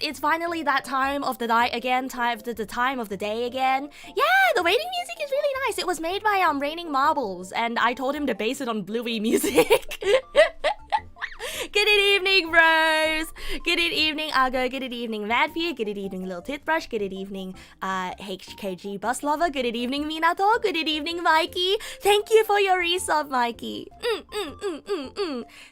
it's finally that time of the night again, the time of the day again. Yeah, the waiting music is really nice. It was made by Raining Marbles, and I told him to base it on Bluey music. Good evening, bros. Good evening, Argo. Good evening, Madview. Good evening, Little Toothbrush. Good evening, HKG Bus Lover. Good evening, Minato. Good evening, Mikey. Thank you for your resub, Mikey.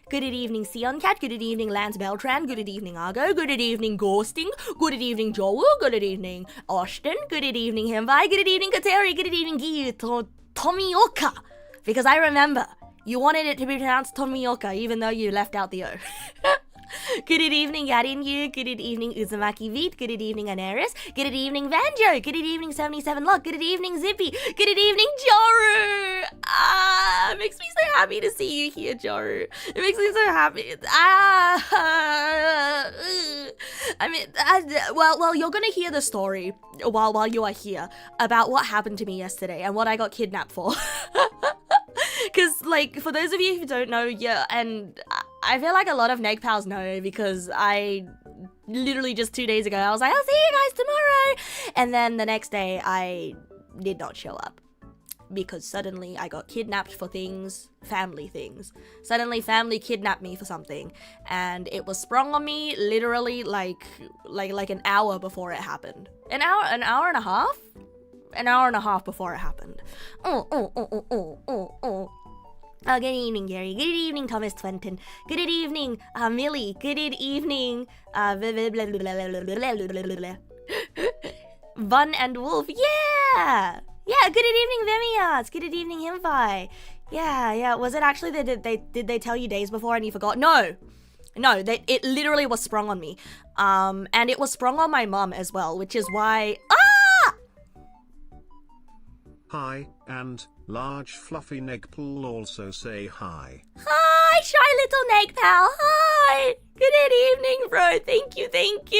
Good evening, Sion Cat. Good evening, Lance Beltran. Good evening, Argo. Good evening, Ghosting. Good evening, Joel. Good evening, Austin. Good evening, Himbai. Good evening, Kateri. Good evening, Giyu Tomioka. Because I remember. You wanted it to be pronounced Tomioka, even though you left out the O. Good evening, Yarinyu. Good evening, Uzumaki Veet. Good evening, Anaris. Good evening, Vanjo. Good evening, 77 Lock. Good evening, Zippy. Good evening, Joru. It makes me so happy to see you here, Joru. It makes me so happy. Well, you're gonna hear the story while you are here about what happened to me yesterday and what I got kidnapped for. Because, like, for those of you who don't know, yeah, and I feel like a lot of Neg pals know because I literally just 2 days ago, I was like, I'll see you guys tomorrow. And then the next day, I did not show up because suddenly I got kidnapped for things, family things. Suddenly family kidnapped me for something and it was sprung on me literally like an hour before it happened. An hour and a half? An hour and a half before it happened. Good evening, Gary. Good evening, Thomas Twenton. Good evening, Millie. Good evening, Bun and Wolf. Yeah! Yeah, good evening, Vimias. Good evening, Himfi. Yeah. Was it actually did they tell you days before and you forgot? No, it literally was sprung on me. And it was sprung on my mum as well, which is why... Hi, and large fluffy Neg pool also say hi. Hi, shy little Neg pal. Hi. Good evening, bro. Thank you. Thank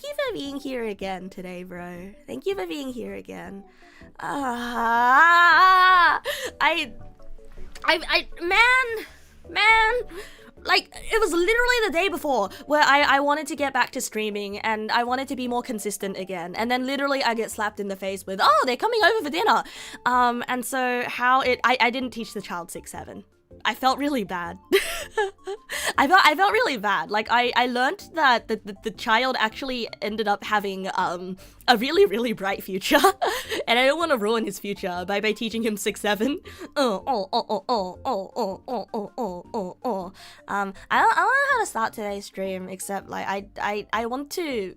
you for being here again today, bro. Thank you for being here again. Man. Like, it was literally the day before where I wanted to get back to streaming and I wanted to be more consistent again. And then literally I get slapped in the face with, oh, they're coming over for dinner. And so I didn't teach the child 6-7. I felt really bad. I felt really bad. Like, I learned that the child actually ended up having a really, really bright future. And I don't want to ruin his future by teaching him 6-7. I don't know how to start today's stream, except like I want to...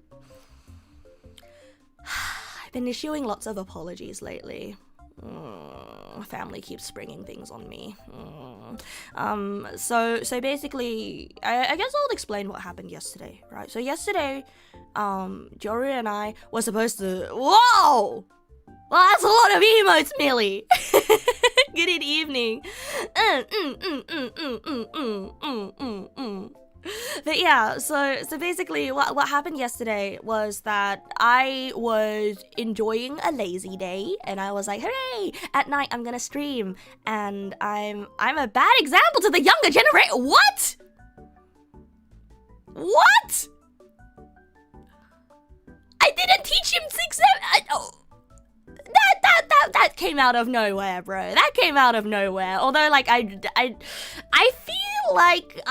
I've been issuing lots of apologies lately. Family keeps springing things on me. So basically, I guess I'll explain what happened yesterday, right? So yesterday, Joru and I were supposed to... Whoa! Well, that's a lot of emotes, Millie. Good evening. But yeah, so basically what happened yesterday was that I was enjoying a lazy day and I was like, hooray, at night I'm gonna stream and I'm a bad example to the younger generation. What? I didn't teach him 6-7. That came out of nowhere, bro. That came out of nowhere. Although, like, I feel like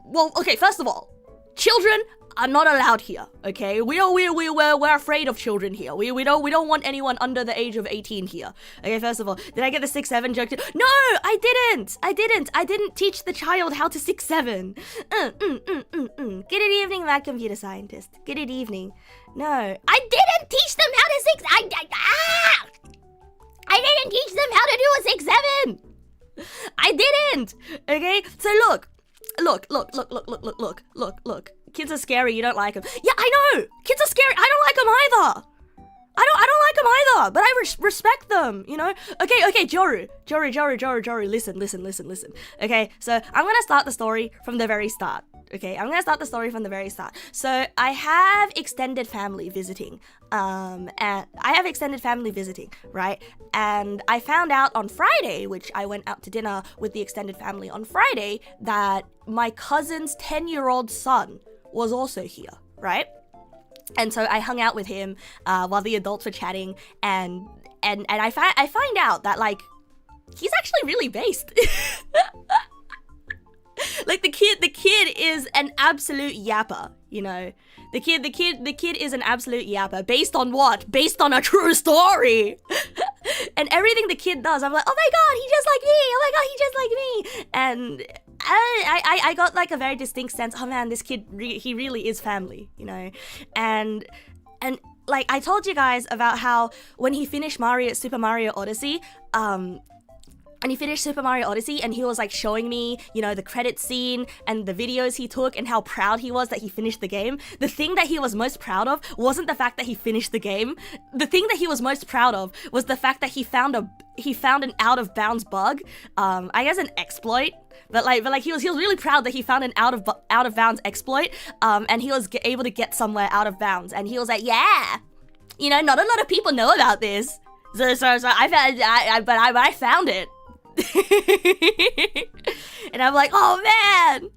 well, okay, first of all, children are not allowed here, okay? We're afraid of children here. We don't want anyone under the age of 18 here. Okay, first of all, did I get the 6-7 joke? No, I didn't teach the child how to 6-7. Good evening, Mad Computer Scientist. Good evening. No, I didn't teach them how to 6... I didn't teach them how to do a 6-7. I didn't. Okay, so look. Kids are scary, you don't like them. Yeah, I know! Kids are scary, I don't like them either! I don't like them either, but I respect them, you know? Okay, Joru, listen. Okay, so I'm gonna start the story from the very start. Okay, I'm gonna start the story from the very start. So I have extended family visiting, right? And I found out on Friday, which I went out to dinner with the extended family on Friday, that my cousin's 10-year-old son was also here, right? And so I hung out with him while the adults were chatting, and I find out that, like, he's actually really based. Like, the kid is an absolute yapper, you know. The kid is an absolute yapper. Based on what? Based on a true story. And everything the kid does, I'm like, oh my god, he just like me. Oh my god, he just like me. And I got like a very distinct sense, oh man, this kid, he really is family, you know. And like, I told you guys about how when he finished Super Mario Odyssey, and he was like showing me, you know, the credit scene and the videos he took and how proud he was that he finished the game. The thing that he was most proud of wasn't the fact that he finished the game. The thing that he was most proud of was the fact that he found an out of bounds bug. I guess an exploit. But like he was really proud that he found an out of bounds exploit. And he was able to get somewhere out of bounds. And he was like, yeah, you know, not a lot of people know about this. So I found it. And I'm like, oh man,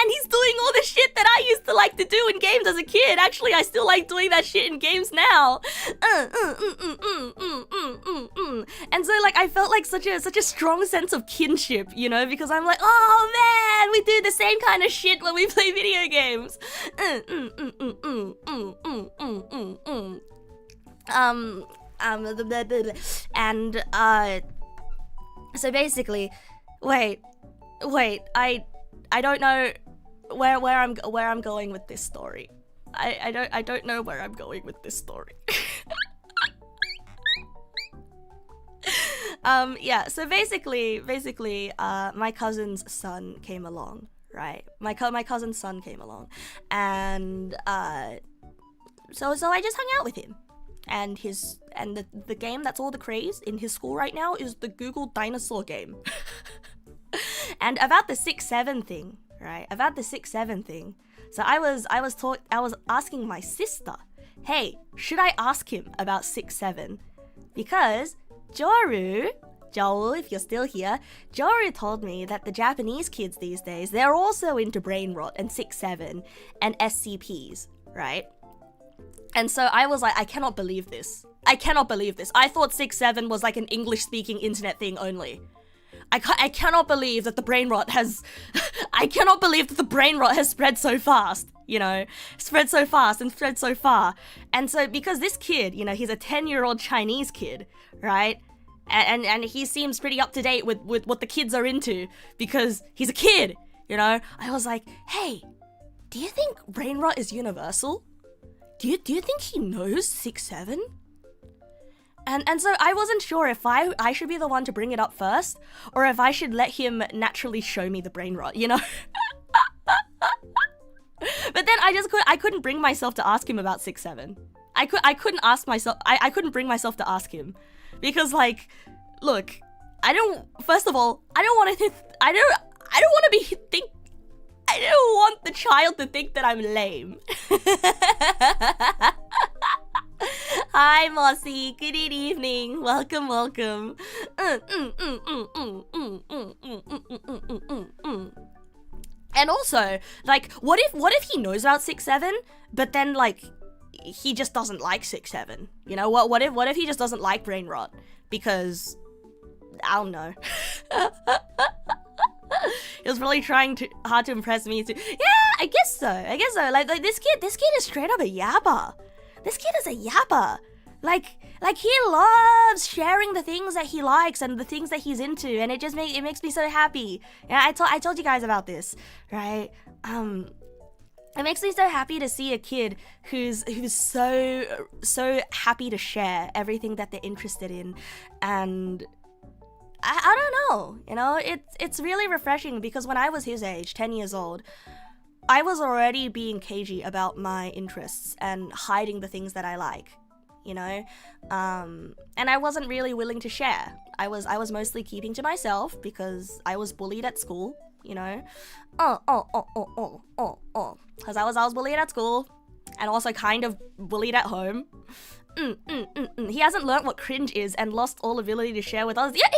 he's doing all the shit that I used to like to do in games as a kid. Actually, I still like doing that shit in games now. And so, like, I felt like such a strong sense of kinship, you know, because I'm like, oh man, we do the same kind of shit when we play video games. So basically, wait, I don't know where I'm going with this story. I don't know where I'm going with this story. Yeah, so basically, my cousin's son came along, right? My cousin's son came along, and so I just hung out with him. And the game that's all the craze in his school right now is the Google dinosaur game. And about the 6-7 thing, right? So I was asking my sister, hey, should I ask him about 6-7? Because Joru, if you're still here, Joru told me that the Japanese kids these days, they're also into brain rot and 6-7 and SCPs, right? And so I was like, I cannot believe this. I thought 6-7 was like an English-speaking internet thing only. I cannot believe that the brain rot has... I cannot believe that the brain rot has spread so fast, you know? Spread so fast and spread so far. And so because this kid, you know, he's a 10-year-old Chinese kid, right? And he seems pretty up to date with what the kids are into because he's a kid, you know? I was like, hey, do you think brain rot is universal? Do you think he knows 6-7? And so I wasn't sure if I should be the one to bring it up first, or if I should let him naturally show me the brain rot, you know? But then I couldn't bring myself to ask him about 6-7. I couldn't bring myself to ask him. Because, like, look, I don't want the child to think that I'm lame. Hi, Mossy. Good evening. Welcome. And also, like, what if he knows about 6-7, but then, like, he just doesn't like 6-7? You know, what if he just doesn't like brain rot? Because, I don't know. He was really trying hard to impress me too. Yeah, I guess so. Like this kid is straight up a yapper. This kid is a yapper. Like he loves sharing the things that he likes and the things that he's into, and it makes me so happy. Yeah, I told you guys about this, right? It makes me so happy to see a kid who's so happy to share everything that they're interested in, and I don't know, you know, it's really refreshing because when I was his age, 10 years old, I was already being cagey about my interests and hiding the things that I like, you know, and I wasn't really willing to share. I was mostly keeping to myself because I was bullied at school, you know? Because I was bullied at school, and also kind of bullied at home. He hasn't learnt what cringe is and lost all ability to share with others. Yeah,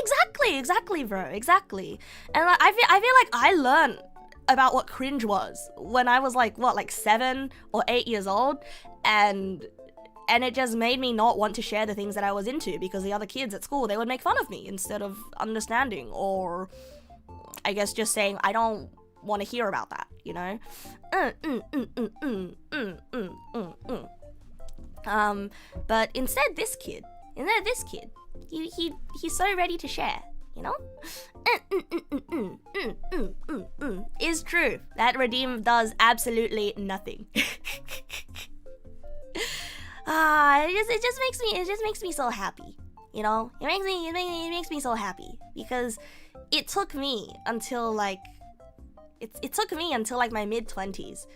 exactly, bro, exactly. And like, I feel like I learned about what cringe was when I was like, what, like 7 or 8 years old, and it just made me not want to share the things that I was into, because the other kids at school, they would make fun of me instead of understanding, or I guess just saying, I don't want to hear about that, you know? But instead this kid, he's so ready to share, you know? Is true that redeem does absolutely nothing. It just makes me so happy, you know? It makes me so happy, because it took me until like my mid-20s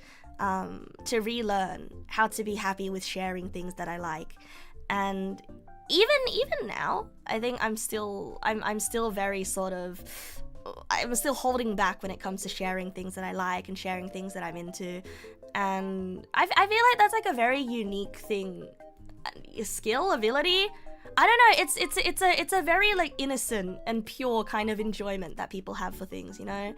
to relearn how to be happy with sharing things that I like. And even now, I think I'm still very sort of, I'm still holding back when it comes to sharing things that I like and sharing things that I'm into. And I feel like that's like a very unique thing, skill, ability. I don't know, it's a very like innocent and pure kind of enjoyment that people have for things, you know?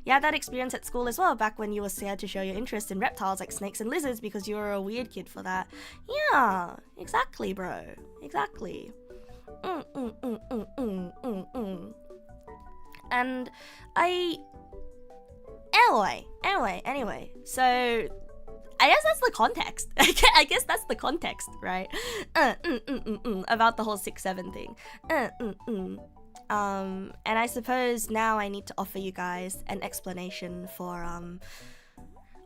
You had that experience at school as well, back when you were scared to show your interest in reptiles like snakes and lizards because you were a weird kid for that. Yeah, exactly, bro. Exactly. And Anyway, so I guess that's the context. I guess that's the context, right? About the whole 6-7 thing. And I suppose now I need to offer you guys an explanation for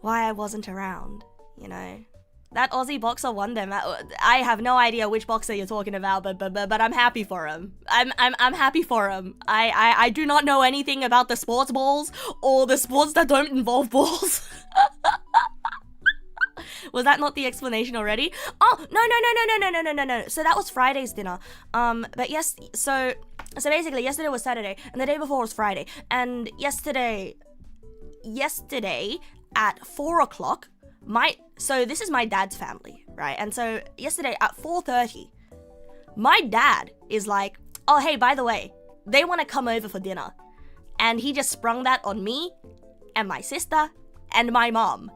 why I wasn't around, you know? That Aussie boxer won them. I have no idea which boxer you're talking about, but I'm happy for him. I'm happy for him. I do not know anything about the sports balls or the sports that don't involve balls. Was that not the explanation already? Oh, no. So that was Friday's dinner. But yes, so basically yesterday was Saturday and the day before was Friday. And yesterday at 4 o'clock, so this is my dad's family, right? And so yesterday at 4:30, my dad is like, oh, hey, by the way, they want to come over for dinner. And he just sprung that on me and my sister and my mom.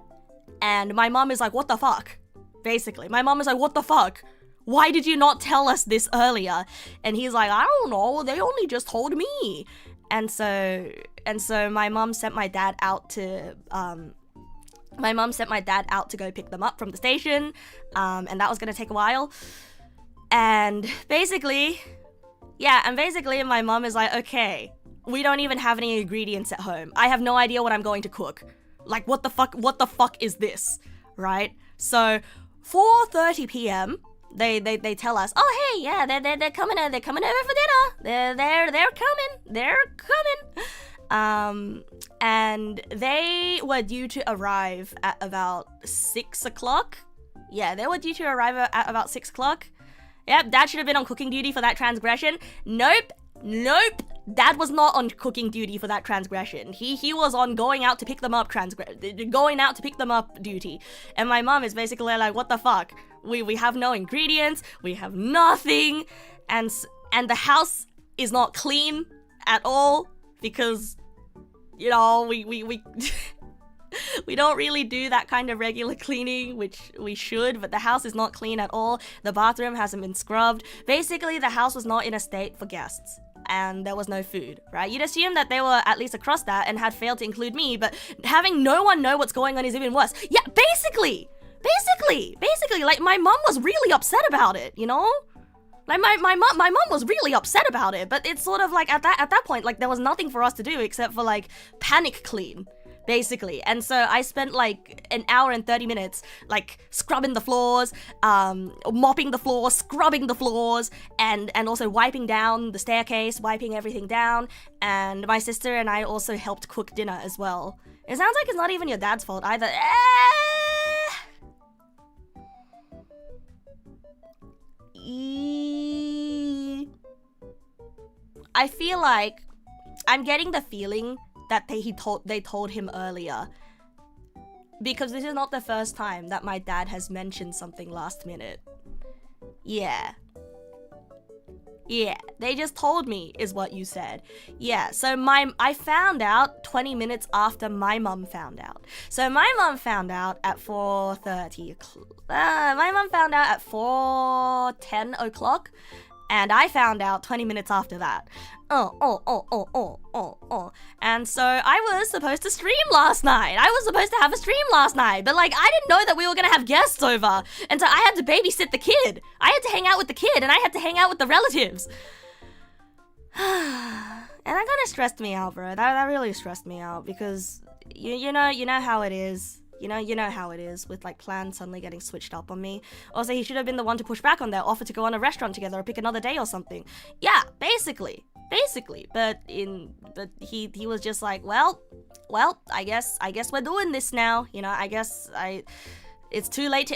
And my mom is like, what the fuck? Basically, my mom is like, what the fuck? Why did you not tell us this earlier? And he's like, I don't know, they only just told me. And so my mom sent my dad out to go pick them up from the station, and that was gonna take a while. And basically my mom is like, okay, we don't even have any ingredients at home. I have no idea what I'm going to cook. Like, what the fuck is this, right? So 4:30 p.m. they tell us, oh hey, yeah, they're coming over for dinner. They're coming. And they were due to arrive at about 6 o'clock. Yeah, they were due to arrive at about 6 o'clock. Yep, Dad should have been on cooking duty for that transgression. Nope. Dad was not on cooking duty for that transgression. He was on going out to pick them up duty. And my mom is basically like, what the fuck? We have no ingredients. We have nothing. And the house is not clean at all because, you know, we we don't really do that kind of regular cleaning, which we should, but the house is not clean at all. The bathroom hasn't been scrubbed. Basically, the house was not in a state for guests, and there was no food, right? You'd assume that they were at least across that and had failed to include me, but having no one know what's going on is even worse. Yeah, basically, like, my mom was really upset about it, you know? Like, my mom was really upset about it, but it's sort of like, at that point, like, there was nothing for us to do except for, like, panic clean, basically. And so I spent like an hour and 30 minutes like scrubbing the floors, mopping the floors, scrubbing the floors, and also wiping down the staircase, wiping everything down. And my sister and I also helped cook dinner as well. It sounds like it's not even your dad's fault either. I feel like I'm getting the feeling that they told him earlier, because this is not the first time that my dad has mentioned something last minute. Yeah, they just told me is what you said. Yeah, so I found out 20 minutes after my mum found out. So my mum found out at 4:30. My mum found out at 4:10 o'clock, and I found out 20 minutes after that. And so I was supposed to stream last night. I was supposed to have a stream last night, but like I didn't know that we were gonna have guests over, and so I had to babysit the kid. I had to hang out with the kid, and I had to hang out with the relatives. And that kind of stressed me out, bro. That really stressed me out, because you know how it is. You know how it is with like plans suddenly getting switched up on me. Also, he should have been the one to push back on their offer to go on a restaurant together or pick another day or something. Yeah, basically. But he was just like, well, I guess we're doing this now. You know, I guess it's too late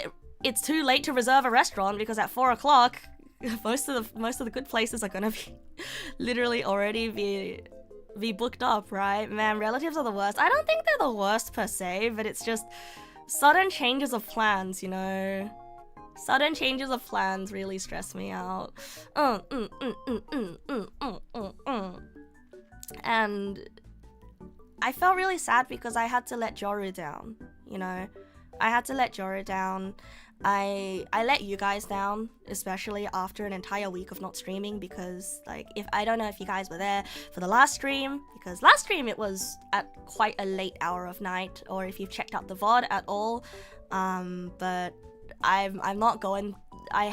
to reserve a restaurant, because at 4 o'clock, most of the good places are gonna be literally already be booked up, right? Man, relatives are the worst. I don't think they're the worst per se, but it's just sudden changes of plans, you know? Sudden changes of plans really stress me out. And I felt really sad because I had to let Joru down, you know? I had to let Joru down. I let you guys down, especially after an entire week of not streaming, because like, if I don't know if you guys were there for the last stream, because last stream it was at quite a late hour of night, or if you've checked out the VOD at all, but I'm not going. I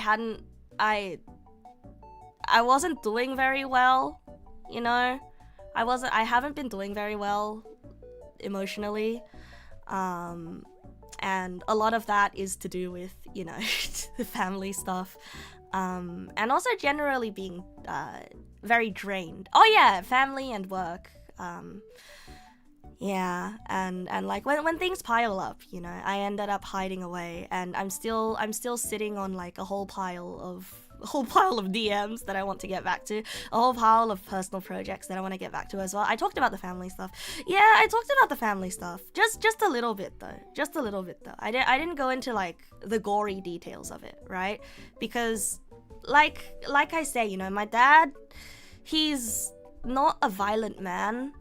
wasn't doing very well, you know. I haven't been doing very well emotionally, and a lot of that is to do with, you know, the family stuff, and also generally being very drained. Oh yeah, family and work. Yeah, and like when things pile up, you know, I ended up hiding away, and I'm still sitting on like a whole pile of DMs that I want to get back to, a whole pile of personal projects that I want to get back to as well. I talked about the family stuff. Yeah, I talked about the family stuff. Just a little bit though. Just a little bit though. I didn't go into like the gory details of it, right? Because like I say, you know, my dad, he's not a violent man.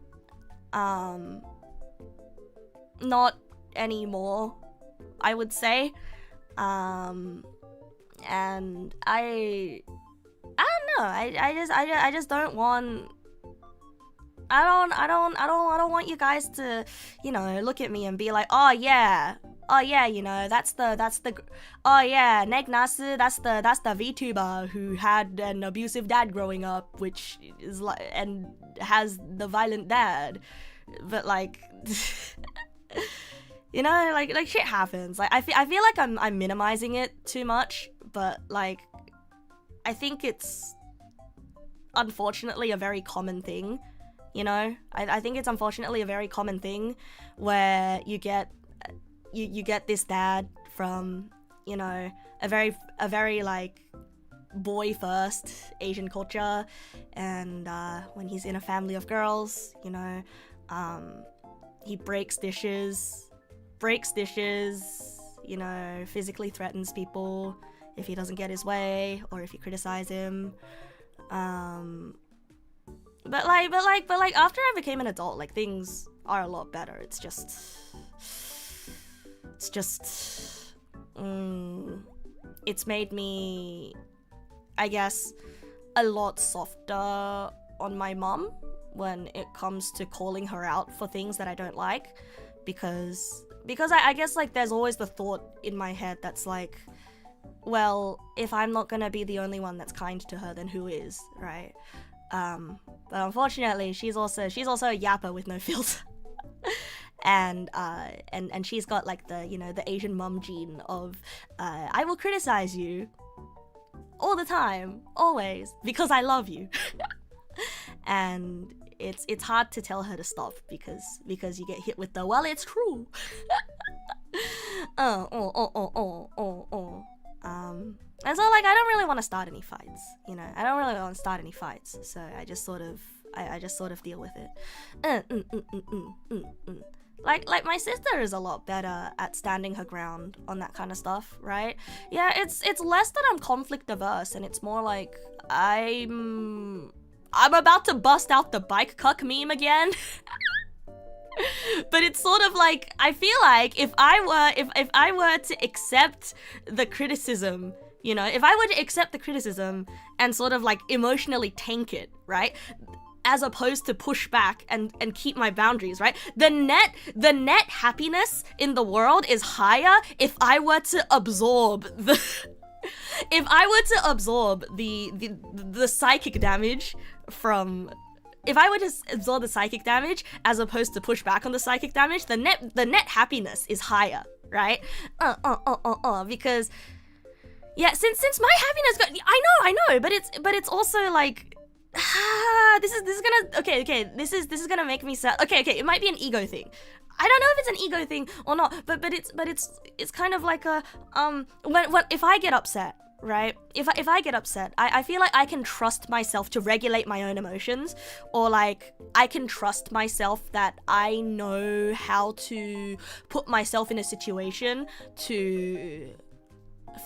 Not anymore, I would say. And I don't know. I just don't want. I don't want you guys to, you know, look at me and be like, oh yeah, you know, that's the oh yeah, Neg na스, that's the VTuber who had an abusive dad growing up, which is like, and has the violent dad, but like. You know, like shit happens. Like I feel like I'm minimizing it too much, but like I think it's unfortunately a very common thing, you know? I think it's unfortunately a very common thing where you get this dad from, you know, a very like boy first Asian culture, and when he's in a family of girls, you know, he breaks dishes, you know, physically threatens people if he doesn't get his way or if you criticize him. But like after I became an adult, like things are a lot better. It's just it's made me, I guess, a lot softer on my mom when it comes to calling her out for things that I don't like, because I guess like there's always the thought in my head that's like, well, if I'm not gonna be the only one that's kind to her, then who is, right? But unfortunately she's also a yapper with no filter. And she's got like the, you know, the Asian mum gene of I will criticize you all the time, always, because I love you. And it's hard to tell her to stop because you get hit with the, well, it's true. And so like I don't really want to start any fights, you know. I don't really want to start any fights, so I just sort of I just sort of deal with it. Like my sister is a lot better at standing her ground on that kind of stuff, right? Yeah, it's less that I'm conflict averse, and it's more like I'm about to bust out the bike cuck meme again. But it's sort of like, I feel like if I were to accept the criticism, you know, if I were to accept the criticism and sort of like emotionally tank it, right? As opposed to push back and keep my boundaries, right? The net happiness in the world is higher if I were to absorb the if I were to absorb the psychic damage from, if I were to absorb the psychic damage as opposed to push back on the psychic damage, the net happiness is higher, right? Because yeah, since my happiness I know, but it's also like, this is gonna, okay, this is gonna make me sad. Okay, it might be an ego thing. I don't know if it's an ego thing or not, but it's kind of like a when if I get upset, right? If I get upset, I feel like I can trust myself to regulate my own emotions, or like I can trust myself that I know how to put myself in a situation to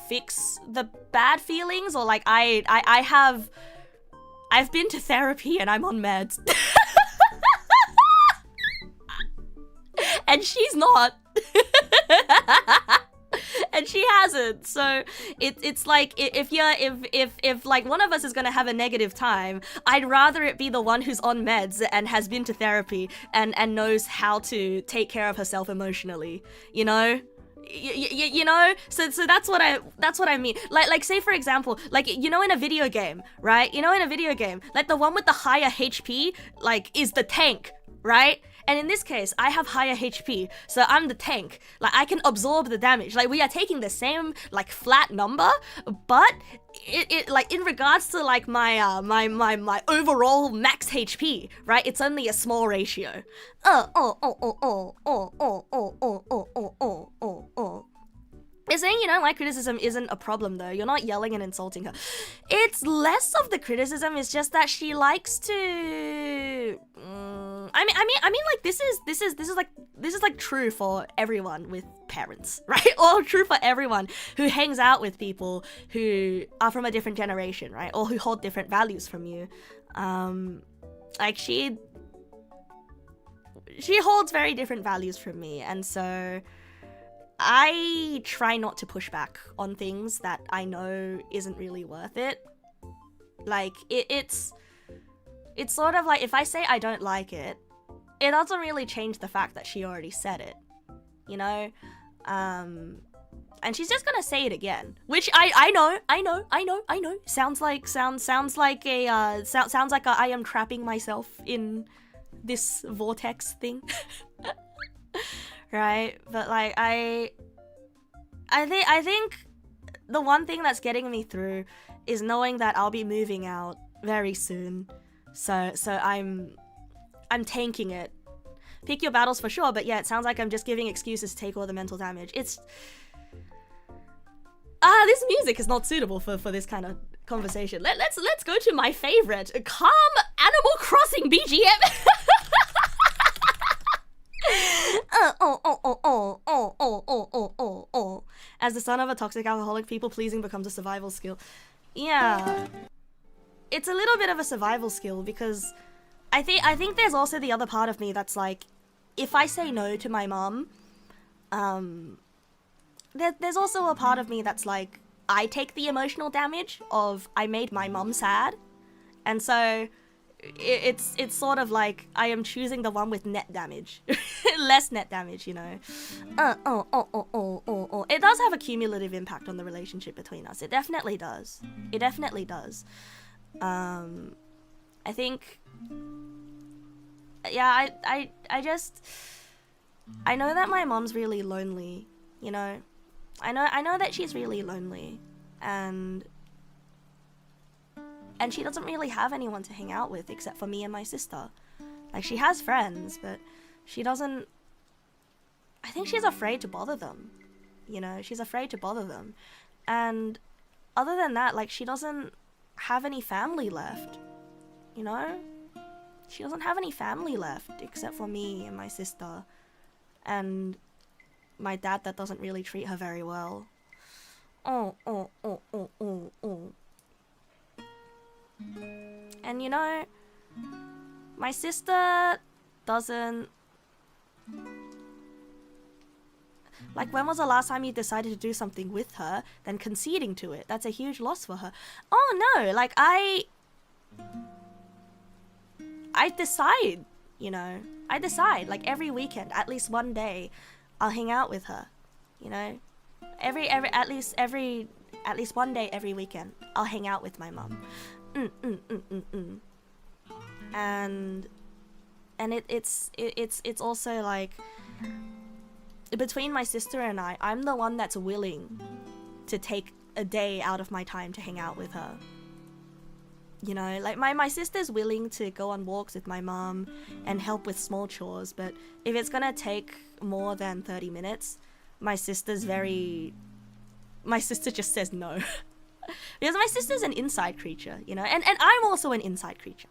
fix the bad feelings, or like I've been to therapy and I'm on meds. And she's not. And she hasn't. So it's like, if like one of us is gonna have a negative time, I'd rather it be the one who's on meds and has been to therapy and knows how to take care of herself emotionally, you know? You know, so that's what I mean. Like say for example, like, you know, in a video game, right? You know, in a video game, like the one with the higher HP, like, is the tank, right? And in this case, I have higher HP, so I'm the tank. Like, I can absorb the damage. Like, we are taking the same, like, flat number, but it like, in regards to like my my overall max HP, right? It's only a small ratio. You're saying you don't like criticism isn't a problem though. You're not yelling and insulting her. It's less of the criticism. It's just that she likes to. I mean, like this is like true for everyone with parents, right? Or true for everyone who hangs out with people who are from a different generation, right? Or who hold different values from you. Like she holds very different values from me, and so I try not to push back on things that I know isn't really worth it. Like, it's sort of like, if I say I don't like it, it doesn't really change the fact that she already said it, you know? And she's just gonna say it again, which I know. Sounds like I am trapping myself in this vortex thing. Right? But like I think the one thing that's getting me through is knowing that I'll be moving out very soon. So I'm tanking it. Pick your battles for sure, but yeah, it sounds like I'm just giving excuses to take all the mental damage. It's this music is not suitable for this kind of conversation. Let's go to my favorite, calm Animal Crossing BGM. As the son of a toxic alcoholic, people pleasing becomes a survival skill. Yeah, it's a little bit of a survival skill, because I think there's also the other part of me that's like, if I say no to my mom, there's also a part of me that's like, I take the emotional damage of I made my mom sad, and so it's sort of like I am choosing the one with net damage, less net damage, you know. It does have a cumulative impact on the relationship between us. It definitely does. It definitely does. I think, yeah, I just, I know that my mom's really lonely, you know. I know that she's really lonely, and she doesn't really have anyone to hang out with except for me and my sister. Like, she has friends, but she doesn't, I think she's afraid to bother them, you know. She's afraid to bother them, and other than that, like, she doesn't have any family left, you know. she doesn't have any family left except for me and my sister. And my dad that doesn't really treat her very well. And you know, my sister doesn't... Like, when was the last time you decided to do something with her, then conceding to it? That's a huge loss for her. Oh no, like I decide, you know. I decide, like, every weekend, at least one day, I'll hang out with her, you know. At least one day every weekend, I'll hang out with my mum. And it's also like, between my sister and I'm the one that's willing to take a day out of my time to hang out with her. You know, like my sister's willing to go on walks with my mom and help with small chores, but if it's gonna take more than 30 minutes, my sister just says no. Because my sister's an inside creature, you know, and I'm also an inside creature.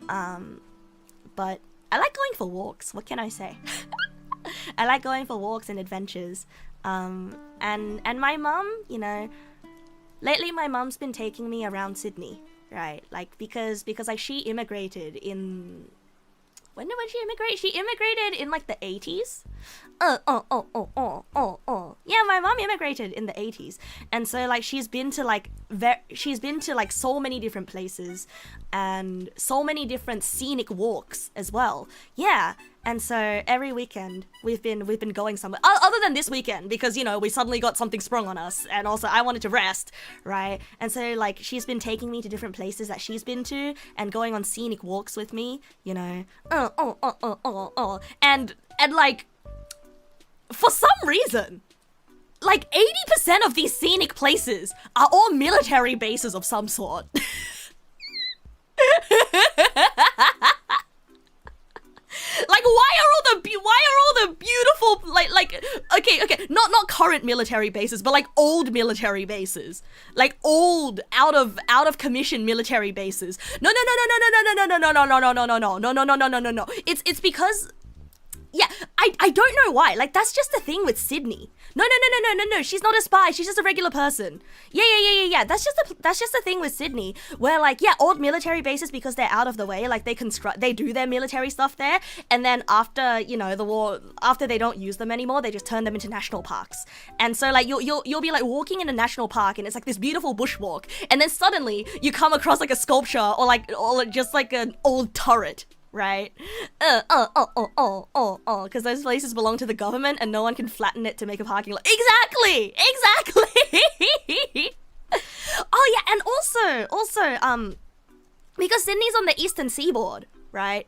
But I like going for walks, what can I say? I like going for walks and adventures. And my mum, you know, lately my mum's been taking me around Sydney, right? Like, because like she immigrated in... When did she immigrate? She immigrated in like the 80s. Yeah, my mom immigrated in the 80s, and so like she's been to like so many different places and so many different scenic walks as well. Yeah, and so every weekend we've been going somewhere. Other than this weekend, because you know we suddenly got something sprung on us, and also I wanted to rest, right? And so like she's been taking me to different places that she's been to and going on scenic walks with me, you know. And like, for some reason, like 80% of these scenic places are all military bases of some sort. Like, why are all the beautiful, like okay, not current military bases, but like old military bases, like old out of commission military bases. No. It's because, yeah, I don't know why. Like, that's just the thing with Sydney. No. She's not a spy. She's just a regular person. Yeah. That's just the thing with Sydney, where like, yeah, old military bases, because they're out of the way. Like, they do their military stuff there, and then after, you know, the war, after they don't use them anymore, they just turn them into national parks. And so like you'll be like walking in a national park, and it's like this beautiful bushwalk, and then suddenly you come across like a sculpture or just like an old turret. Right? Because those places belong to the government and no one can flatten it to make a parking lot. Exactly! Oh yeah, and also, because Sydney's on the eastern seaboard, right?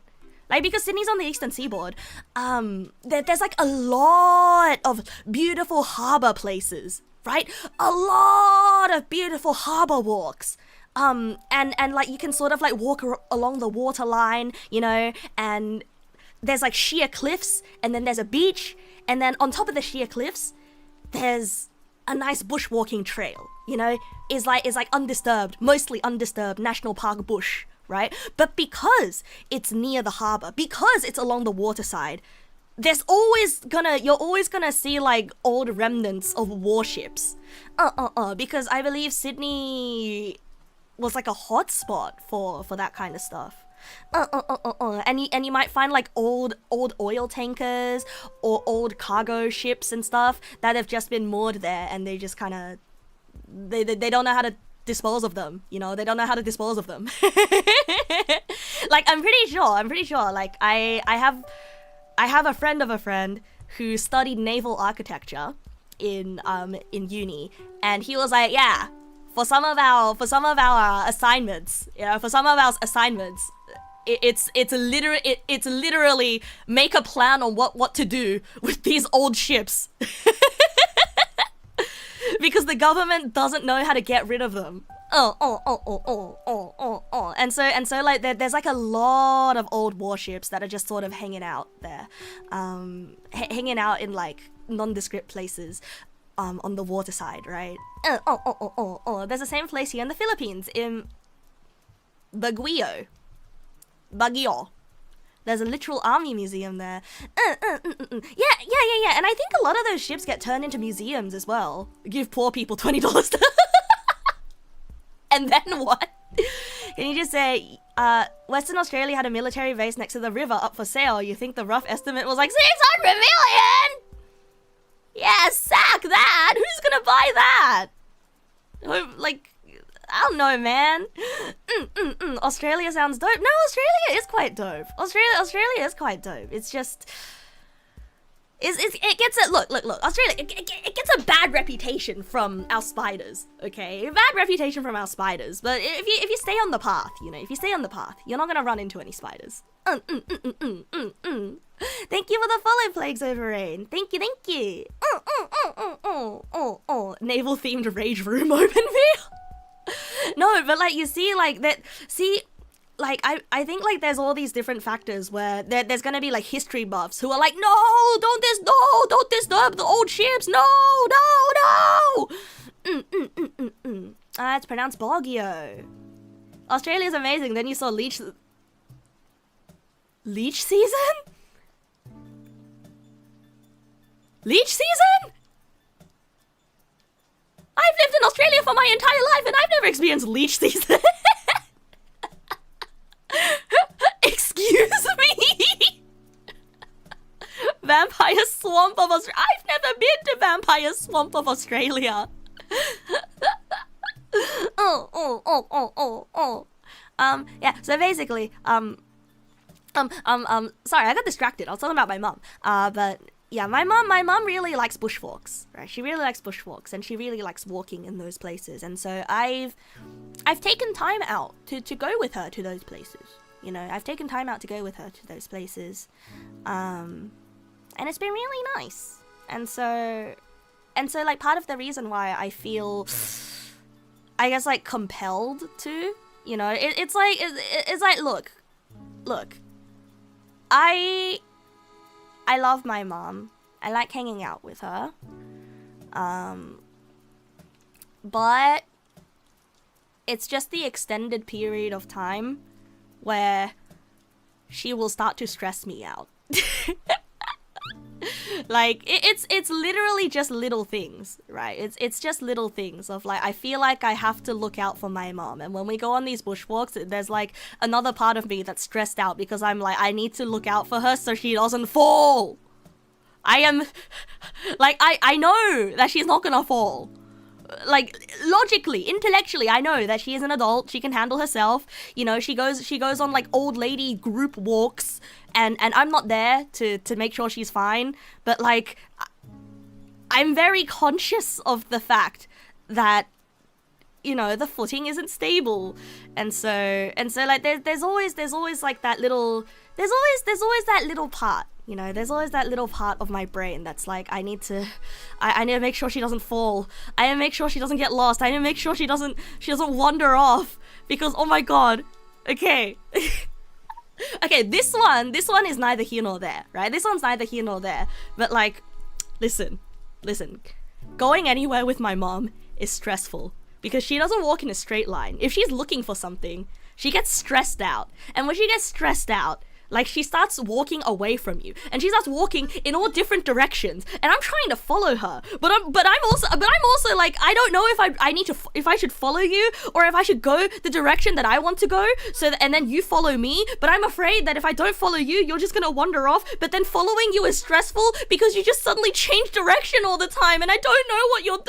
Like, because Sydney's on the eastern seaboard, there's like a lot of beautiful harbour places, right? A lot of beautiful harbour walks. And like you can sort of like walk along the waterline, you know, and there's like sheer cliffs, and then there's a beach, and then on top of the sheer cliffs, there's a nice bushwalking trail, you know, is like undisturbed, mostly undisturbed national park bush, right? But because it's near the harbour, because it's along the waterside, you're always gonna see like old remnants of warships, because I believe Sydney was like a hotspot for that kind of stuff. And you might find like old oil tankers or old cargo ships and stuff that have just been moored there, and they just kind of they don't know how to dispose of them, you know. They don't know how to dispose of them. Like, I'm pretty sure like I have a friend of a friend who studied naval architecture in uni, and he was like, yeah, for some of our assignments, you know, it's literally make a plan on what to do with these old ships. Because the government doesn't know how to get rid of them. And so like there's like a lot of old warships that are just sort of hanging out there, hanging out in like nondescript places. On the waterside, right? There's the same place here in the Philippines, in Baguio, Baguio. There's a literal army museum there. Yeah. And I think a lot of those ships get turned into museums as well. Give poor people $20. And then what? Can you just say, Western Australia had a military base next to the river up for sale. You think the rough estimate was like 600 million? Yeah, sack that. Who's gonna buy that? Like, I don't know, man. Australia sounds dope. No, Australia is quite dope. Australia is quite dope. It's just... It gets a... Look. Australia, it gets a bad reputation from our spiders, okay? A bad reputation from our spiders. But if you stay on the path, you know, if you stay on the path, you're not gonna run into any spiders. Thank you for the follow, Plagues Over Rain. Thank you. Naval-themed rage room open view. No, but like, you see, like, that... See... Like, I think, like, there's all these different factors where there's gonna be, like, history buffs who are like, no, don't disturb the old ships, no. It's pronounced Baguio. Australia's amazing. Then you saw Leech season? Leech season? I've lived in Australia for my entire life and I've never experienced leech season. Excuse me? Vampire Swamp of Australia. I've never been to Vampire Swamp of Australia. Yeah, so basically, sorry, I got distracted. I was talking about my mum. But yeah, my mum really likes bushwalks, right? She really likes bushwalks and she really likes walking in those places. And so I've taken time out to go with her to those places. You know, I've taken time out to go with her to those places. And it's been really nice. And so like, part of the reason why I feel, I guess, like, compelled to, you know, it's like, look, I love my mom. I like hanging out with her. But it's just the extended period of time where she will start to stress me out. Like, it's literally just little things, right? It's just little things of, like, I feel like I have to look out for my mom. And when we go on these bushwalks, there's, like, another part of me that's stressed out because I'm like, I need to look out for her so she doesn't fall. I am, like, I know that she's not gonna fall. Like, logically, intellectually, I know that she is an adult, she can handle herself, you know, she goes on, like, old lady group walks, and I'm not there to make sure she's fine, but, like, I'm very conscious of the fact that, you know, the footing isn't stable, and so, like, there's always, like, that little, there's always that little part. You know, there's always that little part of my brain that's like, I need to make sure she doesn't fall. I need to make sure she doesn't get lost. I need to make sure she doesn't wander off. Because, oh my god. Okay. Okay, this one is neither here nor there, right? This one's neither here nor there. But, like, listen. Going anywhere with my mom is stressful. Because she doesn't walk in a straight line. If she's looking for something, she gets stressed out. And when she gets stressed out, like, she starts walking away from you, and she starts walking in all different directions, and I'm trying to follow her, but I'm also like, I don't know if I should follow you, or if I should go the direction that I want to go, and then you follow me, but I'm afraid that if I don't follow you, you're just gonna wander off, but then following you is stressful, because you just suddenly change direction all the time, and I don't know what you're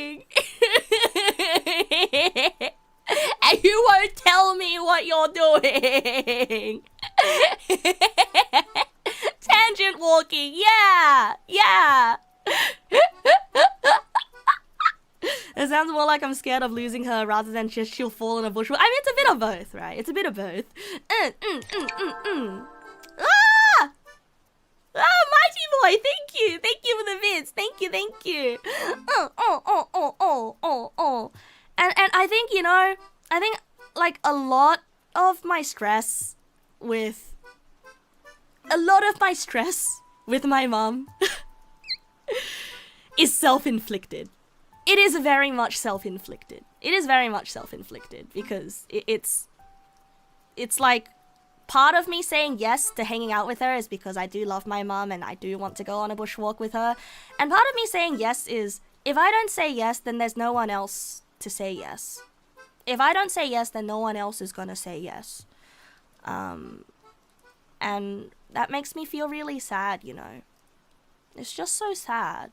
doing! And you won't tell me what you're doing. Tangent walking, yeah. It sounds more like I'm scared of losing her rather than just she'll fall in a bush. I mean, it's a bit of both, right? It's a bit of both. Ah! Oh, Mighty Boy, thank you for the bits. Thank you. And I think, you know, like, a lot of my stress with my mom is self-inflicted. It is very much self-inflicted. Because it's like, part of me saying yes to hanging out with her is because I do love my mum and I do want to go on a bushwalk with her. And part of me saying yes is, if I don't say yes, then there's no one else to say yes. If I don't say yes, then no one else is gonna say yes. And that makes me feel really sad, you know. It's just so sad.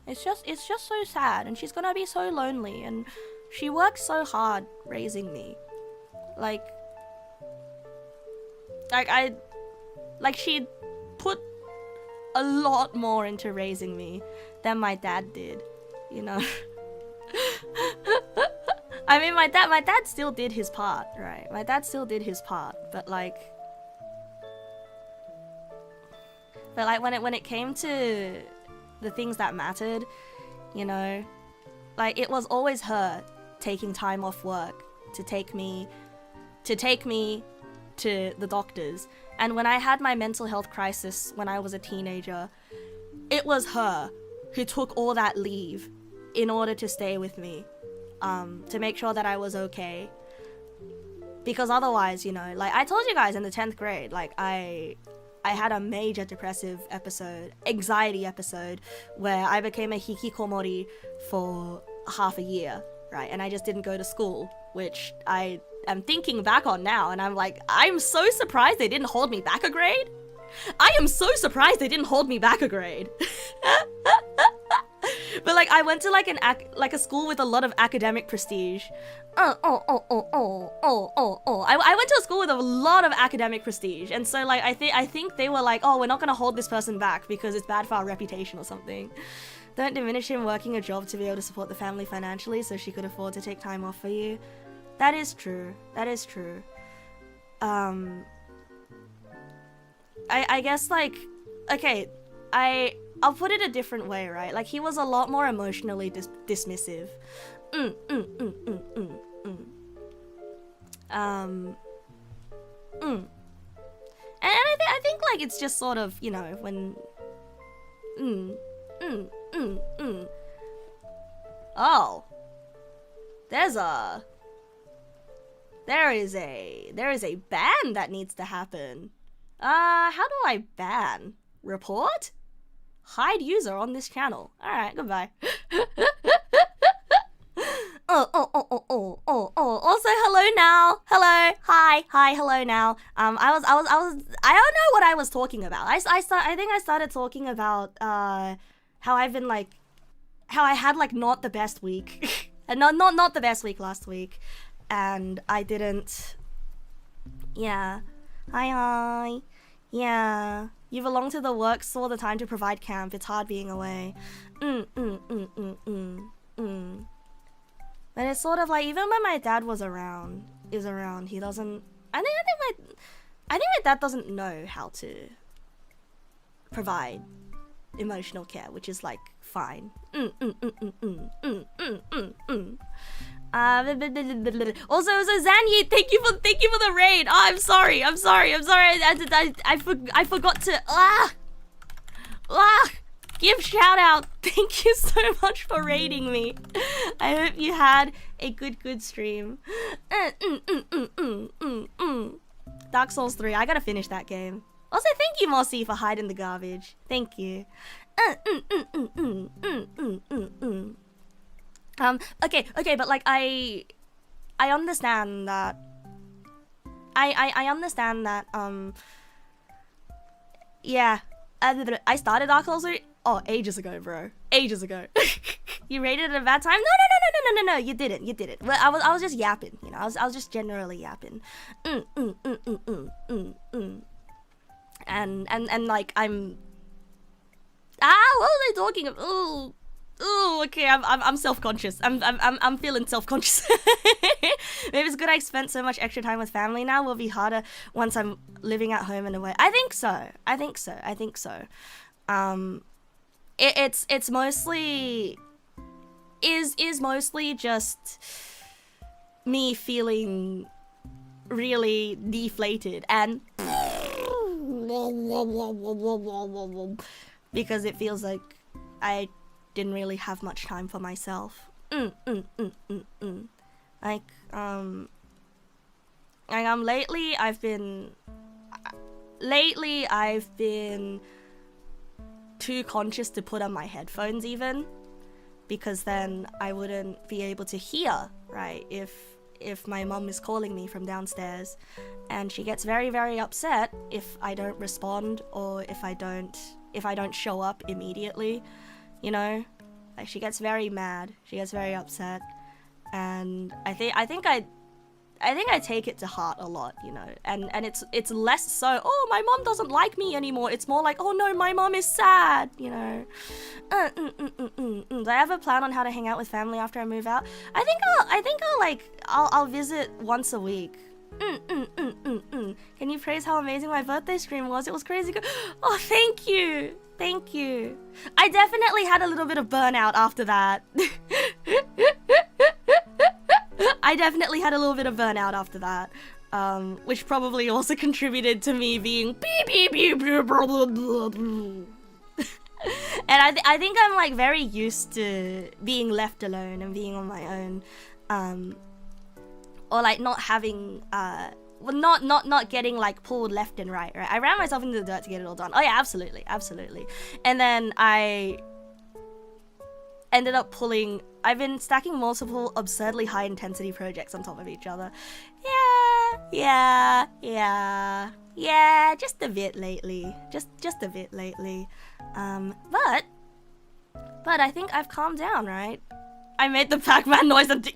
It's just so sad, and she's gonna be so lonely, and she works so hard raising me. Like she put a lot more into raising me than my dad did, you know. I mean, my dad still did his part, right? My dad still did his part, but like when it came to the things that mattered, you know, like it was always her taking time off work to take me to the doctors. And when I had my mental health crisis when I was a teenager, it was her who took all that leave in order to stay with me, to make sure that I was okay. Because otherwise, you know, like I told you guys in the 10th grade, like I had a major depressive episode, anxiety episode, where I became a hikikomori for half a year, right? And I just didn't go to school, which I am thinking back on now, and I'm like, I'm so surprised they didn't hold me back a grade. I am so surprised they didn't hold me back a grade. But like I went to like a school with a lot of academic prestige. I went to a school with a lot of academic prestige, and so like I think they were like, oh, we're not gonna hold this person back because it's bad for our reputation or something. Don't diminish him working a job to be able to support the family financially so she could afford to take time off for you. That is true. That is true. I guess like, okay, I'll put it a different way, right? Like he was a lot more emotionally dismissive. And I think like it's just sort of, you know, when oh, there is a ban that needs to happen. How do I ban? Report? Hide user on this channel. Alright, goodbye. Also, hello now. Hello. Hi, hello now. I don't know what I was talking about. I think I started talking about, how I've been like, how I had like not the best week. And not the best week last week. And I didn't, yeah. Hi. Yeah. You belong to the works all the time to provide camp. It's hard being away. But it's sort of like, even when my dad is around, he doesn't, I think my dad doesn't know how to provide emotional care, which is like fine. Also, Zanyi, thank you for the raid. Oh, I'm sorry. I forgot to give shout out. Thank you so much for raiding me. I hope you had a good stream. Dark Souls 3. I gotta finish that game. Also, thank you, Mossy, for hiding the garbage. Thank you. Okay, but like I understand that. I understand that. Yeah. I started Dark Souls 3. Oh, ages ago, bro. Ages ago. You rated it at a bad time? No. You didn't. Well, I was just yapping. You know, I was just generally yapping. And like I'm. What are they talking about? Ooh, okay, I'm self-conscious. I'm feeling self-conscious. Maybe it's good I spent so much extra time with family now. Will be harder once I'm living at home and away. I think so. It's mostly is mostly just me feeling really deflated and because it feels like I didn't really have much time for myself. Like, lately I've been too conscious to put on my headphones even, because then I wouldn't be able to hear, right, if my mum is calling me from downstairs, and she gets very, very upset if I don't respond or if I don't show up immediately, you know? Like, she gets very mad, she gets very upset, and I think I take it to heart a lot, you know, and it's less so, oh, my mom doesn't like me anymore. It's more like, oh no, my mom is sad, you know. Do I have a plan on how to hang out with family after I move out? I think I'll visit once a week. Can you praise how amazing my birthday stream was? It was crazy good. Oh, thank you. Thank you. I definitely had a little bit of burnout after that. I definitely had a little bit of burnout after that, which probably also contributed to me being beep beep beep beep blah, blah, blah, blah. And I think I'm like very used to being left alone and being on my own, or like not having not getting like pulled left and right. I ran myself into the dirt to get it all done. Oh yeah, absolutely. And then I ended up I've been stacking multiple absurdly high intensity projects on top of each other. Yeah, just a bit lately. Just a bit lately. But I think I've calmed down, right? I made the Pac-Man noise and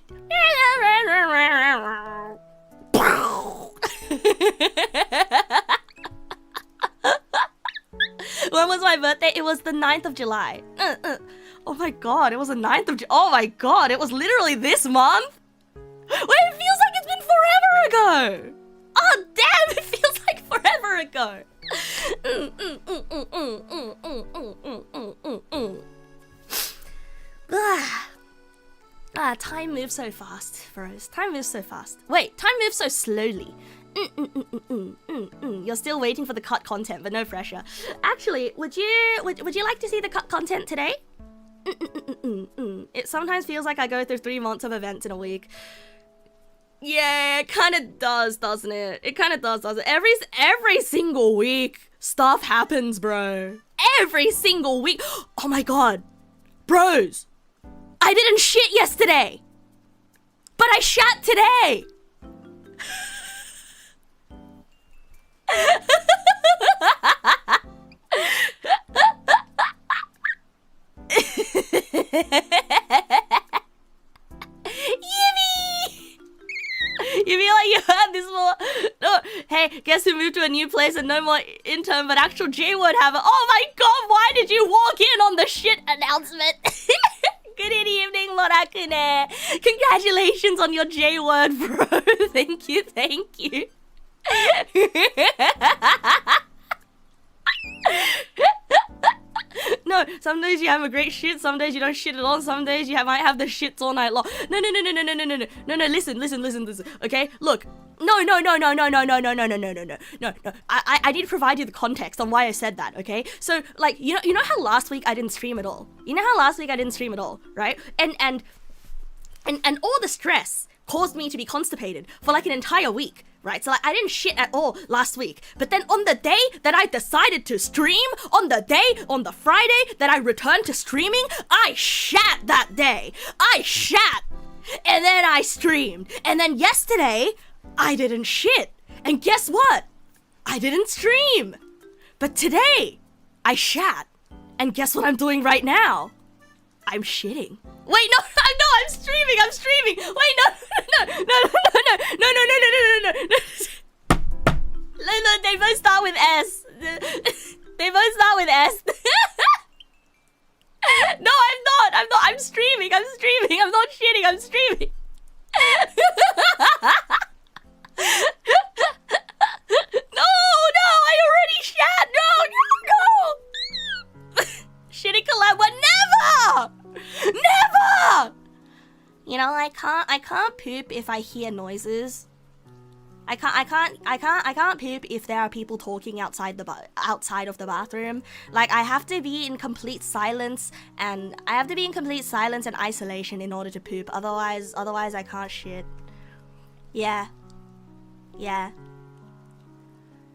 when was my birthday? It was the 9th of July. Oh my god, it was the 9th of oh my god, it was literally this month? Wait, it feels like it's been forever ago! Oh damn, it feels like forever ago! Time moves so fast, bros. Time moves so fast. Wait, time moves so slowly. You're still waiting for the cut content, but no pressure. Actually, would you like to see the cut content today? It sometimes feels like I go through 3 months of events in a week. Yeah, it kind of does, doesn't it? It kind of does, doesn't it? Every single week, stuff happens, bro. Every single week. Oh my god. Bros, I didn't shit yesterday, but I shat today. You feel like you heard this more? No, hey, guess who moved to a new place and no more intern, but actual J-word have it. Oh my god, why did you walk in on the shit announcement? Good evening, Lorakune. Congratulations on your J-word, bro. Thank you. No, some days you have a great shit, some days you don't shit at all, some days you might have the shits all night long. No, listen, okay? Look, no. I need to provide you the context on why I said that, okay? So, like, you know how last week I didn't stream at all? Right? And all the stress caused me to be constipated for like an entire week, right? So like I didn't shit at all last week. But then on the day that I decided to stream, on the Friday that I returned to streaming, I shat that day. I shat. And then I streamed. And then yesterday, I didn't shit. And guess what? I didn't stream. But today, I shat. And guess what I'm doing right now? I'm shitting. Wait, no, I'm streaming. Wait, no. They both start with S. No, I'm not. I'm streaming. I'm not shitting. I'm streaming. No, I already shat. No. Shitty collab, but never. You know, I can't poop if I hear noises. I can't poop if there are people talking outside of the bathroom. Like, I have to be in complete silence and isolation in order to poop. Otherwise I can't shit. Yeah. Yeah.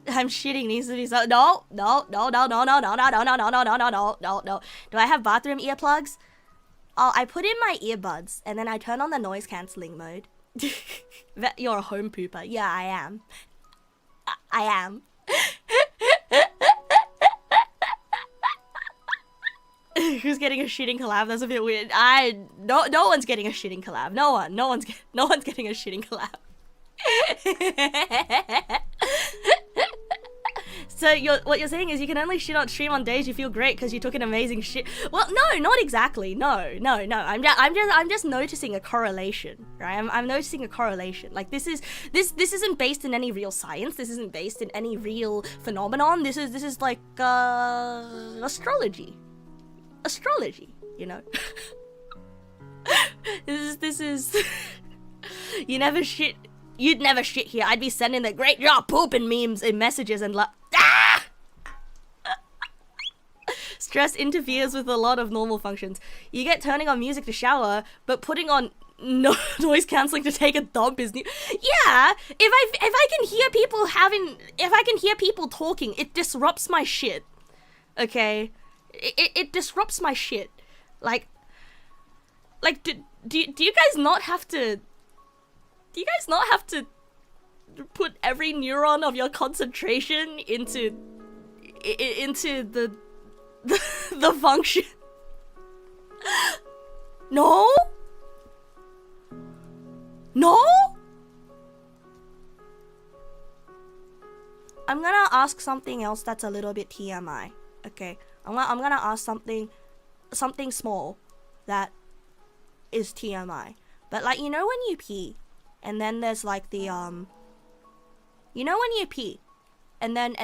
I'm shitting needs to be so. No. Do I have bathroom earplugs? Oh, I put in my earbuds and then I turn on the noise cancelling mode. You're a home pooper. Yeah, I am. I am. Who's getting a shitting collab? That's a bit weird. No one's getting a shitting collab. No one's getting a shitting collab. So what you're saying is you can only shit on stream on days you feel great because you took an amazing shit. Well, no, not exactly. No. I'm just noticing a correlation, right? I'm noticing a correlation. Like this isn't based in any real science. This isn't based in any real phenomenon. This is like astrology, you know. this is You'd never shit here. I'd be sending the great job pooping memes in messages and Stress interferes with a lot of normal functions. You get turning on music to shower, but putting on noise cancelling to take a dump is new. Yeah, if I can hear people talking, it disrupts my shit. Okay, it disrupts my shit. Like do you guys not have to? Do you guys not have to put every neuron of your concentration into the function? No? I'm gonna ask something else that's a little bit TMI. Okay, I'm gonna ask something small that is TMI. But like, you know when you pee, and then there's like the you know when you pee, and then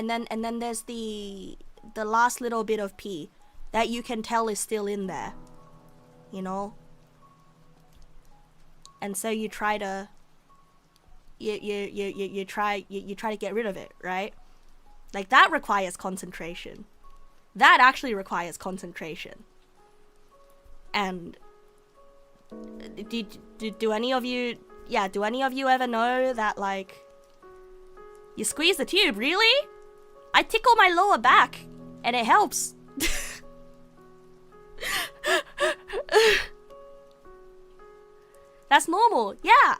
there's the last little bit of pee that you can tell is still in there, you know? And so you try to you try to get rid of it, right? Like that requires concentration. That actually requires concentration. And do any of you ever know that, like, you squeeze the tube? Really? I tickle my lower back and it helps. That's normal. Yeah.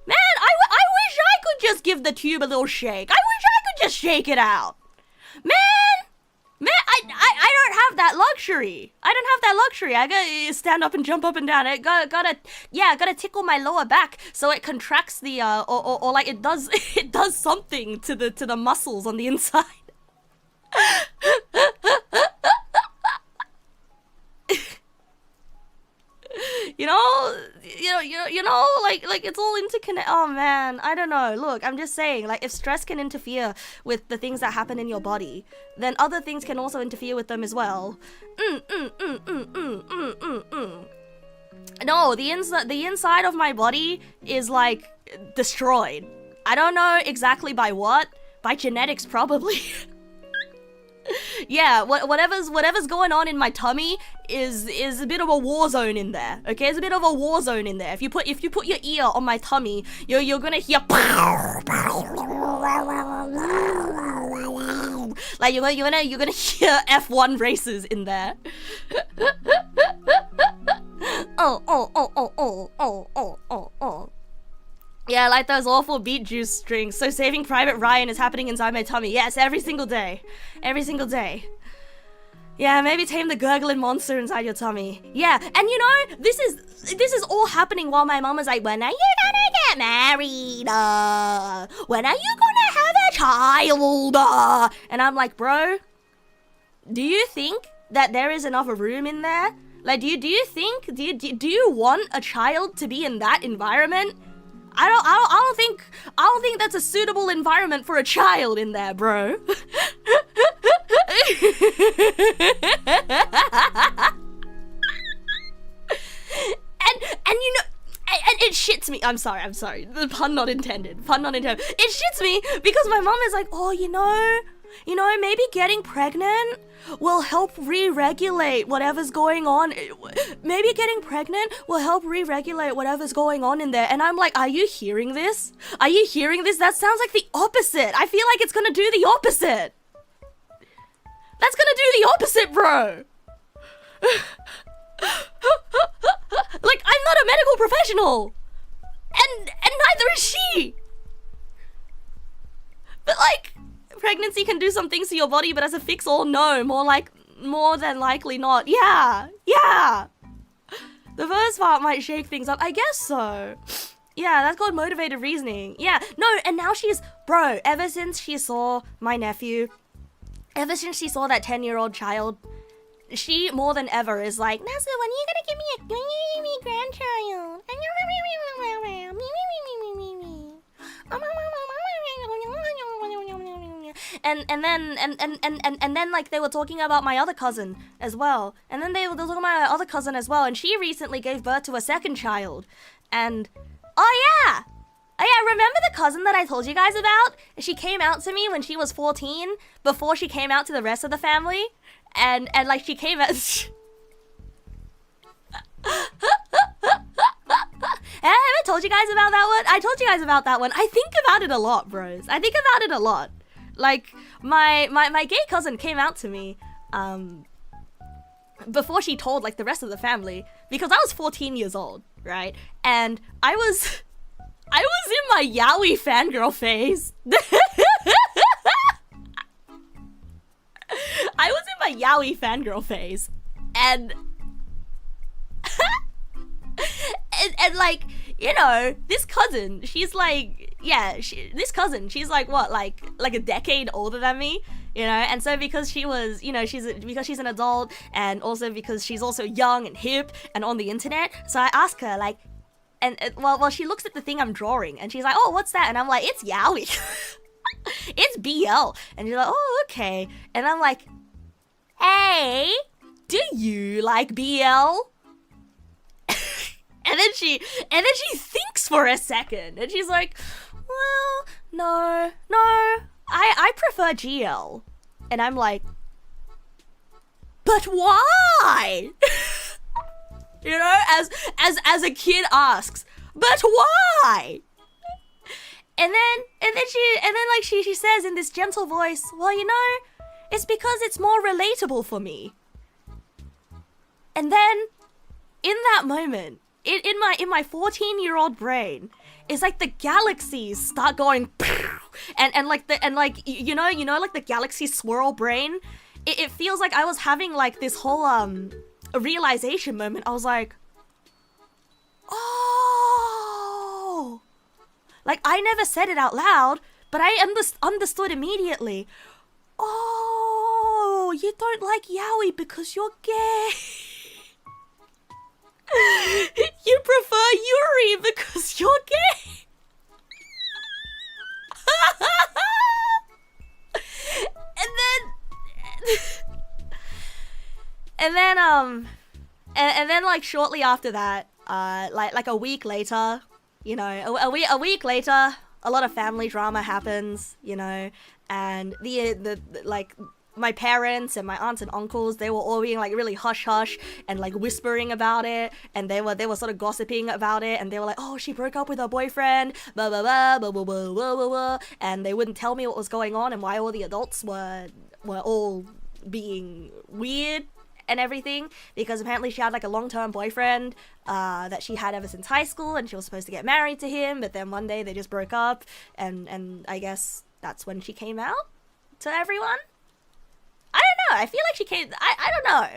Man, I wish I could just give the tube a little shake. I wish I could just shake it out. Man, I don't have that luxury. I gotta stand up and jump up and down. I gotta tickle my lower back so it contracts the or like it does something to the muscles on the inside. You know, like it's all interconnected. Oh man, I don't know. Look, I'm just saying, like, if stress can interfere with the things that happen in your body, then other things can also interfere with them as well. No, the inside of my body is like destroyed. I don't know exactly by what. By genetics, probably. Yeah, whatever's going on in my tummy is a bit of a war zone in there. Okay, it's a bit of a war zone in there. If you put your ear on my tummy, you're gonna hear like you're gonna hear F1 races in there. Oh. Yeah, like those awful beet juice strings. So Saving Private Ryan is happening inside my tummy. Yes, every single day. Yeah, maybe tame the gurgling monster inside your tummy. Yeah, and you know, this is all happening while my mom is like, when are you gonna get married? When are you gonna have a child? And I'm like, bro, do you think that there is enough room in there? Like, do you want a child to be in that environment? I don't think that's a suitable environment for a child in there, bro. And you know, and it shits me. I'm sorry. The pun not intended. It shits me because my mom is like, oh, you know, You know, maybe getting pregnant will help re-regulate whatever's going on. Maybe getting pregnant will help re-regulate whatever's going on in there. And I'm like, are you hearing this? Are you hearing this? That sounds like the opposite. I feel like it's gonna do the opposite. That's gonna do the opposite, bro. Like, I'm not a medical professional. And neither is she. But like, pregnancy can do some things to your body, but as a fix-all, no. More than likely not. Yeah. The first part might shake things up. I guess so. Yeah, that's called motivated reasoning. Yeah, no, and now she's, bro, ever since she saw my nephew, ever since she saw that 10-year-old child, she more than ever is like, Nasu, when are you gonna give me a grandchild? And then like they were talking about my other cousin as well. And then they were talking about my other cousin as well, and she recently gave birth to a second child. And oh yeah, remember the cousin that I told you guys about? She came out to me when she was 14, before she came out to the rest of the family. And like she came out. Have I told you guys about that one? I told you guys about that one. I think about it a lot, bros. I think about it a lot. Like my gay cousin came out to me before she told like the rest of the family, because I was 14 years old, right? And I was in my yaoi fangirl phase. I was in my yaoi fangirl phase, and and like, you know, this cousin, she's like, yeah, she's like what, like a decade older than me, you know. And so because she was, you know, because she's an adult, and also because she's also young and hip and on the internet, so I ask her like, and well, she looks at the thing I'm drawing, and she's like, oh, what's that? And I'm like, it's yaoi. It's BL. And she's like, oh, okay. And I'm like, hey, do you like BL? and then she thinks for a second, and she's like, well, no, I prefer GL. And I'm like, but why? You know, as a kid asks, but why? And then she says in this gentle voice, well, you know, it's because it's more relatable for me. And then in that moment, in my 14-year-old brain, it's like the galaxies start going and like you know like the galaxy swirl brain. It feels like I was having like this whole a realization moment. I was like, oh. Like, I never said it out loud, but I understood immediately. Oh, you don't like yaoi because you're gay. You prefer Yuri because you're gay. and then like shortly after that, like a week later, you know, a week later, a lot of family drama happens, you know, and the like my parents and my aunts and uncles, they were all being like really hush hush and like whispering about it, and they were sort of gossiping about it, and they were like, oh, she broke up with her boyfriend, blah blah blah blah blah blah blah blah, blah. And they wouldn't tell me what was going on and why all the adults were all being weird and everything, because apparently she had like a long-term boyfriend that she had ever since high school, and she was supposed to get married to him, but then one day they just broke up, and I guess that's when she came out to everyone. I don't know. I feel like she came. I don't know.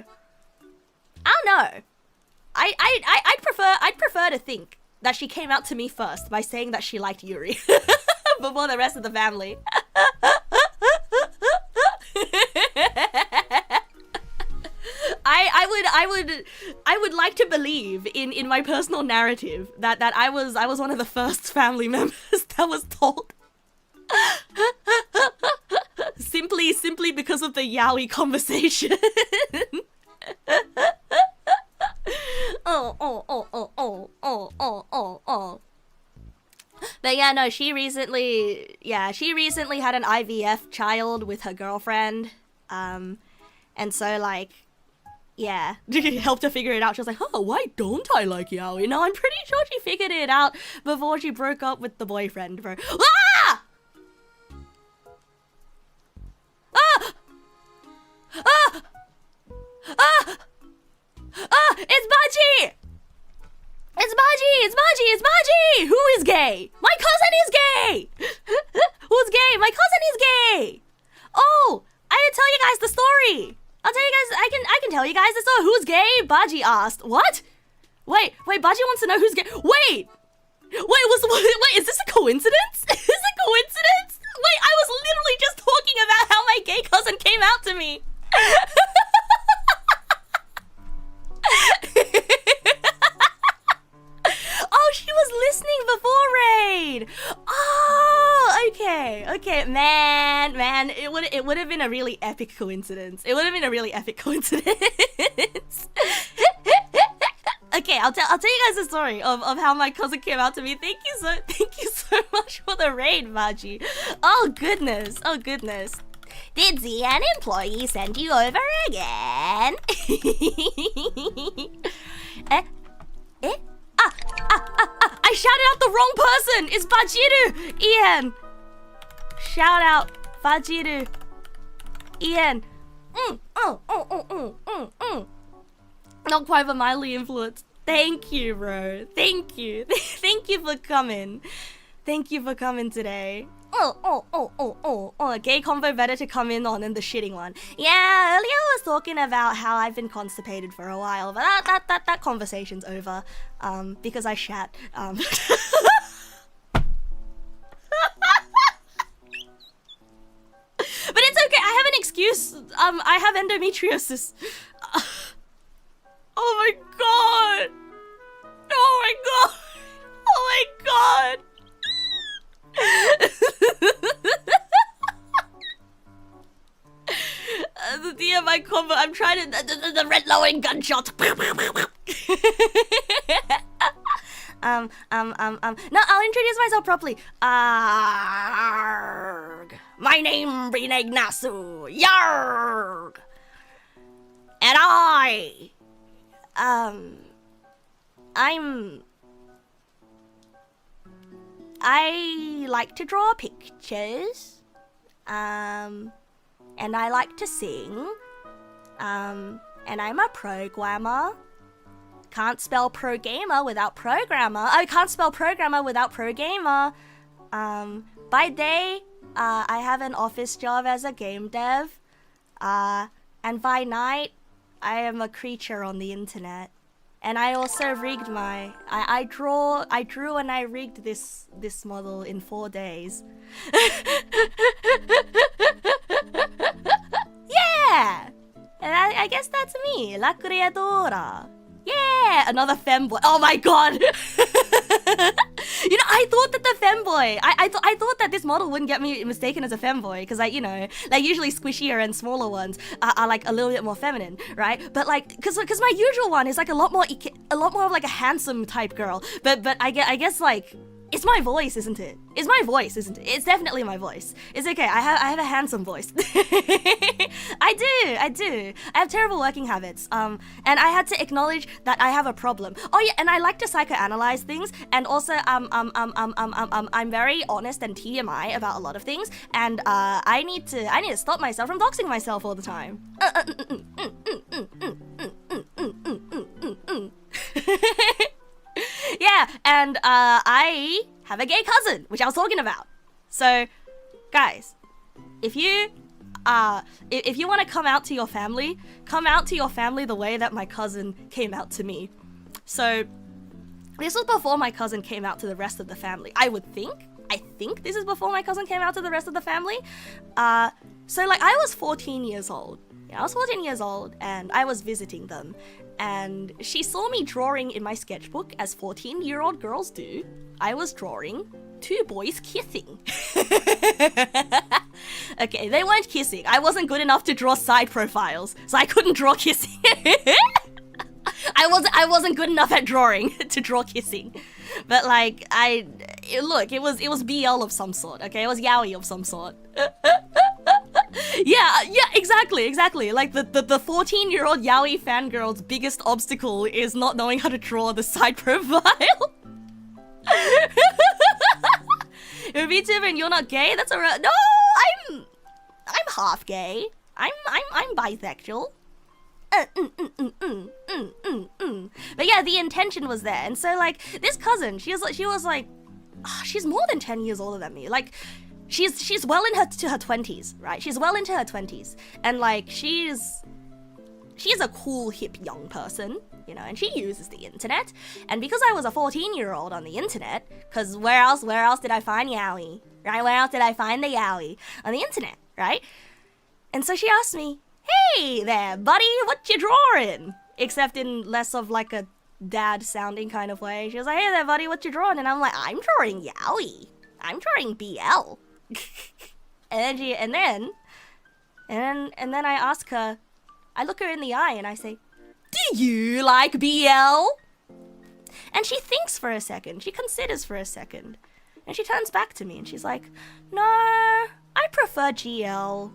I'd prefer to think that she came out to me first by saying that she liked Yuri before the rest of the family. I would like to believe in my personal narrative that I was one of the first family members that was told. Simply because of the yaoi conversation. Oh. But yeah, Yeah, no, she recently had an IVF child with her girlfriend. And so, like, yeah, helped her figure it out. She was like, oh, why don't I like yaoi? No, I'm pretty sure she figured it out before she broke up with the boyfriend, bro. Ah! Ah! Ah! Ah! Ah! It's Baji! It's Baji! It's Baji! It's Baji! Who is gay? My cousin is gay! Who's gay? My cousin is gay! Oh! I didn't tell you guys the story! I'll tell you guys, I can tell you guys the story. Who's gay? Baji asked. What? Wait, Baji wants to know who's gay. Wait, is this a coincidence? Is this a coincidence? Wait, I was literally just talking about how my gay cousin came out to me. Oh, she was listening before raid. Oh, okay, man. It would have been a really epic coincidence. Okay, I'll tell you guys the story of how my cousin came out to me. Thank you so much for the raid, Baji. Oh goodness. Did Zian employee send you over again? I shouted out the wrong person! It's Bajiru! Ian! Shout out Bajiru. Ian. Not quite, but mildly influenced. Thank you, bro. Thank you. Thank you for coming. Thank you for coming today. A gay combo better to come in on than the shitting one. Yeah, earlier I was talking about how I've been constipated for a while, but that conversation's over. Because I shat. But it's okay, I have an excuse. I have endometriosis. Oh my god! Oh my god! Oh my god! The DMI combo, I'm trying to... The red lowering gunshot! No, I'll introduce myself properly. Arrgh. My name be Neg Nasu. Yarg! And I like to draw pictures, and I like to sing, and I'm a programmer. Can't spell pro gamer without programmer. I can't spell programmer without pro gamer. By day, I have an office job as a game dev, and by night, I am a creature on the internet. And I also rigged my... I drew and I rigged this model in 4 days. Yeah! And I guess that's me, la creadora. Yeah! Another femboy. Oh my god! You know, I thought that the femboy... I thought that this model wouldn't get me mistaken as a femboy, because, like, you know, like, usually squishier and smaller ones are like, a little bit more feminine, right? But, like, because my usual one is, like, a lot more of, like, a handsome type girl. But I guess, like... It's my voice, isn't it? It's my voice, isn't it? It's definitely my voice. It's okay, I have a handsome voice. I do. I have terrible working habits. And I had to acknowledge that I have a problem. Oh yeah, and I like to psychoanalyze things, and also I'm very honest and TMI about a lot of things, and I need to stop myself from doxing myself all the time. Yeah, and I have a gay cousin, which I was talking about. So, guys, if you want to come out to your family the way that my cousin came out to me. So, this was before my cousin came out to the rest of the family. I think this is before my cousin came out to the rest of the family. So, like, I was 14 years old. Yeah, I was 14 years old, and I was visiting them. And she saw me drawing in my sketchbook, as 14-year-old girls do. I was drawing 2 boys kissing. Okay, they weren't kissing. I wasn't good enough to draw side profiles, so I couldn't draw kissing. I wasn't good enough at drawing to draw kissing. But, like, look, it was BL of some sort, okay? It was yaoi of some sort. Yeah, exactly. Like the 14-year-old yaoi fangirl's biggest obstacle is not knowing how to draw the side profile. You're a VTuber and you're not gay? That's alright. No, I'm half gay. I'm bisexual. But yeah, the intention was there, and so like this cousin, she was like, she's more than 10 years older than me. Like, she's well into her 20s, right? She's well into her 20s, and like she's a cool hip young person, you know, and she uses the internet. And because I was a 14-year-old on the internet, because where else did I find yaoi, right? Where else did I find the yaoi? On the internet, right? And so she asked me, "Hey there, buddy, what you drawing?" Except in less of like a dad sounding kind of way. She was like, "Hey there, buddy, what you drawing?" And I'm like, "I'm drawing yaoi. I'm drawing BL." and then I ask her, I look her in the eye and I say, "Do you like BL?" And she thinks for a second. She considers for a second. And she turns back to me and she's like, "No, I prefer GL."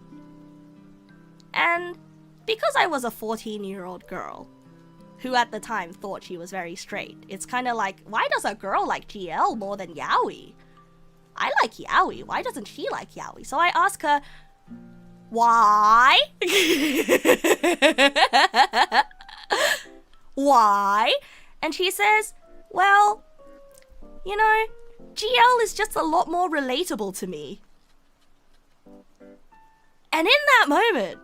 And because I was a 14-year-old girl who at the time thought she was very straight, it's kind of like, why does a girl like GL more than yaoi? I like yaoi. Why doesn't she like yaoi? So I ask her, why? Why? And she says, well, you know, GL is just a lot more relatable to me. And in that moment,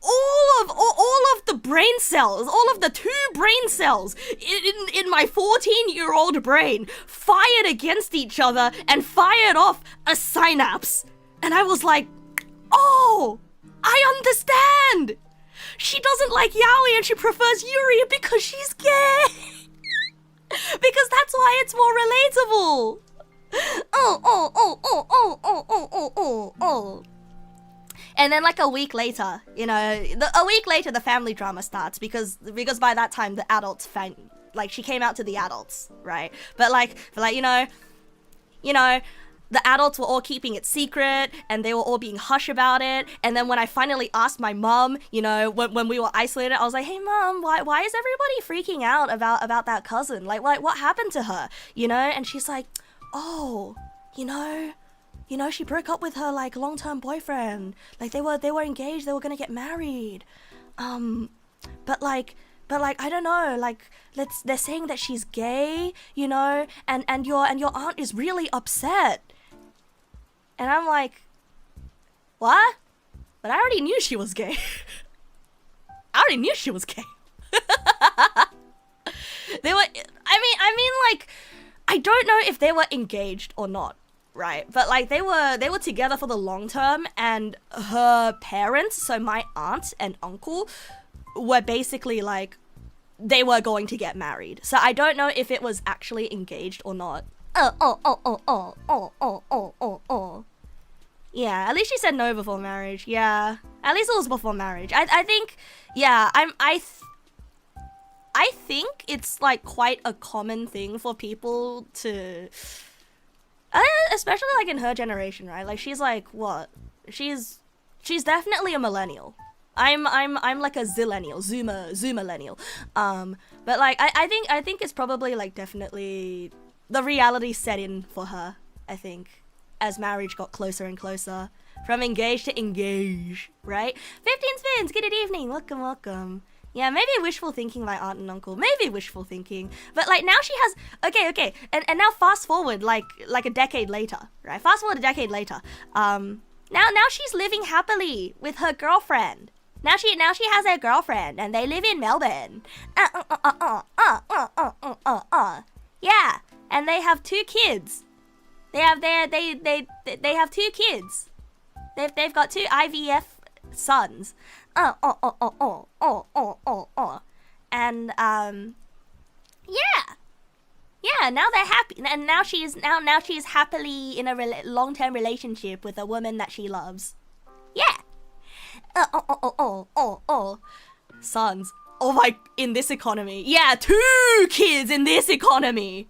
all of the brain cells, all of the 2 brain cells in my 14-year-old brain fired against each other and fired off a synapse. And I was like, oh, I understand. She doesn't like yaoi and she prefers yuri because she's gay. Because that's why it's more relatable. Oh. And then like a week later, you know, the family drama starts because by that time the adults she came out to the adults, right? But you know, the adults were all keeping it secret and they were all being hush about it. And then when I finally asked my mom, you know, when we were isolated, I was like, "Hey mom, why is everybody freaking out about that cousin? Like what happened to her?" You know? And she's like, "Oh, you know, she broke up with her like long-term boyfriend. Like they were engaged, they were gonna get married. But like I don't know, like they're saying that she's gay, you know, and your aunt is really upset." And I'm like, "What? But I already knew she was gay." I already knew she was gay. They were I mean like I don't know if they were engaged or not. Right, but like they were together for the long term, and her parents, so my aunt and uncle, were basically like they were going to get married. So I don't know if it was actually engaged or not. Yeah, at least she said no before marriage. Yeah, at least it was before marriage. I think, yeah, I think it's like quite a common thing for people to. Especially like in her generation, right? Like she's like what? She's definitely a millennial. I'm like a zillennial, zoomerlennial. But like I think it's probably like definitely the reality set in for her, I think, as marriage got closer and closer. From engaged to engage, right? 15 spins, good evening, welcome. Yeah, maybe wishful thinking, my aunt and uncle. Maybe wishful thinking. But like now she has okay. And now fast forward like a decade later, right? Fast forward a decade later. Now she's living happily with her girlfriend. Now she has a girlfriend and they live in Melbourne. Yeah, and they have 2 kids. They have 2 kids. They've got 2 IVF sons. And yeah, now they're happy, and now she's happily in a long-term relationship with a woman that she loves. Yeah. Sons. Oh my, in this economy. Yeah, 2 kids in this economy.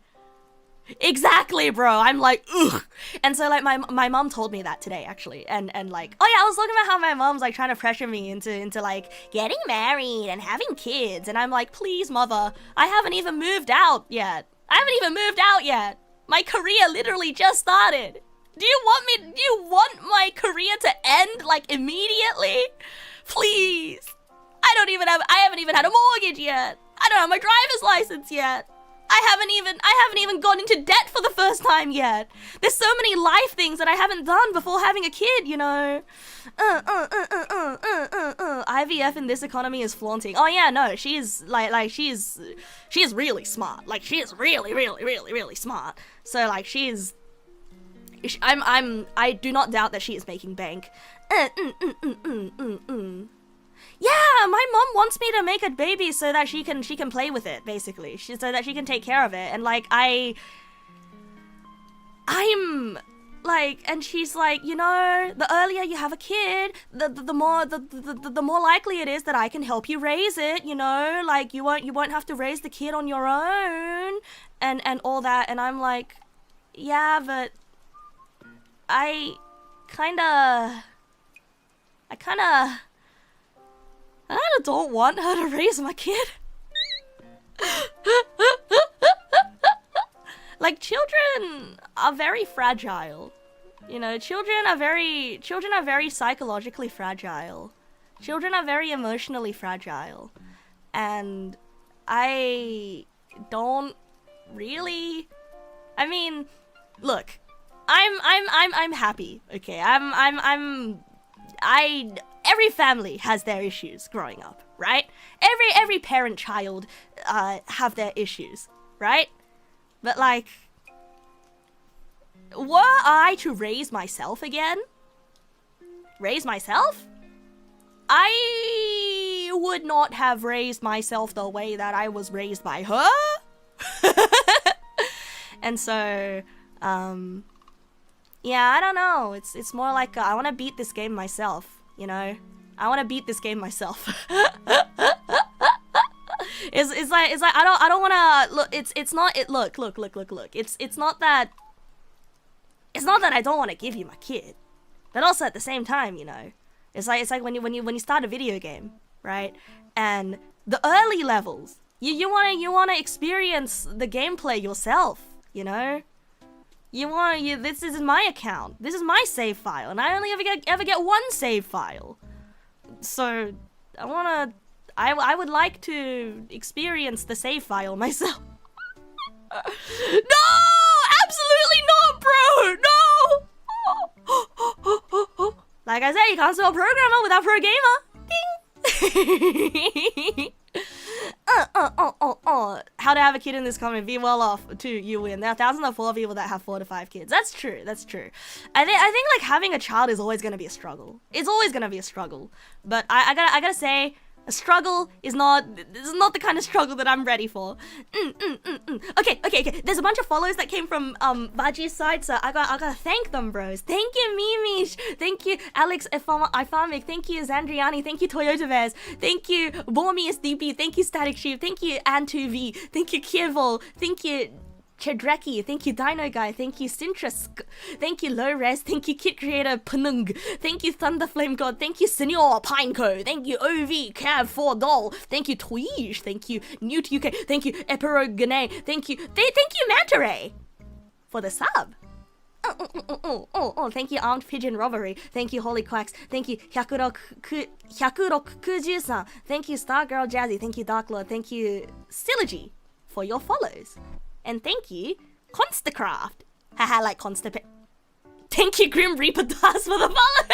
Exactly, bro. I'm like, ugh. And so like my mom told me that today actually, and like, oh yeah, I was talking about how my mom's like trying to pressure me into like getting married and having kids, and I'm like, please, mother, I haven't even moved out yet. My career literally just started. Do you want my career to end like immediately? Please. I haven't even had a mortgage yet. I don't have my driver's license yet. I haven't even gone into debt for the first time yet. There's so many life things that I haven't done before having a kid, you know. IVF in this economy is flaunting. Oh yeah, no, she's really smart. Like she is really smart. So like I do not doubt that she is making bank. Yeah, my mom wants me to make a baby so that she can play with it, basically. So that she can take care of it. And like I'm like, and she's like, you know, the earlier you have a kid, the more likely it is that I can help you raise it, you know? Like you won't have to raise the kid on your own and all that. And I'm like, yeah, but I kinda don't want her to raise my kid. Like, children are very fragile. You know, children are very psychologically fragile. Children are very emotionally fragile. And I don't really... I mean, look, I'm happy, okay? Every family has their issues growing up, right? Every parent-child have their issues, right? But like, were I to raise myself again? Raise myself? I would not have raised myself the way that I was raised by her. And so, yeah, I don't know. It's more like I want to beat this game myself. You know, I want to beat this game myself. It's like I don't want to look. It's not it. Look. It's not that I don't want to give you my kid, but also at the same time, you know, it's like when you start a video game, right? And the early levels, you wanna experience the gameplay yourself, you know. This is my account. This is my save file, and I only ever get one save file. So I would like to experience the save file myself. No, absolutely not, bro. No. Like I said, you can't spell programmer without pro gamer. Ding. How to have a kid in this comment, be well off too, you win. There are thousands of poor people that have 4 to 5 kids. That's true. I think like having a child is always gonna be a struggle. It's always gonna be a struggle. But I gotta say, a struggle is not the kind of struggle that I'm ready for. Okay. There's a bunch of follows that came from Baji's side, so I gotta thank them, bros. Thank you, Mimish. Thank you, Alex Ifamic. Thank you, Zandriani. Thank you, Toyota Bears. Thank you, Bormius DP. Thank you, Static Sheep. Thank you, Antu-V. Thank you, Kieval. Thank you, Chedreki, thank you Dino Guy, thank you Sintrask, thank you Low Res, thank you Kit Creator Panung, thank you Thunderflame God, thank you Senor Pineco, thank you OV Cav 4 Doll, thank you Tweesh, thank you Newt UK, thank you Epiro Gane, thank you Manta Ray for the sub. Thank you Armed Pigeon Robbery, thank you Holy Quacks, thank you Hyakurokuju-san, thank you Stargirl Jazzy, thank you Dark Lord, thank you Sylogy for your follows. And thank you, Constacraft. Haha, like Constipate. Thank you, Grim Reaper Das, for the follow.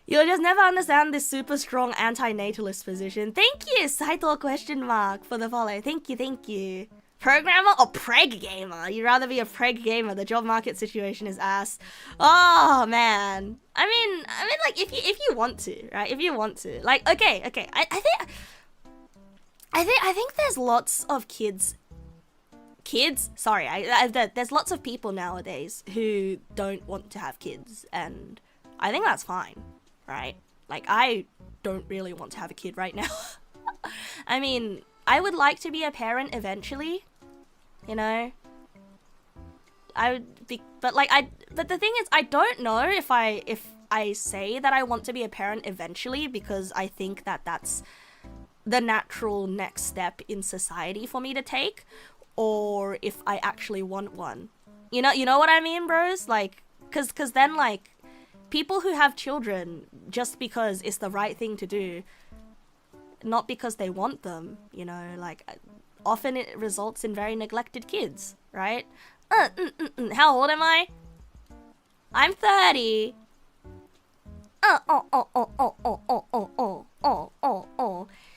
You'll just never understand this super strong anti-natalist position. Thank you, Saito ? For the follow. Thank you. Programmer or preg gamer? You'd rather be a preg gamer. The job market situation is ass. Oh man. I mean, like if you want to, right? If you want to, like, okay. I think there's lots of kids. Sorry, there's lots of people nowadays who don't want to have kids, and I think that's fine, right? Like, I don't really want to have a kid right now. I mean, I would like to be a parent eventually, you know? But the thing is, I don't know if I say that I want to be a parent eventually, because I think that that's the natural next step in society for me to take, or if I actually want one. You know what I mean, bros? Like, cause then, like, people who have children just because it's the right thing to do, not because they want them, you know, like, often it results in very neglected kids, right? How old am I? I'm 30.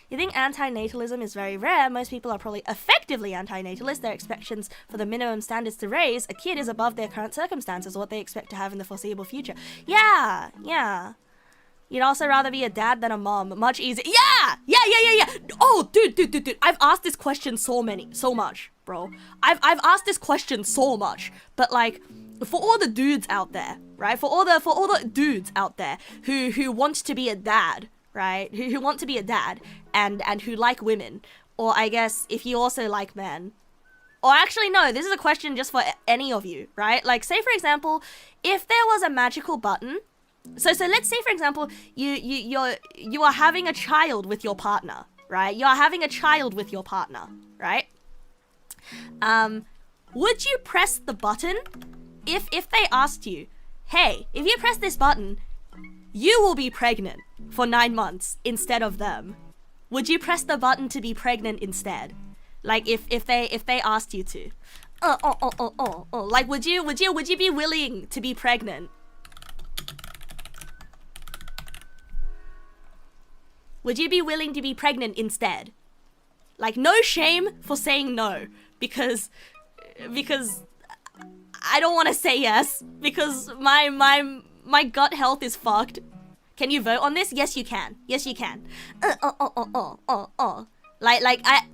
You think antinatalism is very rare? Most people are probably effectively antinatalist. Their expectations for the minimum standards to raise a kid is above their current circumstances or what they expect to have in the foreseeable future. Yeah. You'd also rather be a dad than a mom. Much easier. Yeah. Oh, dude. I've asked this question so much, bro. I've asked this question so much. But like, for all the dudes out there, right? For all the dudes out there who want to be a dad, right? Who want to be a dad and who like women, or I guess if you also like men. Or actually, no, this is a question just for any of you, right? Like, say for example, if there was a magical button. So let's say for example, you are having a child with your partner, right? You are having a child with your partner, right? Would you press the button if they asked you, hey, if you press this button, you will be pregnant for 9 months instead of them? Would you press the button to be pregnant instead? Like if they asked you to? Like would you be willing to be pregnant? Would you be willing to be pregnant instead? Like, no shame for saying no, because I don't want to say yes, because my gut health is fucked. Can you vote on this? Yes, you can. Yes, you can.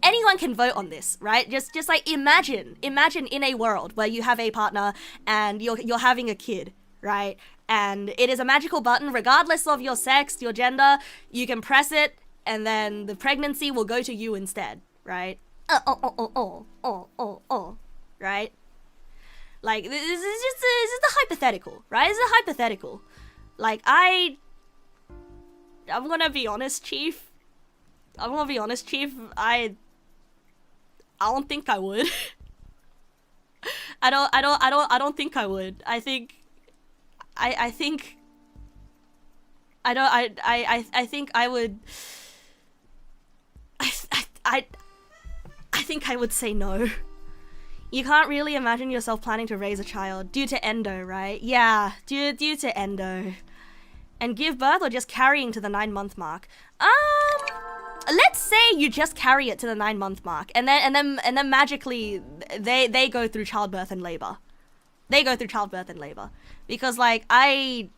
Anyone can vote on this, right? Just like imagine in a world where you have a partner and you're having a kid, right? And it is a magical button, regardless of your sex, your gender. You can press it, and then the pregnancy will go to you instead, right? Right? Like, this is just a hypothetical, right? This is a hypothetical. Like, I'm gonna be honest, Chief. I don't think I would. I don't think I would. I think I think I would. I think I would say no. You can't really imagine yourself planning to raise a child due to endo, right? Yeah, due to endo. And give birth or just carrying to the 9-month mark? Let's say you just carry it to the 9-month mark, and then magically they go through childbirth and labor. Because like I'm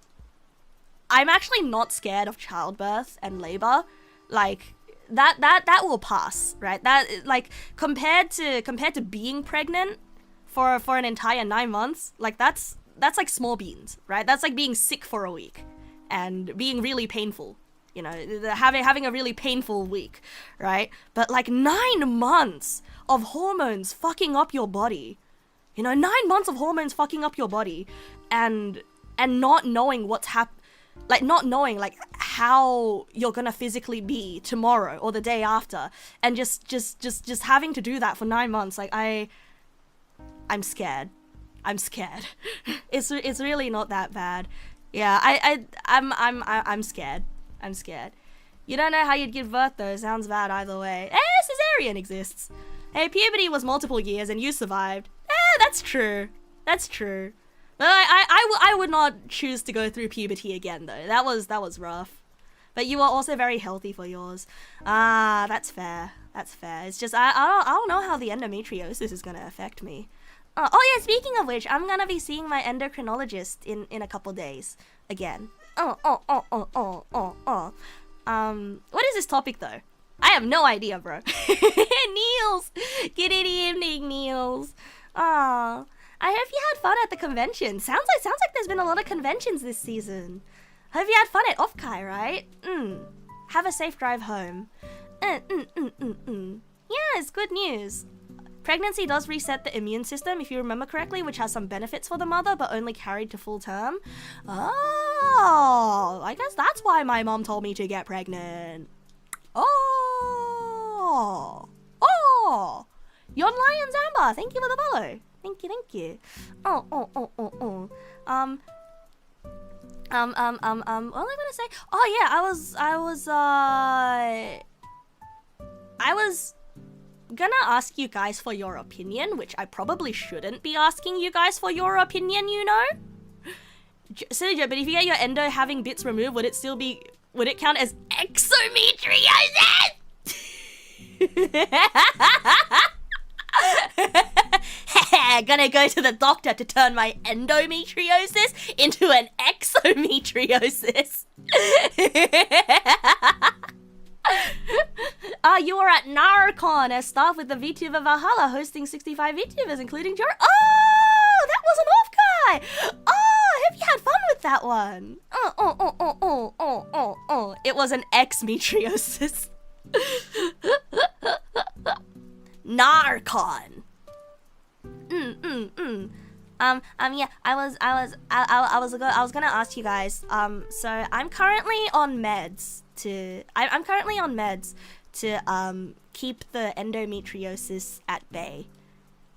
actually not scared of childbirth and labor. Like that will pass, right? That, like, compared to being pregnant for an entire 9 months, like that's like small beans, right? That's like being sick for a week and being really painful, you know, having a really painful week, right? But like 9 months of hormones fucking up your body, you know, 9 months of hormones fucking up your body, and not knowing not knowing like how you're gonna physically be tomorrow or the day after, and just having to do that for 9 months. Like I'm scared. It's really not that bad. Yeah, I'm scared. You don't know how you'd give birth though. Sounds bad either way. Cesarean exists. Hey, puberty was multiple years and you survived. That's true. But I would not choose to go through puberty again though. That was rough. But you are also very healthy for yours. That's fair. It's just I don't know how the endometriosis is gonna affect me. Oh yeah, speaking of which, I'm gonna be seeing my endocrinologist in a couple days again. What is this topic though? I have no idea, bro. Niels! Good evening, Niels. I hope you had fun at the convention. Sounds like there's been a lot of conventions this season. Hope you had fun at Offkai, right? Have a safe drive home. Yeah, it's good news. Pregnancy does reset the immune system, if you remember correctly, which has some benefits for the mother, but only carried to full term. Oh, I guess that's why my mom told me to get pregnant. Oh. Yon Lions Amber, thank you for the follow. Thank you. Oh. What am I gonna say? Oh yeah, I was gonna ask you guys for your opinion, which I probably shouldn't be asking you guys for your opinion, you know? Silly joke, but if you get your endo having bits removed, would it count as exometriosis? Gonna go to the doctor to turn my endometriosis into an exometriosis. You were at Narcon as staff with the VTuber Valhalla, hosting 65 VTubers, including Jor. Oh, that was an off guy. Oh, have you had fun with that one? It was an exmetriosis. Narcon. Yeah, I was gonna ask you guys. So I'm currently on meds to keep the endometriosis at bay,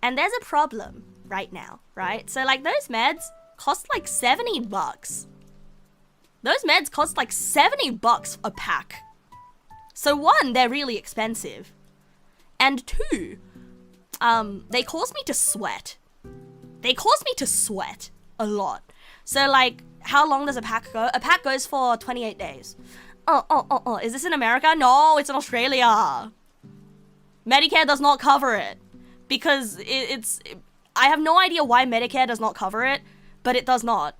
and there's a problem right now, right? So like those meds cost like $70. Those meds cost like $70 a pack. So one, they're really expensive, and two, they cause me to sweat. They cause me to sweat a lot. So like, how long does a pack go? A pack goes for 28 days. Is this in America? No, it's in Australia. Medicare does not cover it because I have no idea why Medicare does not cover it, but it does not.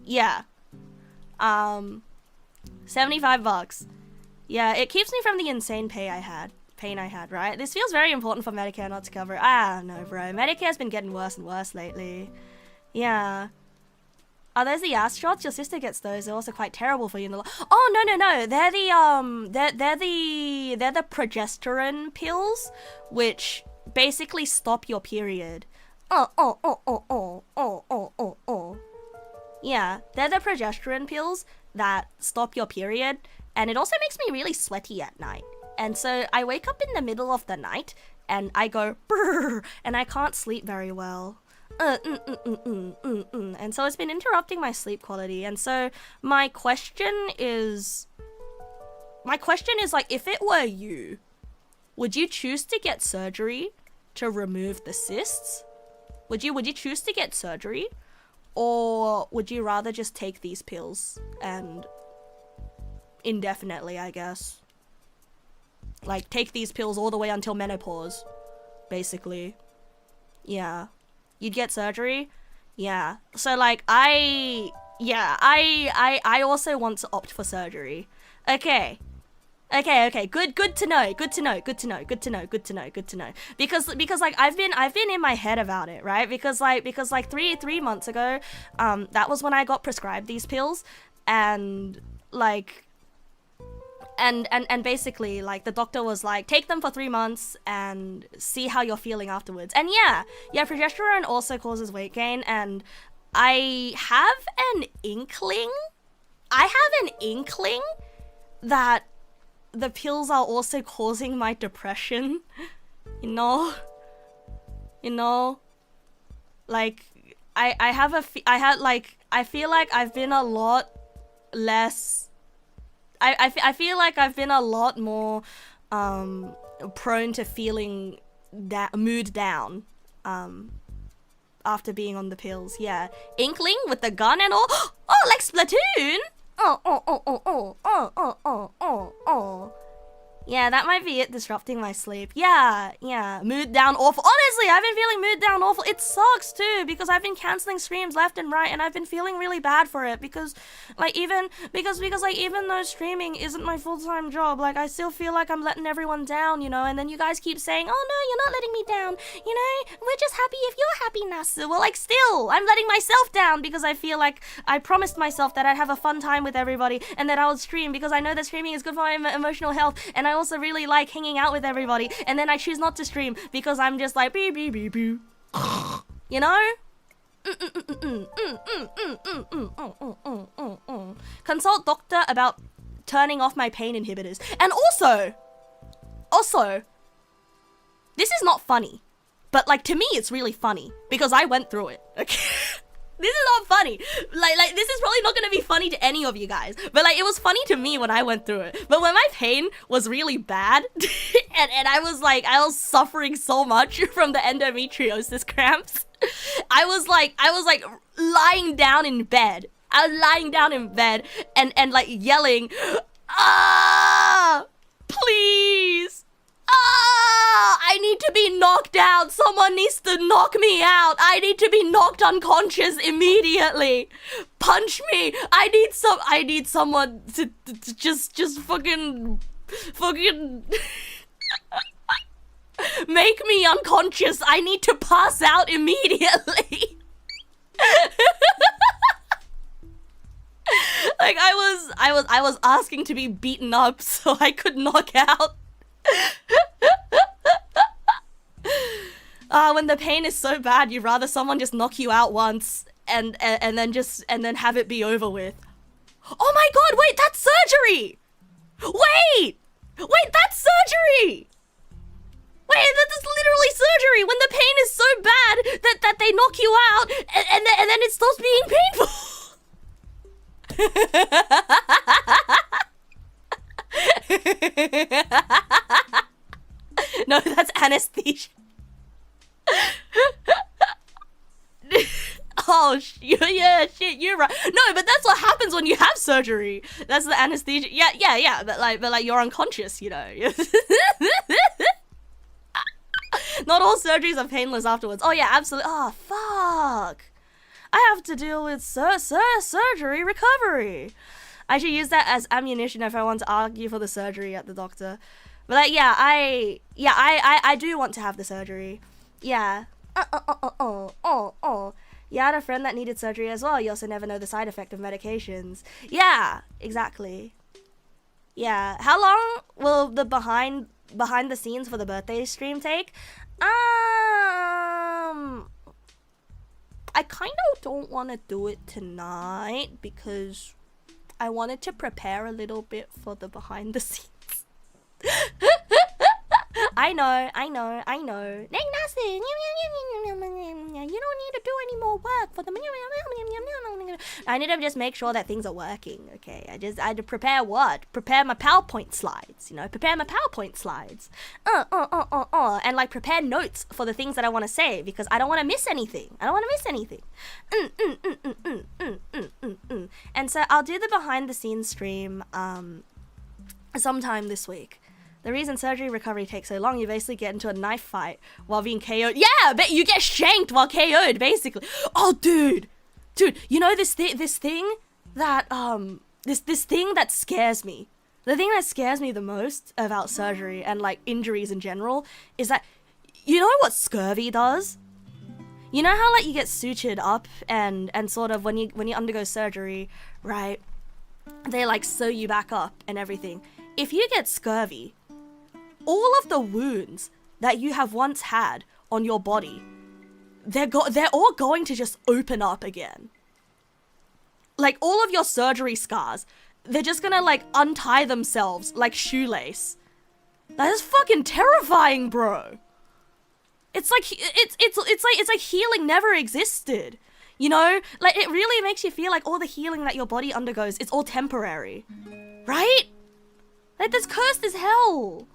Yeah. $75. Yeah, it keeps me from the insane pain I had, right? This feels very important for Medicare not to cover it. I don't know, bro. Medicare's been getting worse and worse lately. Yeah. Are those the ass shots? Your sister gets those. They're also quite terrible for you in the Oh, no. They're the progesterone pills, which basically stop your period. Yeah, they're the progesterone pills that stop your period, and it also makes me really sweaty at night. And so I wake up in the middle of the night and I go brrr, and I can't sleep very well. And so it's been interrupting my sleep quality. And so my question is like, if it were you, would you choose to get surgery to remove the cysts? Would you choose to get surgery, or would you rather just take these pills and indefinitely, I guess? Like, take these pills all the way until menopause, basically. Yeah. You'd get surgery? Yeah. So, like, I also want to opt for surgery. Okay. Good to know. Because like I've been in my head about it, right? Because like 3 months ago, that was when I got prescribed these pills, and like and basically like the doctor was like, take them for 3 months and see how you're feeling afterwards. And yeah, progesterone also causes weight gain, and I have an inkling that the pills are also causing my depression, you know, like I feel like I've been a lot less, I feel like I've been a lot more prone to feeling that mood down after being on the pills. Yeah, inkling with the gun and all. Oh, like Splatoon. Yeah, that might be it disrupting my sleep. Yeah, mood down awful. Honestly, I've been feeling mood down awful. It sucks too, because I've been canceling streams left and right, and I've been feeling really bad for it, because like even though streaming isn't my full-time job, like I still feel like I'm letting everyone down, you know, and then you guys keep saying, oh no, you're not letting me down, you know, we're just happy if you're happy, Nasu. Well, like still, I'm letting myself down, because I feel like I promised myself that I'd have a fun time with everybody and that I would stream, because I know that streaming is good for my emotional health, and I also really like hanging out with everybody, and then I choose not to stream because I'm just like, bee, bee, bee, bee. You know? Consult doctor about turning off my pain inhibitors. And also, this is not funny, but like to me it's really funny because I went through it. Okay. This is not funny. Like this is probably not gonna be funny to any of you guys, but like it was funny to me when I went through it. But when my pain was really bad, and I was suffering so much from the endometriosis cramps, I was like lying down in bed. I was lying down in bed and like yelling, ah, please. I need to be knocked out. Someone needs to knock me out. I need to be knocked unconscious immediately. Punch me. I need someone to just fucking make me unconscious. I need to pass out immediately. Like I was asking to be beaten up so I could knock out. When the pain is so bad, you'd rather someone just knock you out once and then have it be over with. Oh my god, wait, that's surgery! Wait, that's surgery! Wait, that's literally surgery when the pain is so bad that they knock you out and then it stops being painful. No, that's anesthesia. Oh, yeah, shit, you're right. No, but that's what happens when you have surgery. That's the anesthesia. Yeah, but like you're unconscious, you know. Not all surgeries are painless afterwards. Oh yeah, absolutely. Oh, fuck. I have to deal with surgery recovery. I should use that as ammunition if I want to argue for the surgery at the doctor. But like, yeah, I do want to have the surgery. Yeah. You had a friend that needed surgery as well. You also never know the side effect of medications. Yeah, exactly. Yeah. How long will the behind the scenes for the birthday stream take? I kind of don't want to do it tonight because I wanted to prepare a little bit for the behind the scenes. I know. Neg Nass, you don't need to do any more work for the. I need to just make sure that things are working. Okay, I had to prepare what? Prepare my PowerPoint slides. You know, prepare my PowerPoint slides. And like prepare notes for the things that I want to say because I don't want to miss anything. And so I'll do the behind the scenes stream sometime this week. The reason surgery recovery takes so long, you basically get into a knife fight while being KO'd. Yeah, but you get shanked while KO'd, basically. Oh, dude, you know this thing that this thing that scares me. The thing that scares me the most about surgery and like injuries in general is that you know what scurvy does? You know how like you get sutured up and sort of when you undergo surgery, right? They like sew you back up and everything. If you get scurvy, all of the wounds that you have once had on your body, they're all going to just open up again. Like all of your surgery scars, they're just gonna like untie themselves like shoelace. That is fucking terrifying, bro. It's like healing never existed. You know, like it really makes you feel like all the healing that your body undergoes, it's all temporary, right? Like that's cursed as hell.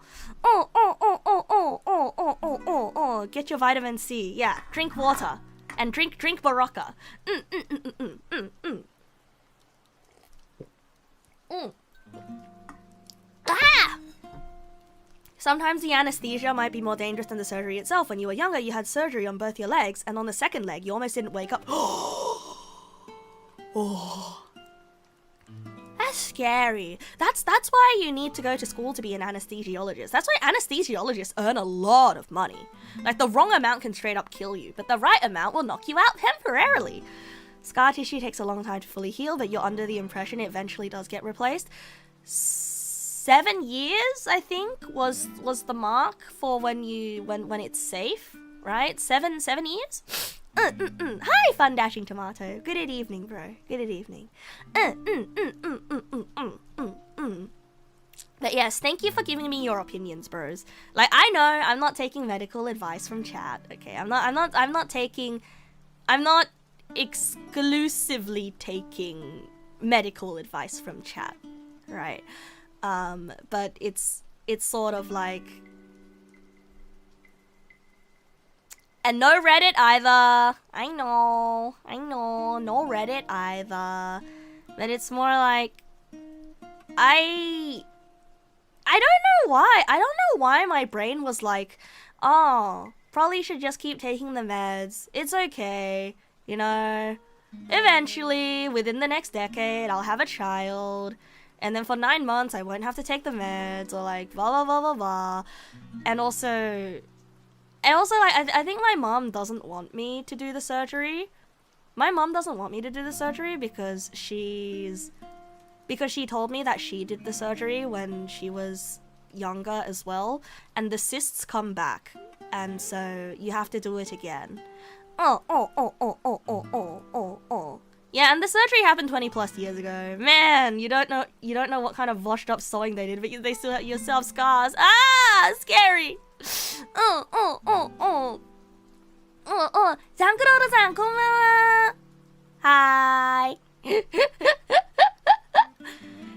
Get your vitamin C. Yeah, drink water and drink Barocca. Ah! Sometimes the anesthesia might be more dangerous than the surgery itself. When you were younger, you had surgery on both your legs, and on the second leg, you almost didn't wake up. Oh. That's scary. That's why you need to go to school to be an anesthesiologist. That's why anesthesiologists earn a lot of money. Like, the wrong amount can straight up kill you, but the right amount will knock you out temporarily. Scar tissue takes a long time to fully heal, but you're under the impression it eventually does get replaced. 7 years, I think, was the mark for when it's safe, right? Seven years. Hi, Fun Dashing Tomato. Good evening, bro. Good evening. But yes, thank you for giving me your opinions, bros. Like, I know I'm not taking medical advice from chat. Okay, I'm not exclusively taking medical advice from chat, right? But it's sort of like, and no Reddit either. I know, no Reddit either. But it's more like, I don't know why. I don't know why my brain was like, oh, probably should just keep taking the meds. It's okay, you know. Eventually, within the next decade, I'll have a child. And then for 9 months, I won't have to take the meds, or like, blah, blah, blah, blah, blah. And also, like, I think my mom doesn't want me to do the surgery. My mom doesn't want me to do the surgery because she told me that she did the surgery when she was younger as well, and the cysts come back, and so you have to do it again. Yeah, and the surgery happened 20 plus years ago. Man, you don't know what kind of washed up sewing they did, but they still have yourself scars. Ah, scary. Zankuroto-san, konbanwa. Hi.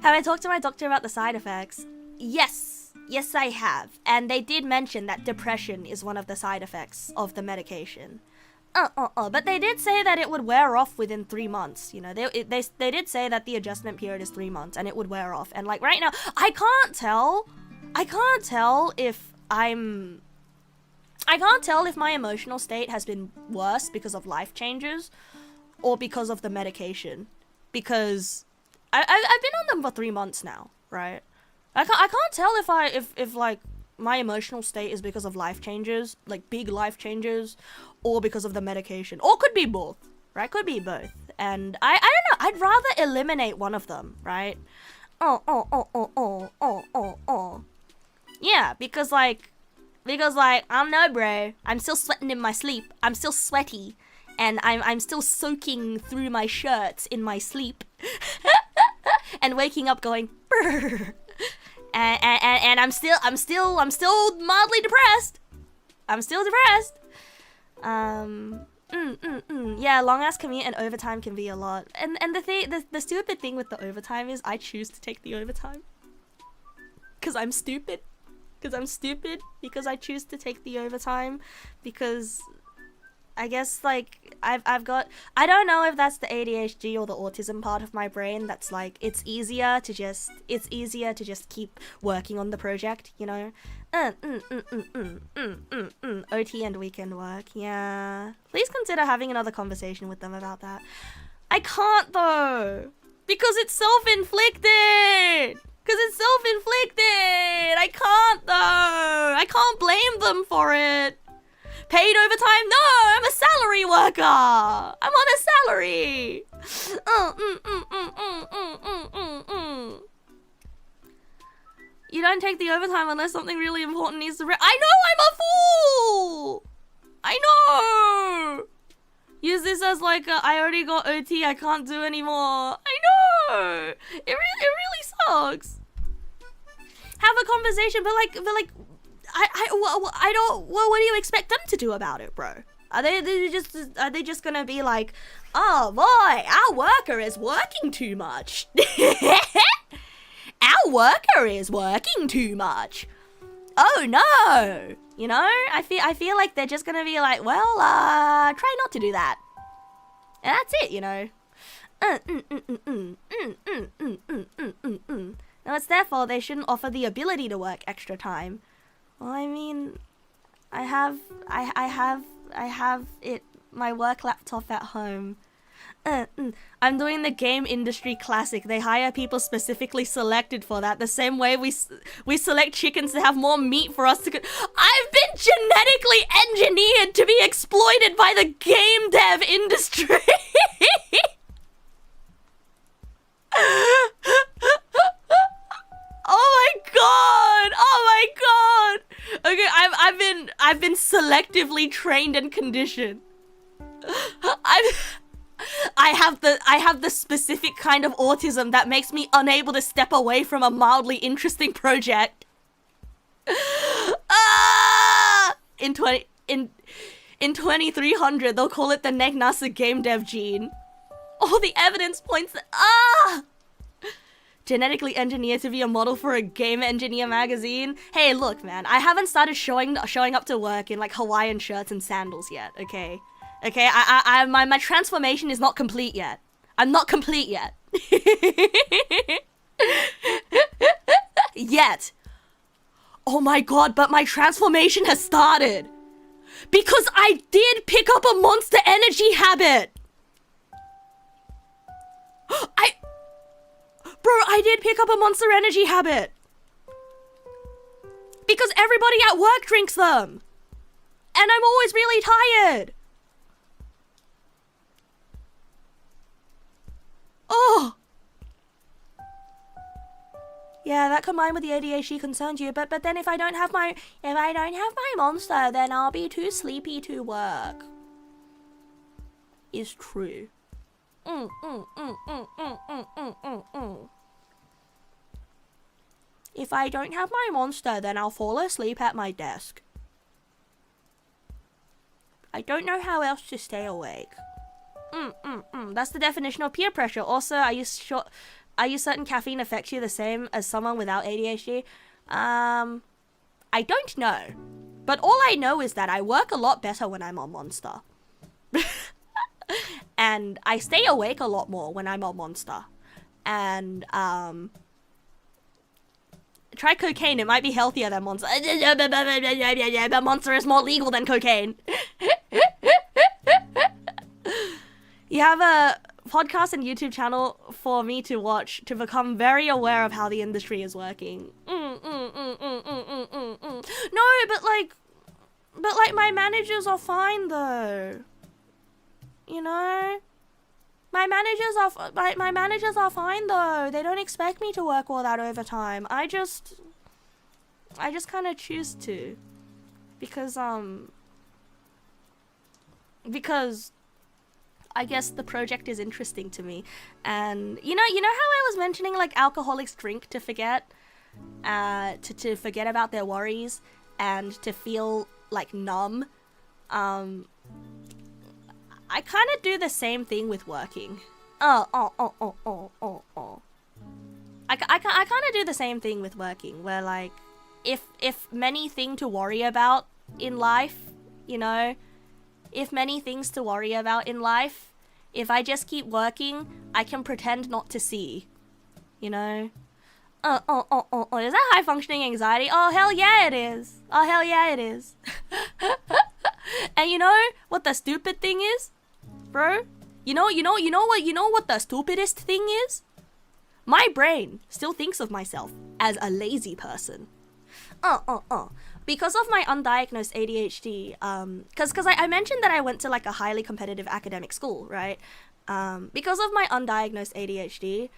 Have I talked to my doctor about the side effects? Yes, I have. And they did mention that depression is one of the side effects of the medication. But they did say that it would wear off within 3 months. You know, they did say that the adjustment period is 3 months and it would wear off. And like right now, I can't tell if my emotional state has been worse because of life changes or because of the medication. Because I've been on them for 3 months now, right? I can't tell if like my emotional state is because of life changes, like big life changes, or because of the medication, or could be both, right? Could be both. And I don't know. I'd rather eliminate one of them, right? Yeah, because like I don't know, bro. I'm still sweating in my sleep. I'm still sweaty, and I'm still soaking through my shirts in my sleep, and waking up going brr. And I'm still mildly depressed. I'm still depressed. Yeah, long ass commute and overtime can be a lot. And the stupid thing with the overtime is I choose to take the overtime. Cause I'm stupid. Because I choose to take the overtime. Because I guess like I've got, I don't know if that's the ADHD or the autism part of my brain that's like it's easier to just keep working on the project, you know. OT and weekend work, yeah. Please consider having another conversation with them about that. I can't though, because it's self-inflicted. I can't though. I can't blame them for it. Paid overtime? No, I'm a salary worker. I'm on a salary. You don't take the overtime unless something really important needs to I know I'm a fool. I know. Use this as like I already got OT, I can't do anymore. I know. It really sucks. Have a conversation, but like I don't. What do you expect them to do about it, bro? Are they just gonna be like, oh boy, our worker is working too much. Our worker is working too much. Oh no, you know. I feel like they're just gonna be like, well, try not to do that, and that's it, you know. Now it's their fault. They shouldn't offer the ability to work extra time. Well, I mean, I have it, my work laptop at home. I'm doing the game industry classic. They hire people specifically selected for that. The same way we select chickens to have more meat for us to I've been genetically engineered to be exploited by the game dev industry. Oh my I've been selectively trained and conditioned. I have the specific kind of autism that makes me unable to step away from a mildly interesting project. In 2300, they'll call it the Neg naS game dev gene. All the evidence points that genetically engineered to be a model for a game engineer magazine. Hey, look, man, I haven't started showing up to work in like Hawaiian shirts and sandals yet. Okay, my transformation is not complete yet. I'm not complete yet. Yet. Oh my god, but my transformation has started. Because I did pick up a Monster Energy habit. I did pick up a Monster Energy habit. Because everybody at work drinks them. And I'm always really tired. Oh. Yeah, that combined with the ADHD concerns you, but then if I don't have my Monster, then I'll be too sleepy to work. Is true. If I don't have my Monster, then I'll fall asleep at my desk. I don't know how else to stay awake. That's the definition of peer pressure. Also, are you certain caffeine affects you the same as someone without ADHD? I don't know. But all I know is that I work a lot better when I'm on Monster. And I stay awake a lot more when I'm on Monster. And, try cocaine, it might be healthier than Monster. But Monster is more legal than cocaine. You have a podcast and YouTube channel for me to watch to become very aware of how the industry is working. No, but like my managers are fine though. You know? My managers are fine though. They don't expect me to work all that overtime. I just kind of choose to. Because I guess the project is interesting to me. And you know how I was mentioning like alcoholics drink to forget to forget about their worries and to feel like numb. I kind of do the same thing with working. I kind of do the same thing with working, where like, if many things to worry about in life, you know, if I just keep working, I can pretend not to see, you know. Is that high functioning anxiety? Oh hell yeah it is. And you know what the stupid thing is? Bro, you know what the stupidest thing is? My brain still thinks of myself as a lazy person. Because of my undiagnosed ADHD, because I mentioned that I went to like a highly competitive academic school, right? Because of my undiagnosed ADHD,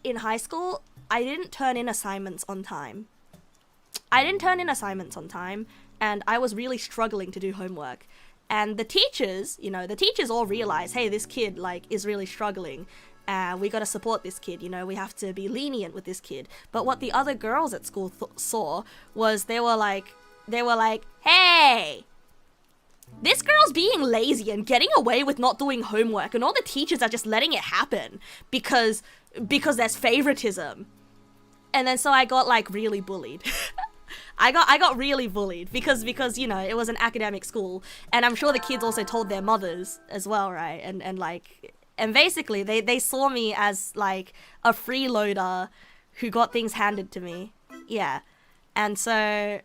in high school, I didn't turn in assignments on time. And I was really struggling to do homework. And the teachers all realized, hey, this kid, like, is really struggling. We gotta support this kid, you know, we have to be lenient with this kid. But what the other girls at school saw was they were like, hey, this girl's being lazy and getting away with not doing homework, and all the teachers are just letting it happen because there's favoritism. And then so I got like really bullied. I got really bullied because you know, it was an academic school, and I'm sure the kids also told their mothers as well, right? And basically they saw me as like a freeloader who got things handed to me. Yeah. And so,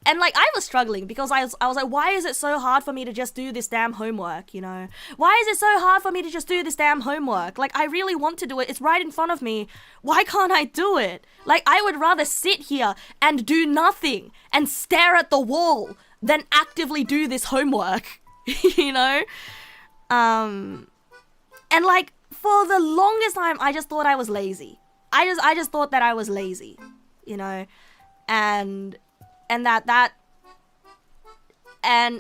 and like I was struggling because I was like, why is it so hard for me to just do this damn homework, you know? Why is it so hard for me to just do this damn homework? Like, I really want to do it. It's right in front of me. Why can't I do it? Like, I would rather sit here and do nothing and stare at the wall than actively do this homework, you know? And like, for the longest time, I just thought I was lazy. I just thought that I was lazy, you know? And and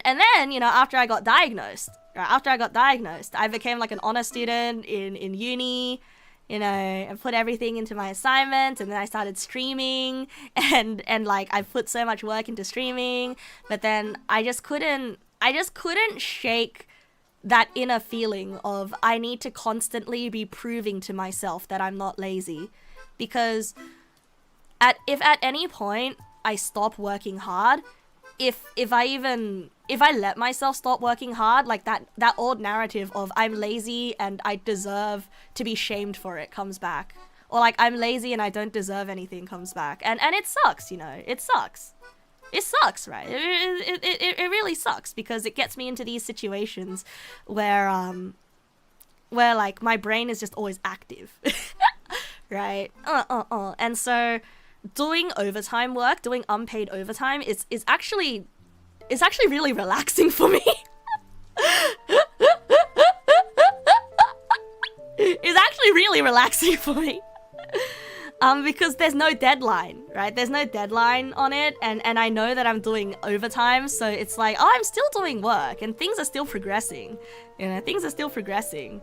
then, you know, after I got diagnosed, I became like an honor student in uni, you know, and put everything into my assignment, and then I started streaming, and like I put so much work into streaming, but then I just couldn't shake that inner feeling of I need to constantly be proving to myself that I'm not lazy, because if at any point I stop working hard, if I let myself stop working hard, like that old narrative of I'm lazy and I deserve to be shamed for it comes back, or like I'm lazy and I don't deserve anything comes back, and it sucks, you know, it sucks, right? It really sucks, because it gets me into these situations where like my brain is just always active, right? And so doing overtime work, doing unpaid overtime is actually really relaxing for me. It's actually really relaxing for me. Because there's no deadline, right? There's no deadline on it, and I know that I'm doing overtime, so it's like, oh, I'm still doing work, and things are still progressing. You know, things are still progressing.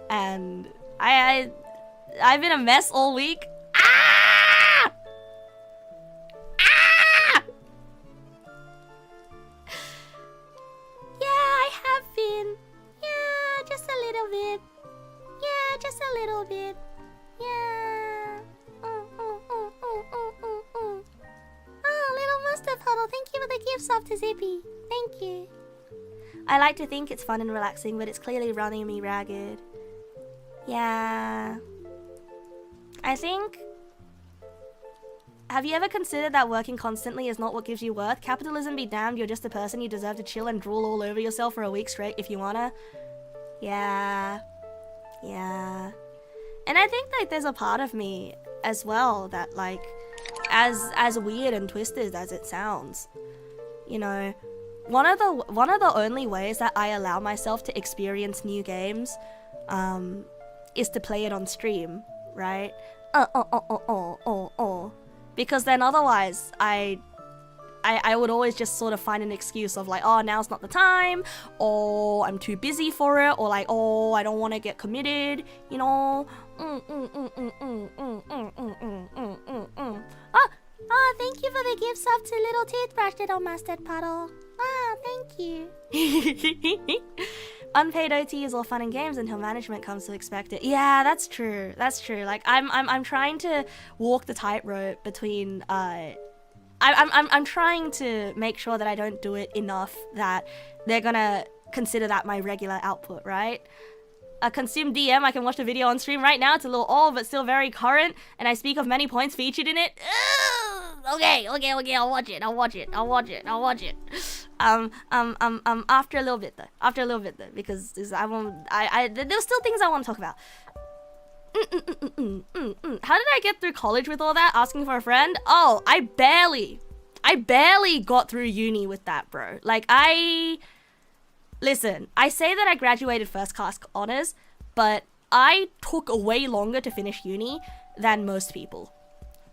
And I've been a mess all week. Ah! Ah! Yeah, I have been. Yeah, just a little bit. Yeah, just a little bit. Yeah. Oh, little mustard puddle, thank you for the gift sub to Zippy. Thank you. I like to think it's fun and relaxing, but it's clearly running me ragged. Yeah. I think... Have you ever considered that working constantly is not what gives you worth? Capitalism be damned, you're just a person, you deserve to chill and drool all over yourself for a week straight if you wanna. Yeah. Yeah. And I think like there's a part of me as well that like, as weird and twisted as it sounds, you know, one of the only ways that I allow myself to experience new games is to play it on stream, right? Because then otherwise I would always just sort of find an excuse of like, oh, now's not the time, or I'm too busy for it, or like, oh, I don't want to get committed, you know. Oh, thank you for the gift sub to Little Toothbrush, Little Mustard Puddle. Ah, thank you. Unpaid OT is all fun and games until management comes to expect it. Yeah, that's true. That's true. Like I'm trying to walk the tightrope between I'm trying to make sure that I don't do it enough that they're gonna consider that my regular output, right? Consume DM, I can watch the video on stream right now. It's a little old, but still very current, and I speak of many points featured in it. Okay, I'll watch it. After a little bit though, because there's still things I want to talk about. How did I get through college with all that? Asking for a friend? Oh, I barely got through uni with that, bro. Like, listen, I say that I graduated first class honors, but I took way longer to finish uni than most people.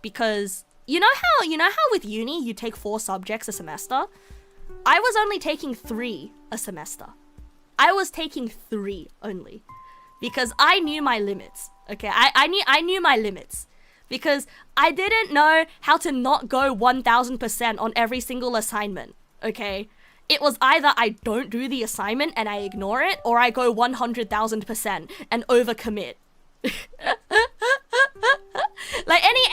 Because you know how with uni you take 4 subjects a semester? I was only taking 3 a semester. I was taking 3 only. Because I knew my limits. Okay, I knew my limits. Because I didn't know how to not go 1000% on every single assignment. Okay? It was either I don't do the assignment and I ignore it, or I go 100,000% and overcommit. Like any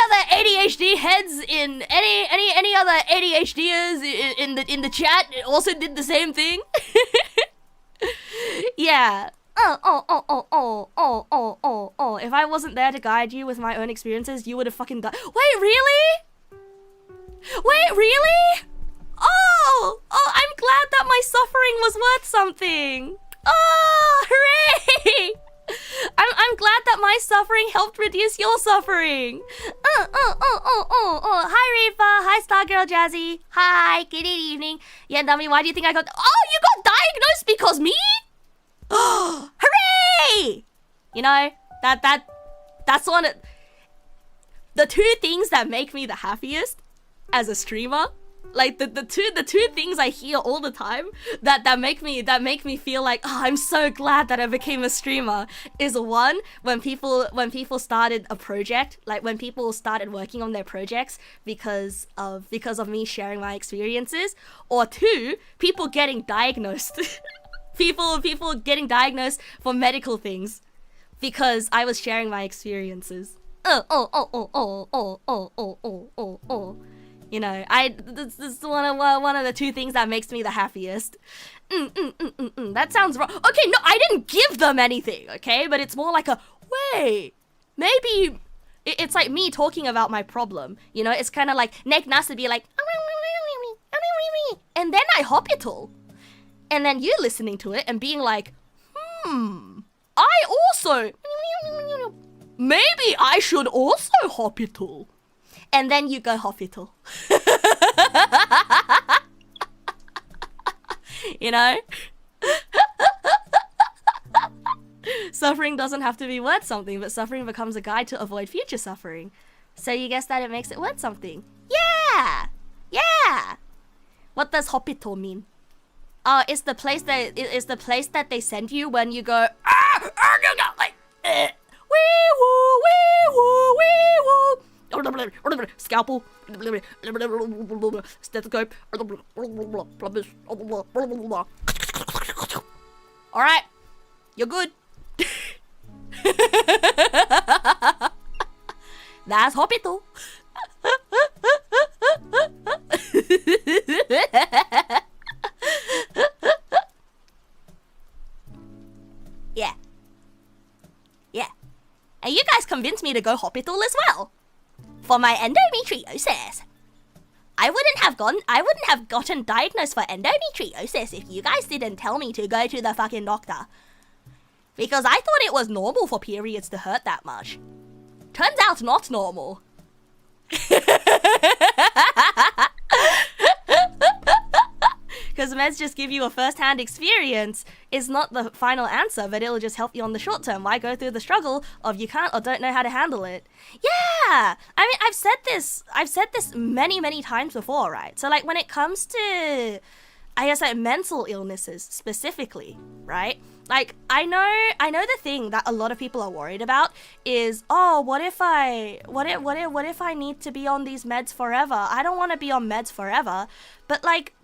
other ADHD heads in any other ADHDers in the chat also did the same thing. Yeah. If I wasn't there to guide you with my own experiences, you would have fucking died. Wait, really? Oh, I'm glad that my suffering was worth something. Oh, hooray! I'm glad that my suffering helped reduce your suffering. Hi, Reaper. Hi, Stargirl Jazzy. Hi, good evening. Yeah, Dummy, why do you think I got... Oh, you got diagnosed because me? Oh, hooray! You know, that's one of... The 2 things that make me the happiest as a streamer. Like the two things I hear all the time that make me feel like, oh, I'm so glad that I became a streamer is one, when people started a project, like when people started working on their projects because of me sharing my experiences, or two, people getting diagnosed. people getting diagnosed for medical things because I was sharing my experiences. You know, this is one of the two things that makes me the happiest. That sounds wrong. Okay, no, I didn't give them anything, okay? But it's more like a, wait, maybe it's like me talking about my problem. You know, it's kind of like Neg Nass would be like, and then I hop it all. And then you listening to it and being like, I also, maybe I should also hop it all. And then you go hospital. You know? Suffering doesn't have to be worth something, but suffering becomes a guide to avoid future suffering. So you guess that it makes it worth something. Yeah! Yeah! What does hospital mean? It's the place that they send you when you go, like, wee woo, wee woo, wee woo. Scalpel, stethoscope. All right, you're good. That's hospital. Yeah. Yeah. And you guys convinced me to go hospital as well. For my endometriosis. I wouldn't have gotten diagnosed for endometriosis if you guys didn't tell me to go to the fucking doctor. Because I thought it was normal for periods to hurt that much. Turns out not normal. Because meds just give you a first-hand experience is not the final answer, but it'll just help you on the short term. Why go through the struggle of you can't or don't know how to handle it? Yeah! I mean, I've said this many times before, right? So like when it comes to, I guess like mental illnesses specifically, right? Like I know the thing that a lot of people are worried about is, oh, what if I need to be on these meds forever? I don't want to be on meds forever. But like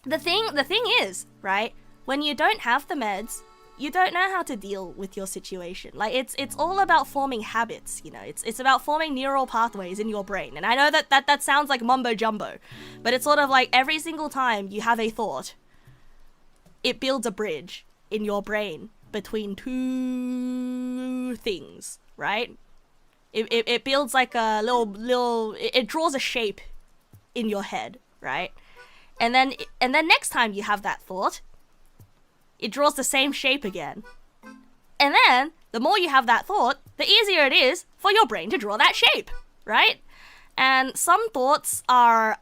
the thing is, right? When you don't have the meds, you don't know how to deal with your situation. Like it's all about forming habits, you know. It's about forming neural pathways in your brain. And I know that sounds like mumbo jumbo, but it's sort of like every single time you have a thought, it builds a bridge in your brain between two things, right? It builds like a little it draws a shape in your head, right? And then next time you have that thought, it draws the same shape again. And then the more you have that thought, the easier it is for your brain to draw that shape, right? And some thoughts are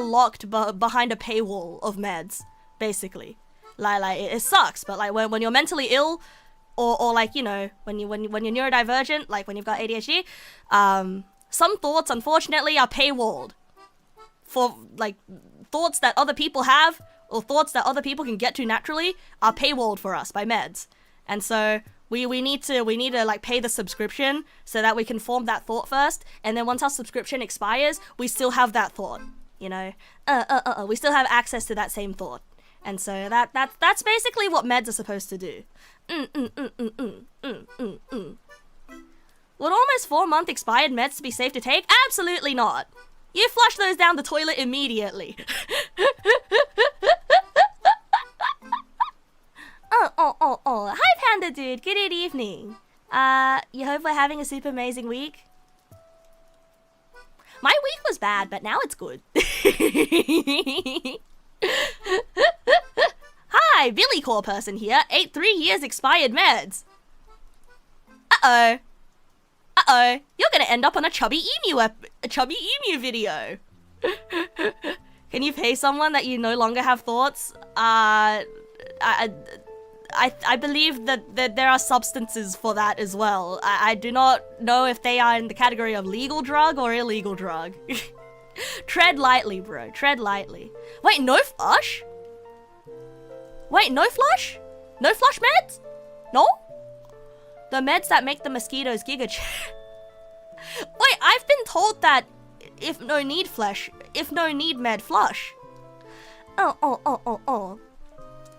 locked behind a paywall of meds, basically. Like it sucks, but like when you're mentally ill, or like, you know, when you're neurodivergent, like when you've got ADHD, some thoughts unfortunately are paywalled. For like thoughts that other people have, or thoughts that other people can get to naturally, are paywalled for us by meds. And so we need to like pay the subscription so that we can form that thought first, and then once our subscription expires, we still have that thought, you know. We still have access to that same thought. And so that's basically what meds are supposed to do. Would almost 4-month expired meds be safe to take? Absolutely not. You flush those down the toilet immediately. Oh. Hi, Panda Dude. Good evening. You hope we're having a super amazing week? My week was bad, but now it's good. Hi, Billy Core person here. ate 3 years expired meds. Uh-oh. You're gonna end up on a chubby emu video. Can you pay someone that you no longer have thoughts? I believe that there are substances for that as well. I do not know if they are in the category of legal drug or illegal drug. Tread lightly, bro. Tread lightly. Wait, no flush? Wait, no flush? No flush meds? No? The meds that make the mosquitoes giga Wait, I've been told that if no need med flush. Oh.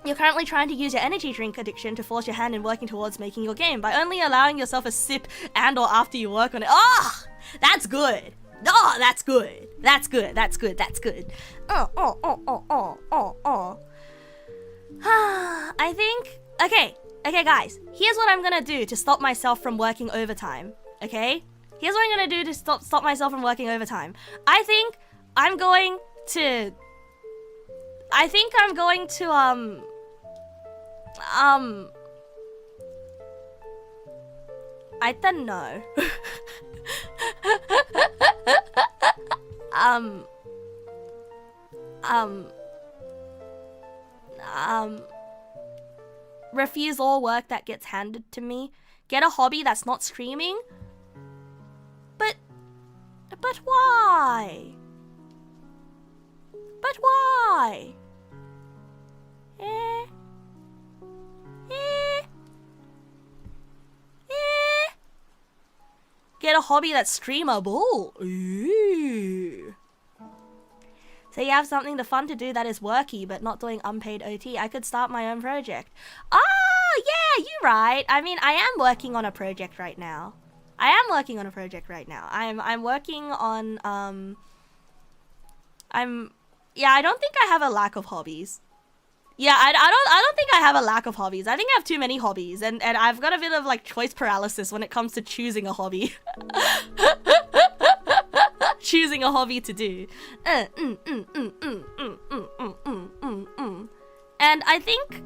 You're currently trying to use your energy drink addiction to force your hand in working towards making your game by only allowing yourself a sip and or after you work on it. Ah! That's good. Oh, that's good. That's good. That's good. That's good. I think... Okay, guys. Here's what I'm gonna do to stop myself from working overtime. Okay? Here's what I'm gonna do to stop myself from working overtime. I think I'm going to... I don't know. Refuse all work that gets handed to me. Get a hobby that's not streaming. But why? But why? Get a hobby that's streamable. Ooh. So you have something fun to do that is worky, but not doing unpaid OT. I could start my own project. Oh, yeah, you're right. I mean, I am working on a project right now. I'm working on... Yeah, I don't think I have a lack of hobbies. Yeah, I don't think I have a lack of hobbies. I think I have too many hobbies, and I've got a bit of like choice paralysis when it comes to choosing a hobby. Choosing a hobby to do. And I think...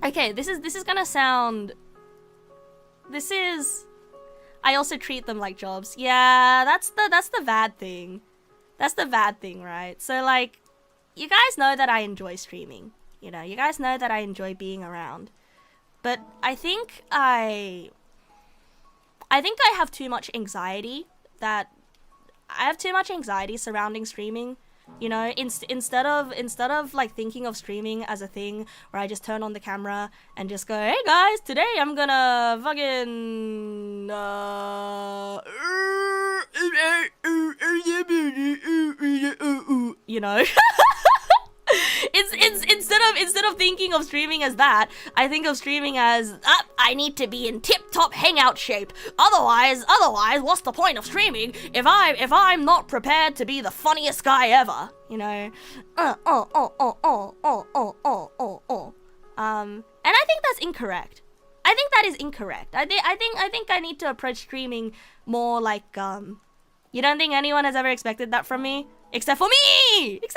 Okay, this is gonna sound... I also treat them like jobs. Yeah, that's the bad thing. That's the bad thing, right? So like, you guys know that I enjoy streaming. You know, you guys know that I enjoy being around. But I think I have too much anxiety surrounding streaming. You know, instead of like thinking of streaming as a thing where I just turn on the camera and just go, hey guys, today I'm gonna fucking you know. Instead of thinking of streaming as that, I think of streaming as I need to be in tip-top hangout shape. Otherwise, what's the point of streaming if I'm not prepared to be the funniest guy ever? You know. And I think that's incorrect. I think that is incorrect. I think I need to approach streaming more like you don't think anyone has ever expected that from me? Except for me! Yeah,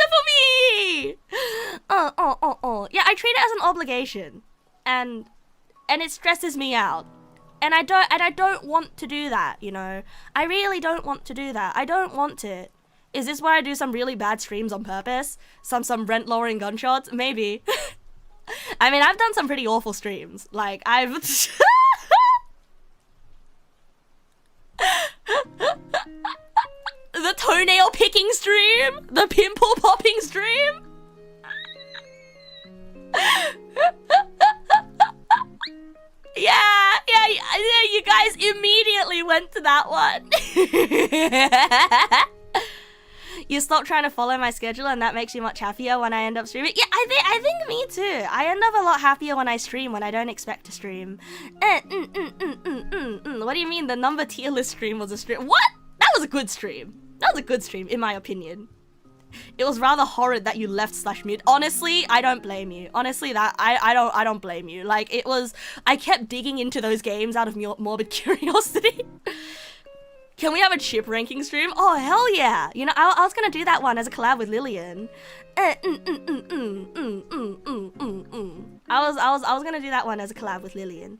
I treat it as an obligation. And it stresses me out. And I don't want to do that, you know? I really don't want to do that. I don't want it. Is this why I do some really bad streams on purpose? Some rent-lowering gunshots? Maybe. I mean, I've done some pretty awful streams. Like, I've... The toenail picking stream? The pimple popping stream? Yeah, you guys immediately went to that one. You stop trying to follow my schedule and that makes you much happier when I end up streaming. Yeah, I think me too. I end up a lot happier when I stream when I don't expect to stream. What do you mean the number tier list stream was a stream? What? That was a good stream. That was a good stream, in my opinion. It was rather horrid that you left /mute. Honestly, I don't blame you. Honestly, that I don't blame you. Like, it was... I kept digging into those games out of morbid curiosity. Can we have a chip ranking stream? Oh, hell yeah. You know, I was gonna do that one as a collab with Lillian. I was gonna do that one as a collab with Lillian.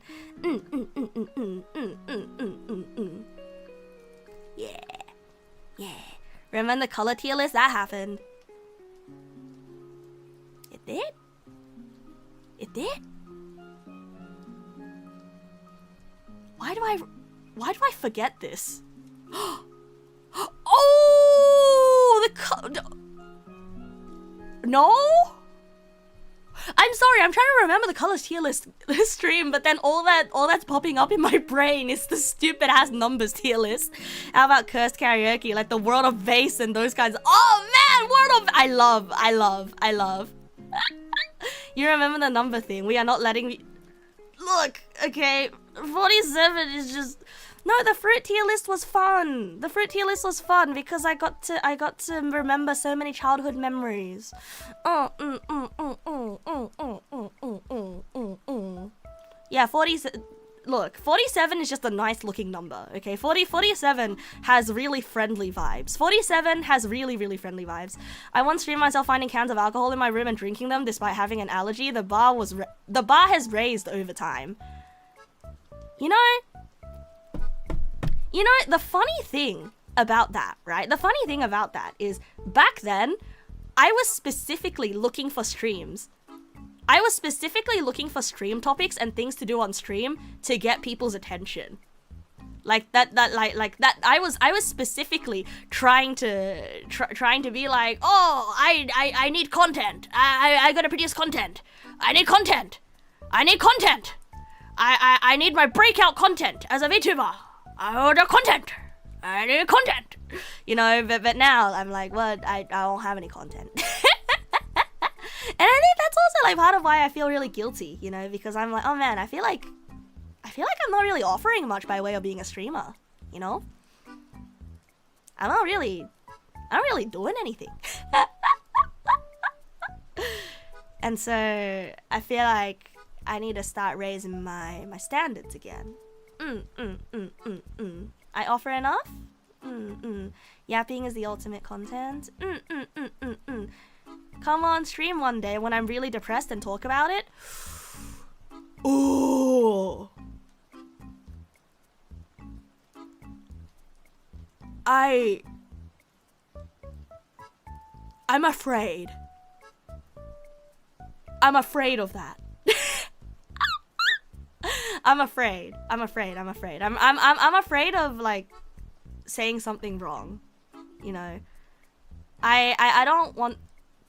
Yeah. Yeah. Remember the color tier list? That happened. It did? It did? Why do I forget this? Oh, no? I'm sorry, I'm trying to remember the colors tier list this stream, but then all that's popping up in my brain is the stupid ass numbers tier list. How about cursed karaoke, like the World of Vase and those kinds? Oh man, World of, I love. You remember the number thing? We are not letting me. Look, okay, 47 is just. No, the fruit tier list was fun. The fruit tier list was fun because I got to remember so many childhood memories. Yeah, 47. Look, 47 is just a nice looking number. Okay, 47 has really friendly vibes. 47 has really friendly vibes. I once streamed myself finding cans of alcohol in my room and drinking them despite having an allergy. The bar has raised over time. You know, the funny thing about that, right? The funny thing about that is back then, I was specifically looking for streams. I was specifically looking for stream topics and things to do on stream to get people's attention. Like that, I was specifically trying to be like, oh, I need content. I gotta produce content. I need content. I need my breakout content as a VTuber. I order content. I need content. You know, but now I'm like, what? I don't have any content. And I think that's also like part of why I feel really guilty, you know, because I'm like, oh man, I feel like I'm not really offering much by way of being a streamer, you know? I'm not really doing anything. And so I feel like I need to start raising my standards again. I offer enough? Yapping is the ultimate content. Come on stream one day when I'm really depressed and talk about it. Ooh. I'm afraid. I'm afraid of that. I'm afraid. I'm afraid of like saying something wrong. You know. I don't want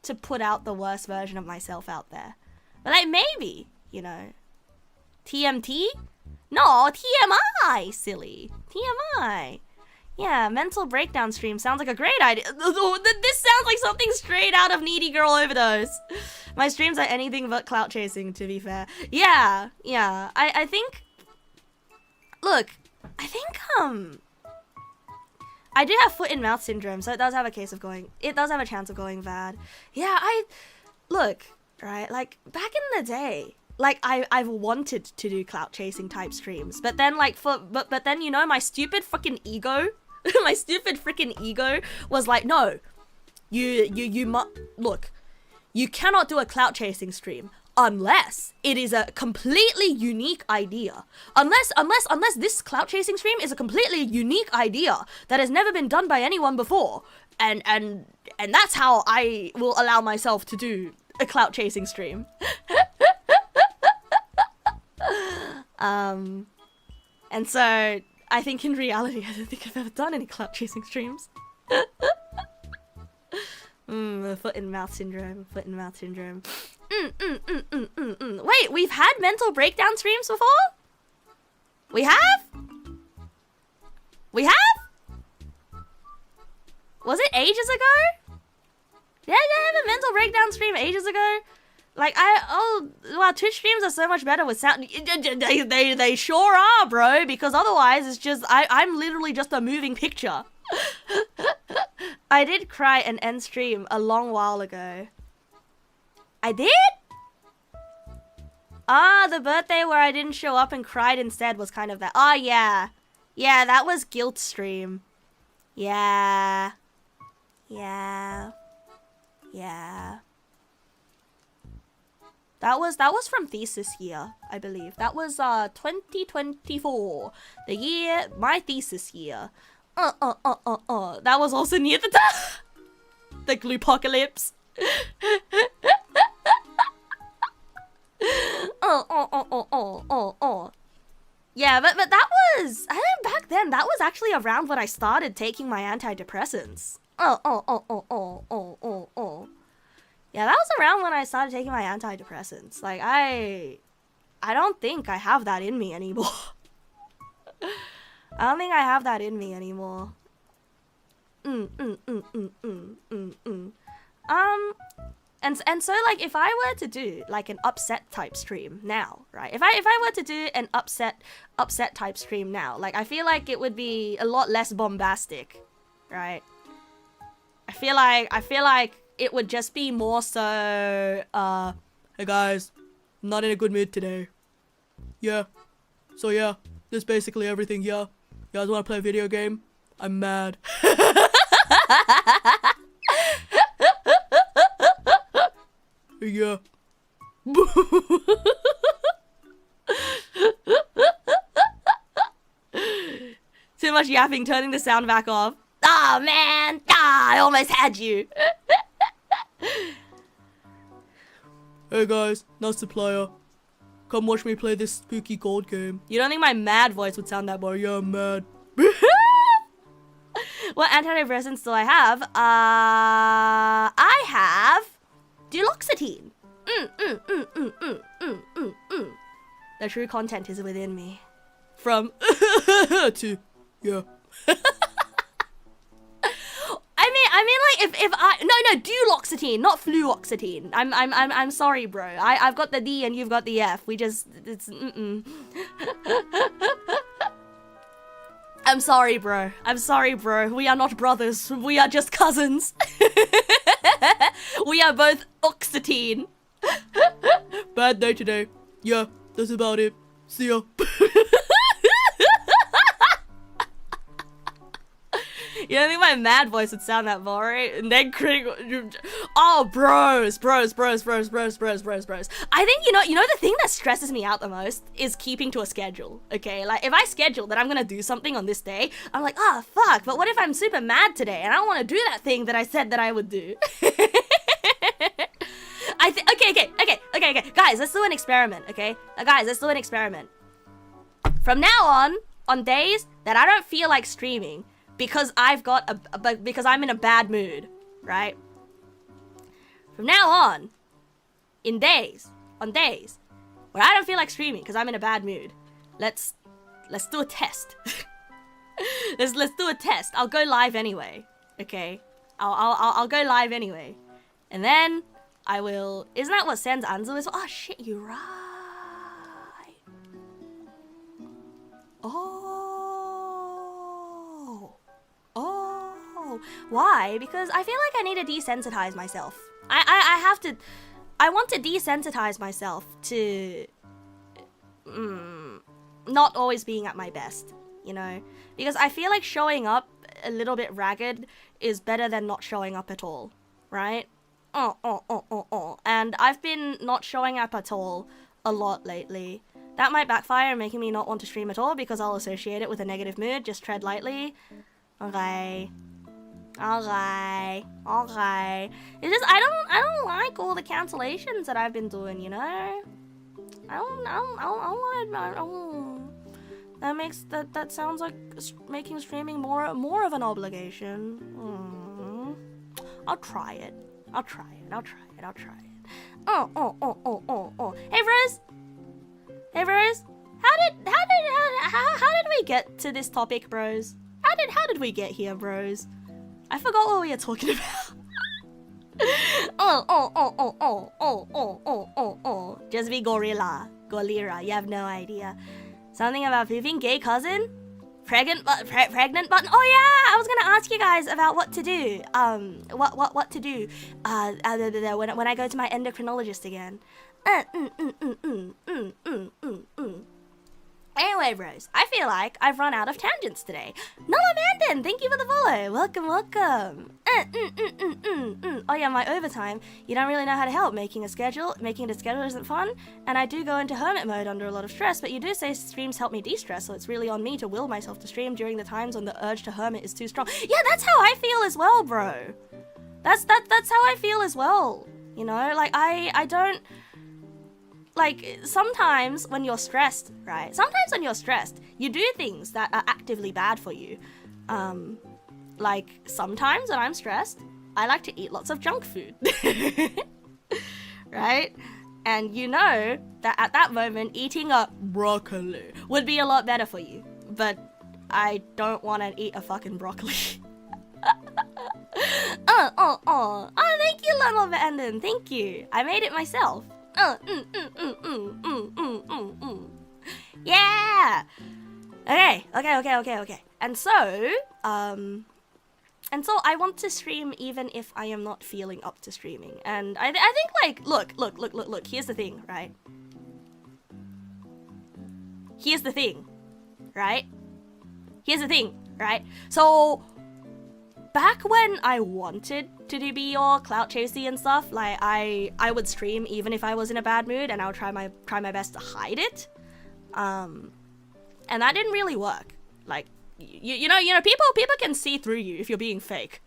to put out the worst version of myself out there. But like maybe, you know. TMT? No, TMI, silly. TMI. Yeah, mental breakdown stream sounds like a great idea. This sounds like something straight out of Needy Girl Overdose. My streams are anything but clout chasing, to be fair. Yeah. I think... Look, I think, I do have foot and mouth syndrome, so it does have a case of going... It does have a chance of going bad. Yeah, Look, right, like, back in the day... Like, I've wanted to do clout chasing type streams, but then like but then, you know, my stupid freaking ego, my stupid freaking ego was like, no, you must, look, you cannot do a clout chasing stream unless it is a completely unique idea. Unless this clout chasing stream is a completely unique idea that has never been done by anyone before. And that's how I will allow myself to do a clout chasing stream. And so I think in reality, I don't think I've ever done any clout chasing streams. Foot and mouth syndrome. Wait, we've had mental breakdown streams before? We have? Was it ages ago? Did I have a mental breakdown stream ages ago? Like, wow, Twitch streams are so much better with sound. They sure are, bro, because otherwise it's just, I'm literally just a moving picture. I did cry and end stream a long while ago. I did? The birthday where I didn't show up and cried instead was kind of that. Oh, yeah. Yeah, that was guilt stream. Yeah. That was from thesis year, I believe. That was 2024, the year, my thesis year. That was also near the time. The Glupocalypse. Yeah, but was, I think back then, that was actually around when I started taking my antidepressants. Oh. Yeah, that was around when I started taking my antidepressants. Like, I don't think I have that in me anymore. I don't think I have that in me anymore. And so like if I were to do like an upset type stream now, right? If I were to do an upset type stream now, like I feel like it would be a lot less bombastic, right? I feel like it would just be more so hey guys, I'm not in a good mood today. Yeah. So yeah, that's basically everything. Yeah. You guys want to play a video game? I'm mad. Yeah. Too much yapping, turning the sound back off. Ah, man. Ah, I almost had you. Hey guys, Nus the player. Come watch me play this spooky gold game. You don't think my mad voice would sound that boring? Yeah, I'm mad. What antidepressants do I have? I have duloxetine. The true content is within me. From to yeah. I mean like if I no duloxetine, not fluoxetine. I'm sorry, bro. I've got the D and you've got the F. We just it's I'm sorry, bro. I'm sorry, bro. We are not brothers. We are just cousins. We are both oxetine. Bad day today. Yeah, that's about it. See ya. You don't think my mad voice would sound that boring? Neg critical. Oh, bros. I think you know the thing that stresses me out the most is keeping to a schedule. Okay, like if I schedule that I'm gonna do something on this day, I'm like, oh fuck. But what if I'm super mad today and I don't want to do that thing that I said that I would do? Okay. Guys, let's do an experiment. Okay, guys, let's do an experiment. From now on days that I don't feel like streaming, because because I'm in a bad mood, right? From now on days when I don't feel like streaming because I'm in a bad mood, let's do a test. let's do a test. I'll go live anyway. Okay, I'll go live anyway, and then I will. Isn't that what sends Anzu is? Oh shit, you're right. Oh, why? Because I feel like I need to desensitize myself. I want to desensitize myself to not always being at my best, you know? Because I feel like showing up a little bit ragged is better than not showing up at all, right? And I've been not showing up at all a lot lately. That might backfire, making me not want to stream at all because I'll associate it with a negative mood. Just tread lightly. Okay. It's just I don't like all the cancellations that I've been doing, you know? I don't that sounds like making streaming more of an obligation. I'll try it. Hey bros, how did we get to this topic, bros? How did we get here, bros? I forgot what we were talking about. Just be gorilla, you have no idea. Something about pooping, gay cousin, pregnant button. Oh yeah, I was gonna ask you guys about what to do. What to do? When I go to my endocrinologist again. Anyway, bros, I feel like I've run out of tangents today. Nala Mandan, thank you for the follow. Welcome. Oh yeah, my overtime. You don't really know how to help. Making a schedule isn't fun. And I do go into hermit mode under a lot of stress, but you do say streams help me de-stress, so it's really on me to will myself to stream during the times when the urge to hermit is too strong. Yeah, that's how I feel as well, bro. That's how I feel as well. You know, like I don't... like, sometimes when you're stressed, right? Sometimes when you're stressed, you do things that are actively bad for you. Like, sometimes when I'm stressed, I like to eat lots of junk food. Right? And you know that at that moment, eating a broccoli would be a lot better for you. But I don't want to eat a fucking broccoli. Oh, thank you, Lemon Abandon. Thank you. I made it myself. Yeah. Okay. And so I want to stream even if I am not feeling up to streaming. And I think, like, look. Here's the thing, right? So back when I wanted to be all clout chasey and stuff, like I would stream even if I was in a bad mood, and I would try my best to hide it. And that didn't really work. Like, you know, people can see through you if you're being fake.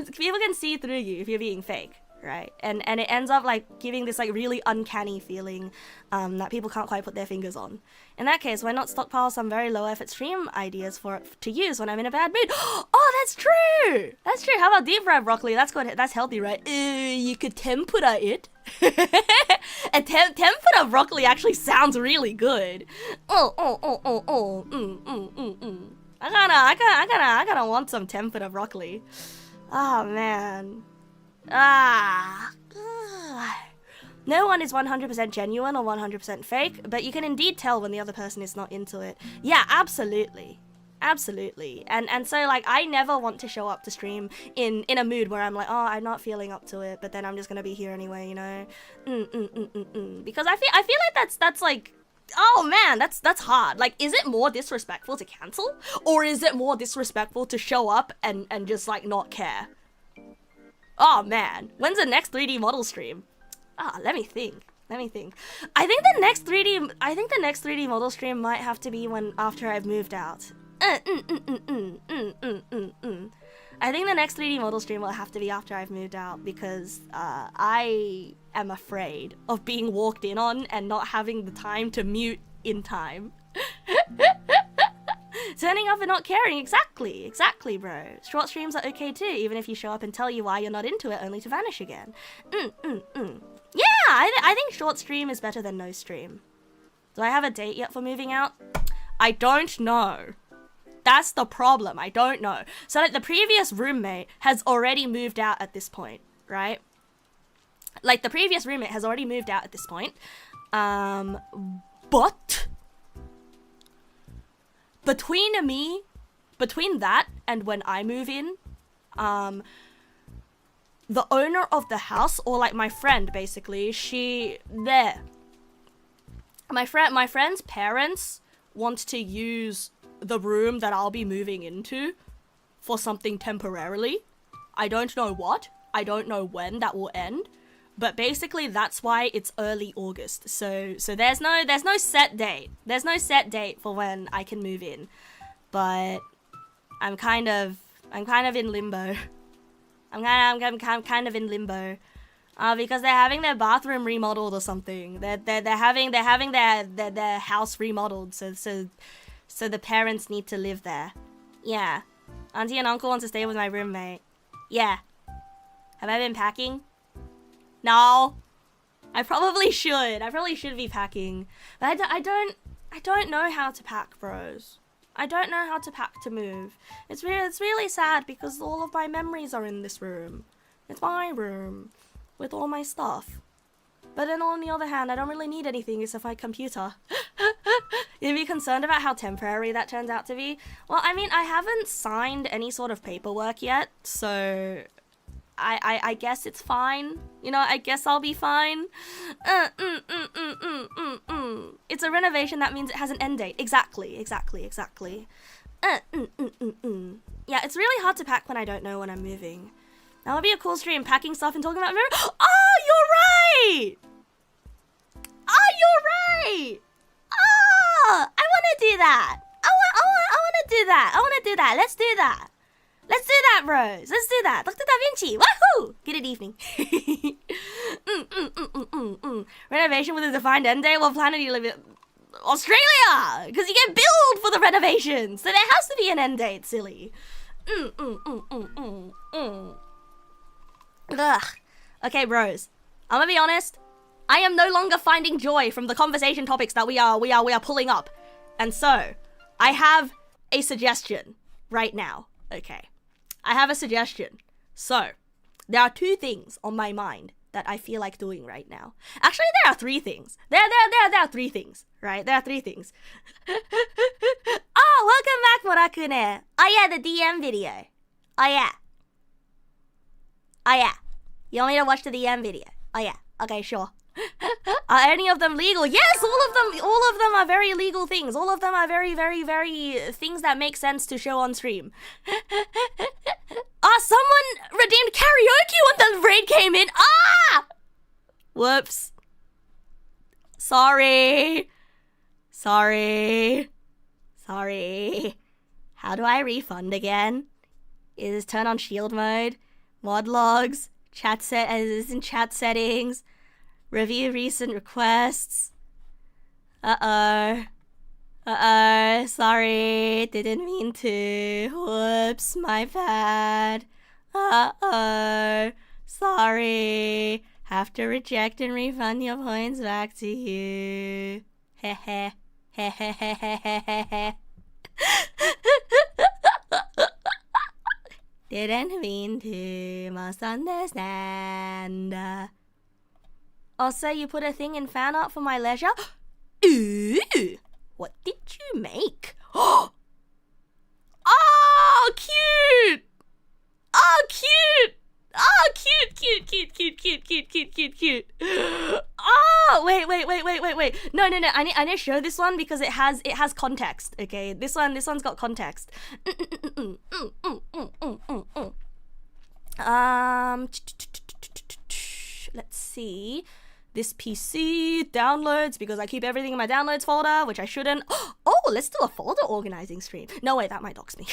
people can see through you if you're being fake, right? And it ends up like giving this like really uncanny feeling that people can't quite put their fingers on. In that case, why not stockpile some very low effort stream ideas for it to use when I'm in a bad mood? Oh, that's true. How about deep fried broccoli? That's good. That's healthy, right? You could tempura it. And tempura broccoli actually sounds really good. I gotta want some tempura broccoli. Oh man. No one is 100% genuine or 100% fake, but you can indeed tell when the other person is not into it. Yeah, absolutely. And so, like, I never want to show up to stream in a mood where I'm like, oh, I'm not feeling up to it, but then I'm just gonna be here anyway, you know? Because I feel like that's like, oh man, that's hard. Like, is it more disrespectful to cancel? Or is it more disrespectful to show up and just, like, not care? Oh man, when's the next 3D model stream? Let me think. I think the next 3D model stream might have to be after I've moved out. I think the next 3D model stream will have to be after I've moved out, because I am afraid of being walked in on and not having the time to mute in time. Turning up and not caring, exactly, bro. Short streams are okay too, even if you show up and tell you why you're not into it, only to vanish again. Yeah, I think short stream is better than no stream. Do I have a date yet for moving out? I don't know. That's the problem, I don't know. So like, the previous roommate has already moved out at this point, right? Like, the previous roommate has already moved out at this point. But between that and when I move in, the owner of the house, or like my friend basically, my friend's parents want to use the room that I'll be moving into for something temporarily. I don't know what, I don't know when that will end, but basically that's why it's early August. So there's no set date. There's no set date for when I can move in. But I'm kind of in limbo. I'm kind of in limbo. Because they're having their bathroom remodeled or something. They're having their house remodeled, so the parents need to live there. Yeah. Auntie and uncle want to stay with my roommate. Yeah. Have I been packing? No. I probably should be packing. But I don't know how to pack, bros. I don't know how to pack to move. It's really sad because all of my memories are in this room. It's my room with all my stuff. But then on the other hand, I don't really need anything except my computer. You'd be concerned about how temporary that turns out to be? Well, I mean, I haven't signed any sort of paperwork yet, so I guess it's fine. You know, I guess I'll be fine. It's a renovation, that means it has an end date. Exactly. Yeah, it's really hard to pack when I don't know when I'm moving. That would be a cool stream, packing stuff and talking about moving. Oh, you're right! Oh, I want to do that. I want to do that. Let's do that. Let's do that, Rose. Let's do that. Dr. Da Vinci. Woohoo! Good evening. Renovation with a defined end date. What planet do you live in? Australia! Because you get billed for the renovation. So there has to be an end date, silly. Ugh. Okay, Rose. I'm gonna be honest. I am no longer finding joy from the conversation topics that we are pulling up. And so, I have a suggestion right now. Okay. I have a suggestion. So, there are 2 things on my mind that I feel like doing right now. Actually, there are 3 things. There are 3 things, right? There are 3 things. Oh, welcome back, Morakune. Oh yeah, the DM video. Oh yeah. Oh yeah. You want me to watch the DM video? Oh yeah. Okay, sure. Are any of them legal? Yes, all of them are very legal things. All of them are very, very, very things that make sense to show on stream. Someone redeemed karaoke when the raid came in. Ah! Whoops. Sorry. How do I refund again? Is turn on shield mode, mod logs, is in chat settings. Review recent requests. Sorry, didn't mean to. Whoops, my bad. Sorry. Have to reject and refund your points back to you. Heh. Didn't mean to, must understand. Also, you put a thing in fan art for my leisure? Ooh! What did you make? Oh, cute! Oh, cute! Oh, cute! Oh, wait. No. I need to show this one because it has context. Okay, this one's got context. Let's see. This PC downloads because I keep everything in my downloads folder, which I shouldn't. Oh, let's do a folder organizing stream. No, wait, that might dox me.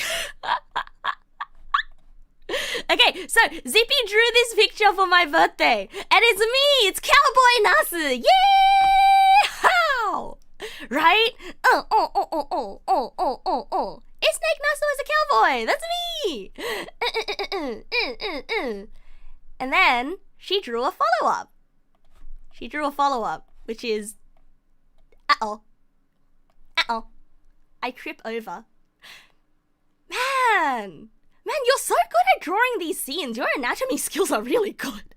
Okay, so Zippy drew this picture for my birthday, and it's me. It's Cowboy Nasu. Yay! How? Right? It's Neg Nasu as a cowboy. That's me. And then she drew a follow-up. Which is... Uh-oh. I trip over. Man, you're so good at drawing these scenes. Your anatomy skills are really good.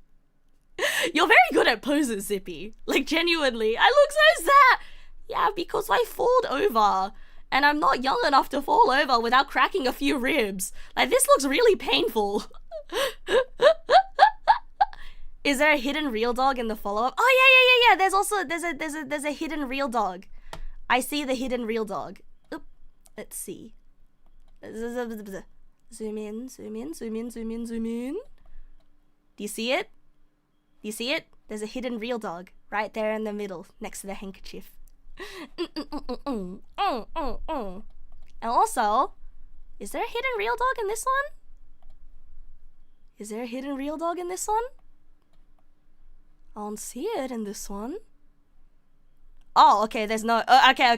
You're very good at poses, Zippy. Like, genuinely. I look so sad. Yeah, because I falled over. And I'm not young enough to fall over without cracking a few ribs. Like, this looks really painful. Is there a hidden real dog in the follow-up? Oh, yeah. There's also, there's a hidden real dog. I see the hidden real dog. Oop. Let's see. Zoom in. Do you see it? There's a hidden real dog right there in the middle, next to the handkerchief. And also, is there a hidden real dog in this one? I don't see it in this one. Oh, okay, there's no... okay.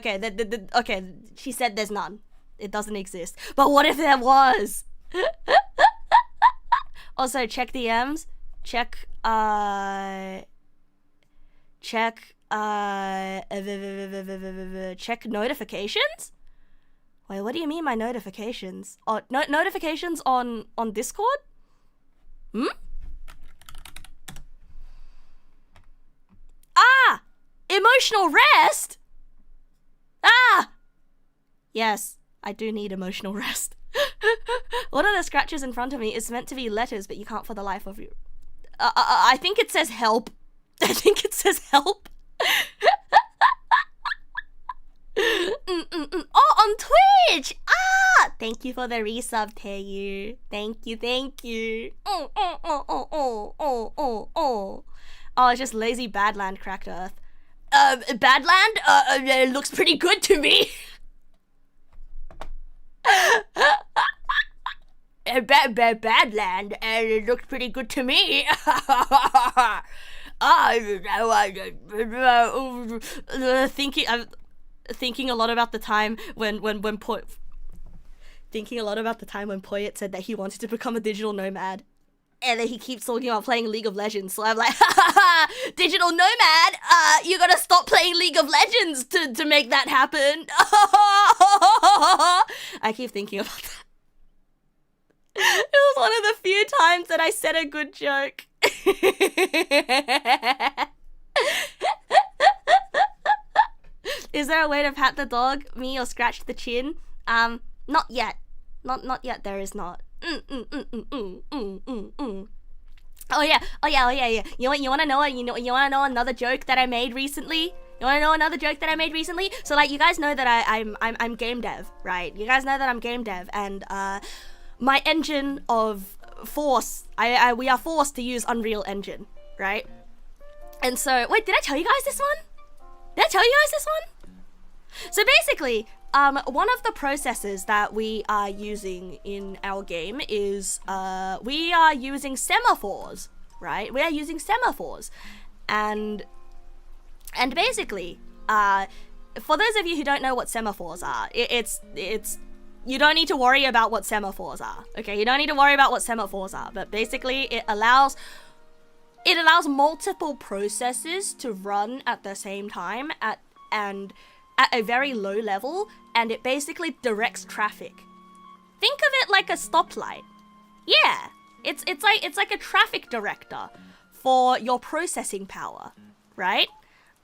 Okay, she said there's none. It doesn't exist. But what if there was? Also, check DMs. Check notifications? Wait, what do you mean by notifications? Oh, notifications on Discord? Ah! Emotional rest? Ah! Yes, I do need emotional rest. What are the scratches in front of me? It's meant to be letters, but you can't for the life of you. I think it says help. Oh, on Twitch! Ah! Thank you for the resub, Taeyu. Thank you. Oh, it's just lazy Badland cracked earth. Badland? It looks pretty good to me. Badland, and it looked pretty good to me. Thinking a lot about the time when Poyet said that he wanted to become a digital nomad. And then he keeps talking about playing League of Legends. So I'm like, digital nomad, you gotta stop playing League of Legends to make that happen. I keep thinking about that. It was one of the few times that I said a good joke. Is there a way to pat the dog, me, or scratch the chin? Not yet. Not yet, there is not. Oh yeah. You wanna know another joke that I made recently? So like, you guys know that I'm game dev, right? You guys know that I'm game dev, and my engine of force, we are forced to use Unreal Engine, right? And so, wait, did I tell you guys this one? So basically, one of the processes that we are using in our game is, we are using semaphores, right? And basically, for those of you who don't know what semaphores are, it's you don't need to worry about what semaphores are, okay? You don't need to worry about what semaphores are, but basically it allows multiple processes to run at the same time at a very low level, and it basically directs traffic. Think of it like a stoplight. Yeah, it's like a traffic director for your processing power, right?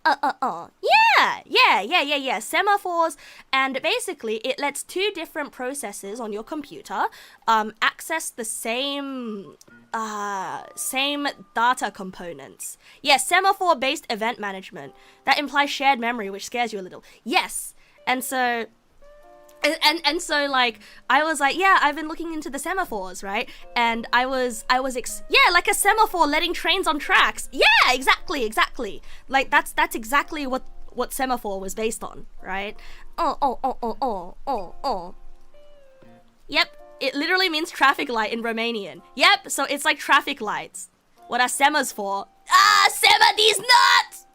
Yeah. Semaphores, and basically it lets two different processes on your computer access the same data components. Yes, semaphore-based event management. That implies shared memory, which scares you a little. Yes, and so like, I was like, yeah, I've been looking into the semaphores, right? And I was like a semaphore letting trains on tracks. Yeah, exactly. Like, that's exactly what semaphore was based on, right? Yep, it literally means traffic light in Romanian. Yep, so it's like traffic lights. What are semas for? Sema these nuts!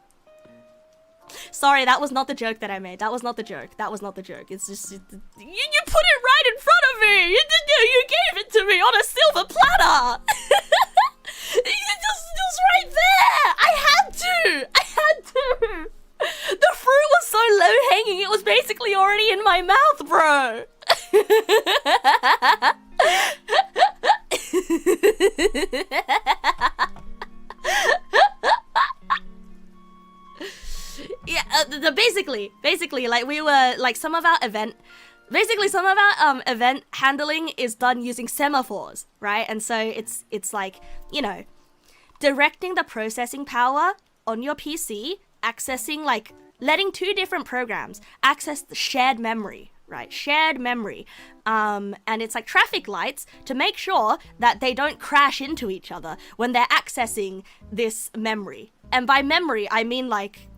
Sorry, that was not the joke that I made. That was not the joke. It's just... You put it right in front of me! You gave it to me on a silver platter! It was right there! I had to! The fruit was so low-hanging, it was basically already in my mouth, bro! Yeah, basically, like, we were, like, some of our event handling is done using semaphores, right? And so it's like, you know, directing the processing power on your PC, accessing, like, letting two different programs access the shared memory, right? And it's like traffic lights to make sure that they don't crash into each other when they're accessing this memory. And by memory, I mean, like,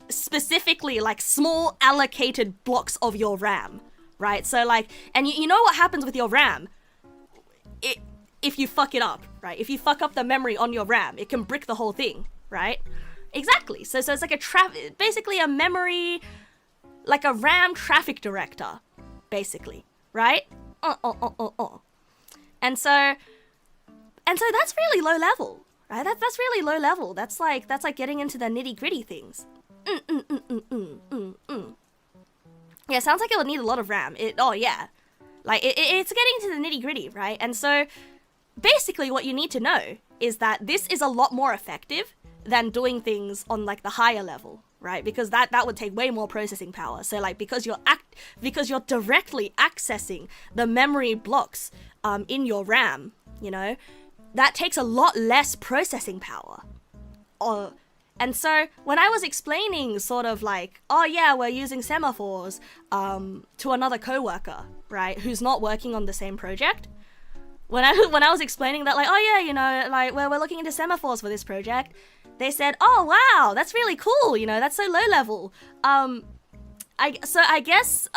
specifically, like, small allocated blocks of your RAM, right? So, like, and you know what happens with your RAM? If you fuck it up, right? If you fuck up the memory on your RAM, it can brick the whole thing, right? Exactly. So it's like basically a memory, like a RAM traffic director, basically, right? And so that's really low level, right? That's really low level. That's like getting into the nitty gritty things. Yeah, sounds like it would need a lot of RAM. It's getting into the nitty gritty, right? And so basically what you need to know is that this is a lot more effective than doing things on, like, the higher level, right? Because that would take way more processing power. So, like, because you're directly accessing the memory blocks in your RAM, you know, that takes a lot less processing power. And so when I was explaining sort of like, oh yeah, we're using semaphores to another coworker, right, who's not working on the same project, when I was explaining that, like, oh yeah, you know, like, we're looking into semaphores for this project, they said, oh wow, that's really cool, you know, that's so low level. I guess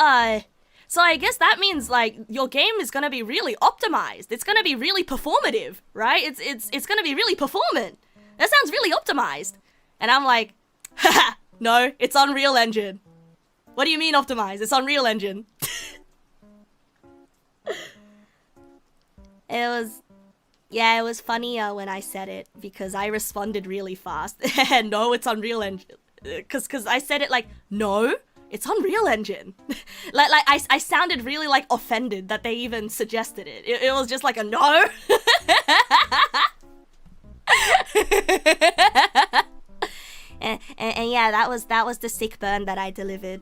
So I guess that means like your game is gonna be really optimized. It's gonna be really performative, right? It's gonna be really performant. That sounds really optimized. And I'm like, haha, no, it's Unreal Engine. What do you mean optimized? It's Unreal Engine. It was funnier when I said it because I responded really fast. No, it's Unreal Engine. Cause I said it like, no, it's Unreal Engine. like I sounded really like offended that they even suggested it. It was just like a no. and yeah, that was the sick burn that I delivered.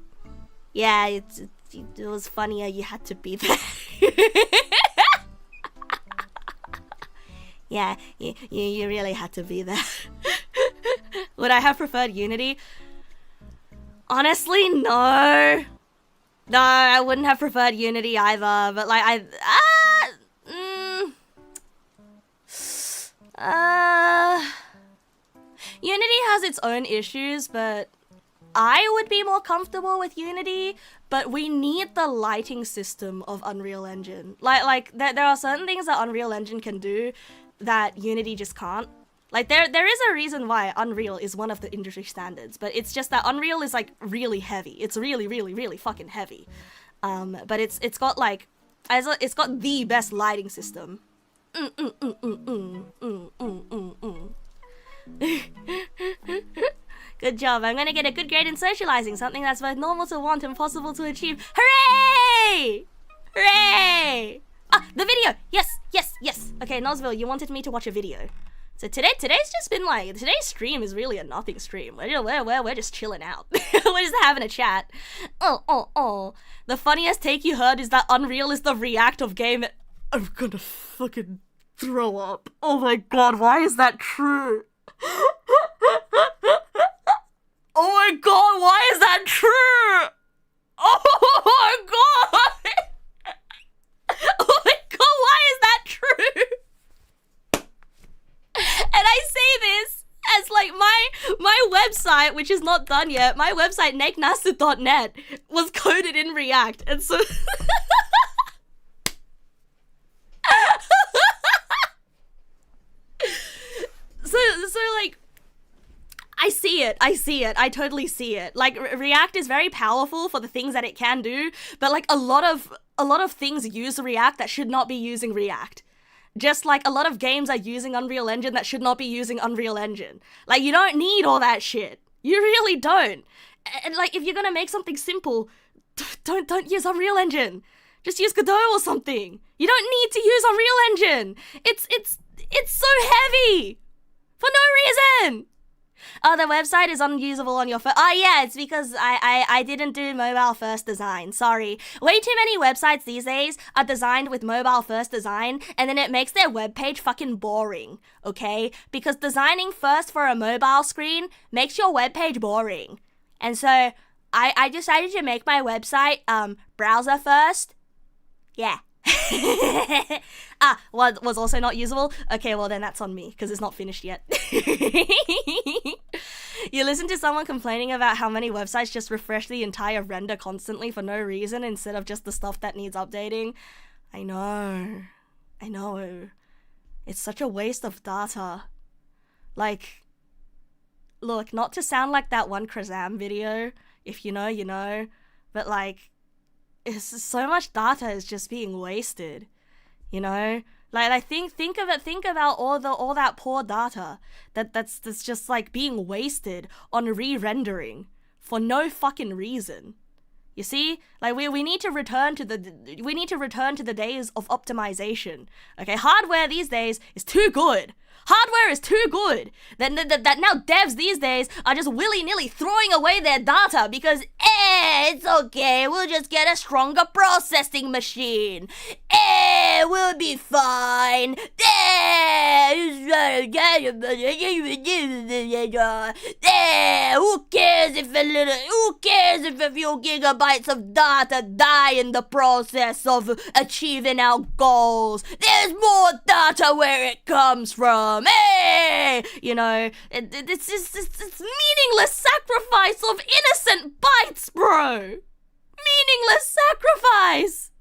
Yeah, it was funnier. You had to be there. Yeah, you really had to be there. Would I have preferred Unity? Honestly, no. No, I wouldn't have preferred Unity either, but like Unity has its own issues, but I would be more comfortable with Unity, but we need the lighting system of Unreal Engine. Like there are certain things that Unreal Engine can do that Unity just can't. Like there is a reason why Unreal is one of the industry standards, but it's just that Unreal is like really heavy. It's really, really, really fucking heavy. But it's got like it's got the best lighting system. Good job. I'm gonna get a good grade in socializing, something that's both normal to want and possible to achieve. Hooray! Hooray! Ah, the video! Yes! Okay, Nosville, you wanted me to watch a video. So today's just been like, today's stream is really a nothing stream. We're just chilling out. We're just having a chat. Oh. The funniest take you heard is that Unreal is the React of game. I'm gonna fucking throw up. Oh my god, why is that true? Oh my god, why is that true? Oh my god! Oh my god, why is that true? And I say this as like my website, which is not done yet, my website negnasu.net was coded in React, and so so like I see it. I totally see it. Like React is very powerful for the things that it can do, but like a lot of things use React that should not be using React. Just like a lot of games are using Unreal Engine that should not be using Unreal Engine. Like you don't need all that shit. You really don't. And like if you're gonna make something simple, don't use Unreal Engine. Just use Godot or something. You don't need to use Unreal Engine. It's so heavy for no reason. Oh, the website is unusable on your phone. Oh yeah, it's because I didn't do mobile first design. Sorry. Way too many websites these days are designed with mobile first design, and then it makes their webpage fucking boring, okay? Because designing first for a mobile screen makes your webpage boring. And so I decided to make my website browser first. Yeah. Was also not usable? Okay, well then that's on me, because it's not finished yet. You listen to someone complaining about how many websites just refresh the entire render constantly for no reason instead of just the stuff that needs updating. I know. It's such a waste of data. Like, look, not to sound like that one Krazam video, if you know, you know, but like, it's so much data is just being wasted, you know? Like I think about all that poor data that's just like being wasted on re-rendering for no fucking reason. You see? Like we need to return to the days of optimization. Okay, hardware these days is too good. Hardware is too good that now devs these days are just willy-nilly throwing away their data because, it's okay, we'll just get a stronger processing machine. We'll be fine. Who cares if a few gigabytes of data die in the process of achieving our goals? There's more data where it comes from. Hey! You know, it's meaningless sacrifice of innocent bytes, bro. Meaningless sacrifice.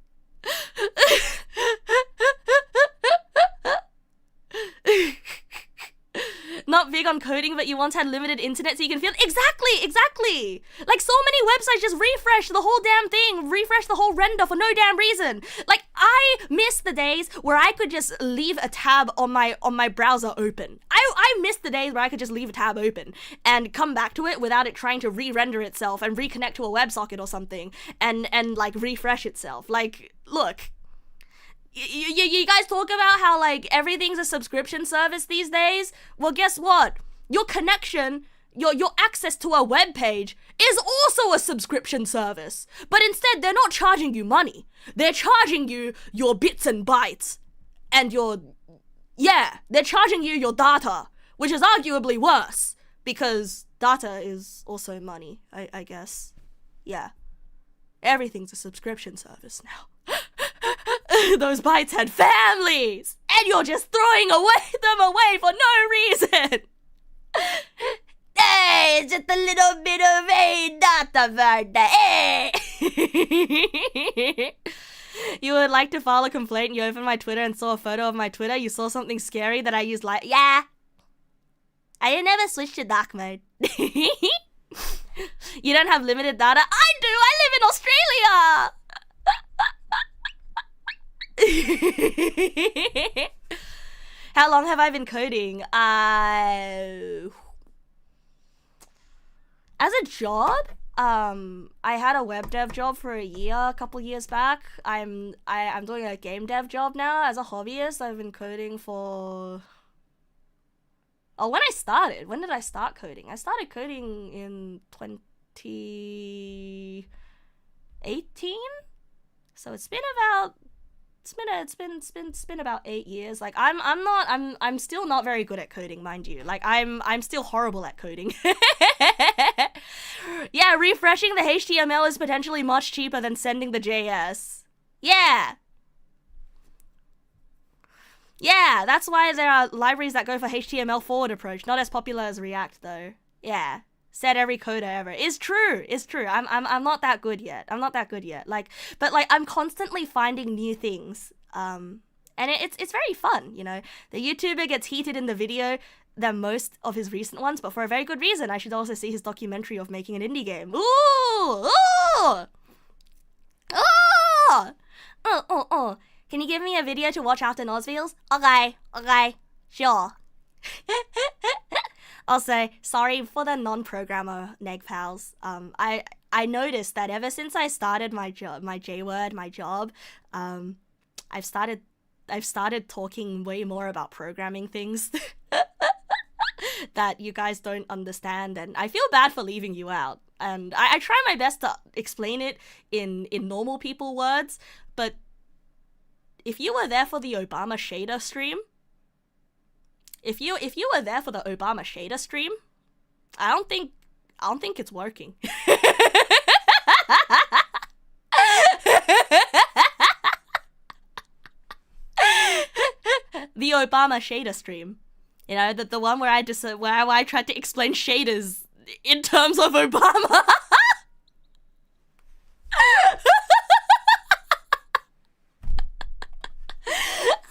Not big on coding, but you once had limited internet so you can feel exactly. Like, so many websites just refresh the whole damn thing, refresh the whole render for no damn reason. Like, I miss the days where I could just leave a tab on my browser open. I miss the days where I could just leave a tab open and come back to it without it trying to re-render itself and reconnect to a WebSocket or something and like refresh itself. Like, look. You guys talk about how, like, everything's a subscription service these days? Well, guess what? Your connection, your access to a web page is also a subscription service. But instead, they're not charging you money. They're charging you your bits and bytes. And they're charging you your data, which is arguably worse, because data is also money, I guess. Yeah. Everything's a subscription service now. Those bytes had families, and you're just throwing them away for no reason. Hey, it's just a little bit of a data birthday. Hey. You would like to file a complaint. You opened my Twitter and saw a photo of my Twitter. You saw something scary that I used like, yeah. I didn't ever switch to dark mode. You don't have limited data? I do! I live in Australia! How long have I been coding? As a job, I had a web dev job for a year, a couple years back. I'm doing a game dev job now. As a hobbyist, I've been coding for... Oh, when did I start coding? I started coding in 2018. So it's been about 8 years. Like, I'm still not very good at coding, mind you. Like, I'm still horrible at coding. Yeah, refreshing the HTML is potentially much cheaper than sending the JS. Yeah, that's why there are libraries that go for HTML forward approach. Not as popular as React, though. Yeah. Said every coder ever. It's true. I'm not that good yet. Like, but like, I'm constantly finding new things. And it's very fun, you know. The YouTuber gets heated in the video than most of his recent ones, but for a very good reason. I should also see his documentary of making an indie game. Ooh! Can you give me a video to watch after Nosville's? Okay, sure. Also, sorry for the non-programmer Neg pals. I noticed that ever since I started my job, my job, I've started talking way more about programming things that you guys don't understand, and I feel bad for leaving you out. And I try my best to explain it in normal people words, but if you were there for the Obama shader stream, I don't think it's working. The Obama shader stream, you know, the one where I tried to explain shaders in terms of Obama.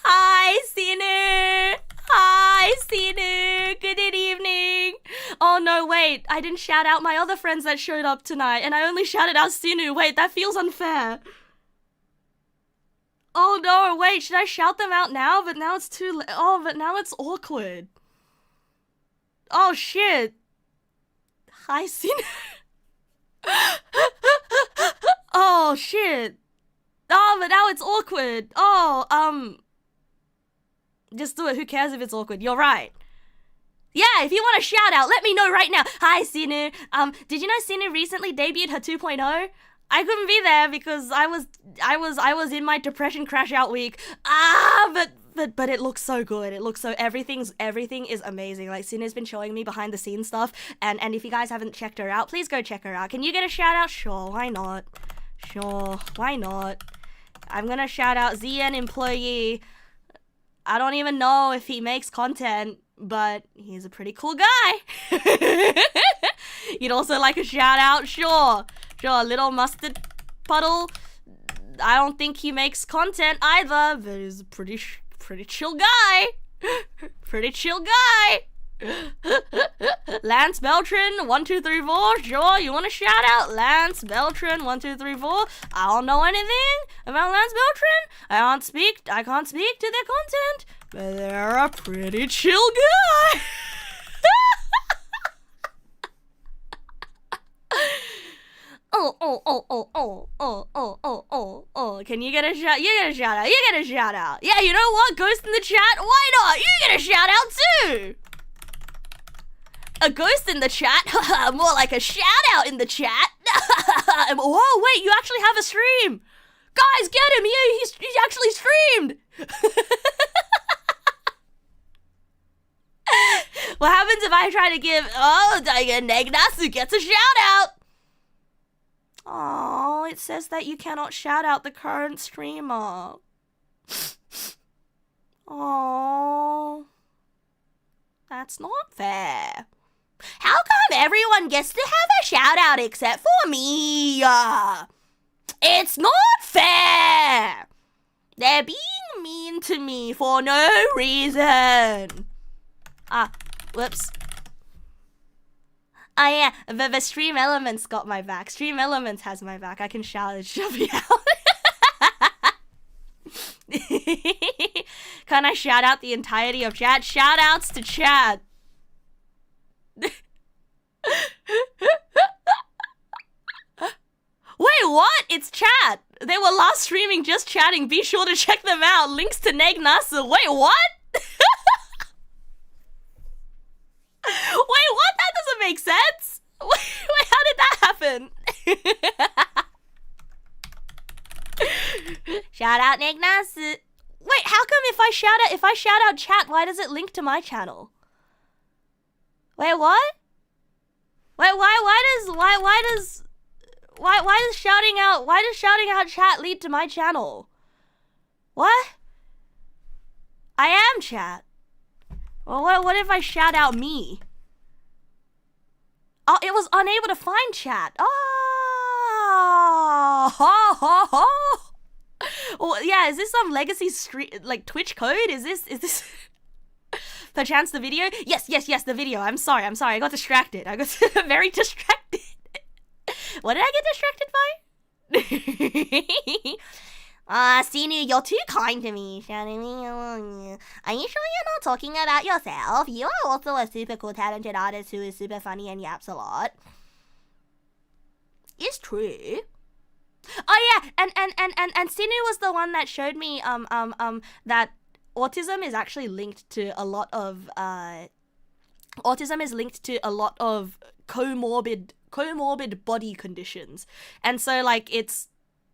Hi, Sinu. Good evening. Oh, no, wait. I didn't shout out my other friends that showed up tonight, and I only shouted out Sinu. Wait, that feels unfair. Oh, no, wait. Should I shout them out now? But now it's too late. Oh, but now it's awkward. Oh, shit. Hi, Sinu. Oh, shit. Oh, but now it's awkward. Oh, just do it. Who cares if it's awkward? You're right. Yeah, if you want a shout out, let me know right now. Hi, Sinu. Did you know Sinu recently debuted her 2.0? I couldn't be there because I was in my depression crash out week. But it looks so good. It looks so everything is amazing. Like, Sinu's been showing me behind the scenes stuff, and if you guys haven't checked her out, please go check her out. Can you get a shout out? Sure, why not? I'm gonna shout out ZN employee. I don't even know if he makes content, but he's a pretty cool guy. You'd also like a shout out? Sure, little mustard puddle. I don't think he makes content either, but he's a pretty chill guy. Pretty chill guy. Lance Beltran 1234, sure, you want to shout out Lance Beltran 1234? I don't know anything about Lance Beltran. I can't speak to their content, but they're a pretty chill guy. Oh. Can you get a shout? You get a shout out. You get a shout out. Yeah, you know what? Ghost in the chat? Why not? You get a shout out too. A ghost in the chat? More like a shout out in the chat. Whoa, wait, you actually have a stream. Guys, get him. He's actually streamed. What happens if I try to give, Neg Nasu who gets a shout out? Oh, it says that you cannot shout out the current streamer. Oh, that's not fair. How come everyone gets to have a shout out except for me? It's not fair. They're being mean to me for no reason. Whoops. Oh yeah, the Stream Elements got my back. Stream Elements has my back. I can shout it, she'll be out. Can I shout out the entirety of chat? Shout outs to chat. Wait, what? It's chat. They were last streaming just chatting. Be sure to check them out. Links to Neg Nasu. Wait, what? Wait, what? That doesn't make sense. Wait, how did that happen? Shout out Neg Nasu. Wait, how come if I shout out chat, why does it link to my channel? Wait, what? Wait, why does shouting out chat lead to my channel? What? I am chat. Well, what if I shout out me? Oh, it was unable to find chat. Oh. Well, yeah, is this some legacy Twitch code? Is this perchance the video? Yes, the video. I'm sorry. I got distracted. I got very distracted. What did I get distracted by? Sinu, you're too kind to me. Are you sure you're not talking about yourself? You are also a super cool, talented artist who is super funny and yaps a lot. It's true. Oh yeah, and Sinu was the one that showed me that autism is actually linked to a lot of comorbid body conditions, and so like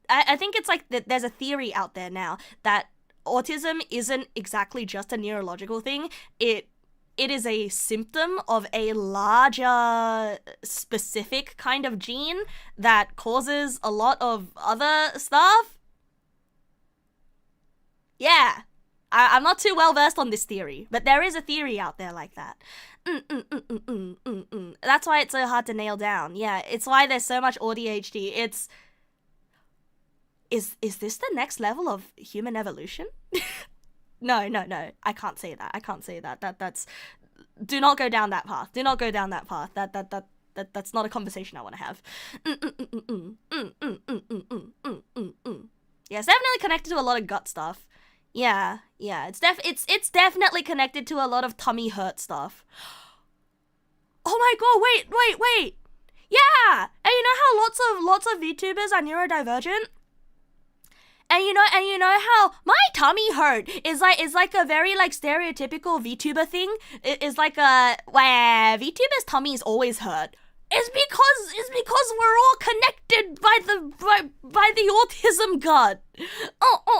I think it's like that there's a theory out there now that autism isn't exactly just a neurological thing. It is a symptom of a larger specific kind of gene that causes a lot of other stuff. Yeah. I'm not too well versed on this theory, but there is a theory out there like that. That's why it's so hard to nail down. Yeah, it's why there's so much ADHD. Is this the next level of human evolution? No. I can't say that. That's do not go down that path. That's not a conversation I want to have. Yeah, it's definitely connected to a lot of gut stuff. Yeah. It's definitely connected to a lot of tummy hurt stuff. Oh my god, wait. Yeah. And you know how lots of VTubers are neurodivergent? And you know how my tummy hurt is like a very like stereotypical VTuber thing. It's like where VTubers' tummies always hurt. It's because we're all connected by the autism god. Oh.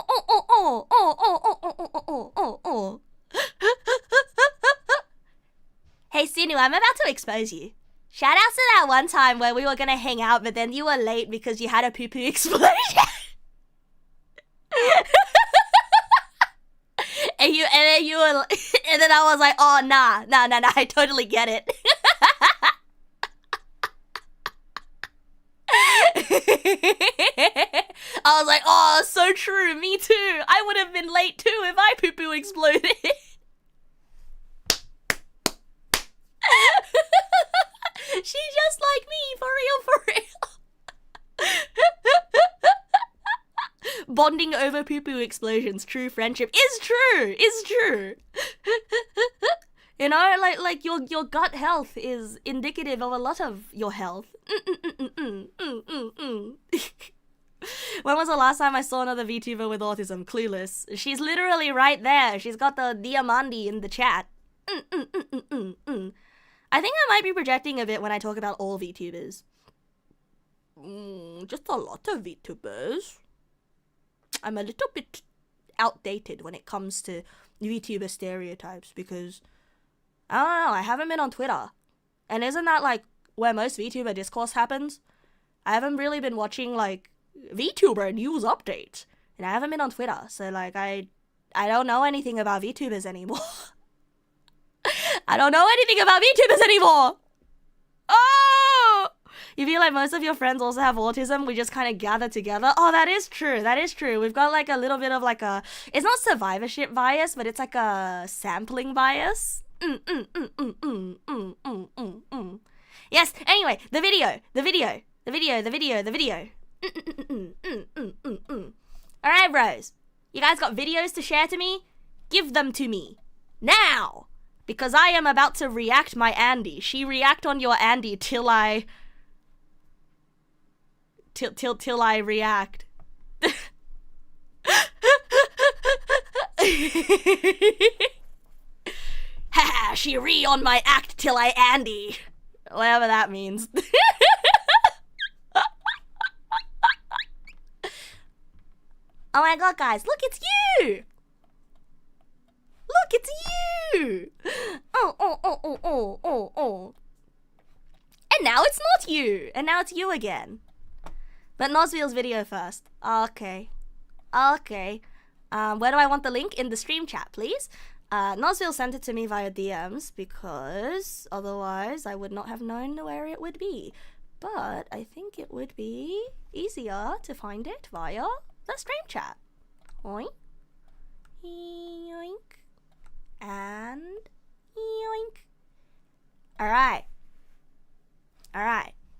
Hey Sinu, I'm about to expose you. Shout out to that one time where we were gonna hang out, but then you were late because you had a poo-poo explosion. and then I was like, oh nah, I totally get it. I was like, oh, so true, me too. I would have been late too if I poo-poo exploded. She's just like me, for real. Bonding over poo-poo explosions, true friendship is true. You know, like your gut health is indicative of a lot of your health. When was the last time I saw another VTuber with autism? Clueless. She's literally right there. She's got the Diamandi in the chat. I think I might be projecting a bit when I talk about all VTubers. Just a lot of VTubers. I'm a little bit outdated when it comes to VTuber stereotypes because, I don't know, I haven't been on Twitter. And isn't that like where most VTuber discourse happens? I haven't really been watching like VTuber news updates. And I haven't been on Twitter. So like I don't know anything about VTubers anymore. I don't know anything about VTubers anymore. Oh! You feel like most of your friends also have autism? We just kind of gather together? Oh, that is true. That is true. We've got like a little bit of like a... It's not survivorship bias, but it's like a sampling bias. Yes, anyway, the video. Alright, bros. You guys got videos to share to me? Give them to me. Now! Because I am about to react my Andy. She react on your Andy till I... Till I react. Haha, she re on my act till I Andy. Whatever that means. Oh my god, guys, look, it's you! Look, it's you! Oh. And now it's not you. And now it's you again. But Nosville's video first. Okay. Where do I want the link? In the stream chat, please. Nosville sent it to me via DMs because otherwise I would not have known where it would be. But I think it would be easier to find it via the stream chat. Oink. Yoink. And yoink. Alright.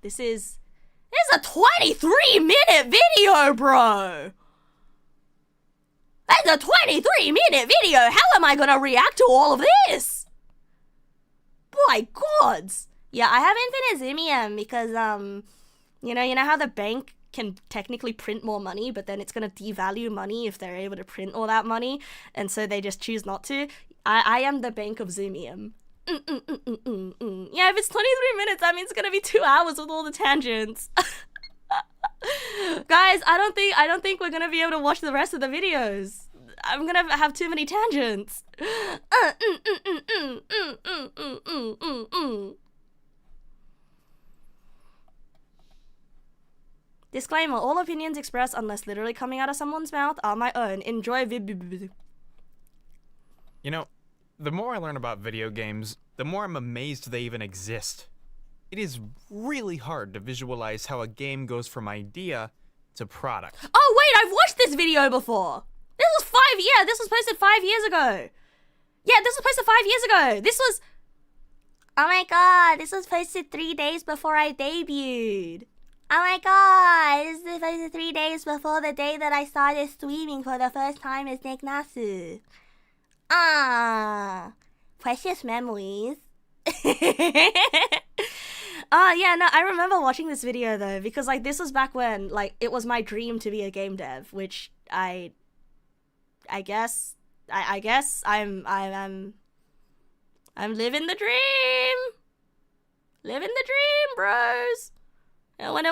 This is a 23-minute video, bro. That's a 23-minute video. How am I gonna react to all of this? My gods. Yeah, I have Infinite Zimium because, you know how the bank can technically print more money, but then it's gonna devalue money if they're able to print all that money, and so they just choose not to. I am the bank of Zimium. Yeah, if it's 23 minutes, that means it's gonna be 2 hours with all the tangents. Guys, I don't think we're gonna be able to watch the rest of the videos. I'm gonna have too many tangents. Disclaimer, all opinions expressed unless literally coming out of someone's mouth are my own. Enjoy You know, the more I learn about video games, the more I'm amazed they even exist. It is really hard to visualize how a game goes from idea to product. Oh wait, I've watched this video before. This was posted 5 years ago. Yeah, this was posted 5 years ago. Oh my god, this was posted 3 days before I debuted. Oh my god, this was posted 3 days before the day that I started streaming for the first time as Neg nasu. Precious memories. Yeah, no, I remember watching this video though, because like this was back when like it was my dream to be a game dev, which I guess I'm living the dream. Living the dream, bros. And when I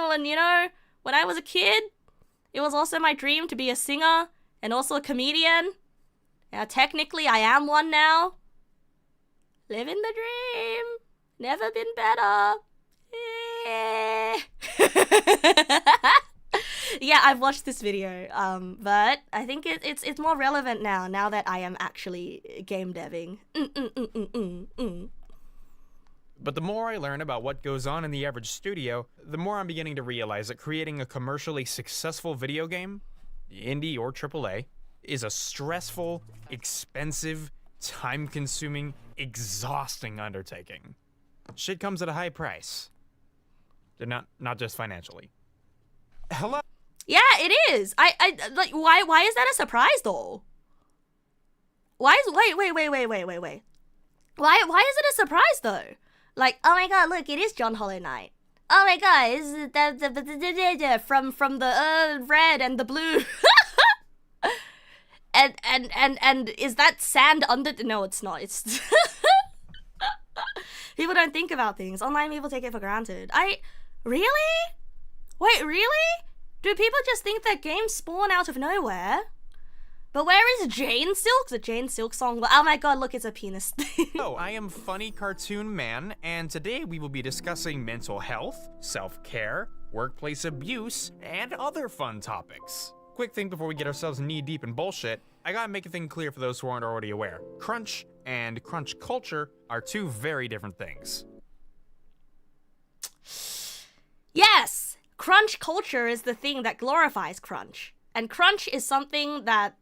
was a kid, it was also my dream to be a singer and also a comedian. Now technically I am one now. Living the dream. Never been better. Yeah, I've watched this video, but I think it's more relevant now that I am actually game deving. But the more I learn about what goes on in the average studio, the more I'm beginning to realize that creating a commercially successful video game, indie or AAA, is a stressful, expensive, time-consuming, exhausting undertaking. Shit comes at a high price. Not just financially. Hello? Yeah, it is. I like, why is that a surprise though? Wait. Why is it a surprise though? Like, oh my god, look, it is John Hollow Knight. Oh my god, it's from the red and the blue. and is that sand under? No, it's not. It's people don't think about things. Online people take it for granted. Really? Wait, really? Do people just think that games spawn out of nowhere? But where is Jane Silk? The Jane Silk song. Oh my god, look, it's a penis. Oh, I am Funny Cartoon Man, and today we will be discussing mental health, self-care, workplace abuse, and other fun topics. Quick thing before we get ourselves knee-deep in bullshit, I gotta make a thing clear for those who aren't already aware. Crunch and crunch culture are two very different things. Yes! Crunch culture is the thing that glorifies crunch. And crunch is something that...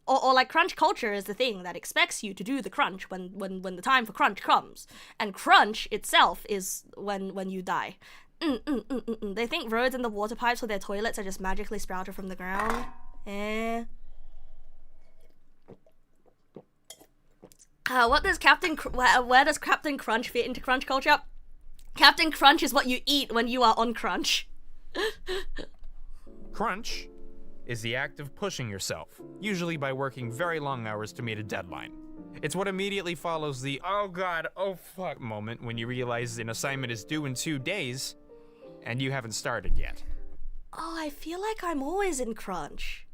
Or like crunch culture is the thing that expects you to do the crunch when the time for crunch comes. And crunch itself is when you die. They think roads and the water pipes for their toilets are just magically sprouted from the ground. What does where does Captain Crunch fit into crunch culture? Captain Crunch is what you eat when you are on crunch. Crunch is the act of pushing yourself, usually by working very long hours to meet a deadline. It's what immediately follows the oh god, oh fuck moment when you realize an assignment is due in 2 days and you haven't started yet. Oh, I feel like I'm always in crunch.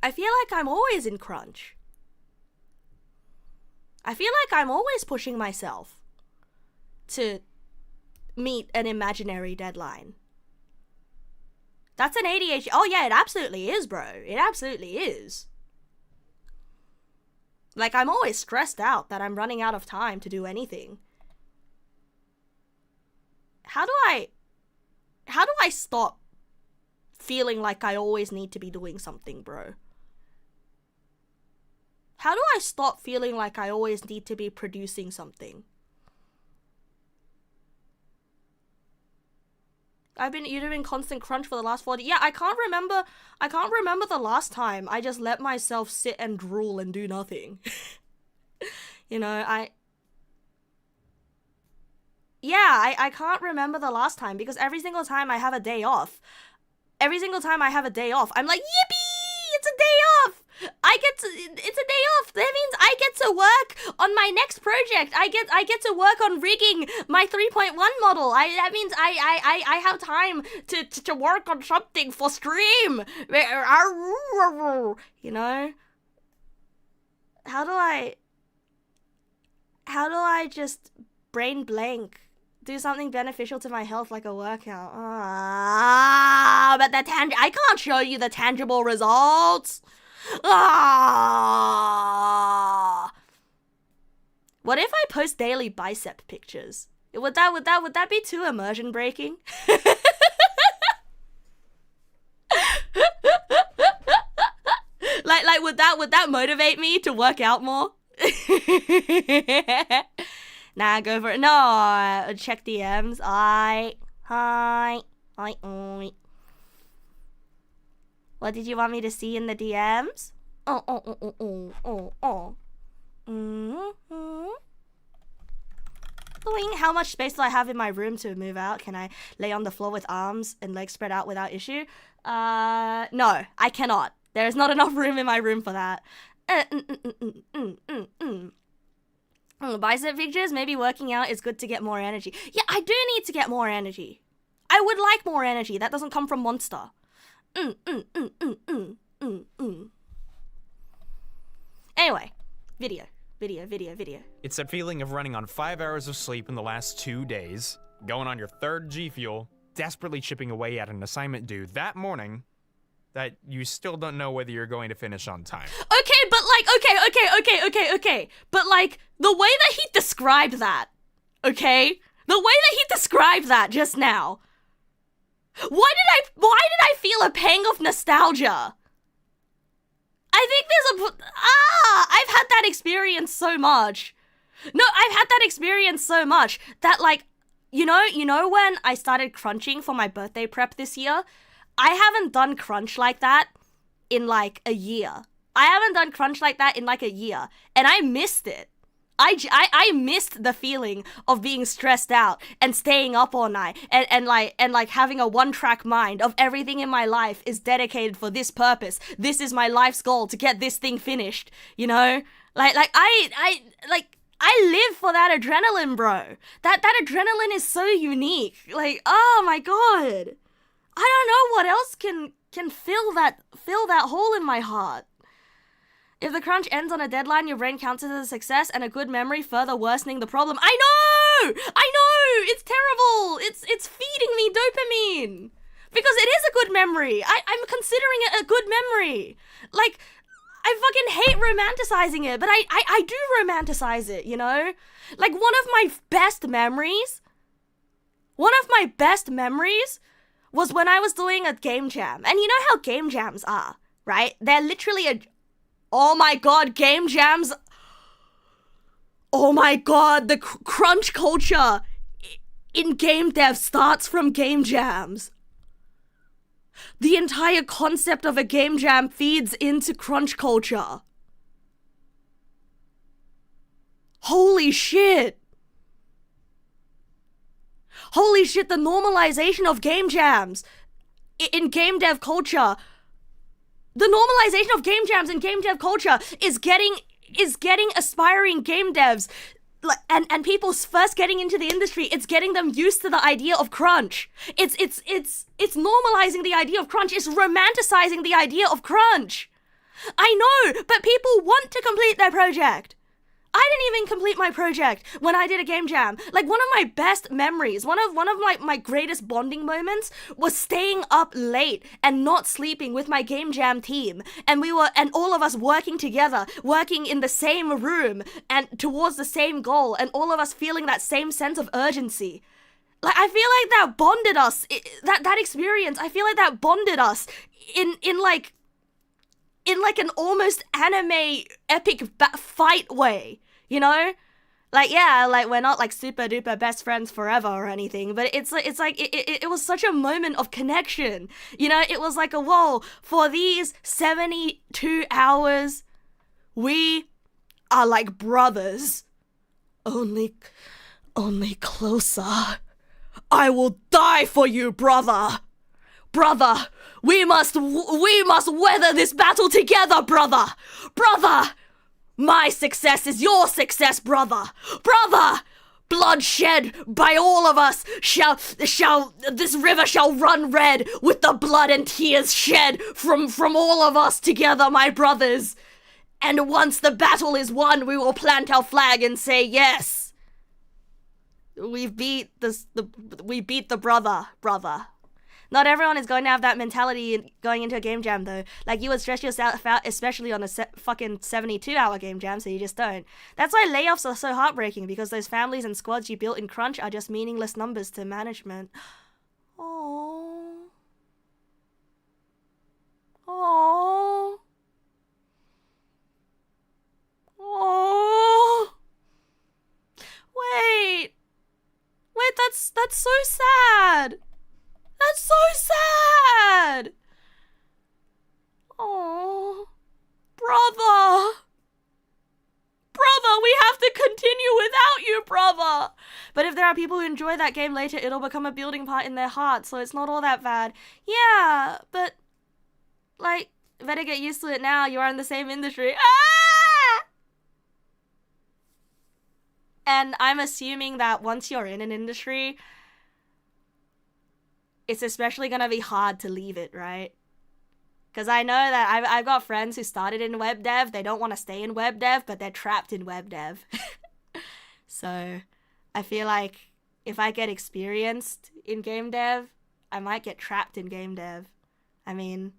I feel like I'm always in crunch. I feel like I'm always pushing myself to meet an imaginary deadline. That's an ADHD. Oh yeah, it absolutely is, bro. It absolutely is. Like, I'm always stressed out that I'm running out of time to do anything. How do I stop feeling like I always need to be doing something, bro? How do I stop feeling like I always need to be producing something? You've been constant crunch for the last 40. Yeah, I can't remember the last time I just let myself sit and drool and do nothing. You know, I can't remember the last time, because every single time I have a day off, I'm like, yippee, it's a day off. It's a day off. That means I get to work on my next project. I get to work on rigging my 3.1 model. That means I have time to work on something for stream. You know? How do I just brain blank? Do something beneficial to my health, like a workout. But I can't show you the tangible results. What if I post daily bicep pictures? Would that be too immersion breaking? like would that motivate me to work out more? Nah, go for it. No, check DMs. Hi. What did you want me to see in the DMs? Boing. How much space do I have in my room to move out? Can I lay on the floor with arms and legs spread out without issue? No, I cannot. There is not enough room in my room for that. Bicep pictures, maybe working out is good to get more energy. Yeah, I do need to get more energy. I would like more energy. That doesn't come from Monster. Anyway, video. It's that feeling of running on 5 hours of sleep in the last 2 days, going on your third G Fuel, desperately chipping away at an assignment due that morning, that you still don't know whether you're going to finish on time. Okay, but like, okay. But like, the way that he described that, okay? The way that he described that just now. Why did I feel a pang of nostalgia? I think I've had that experience so much. No, I've had that experience so much that like, you know when I started crunching for my birthday prep this year? I haven't done crunch like that in like a year. I haven't done crunch like that in like a year, and I missed it. I missed the feeling of being stressed out and staying up all night and like having a one-track mind of everything in my life is dedicated for this purpose. This is my life's goal, to get this thing finished, you know? I live for that adrenaline, bro. That adrenaline is so unique. Like, oh my god. I don't know what else can fill that hole in my heart. If the crunch ends on a deadline, your brain counts it as a success and a good memory, further worsening the problem. I know! It's terrible! It's feeding me dopamine! Because it is a good memory! I'm considering it a good memory! Like, I fucking hate romanticizing it, but I do romanticize it, you know? Like, one of my best memories was when I was doing a game jam. And you know how game jams are, right? They're literally oh my god, game jams. Oh my god, the crunch culture in game dev starts from game jams. The entire concept of a game jam feeds into crunch culture. Holy shit. Holy shit, the normalization of game jams in game dev culture. The normalization of game jams in game dev culture is getting aspiring game devs and people first getting into the industry. It's getting them used to the idea of crunch. It's normalizing the idea of crunch. It's romanticizing the idea of crunch. I know, but people want to complete their project. I didn't even complete my project when I did a game jam. Like, one of my best memories, one of my greatest bonding moments was staying up late and not sleeping with my game jam team. And all of us working together, working in the same room and towards the same goal, and all of us feeling that same sense of urgency. Like, I feel like that bonded us, that experience, I feel like that bonded us in like an almost anime epic fight way, you know? Like, yeah, like, we're not like super duper best friends forever or anything, but it was such a moment of connection, you know? It was like a, whoa, for these 72 hours, we are like brothers. Only closer. I will die for you, brother. Brother, we must weather this battle together, brother. Brother, my success is your success, brother. Brother, blood shed by all of us this river shall run red with the blood and tears shed from all of us together, my brothers. And once the battle is won, we will plant our flag and say, yes, we beat the brother. Not everyone is going to have that mentality going into a game jam, though. Like, you would stress yourself out, especially on a fucking 72-hour game jam, so you just don't. That's why layoffs are so heartbreaking, because those families and squads you built in crunch are just meaningless numbers to management. Aww. Aww. Aww. Wait, that's so sad. That's so sad! Oh, brother! Brother, we have to continue without you, brother! But if there are people who enjoy that game later, it'll become a building part in their heart, so it's not all that bad. Yeah, but, like, better get used to it now. You are in the same industry. Ah! And I'm assuming that once you're in an industry, it's especially gonna be hard to leave it, right? Because I know that I've got friends who started in web dev. They don't want to stay in web dev, but they're trapped in web dev. So I feel like if I get experienced in game dev, I might get trapped in game dev. I mean,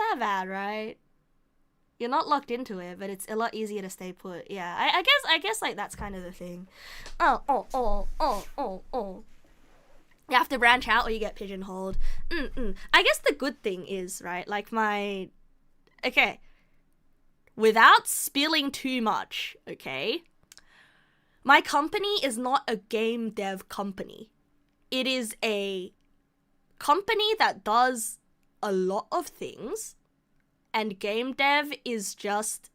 that bad, right? You're not locked into it, but it's a lot easier to stay put. Yeah, I guess like that's kind of the thing. You have to branch out or you get pigeonholed. I guess the good thing is, right, like okay, without spilling too much, okay, my company is not a game dev company. It is a company that does a lot of things, and game dev is just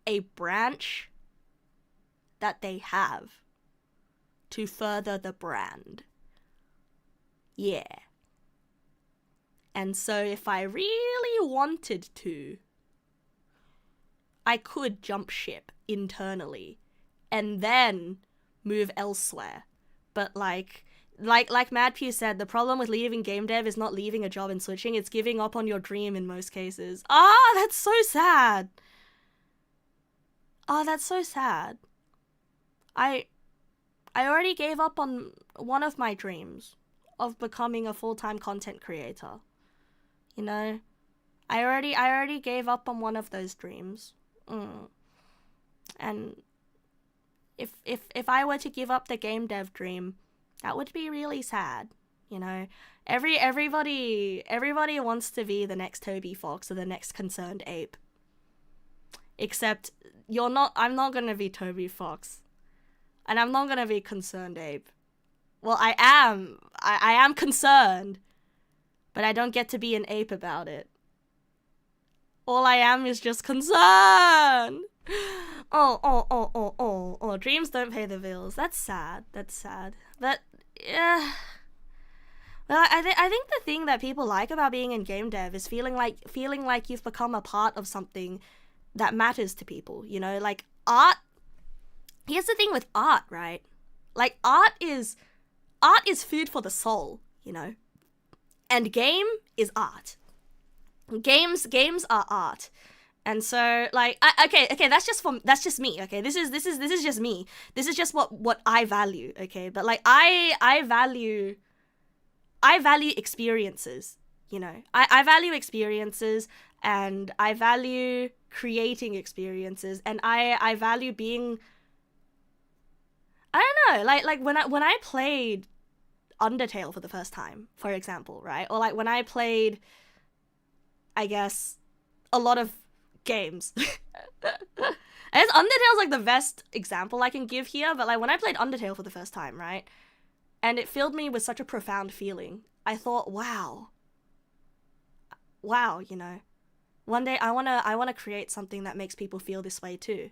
a branch that they have to further the brand. Yeah. And so if I really wanted to, I could jump ship internally and then move elsewhere. But like MadPew said, the problem with leaving game dev is not leaving a job and switching, it's giving up on your dream in most cases. That's so sad. That's so sad. I already gave up on one of my dreams of becoming a full-time content creator. You know? I already gave up on one of those dreams. And if I were to give up the game dev dream, that would be really sad, you know. Everybody wants to be the next Toby Fox or the next Concerned Ape. Except I'm not gonna be Toby Fox. And I'm not gonna be Concerned Ape. Well, I am concerned, but I don't get to be an ape about it. All I am is just concerned. Dreams don't pay the bills. That's sad. But yeah. Well, I think the thing that people like about being in game dev is feeling like you've become a part of something that matters to people, you know? Like art. Here's the thing with art, right? Like art is food for the soul, you know? And game is art. Games are art. And so like okay, that's just me, okay? This is just me. This is just what I value, okay? But like I value experiences, you know. I value experiences, and I value creating experiences, and I value being, I don't know, like when I played Undertale for the first time, for example, right? Or like when I played, I guess, a lot of games. I guess Undertale's like the best example I can give here, but like when I played Undertale for the first time, right? And it filled me with such a profound feeling. I thought, wow, you know, one day I wanna create something that makes people feel this way too.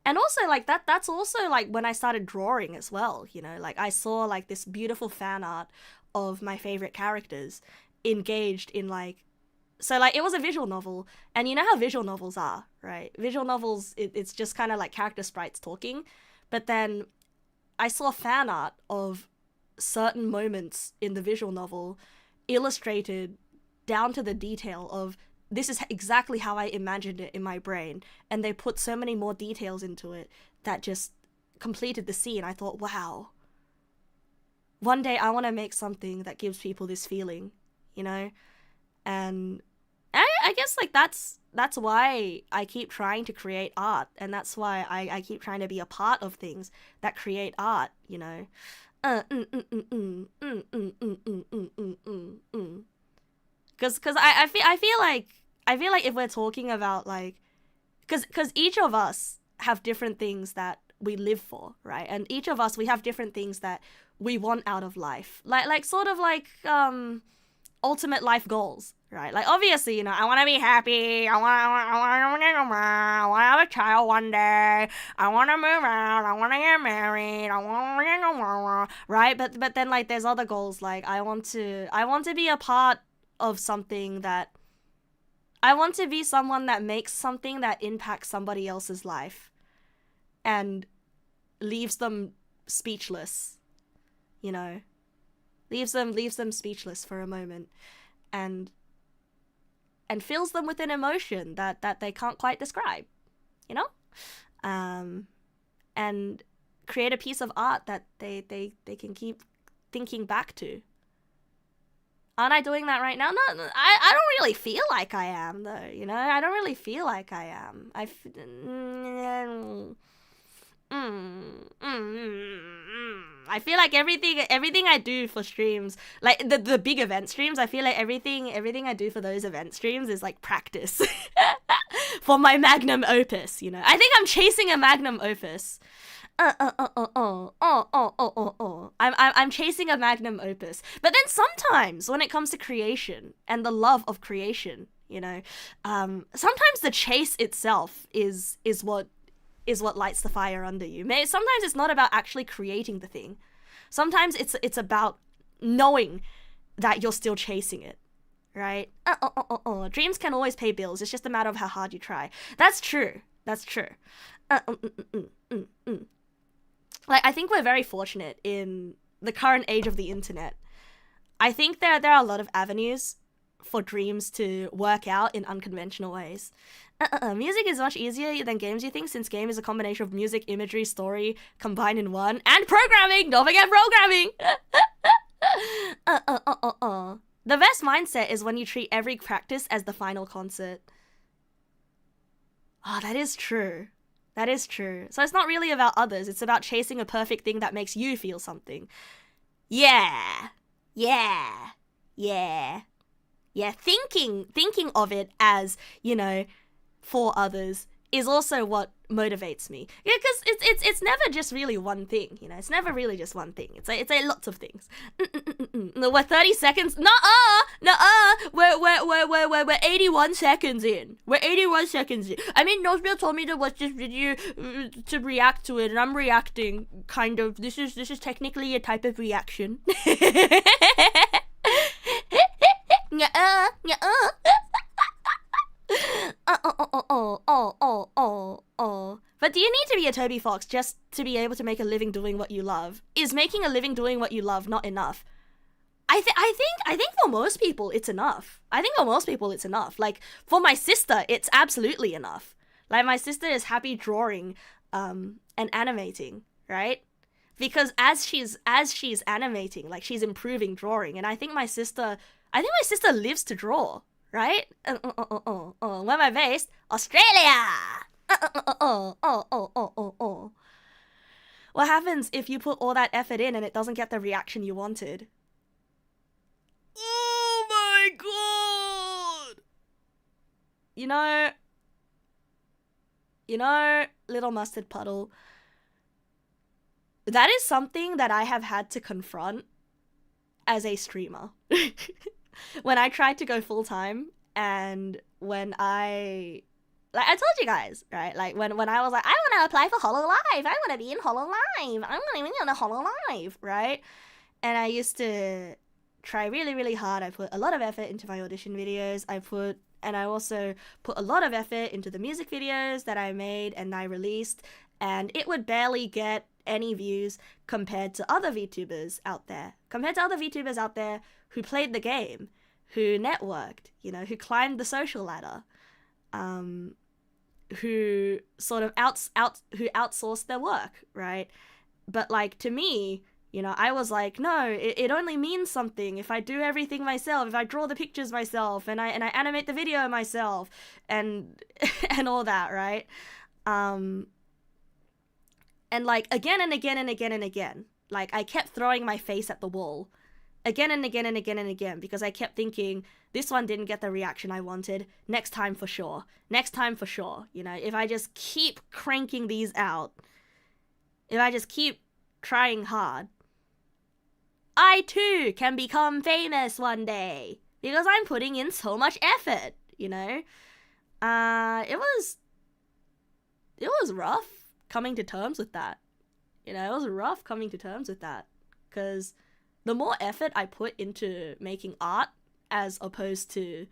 And also, like, that's also, like, when I started drawing as well, you know? Like, I saw, like, this beautiful fan art of my favorite characters engaged in, like... So, like, it was a visual novel, and you know how visual novels are, right? Visual novels, it's just kind of, like, character sprites talking. But then I saw fan art of certain moments in the visual novel illustrated down to the detail of... This is exactly how I imagined it in my brain. And they put so many more details into it that just completed the scene. I thought, wow. One day I want to make something that gives people this feeling, you know? And I guess, like, that's why I keep trying to create art. And that's why I keep trying to be a part of things that create art, you know? Because I feel like if we're talking about, like, because each of us have different things that we live for, right? And each of us, we have different things that we want out of life, like sort of like ultimate life goals, right? Like, obviously, you know, I want to be happy, I want to have a child one day, I want to move out, I want to get married, right? But then, like, there's other goals, like I want to be a part of something that I want to be someone that makes something that impacts somebody else's life and leaves them speechless, you know, leaves them speechless for a moment and fills them with an emotion that they can't quite describe, you know, and create a piece of art that they can keep thinking back to. Aren't I doing that right now? No, I don't really feel like I am, though, you know? I don't really feel like I am. I feel like everything I do for streams, like the big event streams, I feel like everything I do for those event streams is like practice for my magnum opus, you know? I think I'm chasing a magnum opus. I'm chasing a magnum opus. But then sometimes when it comes to creation and the love of creation, you know, sometimes the chase itself is what lights the fire under you. Sometimes it's not about actually creating the thing. Sometimes it's about knowing that you're still chasing it, right? Dreams can always pay bills. It's just a matter of how hard you try. That's true. Like, I think we're very fortunate in the current age of the internet. I think there are a lot of avenues for dreams to work out in unconventional ways. Music is much easier than games, you think, since game is a combination of music, imagery, story combined in one, and programming! Don't forget programming! The best mindset is when you treat every practice as the final concert. Oh, that is true. That is true. So it's not really about others, it's about chasing a perfect thing that makes you feel something. Yeah. Thinking of it as, you know, for others is also what motivates me. Yeah, because it's never just really one thing, you know. It's never really just one thing. It's like lots of things. We're 30 seconds. We're 81 seconds in. We're 81 seconds in. I mean, Nosbill told me to watch this video to react to it, and I'm reacting. Kind of. This is technically a type of reaction. But do you need to be a Toby Fox just to be able to make a living doing what you love? Is making a living doing what you love not enough? I think for most people it's enough. Like, for my sister, it's absolutely enough. Like, my sister is happy drawing and animating, right? Because as she's animating, like, she's improving drawing, and I think my sister lives to draw, right? Where am I based? Australia! What happens if you put all that effort in and it doesn't get the reaction you wanted? Oh my god! You know, little mustard puddle, that is something that I have had to confront as a streamer. When I tried to go full-time, and when I told you guys, right? Like, when I was like, I want to apply for HoloLive. I want to be in HoloLive. I'm going to be on a HoloLive, right? And I used to try really, really hard. I put a lot of effort into my audition videos. And I also put a lot of effort into the music videos that I made and I released. And it would barely get any views compared to other VTubers out there. Who played the game, who networked, you know, who climbed the social ladder, who sort of who outsourced their work, right? But, like, to me, you know, I was like, no, it only means something if I do everything myself, if I draw the pictures myself, and I animate the video myself, and and all that, right? And, like, again and again and again and again, like, I kept throwing my face at the wall. Again and again and again and again, because I kept thinking, this one didn't get the reaction I wanted. Next time for sure. You know, if I just keep cranking these out, if I just keep trying hard, I too can become famous one day. Because I'm putting in so much effort, you know? It was rough coming to terms with that. You know, it was rough coming to terms with that. Because the more effort I put into making art as opposed to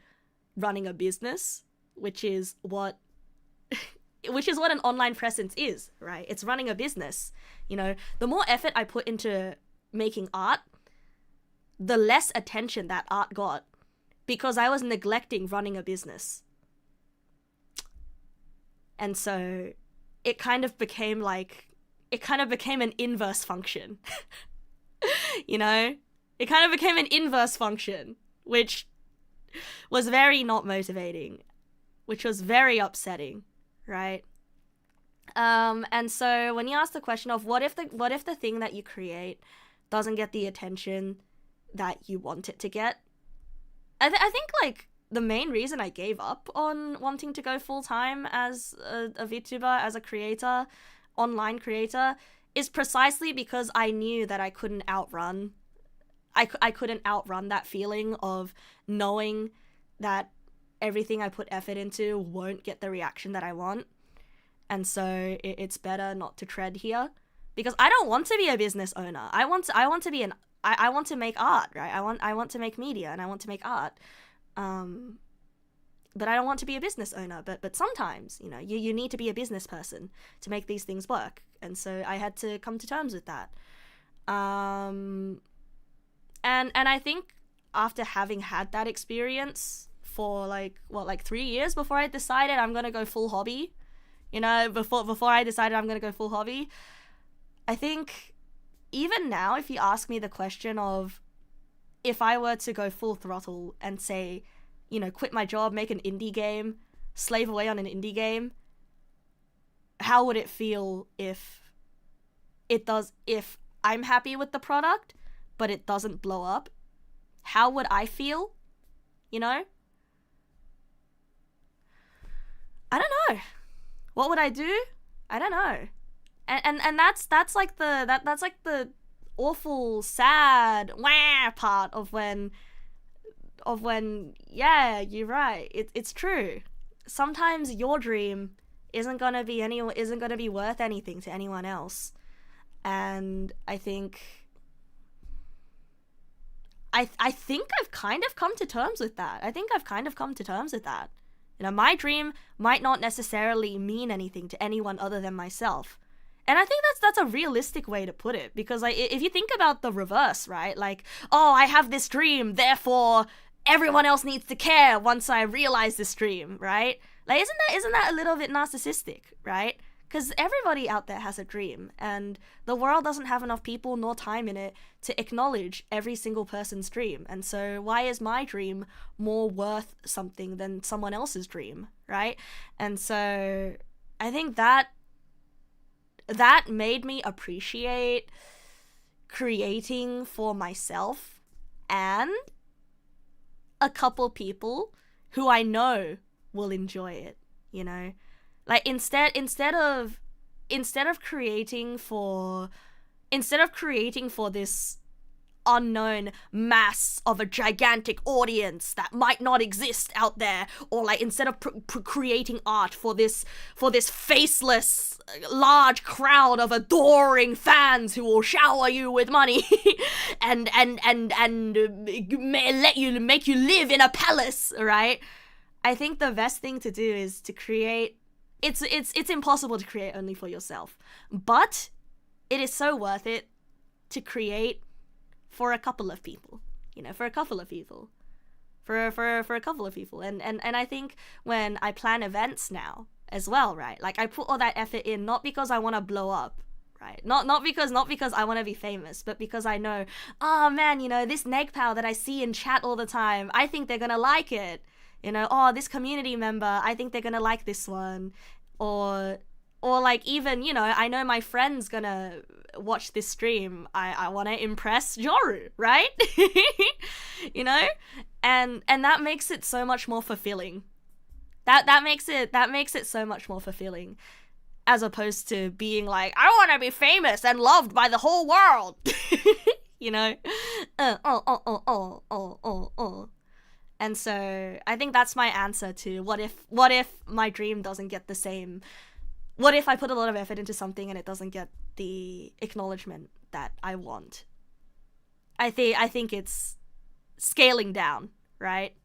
running a business, which is what an online presence is, right? It's running a business. You know, the more effort I put into making art, the less attention that art got because I was neglecting running a business. And so it kind of became an inverse function. You know? It kind of became an inverse function. which was very not motivating, which was very upsetting, right? And so when you ask the question of what if the thing that you create doesn't get the attention that you want it to get, I think like the main reason I gave up on wanting to go full-time as a VTuber, as a creator, online creator, is precisely because I knew that I couldn't outrun that feeling of knowing that everything I put effort into won't get the reaction that I want. And so it's better not to tread here, because I don't want to be a business owner. I want to make art, right? I want to make media and I want to make art. But I don't want to be a business owner. But sometimes, you know, you need to be a business person to make these things work. And so I had to come to terms with that. And I think after having had that experience for like 3 years before I decided I'm gonna go full hobby, you know, before I decided I'm gonna go full hobby, I think even now, if you ask me the question of if I were to go full throttle and say, you know, quit my job, make an indie game, slave away on an indie game, how would it feel if I'm happy with the product, but it doesn't blow up? How would I feel? You know? I don't know. What would I do? I don't know. And that's like the awful, sad part of when yeah, you're right. It's true. Sometimes your dream isn't gonna be worth anything to anyone else. And I think I've kind of come to terms with that. You know, my dream might not necessarily mean anything to anyone other than myself. And I think that's a realistic way to put it, because like if you think about the reverse, right? Like, oh, I have this dream, therefore everyone else needs to care once I realize this dream, right? Like, isn't that a little bit narcissistic, right? Because everybody out there has a dream, and the world doesn't have enough people nor time in it to acknowledge every single person's dream. And so why is my dream more worth something than someone else's dream, right? And so I think that made me appreciate creating for myself and a couple people who I know will enjoy it, you know? Like instead of creating for this unknown mass of a gigantic audience that might not exist out there, or like instead of creating art for this faceless large crowd of adoring fans who will shower you with money and make you live in a palace, right? I think the best thing to do is to create. It's impossible to create only for yourself, but it is so worth it to create for a couple of people, you know, for a couple of people. And I think when I plan events now as well, right? Like I put all that effort in, not because I want to blow up, right? Not because I want to be famous, but because I know, oh man, you know, this Neg pal that I see in chat all the time, I think they're gonna like it. You know, oh, this community member, I think they're gonna like this one. Or like even, you know, I know my friend's gonna watch this stream. I want to impress Joru, right? You know? And that makes it so much more fulfilling. That makes it so much more fulfilling, as opposed to being like, I want to be famous and loved by the whole world. You know? And so I think that's my answer to what if my dream doesn't get the same. What if I put a lot of effort into something and it doesn't get the acknowledgement that I want? I think it's scaling down, right?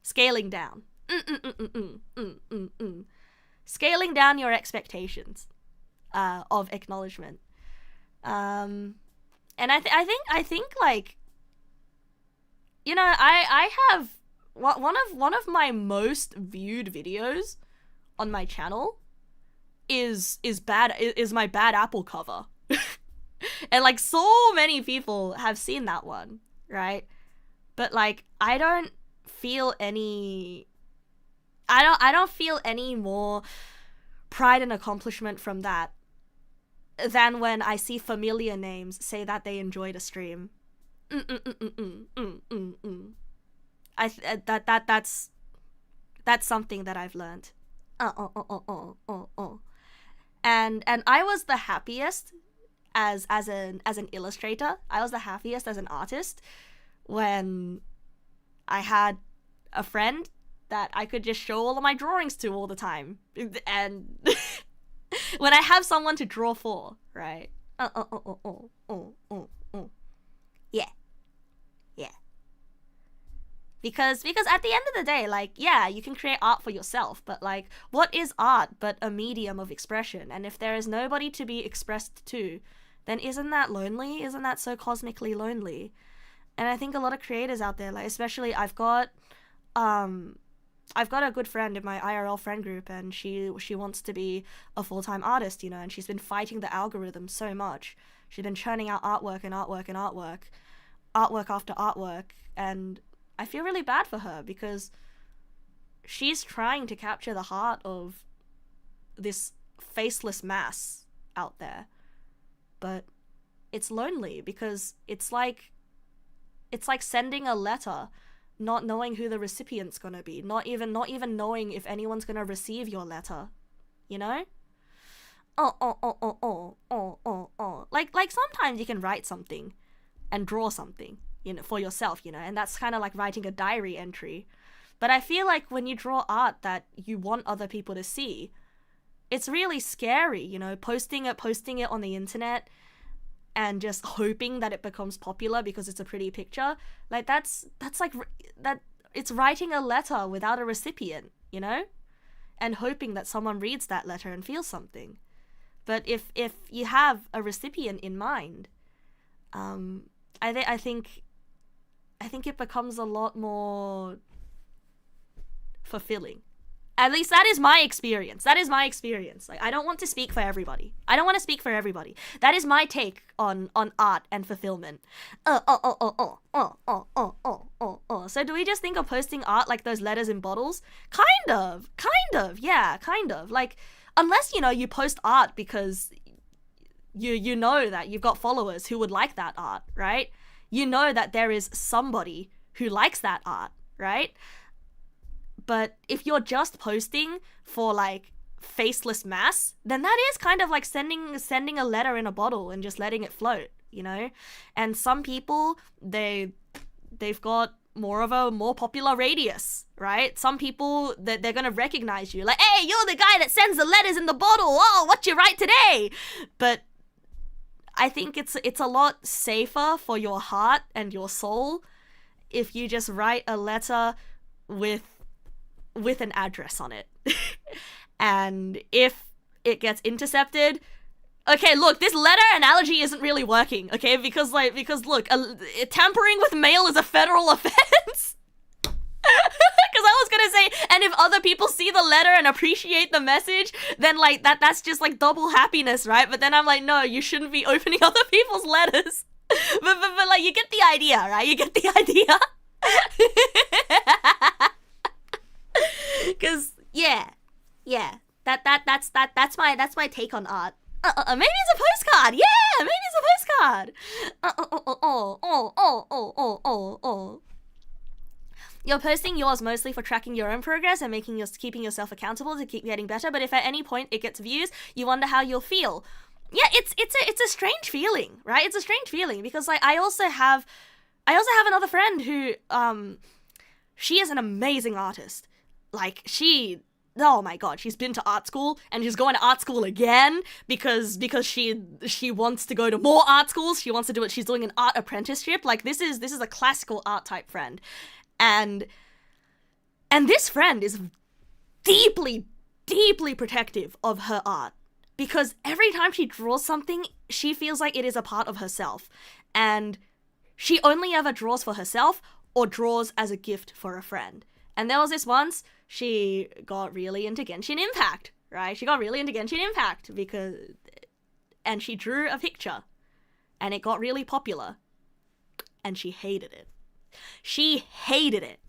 Scaling down. Scaling down your expectations of acknowledgement. And I think like, you know, I have one of my most viewed videos on my channel is my bad apple cover. And like so many people have seen that one, right? but like I don't feel any more pride and accomplishment from that than when I see familiar names say that they enjoyed a stream. That's something that I've learned. And I was the happiest as an illustrator. I was the happiest as an artist when I had a friend that I could just show all of my drawings to all the time. And when I have someone to draw for, right? Yeah. Yeah. Because at the end of the day, like, yeah, you can create art for yourself, but like, what is art but a medium of expression? And if there is nobody to be expressed to, then isn't that lonely? Isn't that so cosmically lonely? And I think a lot of creators out there, like, especially I've got a good friend in my IRL friend group, and she wants to be a full-time artist, you know, and she's been fighting the algorithm so much. She's been churning out artwork after artwork, and I feel really bad for her because she's trying to capture the heart of this faceless mass out there. But it's lonely because it's like sending a letter, not knowing who the recipient's gonna be, not even knowing if anyone's gonna receive your letter, you know? Like sometimes you can write something and draw something, you know, for yourself, you know, and that's kind of like writing a diary entry. But I feel like when you draw art that you want other people to see, it's really scary, you know, posting it on the internet and just hoping that it becomes popular because it's a pretty picture. Like that's like that. It's writing a letter without a recipient, you know, and hoping that someone reads that letter and feels something. But if you have a recipient in mind, I think it becomes a lot more fulfilling. At least that is my experience. Like, I don't want to speak for everybody. That is my take on art and fulfillment. So do we just think of posting art like those letters in bottles? Kind of, yeah, kind of. Like, unless, you know, you post art because you know that you've got followers who would like that art, right? You know that there is somebody who likes that art, right? But if you're just posting for like faceless mass, then that is kind of like sending a letter in a bottle and just letting it float, you know? And some people, they've got more popular radius, right? Some people, they're gonna recognize you, like, hey, you're the guy that sends the letters in the bottle. Oh, what you write today? But I think it's a lot safer for your heart and your soul if you just write a letter with an address on it. And if it gets intercepted, okay, look, this letter analogy isn't really working, okay? Because look, tampering with mail is a federal offense. Because I was gonna say, and if other people see the letter and appreciate the message, then like that's just like double happiness, right? But then I'm like, no, you shouldn't be opening other people's letters. but like, you get the idea, right? You get the idea. Because that's my take on art. Maybe it's a postcard. Yeah, maybe it's a postcard. You're posting yours mostly for tracking your own progress and keeping yourself accountable to keep getting better. But if at any point it gets views, you wonder how you'll feel. Yeah, it's a strange feeling, right? It's a strange feeling because like I also have another friend who she is an amazing artist. Like oh my god, she's been to art school and she's going to art school again because she wants to go to more art schools. She wants to do it. She's doing an art apprenticeship. Like this is a classical art type friend. And this friend is deeply, deeply protective of her art because every time she draws something, she feels like it is a part of herself. And she only ever draws for herself or draws as a gift for a friend. And there was this once, she got really into Genshin Impact, right? She got really into Genshin Impact and she drew a picture and it got really popular and she hated it. She hated it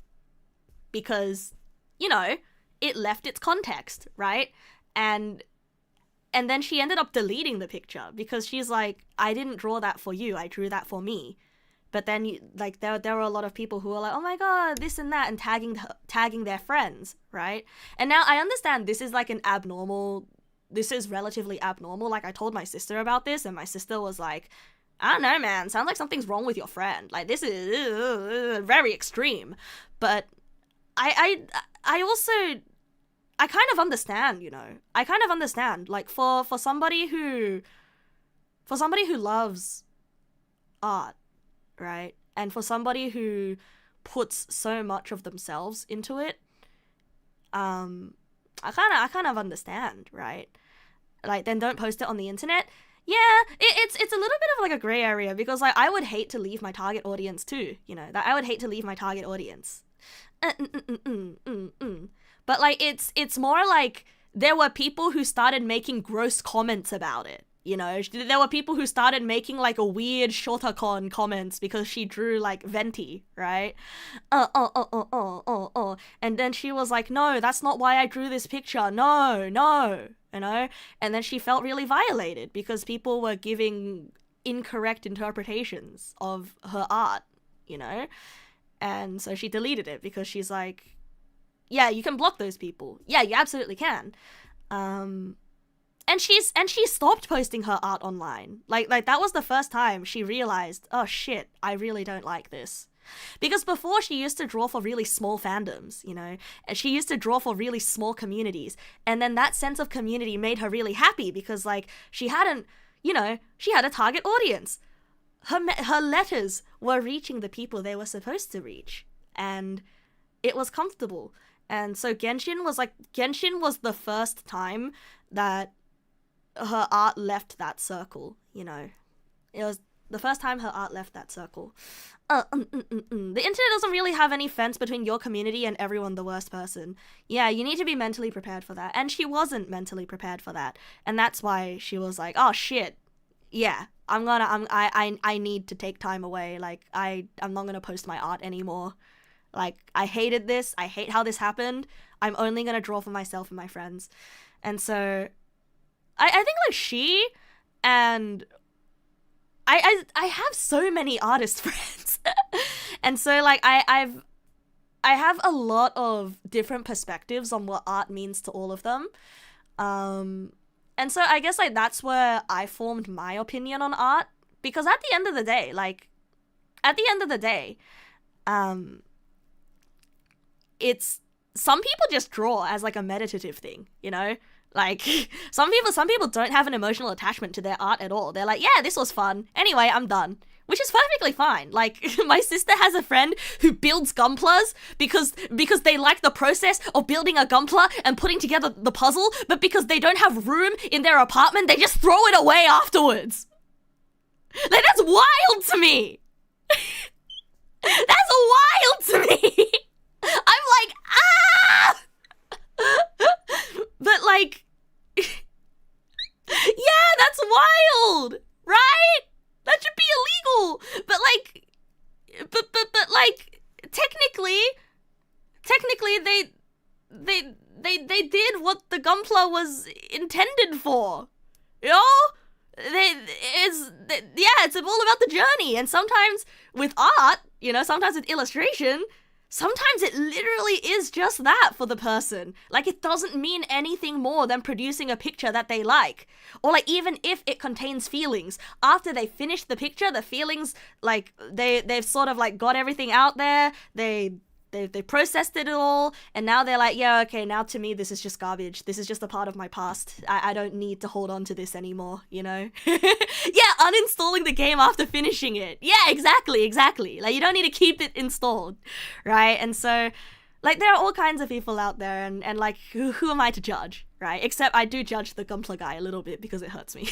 because, you know, it left its context, right? And then she ended up deleting the picture because she's like, I didn't draw that for you, I drew that for me. But then, like, there were a lot of people who were like, oh my god, this and that, and tagging their friends, right? And now I understand this is like this is relatively abnormal. Like, I told my sister about this, and my sister was like, I don't know, man, sounds like something's wrong with your friend. Like, this is very extreme. But I kind of understand, you know. I kind of understand. Like, for somebody who loves art, right? And for somebody who puts so much of themselves into it, I kind of understand, right? Like, then don't post it on the internet. Yeah, it's a little bit of like a gray area because like I would hate to leave my target audience too, you know. That I would hate to leave my target audience. But like it's more like there were people who started making gross comments about it. You know, there were people who started making like a weird shotacon comments because she drew like venti, right? And then she was like, no, that's not why I drew this picture. No, you know? And then she felt really violated because people were giving incorrect interpretations of her art, you know? And so she deleted it because she's like, yeah, you can block those people. Yeah, you absolutely can. And she stopped posting her art online. Like that was the first time she realized, oh shit, I really don't like this. Because before she used to draw for really small fandoms, you know, and she used to draw for really small communities. And then that sense of community made her really happy because like she had a target audience. Her letters were reaching the people they were supposed to reach. And it was comfortable. And so Genshin was the first time that her art left that circle, you know. It was the first time her art left that circle. The internet doesn't really have any fence between your community and everyone the worst person. Yeah, you need to be mentally prepared for that. And she wasn't mentally prepared for that. And that's why she was like, oh shit, yeah, I need to take time away. Like, I'm not gonna post my art anymore. Like, I hated this. I hate how this happened. I'm only gonna draw for myself and my friends. And so I think like she and I have so many artist friends. And so like I have a lot of different perspectives on what art means to all of them. And so I guess like that's where I formed my opinion on art, because at the end of the day, it's, some people just draw as like a meditative thing, you know? Like, some people don't have an emotional attachment to their art at all. They're like, yeah, this was fun. Anyway, I'm done. Which is perfectly fine. Like, my sister has a friend who builds Gunplas because they like the process of building a Gunpla and putting together the puzzle, but because they don't have room in their apartment, they just throw it away afterwards. Like, that's wild to me. That's wild to me. I'm like, ah! But like, yeah, that's wild, right? That should be illegal. But like, technically, they did what the Gunpla was intended for. You know, it's all about the journey. And sometimes with art, you know, sometimes with illustration, sometimes it literally is just that for the person. Like, it doesn't mean anything more than producing a picture that they like. Or like, even if it contains feelings, after they finish the picture, the feelings, like, they've sort of like got everything out there, they processed it all, and now they're like, yeah, okay, now to me this is just garbage. This is just a part of my past. I don't need to hold on to this anymore, you know? Yeah, uninstalling the game after finishing it. Yeah, exactly. Like, you don't need to keep it installed, right? And so, like, there are all kinds of people out there, and like, who am I to judge, right? Except I do judge the Gunpla guy a little bit because it hurts me.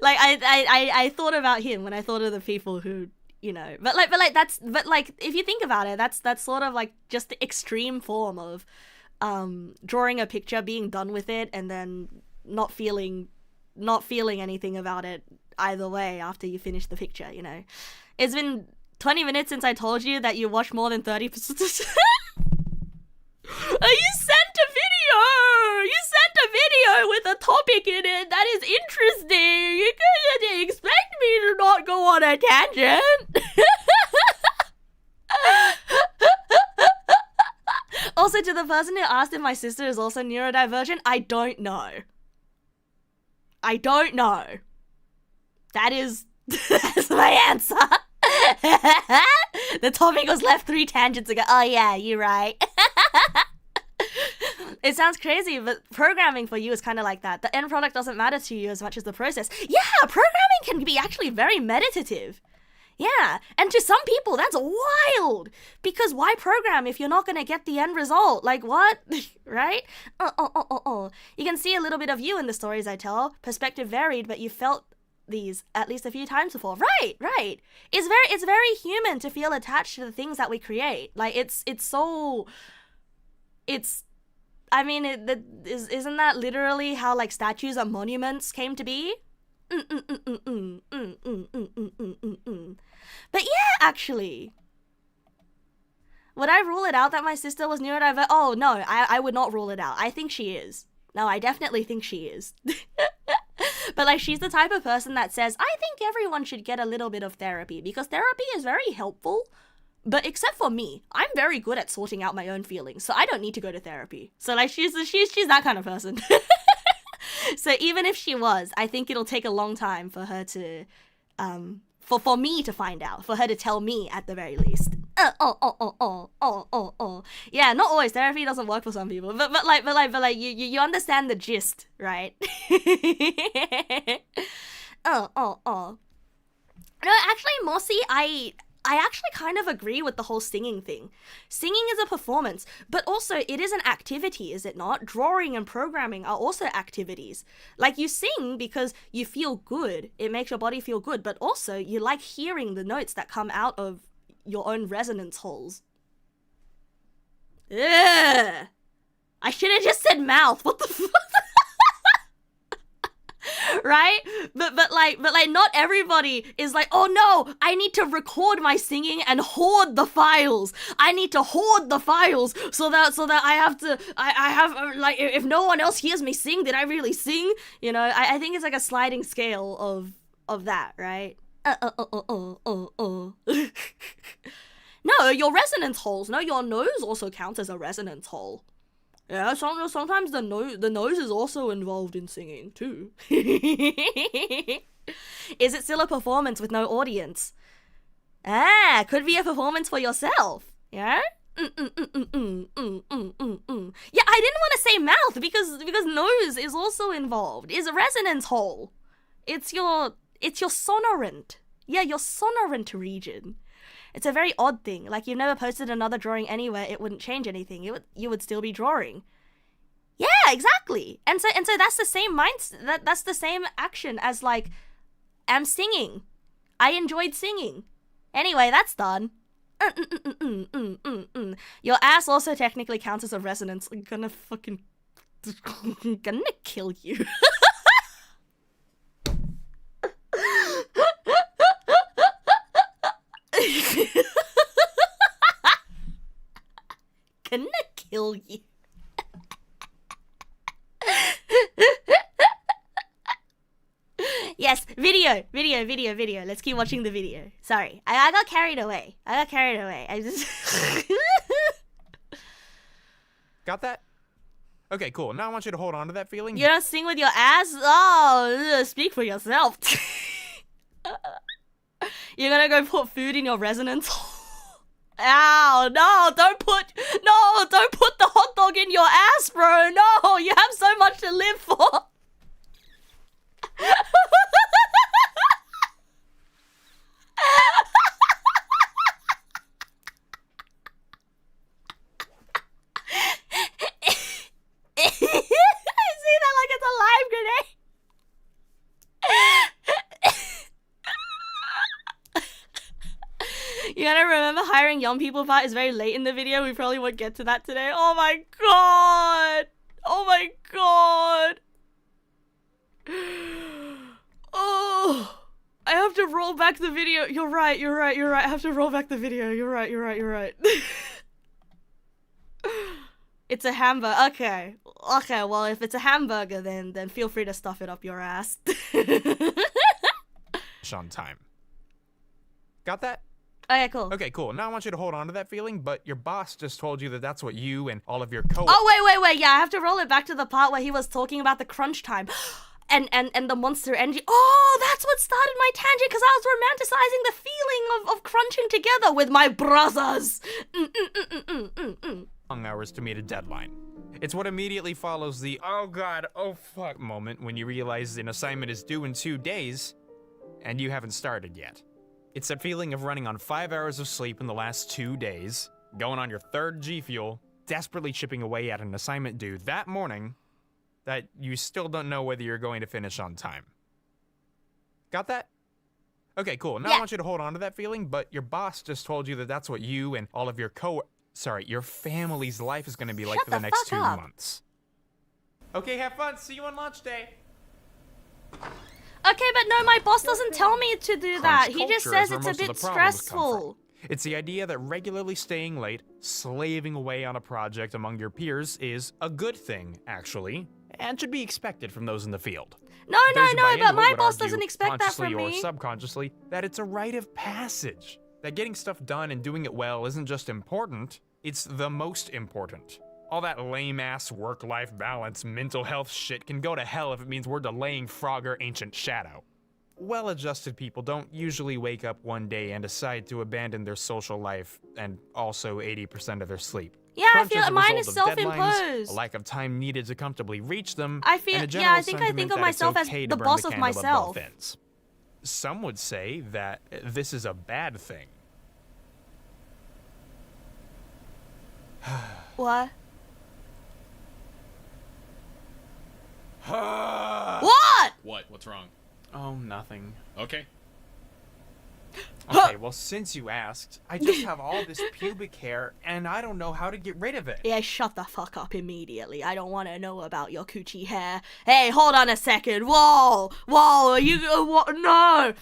Like, I thought about him when I thought of the people who, you know, but like if you think about it, that's sort of like just the extreme form of drawing a picture, being done with it, and then not feeling anything about it either way after you finish the picture, you know. It's been 20 minutes since I told you that you watch more than 30%. You sent a video! You sent a video with a topic in it that is interesting! You couldn't expect me to not go on a tangent! Also, to the person who asked if my sister is also neurodivergent, I don't know. I don't know. That's my answer. The topic was left 3 tangents ago. Oh yeah, you're right. It sounds crazy, but programming for you is kind of like that. The end product doesn't matter to you as much as the process. Yeah, programming can be actually very meditative. Yeah, and to some people, that's wild. Because why program if you're not going to get the end result? Like, what? Right? You can see a little bit of you in the stories I tell. Perspective varied, but you felt these at least a few times before. Right. It's very human to feel attached to the things that we create. Like, isn't that literally how, like, statues and monuments came to be? But yeah, actually, would I rule it out that my sister was neurodivergent? Oh no, I would not rule it out. I think she is. No, I definitely think she is. But like, she's the type of person that says, I think everyone should get a little bit of therapy because therapy is very helpful. But except for me, I'm very good at sorting out my own feelings, so I don't need to go to therapy. So like, she's that kind of person. So even if she was, I think it'll take a long time for her to, for me to find out, for her to tell me at the very least. Yeah, not always. Therapy doesn't work for some people, but you understand the gist, right? No, actually, Mossy, I actually kind of agree with the whole singing thing. Singing is a performance, but also it is an activity, is it not? Drawing and programming are also activities. Like, you sing because you feel good, it makes your body feel good, but also you like hearing the notes that come out of your own resonance holes. Ugh. I should have just said mouth. What the fuck? Right? But not everybody is like, oh no, I need to record my singing and hoard the files. I need to hoard the files so that I have like, if no one else hears me sing, did I really sing? You know, I think it's like a sliding scale of that, right? No, your resonance holes. No, your nose also counts as a resonance hole. Yeah, sometimes the nose is also involved in singing too. Is it still a performance with no audience? Could be a performance for yourself. Yeah. Yeah, I didn't want to say mouth because nose is also involved. Is a resonance hole. It's your sonorant. Yeah, your sonorant region. It's a very odd thing. Like, you've never posted another drawing anywhere, it wouldn't change anything. You would still be drawing. Yeah, exactly. And so that's the same that's the same action as, like, I'm singing. I enjoyed singing. Anyway, that's done. Your ass also technically counts as a resonance. I'm gonna kill you. Gonna kill you. Yes, video. Let's keep watching the video. Sorry, I got carried away. I just... Got that? Okay, cool. Now I want you to hold on to that feeling. You don't sing with your ass? Oh, speak for yourself. You're gonna go put food in your resonance hole? Ow, no, don't put the hot dog in your ass, bro. No, you have so much to live for. I see that like it's a live grenade. You gotta remember hiring young people part is very late in the video. We probably won't get to that today. Oh my god! Oh my god! Oh! I have to roll back the video. You're right. I have to roll back the video. You're right. It's a hamburger. Okay, well, if it's a hamburger, then feel free to stuff it up your ass. On time. Got that? Okay, cool. Okay, cool. Now I want you to hold on to that feeling, but your boss just told you that that's what you and all of your co- Oh, wait. Yeah, I have to roll it back to the part where he was talking about the crunch time. And the Monster Energy. Oh, that's what started my tangent, because I was romanticizing the feeling of crunching together with my brothers. Long hours to meet a deadline. It's what immediately follows the oh god, oh fuck moment when you realize an assignment is due in 2 days and you haven't started yet. It's that feeling of running on 5 hours of sleep in the last 2 days, going on your third G Fuel, desperately chipping away at an assignment due that morning that you still don't know whether you're going to finish on time. Got that? Okay, cool. Now I want you to hold on to that feeling, but your boss just told you that that's what you and all of your your family's life is going to be like for the next 2 months. Okay, have fun. See you on launch day. Okay, but no, my boss doesn't tell me to do that. He just says it's a bit stressful. It's the idea that regularly staying late, slaving away on a project among your peers is a good thing, actually, and should be expected from those in the field. No, but my boss doesn't expect that from me. Consciously or subconsciously, that it's a rite of passage. That getting stuff done and doing it well isn't just important, it's the most important. All that lame-ass work-life balance, mental health shit can go to hell if it means we're delaying Frogger Ancient Shadow. Well-adjusted people don't usually wake up one day and decide to abandon their social life and also 80% of their sleep. Yeah, I feel mine is self-imposed. A lack of time needed to comfortably reach them. I think of myself as the boss of myself. Some would say that this is a bad thing. What? What? What? What's wrong? Oh, nothing. Okay. Okay, well, since you asked, I just have all this pubic hair, and I don't know how to get rid of it. Yeah, shut the fuck up immediately. I don't want to know about your coochie hair. Hey, hold on a second. Whoa, you, no.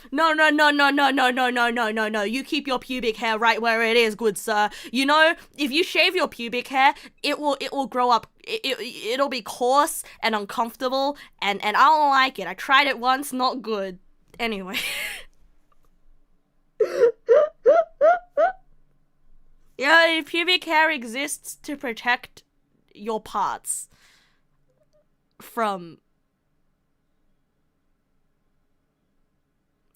You keep your pubic hair right where it is, good sir. You know, if you shave your pubic hair, it will grow up. It'll be coarse and uncomfortable, and I don't like it. I tried it once, not good. Anyway. Yeah, pubic hair exists to protect your parts from...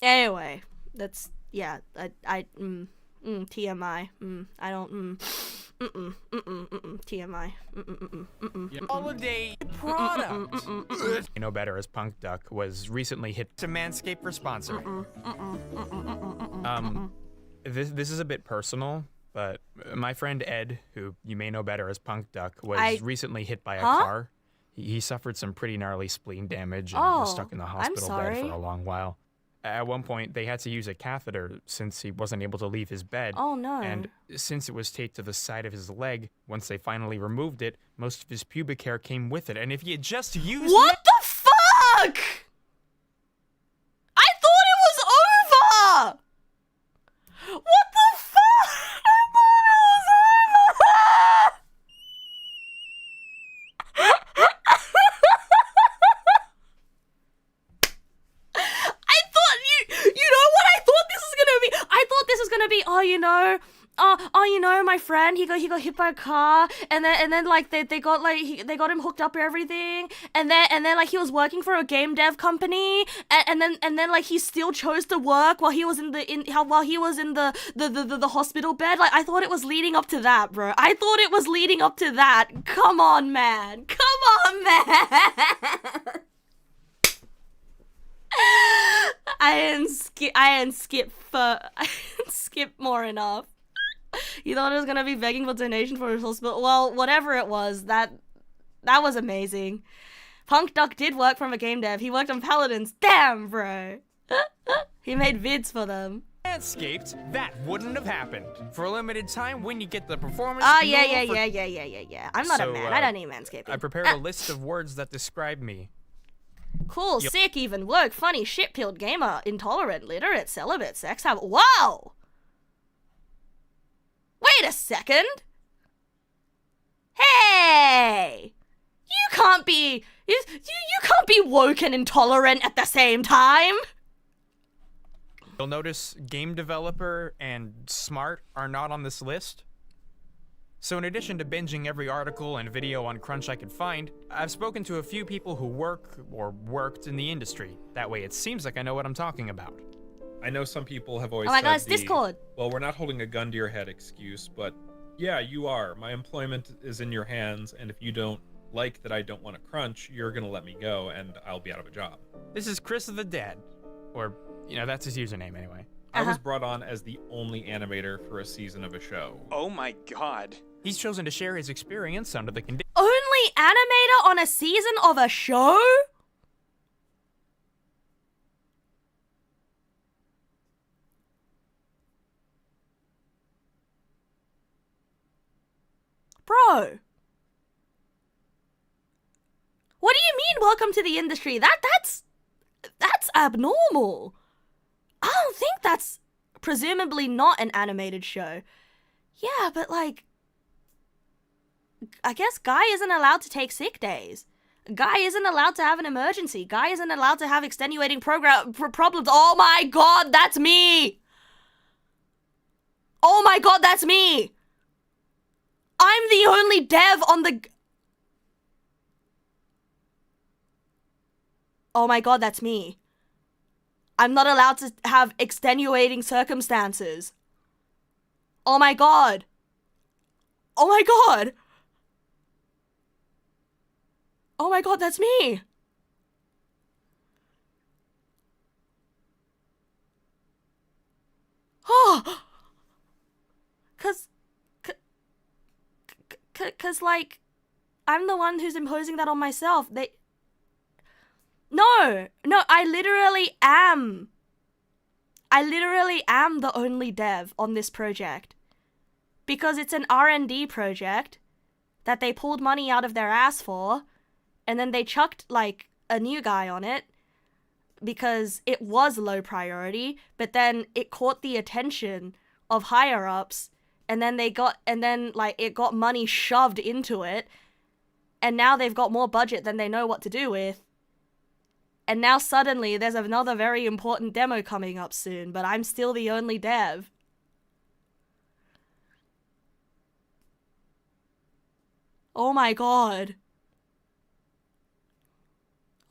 Anyway, that's... Yeah, TMI. I don't... TMI. Holiday product. You Know Better as Punk Duck was recently hit to Manscaped for sponsoring. This is a bit personal, but my friend Ed, who you may know better as Punk Duck, was recently hit by a car. He suffered some pretty gnarly spleen damage and was stuck in the hospital bed for a long while. At one point, they had to use a catheter since he wasn't able to leave his bed. Oh, no. And since it was taped to the side of his leg, once they finally removed it, most of his pubic hair came with it. And if he had just used What the fuck? I thought it was over! What the fuck? I thought it was over! You know what I thought this was gonna be? I thought this was gonna be, my friend, he got hit by a car, and then like they got him hooked up and everything, and then like he was working for a game dev company, and then like he still chose to work while he was in the hospital bed. Like I thought it was leading up to that, bro. I thought it was leading up to that. Come on, man. I didn't skip more enough. You thought it was gonna be begging for donation for his hospital. Well, whatever it was, that was amazing. Punk Duck did work from a game dev. He worked on Paladins. Damn, bro. He made vids for them. Manscaped, that wouldn't have happened. For a limited time, when you get the performance... Yeah. I'm not a So, man. I don't need manscaping. I prepared a list of words that describe me. Cool, sick, even, woke, funny, shit-pilled, gamer, intolerant, literate, celibate, sex habit. Wow! Wait a second! Hey! You can't be... You can't be woke and intolerant at the same time! You'll notice game developer and smart are not on this list. So in addition to binging every article and video on Crunch I could find, I've spoken to a few people who work or worked in the industry. That way it seems like I know what I'm talking about. I know some people have always Oh my said god, it's Discord! well, we're not holding a gun to your head excuse, but yeah, you are. My employment is in your hands, and if you don't like that I don't want to crunch, you're gonna let me go, and I'll be out of a job. This is Chris the Dad. Or, that's his username anyway. I was brought on as the only animator for a season of a show. Oh my god. He's chosen to share his experience under the condition. Only animator on a season of a show? Bro. What do you mean, welcome to the industry? That's abnormal. I don't think that's presumably not an animated show. Yeah, but like, I guess Guy isn't allowed to take sick days. Guy isn't allowed to have an emergency. Guy isn't allowed to have extenuating problems. Oh my god, that's me! Oh my god, that's me! I'm the only dev on the... Oh my god, that's me. I'm not allowed to have extenuating circumstances. Oh my god. Oh my god. Oh my god, that's me. Oh. Cause like, I'm the one who's imposing that on myself. No, I literally am the only dev on this project. Because it's an R&D project that they pulled money out of their ass for, and then they chucked, like, a new guy on it because it was low priority, but then it caught the attention of higher-ups, and then it got money shoved into it, and now they've got more budget than they know what to do with. And now suddenly there's another very important demo coming up soon, but I'm still the only dev. Oh my god.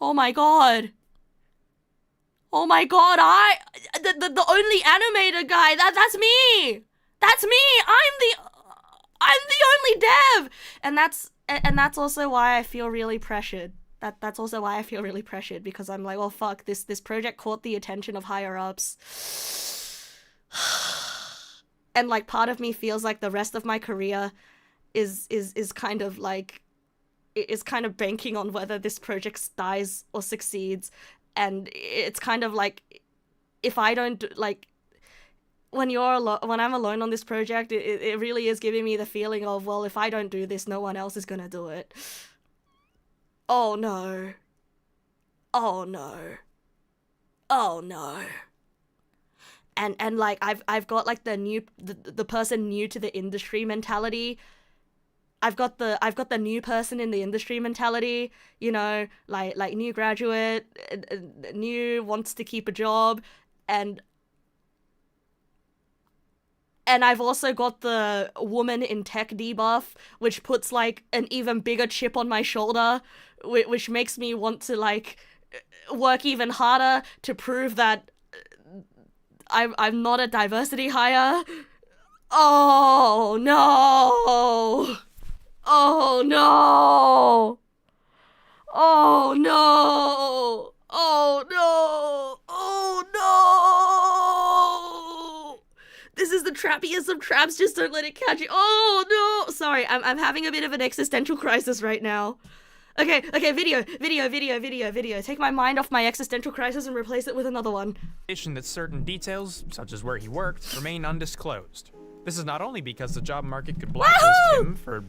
Oh my god. Oh my god, the only animator guy, that's me! That's me! I'm the only dev! And that's also why I feel really pressured. That's also why I feel really pressured, because I'm like, well, fuck, this project caught the attention of higher-ups. And, like, part of me feels like the rest of my career is kind of, like, is kind of banking on whether this project dies or succeeds. And it's kind of like, if I don't, like, when I'm alone on this project, it really is giving me the feeling of, well, if I don't do this, no one else is gonna do it. Oh no. Oh no. Oh no. And like I've got like the person new to the industry mentality. I've got the new person in the industry mentality, you know, like new graduate, new wants to keep a job, and I've also got the woman in tech debuff, which puts like an even bigger chip on my shoulder, which makes me want to like work even harder to prove that I'm not a diversity hire. Oh no! Oh no! Oh no! Oh no! Oh no! This is the trappiest of traps, just don't let it catch you. Oh no! Sorry, I'm having a bit of an existential crisis right now. Okay, video. Take my mind off my existential crisis and replace it with another one. That certain details, such as where he worked, remain undisclosed. This is not only because the job market could blacklist him for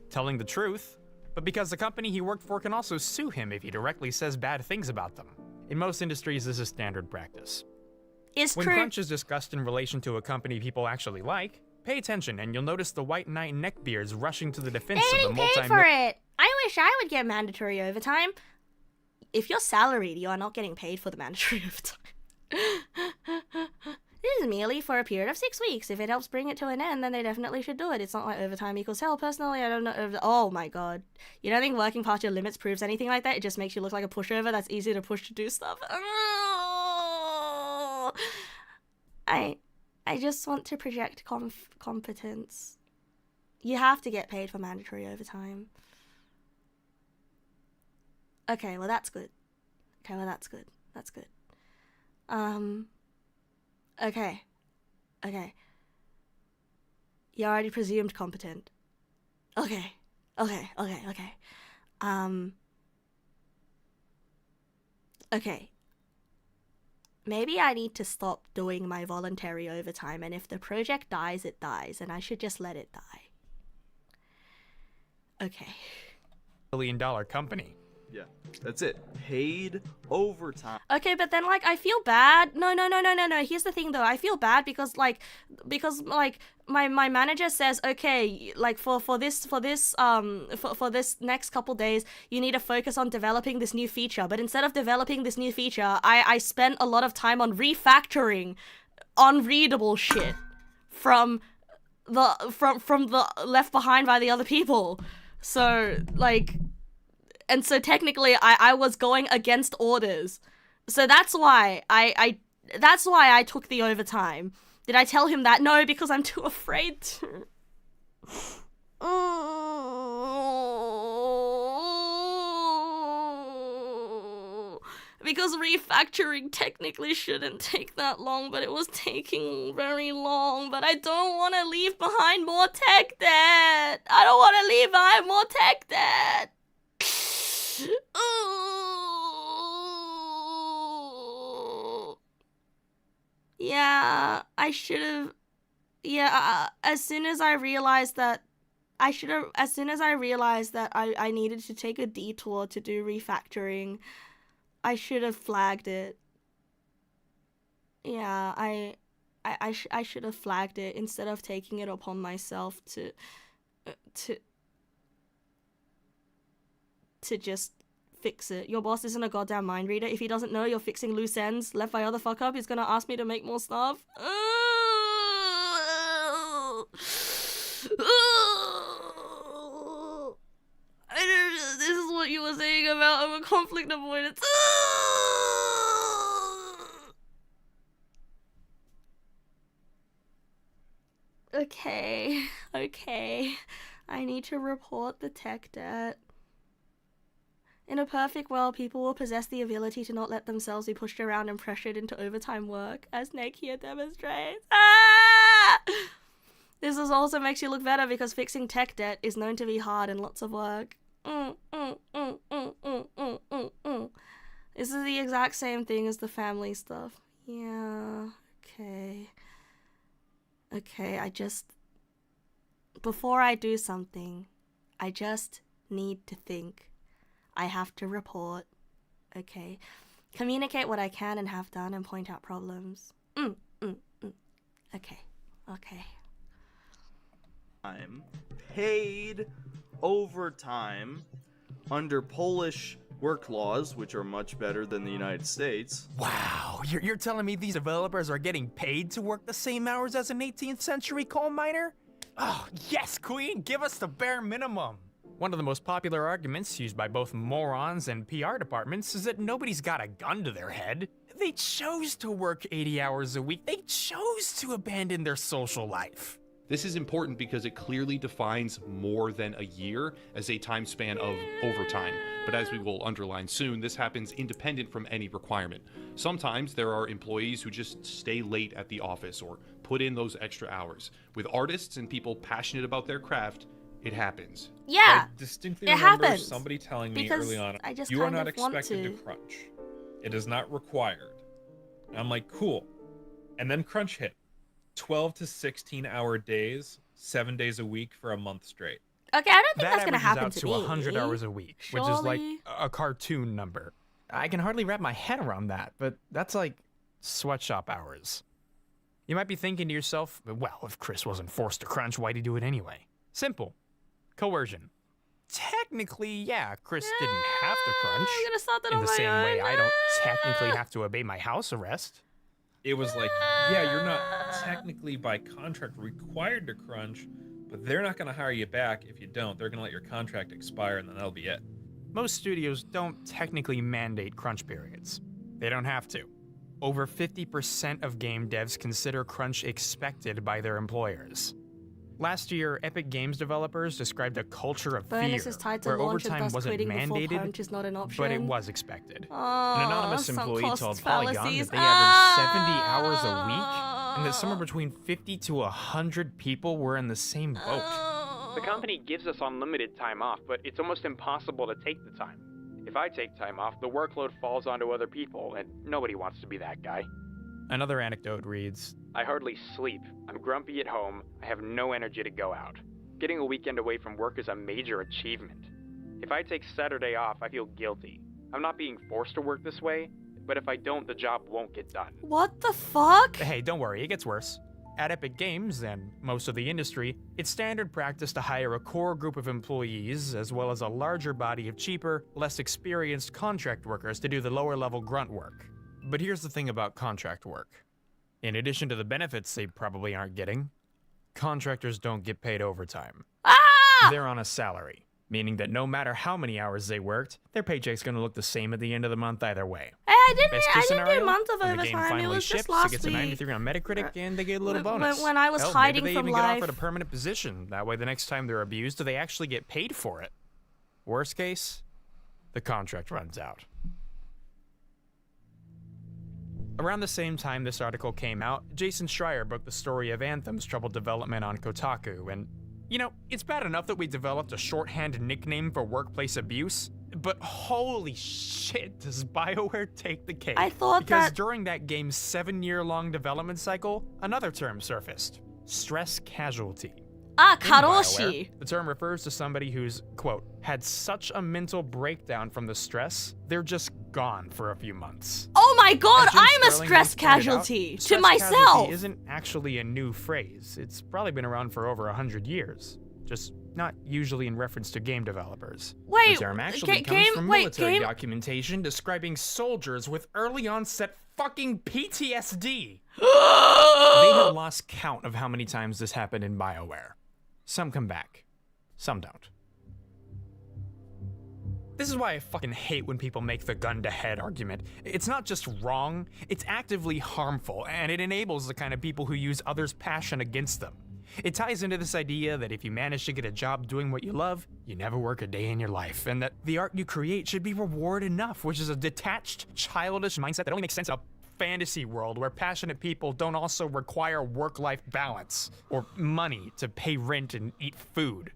telling the truth, but because the company he worked for can also sue him if he directly says bad things about them. In most industries, this is standard practice. When crunch is discussed in relation to a company people actually like, pay attention and you'll notice the white knight neckbeards rushing to the defense of the paid for it. I wish I would get mandatory overtime. If you're salaried, you are not getting paid for the mandatory overtime. This is merely for a period of 6 weeks. If it helps bring it to an end, then they definitely should do it. It's not like overtime equals hell. Personally, I don't know. Oh my god. You don't think working past your limits proves anything like that? It just makes you look like a pushover that's easy to push to do stuff. I just want to project competence. You have to get paid for mandatory overtime. Okay, well that's good. That's good. Okay. You already presumed competent. Okay. Okay. Maybe I need to stop doing my voluntary overtime, and if the project dies, it dies, and I should just let it die. Okay. $1 billion company. Yeah, that's it. Paid overtime. Okay, but then like I feel bad. No. Here's the thing though. I feel bad because my manager says, okay, like for this next couple days, you need to focus on developing this new feature. But instead of developing this new feature, I spent a lot of time on refactoring unreadable shit from the left behind by the other people. So like. And so technically I was going against orders. So that's why I took the overtime. Did I tell him that? No, because I'm too afraid to. Because refactoring technically shouldn't take that long, but it was taking very long. But I don't want to leave behind more tech debt. Yeah, I should have. Yeah, as soon as I realized that I needed to take a detour to do refactoring, I should have flagged it. Yeah, I should have flagged it instead of taking it upon myself to just fix it. Your boss isn't a goddamn mind reader. If he doesn't know you're fixing loose ends left by other fuck up, he's gonna ask me to make more stuff. This is what you were saying about conflict avoidance. Okay. I need to report the tech debt. In a perfect world, people will possess the ability to not let themselves be pushed around and pressured into overtime work, as Neg here demonstrates. This also makes you look better because fixing tech debt is known to be hard and lots of work. This is the exact same thing as the family stuff. Yeah, okay, before I do something, I just need to think. I have to report. Okay. Communicate what I can and have done and point out problems. Okay. I'm paid overtime under Polish work laws, which are much better than the United States. Wow, you're telling me these developers are getting paid to work the same hours as an 18th century coal miner? Oh, yes, Queen, give us the bare minimum. One of the most popular arguments used by both morons and PR departments is that nobody's got a gun to their head. They chose to work 80 hours a week. They chose to abandon their social life. This is important because it clearly defines more than a year as a time span of overtime. But as we will underline soon, this happens independent from any requirement. Sometimes there are employees who just stay late at the office or put in those extra hours. With artists and people passionate about their craft, It happens. Yeah. I distinctly it remember happens. somebody telling me Because early on, I just you are kind not of want expected to to." crunch. It is not required. And I'm like, cool. And then crunch hit. 12 to 16 hour days, 7 days a week for a month straight. Okay, I don't think That that's gonna averages happen out to to me. 100 hours a week, which is like Surely. a cartoon number. I can hardly wrap my head around that, but that's like sweatshop hours. You might be thinking to yourself, well, if Chris wasn't forced to crunch, why'd he do it anyway? Simple. Coercion. Technically, yeah, Chris didn't have to crunch. I'm gonna start that In on the my same way own. I don't technically have to obey my house arrest. It was like, yeah, you're not technically by contract required to crunch, but they're not going to hire you back if you don't. They're going to let your contract expire, and then that'll be it. Most studios don't technically mandate crunch periods. They don't have to. Over 50% of game devs consider crunch expected by their employers. Last year, Epic Games developers described a culture of Bonus fear is tied to where launch and overtime thus wasn't quitting before mandated, crunch is not an option. but it was expected. Oh, An anonymous sunk employee costs told Polygon fallacies. that they averaged 70 hours a week, and that somewhere between 50 to 100 people were in the same boat. The company gives us unlimited time off, but it's almost impossible to take the time. If I take time off, the workload falls onto other people, and nobody wants to be that guy. Another anecdote reads, I hardly sleep. I'm grumpy at home. I have no energy to go out. Getting a weekend away from work is a major achievement. If I take Saturday off, I feel guilty. I'm not being forced to work this way, but if I don't, the job won't get done. What the fuck? hey, don't worry, it gets worse. At Epic Games, and most of the industry, it's standard practice to hire a core group of employees, as well as a larger body of cheaper, less experienced contract workers to do the lower-level grunt work. But here's the thing about contract work. In addition to the benefits they probably aren't getting, contractors don't get paid overtime. Ah! They're on a salary, meaning that no matter how many hours they worked, their paycheck's gonna look the same at the end of the month either way. Hey, I Best didn't case do scenario, a month of when the game overtime. It finally was ships, just it last gets a week. 93 on Metacritic, and they get a little When- bonus. when I was Hell, hiding maybe they from even get life. offered a permanent position. That way, the next time they're abused, they actually get paid for it. Worst case, the contract runs out. Around the same time this article came out, Jason Schreier broke the story of Anthem's troubled development on Kotaku, and, you know, it's bad enough that we developed a shorthand nickname for workplace abuse, but holy shit, does BioWare take the cake. I thought because that- during that game's 7-year-long development cycle, another term surfaced: stress casualty. Ah, In Karoshi. BioWare, the term refers to somebody who's, quote, had such a mental breakdown from the stress, they're just gone for a few months. Oh my god, As Jim I'm a Sterling stress once pointed out, casualty to stress myself. casualty isn't actually a new phrase. It's probably been around for over 100 years. Just not usually in reference to game developers. Wait, the term actually comes from military documentation describing soldiers with early onset fucking PTSD. They have lost count of how many times this happened in BioWare. Some come back, some don't. This is why I fucking hate when people make the gun to head argument. It's not just wrong, it's actively harmful, and it enables the kind of people who use others' passion against them. It ties into this idea that if you manage to get a job doing what you love, you never work a day in your life, and that the art you create should be reward enough, which is a detached, childish mindset that only makes sense in a fantasy world where passionate people don't also require work-life balance or money to pay rent and eat food.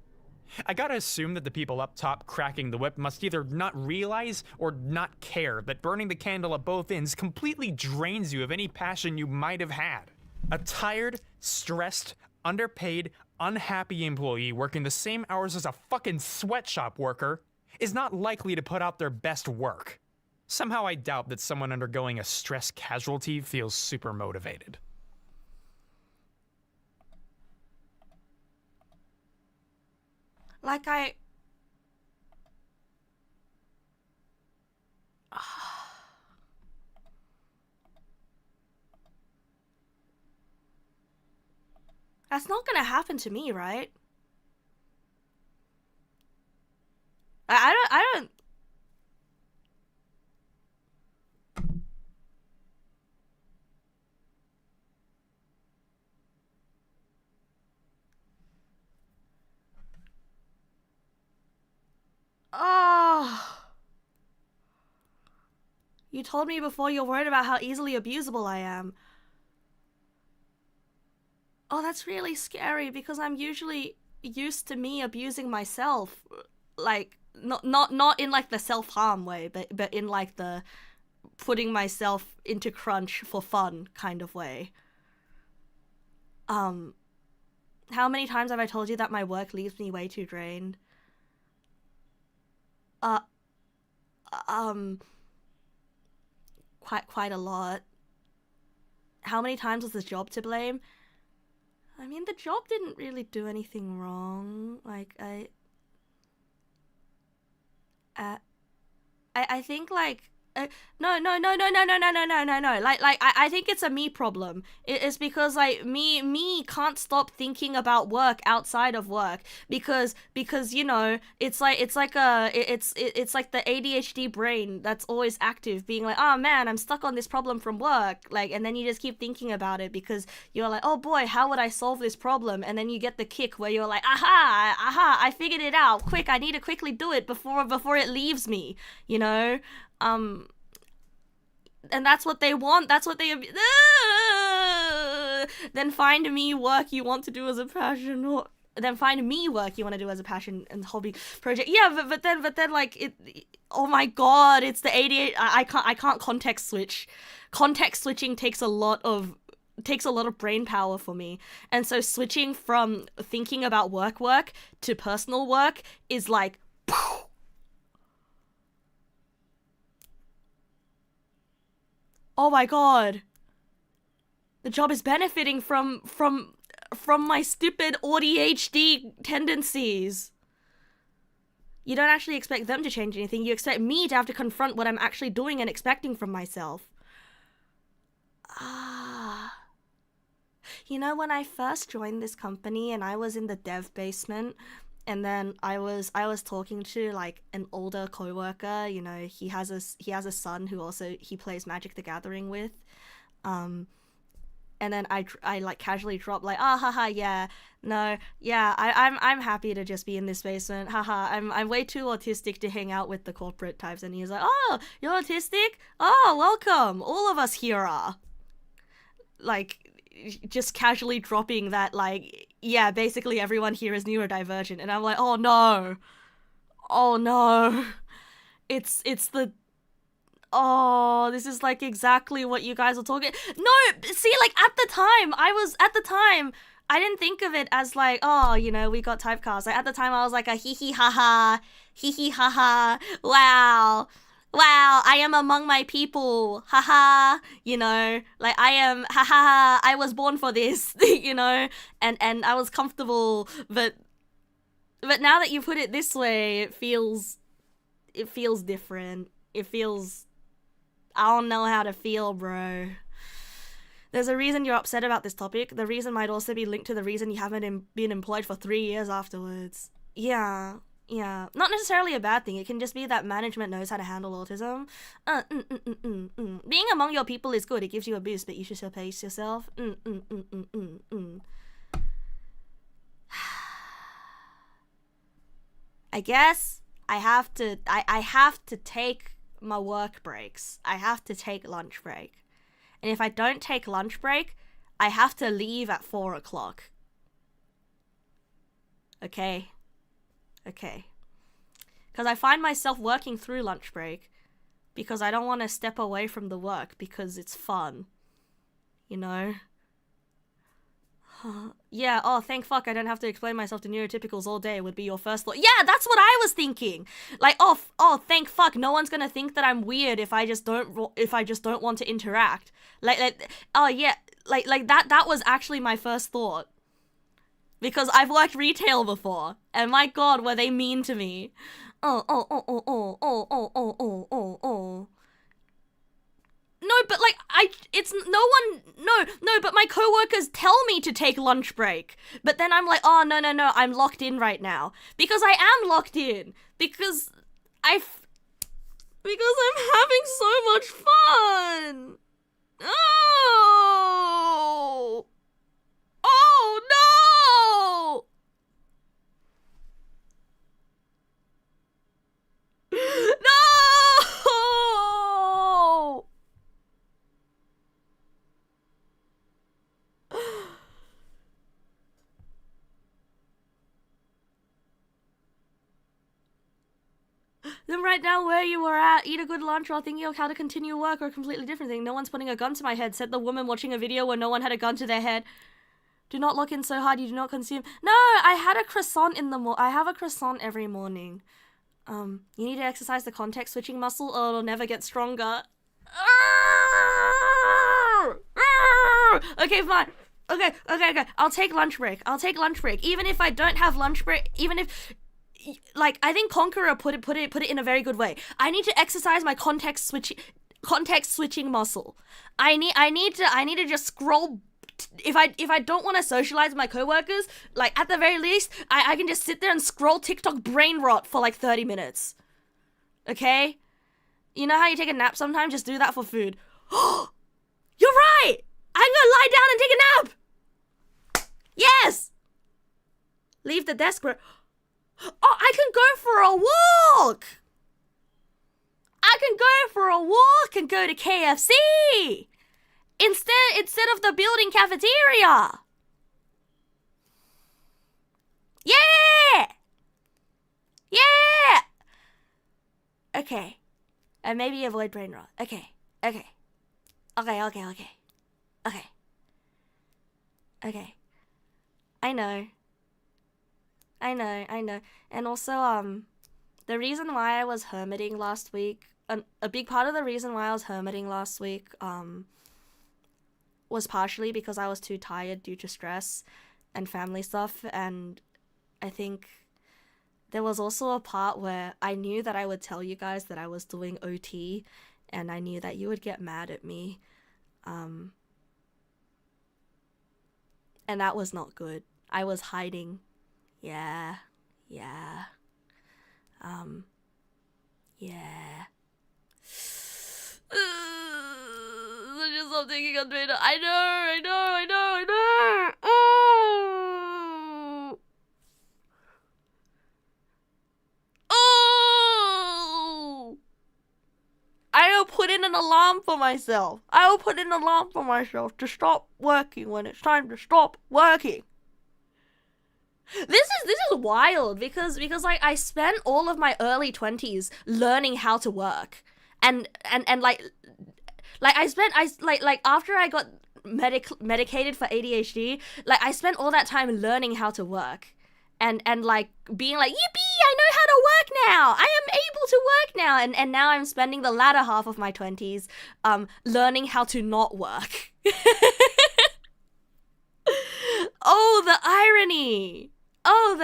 I gotta assume that the people up top cracking the whip must either not realize or not care that burning the candle at both ends completely drains you of any passion you might have had. A tired, stressed, underpaid, unhappy employee working the same hours as a fucking sweatshop worker is not likely to put out their best work. Somehow I doubt that someone undergoing a stress casualty feels super motivated. Like I... That's not gonna happen to me, right? I don't... Oh. You told me before you're worried about how easily abusable I am. Oh, that's really scary because I'm usually used to me abusing myself, like not in like the self-harm way, but in like the putting myself into crunch for fun kind of way. How many times have I told you that my work leaves me way too drained? Quite a lot. How many times was this job to blame? I mean, the job didn't really do anything wrong. Like, I think, like, no. Like, I think it's a me problem. It's because, like, me can't stop thinking about work outside of work because you know, it's like the ADHD brain that's always active, being like, oh man, I'm stuck on this problem from work, like, and then you just keep thinking about it because you're like, oh boy, how would I solve this problem? And then you get the kick where you're like, aha, I figured it out. Quick, I need to quickly do it before it leaves me, you know? And that's what they want. That's what they... Then find me work you want to do as a passion, or... Then find me work you want to do as a passion and hobby project. Yeah, but then like it... Oh my god, it's the 88... I can't context switch. Context switching takes a lot of brain power for me. And so switching from thinking about work to personal work is like... Oh my god. The job is benefiting from my stupid ADHD tendencies. You don't actually expect them to change anything. You expect me to have to confront what I'm actually doing and expecting from myself. You know, when I first joined this company and I was in the dev basement, and then I was talking to like an older coworker, you know, he has a son who also he plays Magic the Gathering with, and then I like casually drop like, haha, yeah, no, yeah, I'm happy to just be in this basement, haha, I'm way too autistic to hang out with the corporate types. And he's like, oh, you're autistic? Oh, welcome, all of us here are. Like, just casually dropping that, like, yeah, basically everyone here is neurodivergent. And I'm like, oh no, it's the, oh, this is like exactly what you guys are talking. No, see, like at the time I didn't think of it as like, oh, you know, we got typecast. Like at the time I was like a hee hee ha ha, wow, I am among my people, haha, you know, like I am, haha, I was born for this, you know, and I was comfortable, but now that you put it this way, it feels different. It feels, I don't know how to feel, bro. There's a reason you're upset about this topic. The reason might also be linked to the reason you haven't been employed for 3 years afterwards. Yeah, not necessarily a bad thing. It can just be that management knows how to handle autism. Being among your people is good. It gives you a boost, but you should still pace yourself. I guess I have to take my work breaks. I have to take lunch break. And if I don't take lunch break, I have to leave at 4 o'clock. Okay. Because I find myself working through lunch break because I don't want to step away from the work because it's fun. You know? Yeah, oh, thank fuck I don't have to explain myself to neurotypicals all day would be your first thought. Yeah, that's what I was thinking. Like, oh, thank fuck, no one's gonna think that I'm weird if I just don't want to interact. Like, oh yeah, like that was actually my first thought. Because I've worked retail before, and my god, were they mean to me. Oh. No, but like, but my coworkers tell me to take lunch break. But then I'm like, oh, no, I'm locked in right now. Because I am locked in. Because I'm having so much fun. Oh! Oh, no! No! Then write down where you were at, eat a good lunch while thinking of how to continue work, or a completely different thing. No one's putting a gun to my head, said the woman watching a video where no one had a gun to their head. Do not lock in so hard you do not consume. No, I had a croissant in the I have a croissant every morning. You need to exercise the context switching muscle or it'll never get stronger. Okay, fine. Okay. I'll take lunch break. Even if I don't have lunch break, even if, like, I think Conqueror put it in a very good way. I need to exercise my context switching muscle. I need to just scroll. If I don't want to socialize with my coworkers, like, at the very least, I can just sit there and scroll TikTok brain rot for like 30 minutes. Okay? You know how you take a nap sometimes? Just do that for food. You're right! I'm gonna lie down and take a nap! Yes! Leave the desk where... Oh, I can go for a walk! I can go for a walk and go to KFC! Instead of the building cafeteria! Yeah! Yeah! Okay. And maybe avoid brain rot. Okay. I know. And also, the reason why I was hermiting last week, a big part of the reason why I was hermiting last week, was partially because I was too tired due to stress and family stuff, and I think there was also a part where I knew that I would tell you guys that I was doing OT, and I knew that you would get mad at me, and that was not good. I was hiding. Yeah. I just stop thinking on Twitter. I know. Oh! I will put in an alarm for myself. To stop working when it's time to stop working. This is wild because like I spent all of my early 20s learning how to work. And after I got medicated for ADHD, like I spent all that time learning how to work, and like being like, yippee, I know how to work now. I am able to work now, and now I'm spending the latter half of my 20s, learning how to not work. Oh, the irony. I'm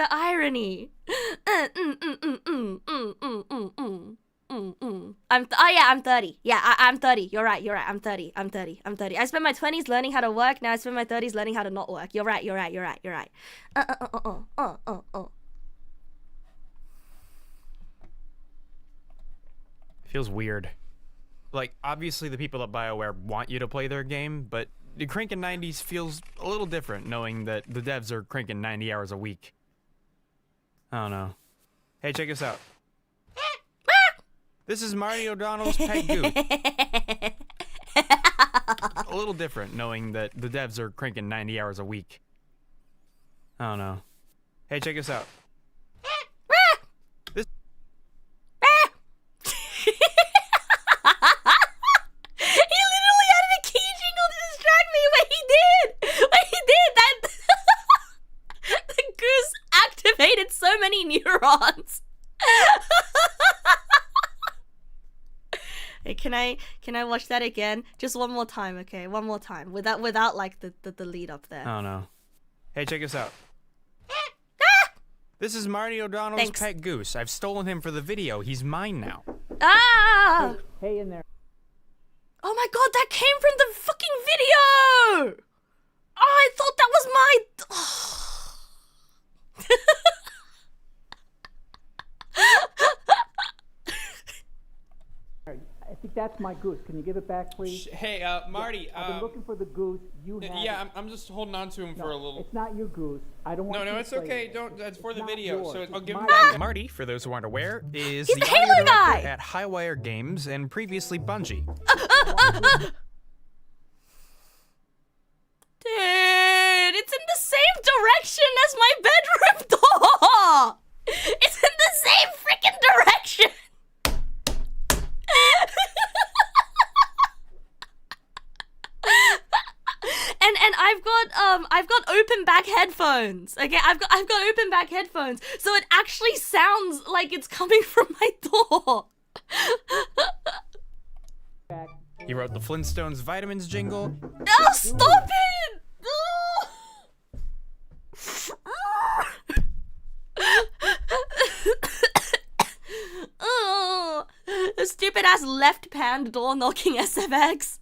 30. Yeah, I'm 30. You're right. I'm 30. I spent my 20s learning how to work. Now I spend my 30s learning how to not work. You're right. Feels weird. Like, obviously the people at BioWare want you to play their game, but the cranking 90s feels a little different knowing that the devs are cranking 90 hours a week. I don't know. Hey, check this out. This is Marty O'Donnell's pet goose. A little different knowing that the devs are cranking 90 hours a week. I don't know. Hey, check this out. This... He literally added a key jingle to distract me when he did that. The goose activated so many neurons. Hey, can I watch that again? Just one more time, okay? One more time. Without like the lead up there. I don't know. Hey, check this out. This is Marty O'Donnell's pet goose. I've stolen him for the video. He's mine now. Ah! Hey in there. Oh my god, that came from the fucking video! Oh, I thought that was my... I think that's my goose. Can you give it back, please? Hey, Marty. I've been looking for the goose. You have Yeah, it. I'm just holding on to him for a little. It's not your goose. I don't want. No, you it's to play okay. it. Don't. That's for the not video. yours. So I'll It's give him my back. goose. Marty, for those who aren't aware, is He's the the audio Halo director guy! at Highwire Games and previously Bungie. Dude, it's in the same direction as my bedroom door! It's in the same freaking direction! I've got open back headphones. Okay, I've got open back headphones, so it actually sounds like it's coming from my door. He wrote the Flintstones vitamins jingle. Oh, stop it! Oh, the stupid ass left pan door knocking SFX.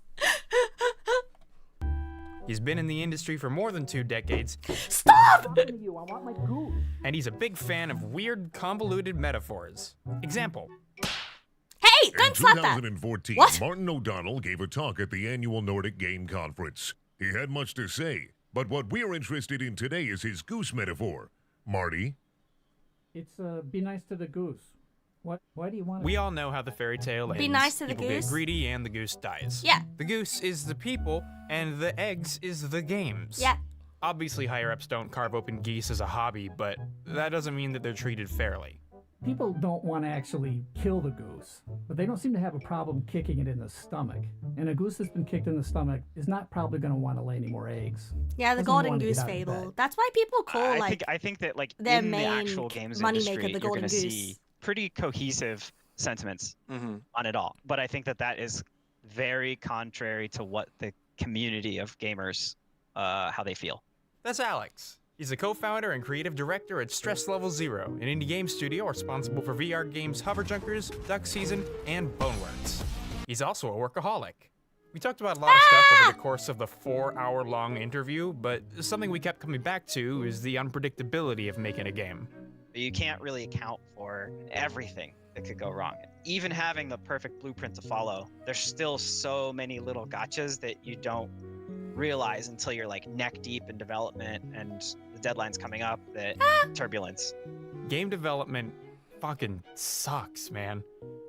He's been in the industry for more than 2 decades. Stop! You, I want my goose. And he's a big fan of weird, convoluted metaphors. Example. Hey, In don't slap that. 2014, What? Martin O'Donnell gave a talk at the annual Nordic Game Conference. He had much to say, but what we're interested in today is his goose metaphor. Marty? It's be nice to the goose. Why do you want to? We all know how the fairy tale ends. Be nice to the People goose. get greedy and the goose dies. Yeah. The goose is the people, and the eggs is the games. Yeah. Obviously, higher-ups don't carve open geese as a hobby, but that doesn't mean that they're treated fairly. People don't want to actually kill the goose, but they don't seem to have a problem kicking it in the stomach. And a goose that's been kicked in the stomach is not probably going to want to lay any more eggs. Yeah, the Doesn't golden want to goose get out of fable. bed. That's why people call I think that like their in the main actual games moneymaker, industry, the you're golden going to goose. see pretty cohesive sentiments Mm-hmm. on it all. But I think that is very contrary to what the community of gamers how they feel. That's Alex. He's a co-founder and creative director at Stress Level Zero, an indie game studio responsible for VR games Hover Junkers, Duck Season, and Boneworks. He's also a workaholic. We talked about a lot of stuff over the course of the 4-hour-long interview, but something we kept coming back to is the unpredictability of making a game. You can't really account for everything that could go wrong. Even having the perfect blueprint to follow, there's still so many little gotchas that you don't realize until you're like neck deep in development and the deadline's coming up, that turbulence. Game development fucking sucks, man.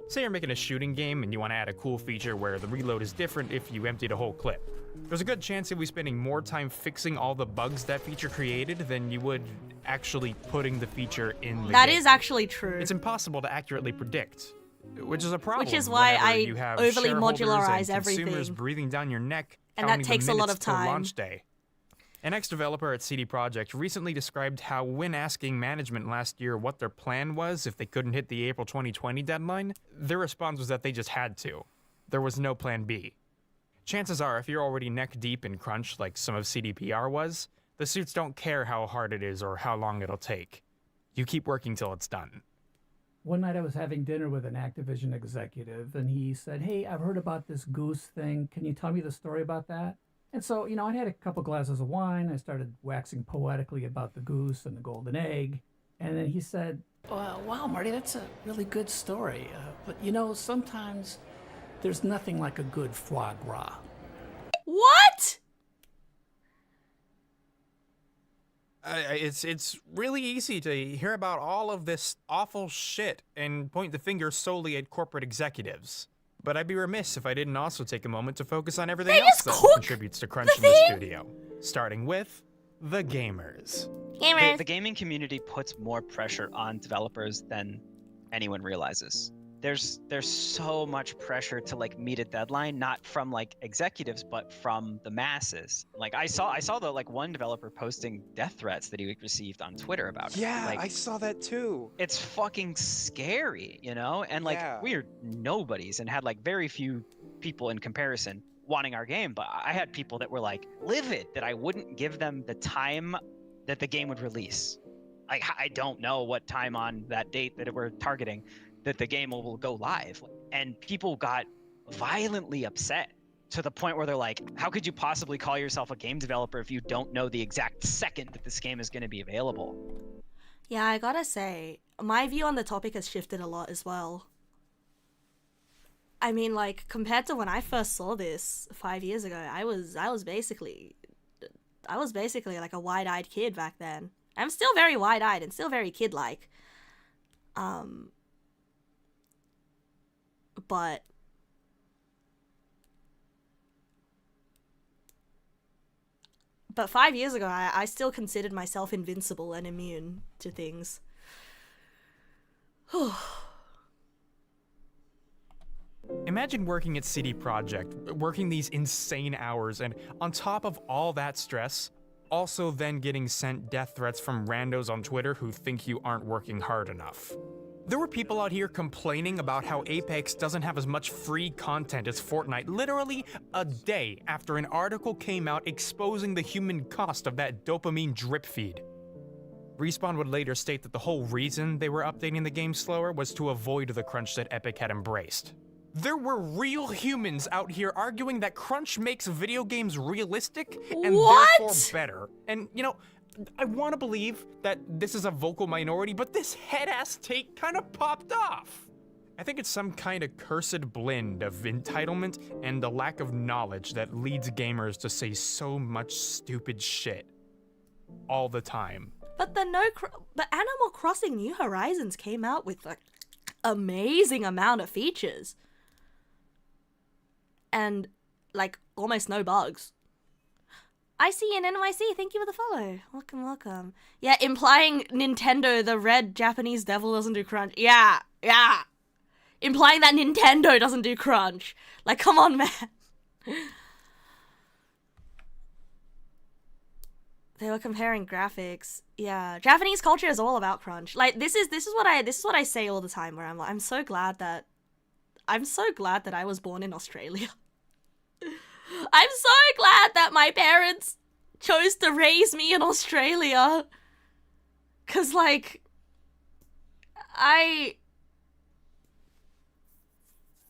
Say you're making a shooting game and you want to add a cool feature where the reload is different if you emptied a whole clip. There's a good chance you'll be spending more time fixing all the bugs that feature created than you would actually putting the feature in the That game. is actually true. It's impossible to accurately predict, which is a problem. Which is why whenever I you have overly shareholders modularize and consumers everything. breathing down your neck, And that counting the takes a lot minutes of till time. launch day. An ex-developer at CD Projekt recently described how when asking management last year what their plan was if they couldn't hit the April 2020 deadline, their response was that they just had to. There was no plan B. Chances are, if you're already neck deep in crunch like some of CDPR was, the suits don't care how hard it is or how long it'll take. You keep working till it's done. One night I was having dinner with an Activision executive, and he said, "Hey, I've heard about this goose thing. Can you tell me the story about that?" And so, I had a couple glasses of wine. I started waxing poetically about the goose and the golden egg. And then he said, "Wow, Marty, that's a really good story. But sometimes there's nothing like a good foie gras." What? It's really easy to hear about all of this awful shit and point the finger solely at corporate executives. But I'd be remiss if I didn't also take a moment to focus on everything They else just that cook contributes to crunch in the the thing? studio. Starting with the gamers. Gamers. The gaming community puts more pressure on developers than anyone realizes. There's so much pressure to like meet a deadline, not from like executives, but from the masses. Like I saw the like one developer posting death threats that he received on Twitter about it. Yeah, Like, I saw that too. it's fucking scary, And like Yeah. we're nobodies and had like very few people in comparison wanting our game, but I had people that were like livid that I wouldn't give them the time that the game would release. Like I don't know what time on that date that we're targeting that the game will go live. And people got violently upset to the point where they're like, how could you possibly call yourself a game developer if you don't know the exact second that this game is going to be available? Yeah, I gotta say, my view on the topic has shifted a lot as well. I mean, like, compared to when I first saw this 5 years ago, I was basically like a wide-eyed kid back then. I'm still very wide-eyed and still very kid-like. But 5 years ago, I still considered myself invincible and immune to things. Imagine working at CD Projekt, working these insane hours, and on top of all that stress, also then getting sent death threats from randos on Twitter who think you aren't working hard enough. There were people out here complaining about how Apex doesn't have as much free content as Fortnite literally a day after an article came out exposing the human cost of that dopamine drip feed. Respawn would later state that the whole reason they were updating the game slower was to avoid the crunch that Epic had embraced. There were real humans out here arguing that crunch makes video games realistic and therefore better. And, you know, I want to believe that this is a vocal minority, but this head-ass take kind of popped off. I think it's some kind of cursed blend of entitlement and the lack of knowledge that leads gamers to say so much stupid shit all the time. But but Animal Crossing New Horizons came out with like amazing amount of features. And like almost no bugs. I see an NYC, thank you for the follow. Welcome, welcome. Yeah, implying Nintendo, the red Japanese devil, doesn't do crunch. Yeah. Implying that Nintendo doesn't do crunch. Like, come on, man. They were comparing graphics. Yeah, Japanese culture is all about crunch. Like, this is what I say all the time, where I'm like, I'm so glad that I was born in Australia. I'm so glad that my parents chose to raise me in Australia. 'Cause, like, I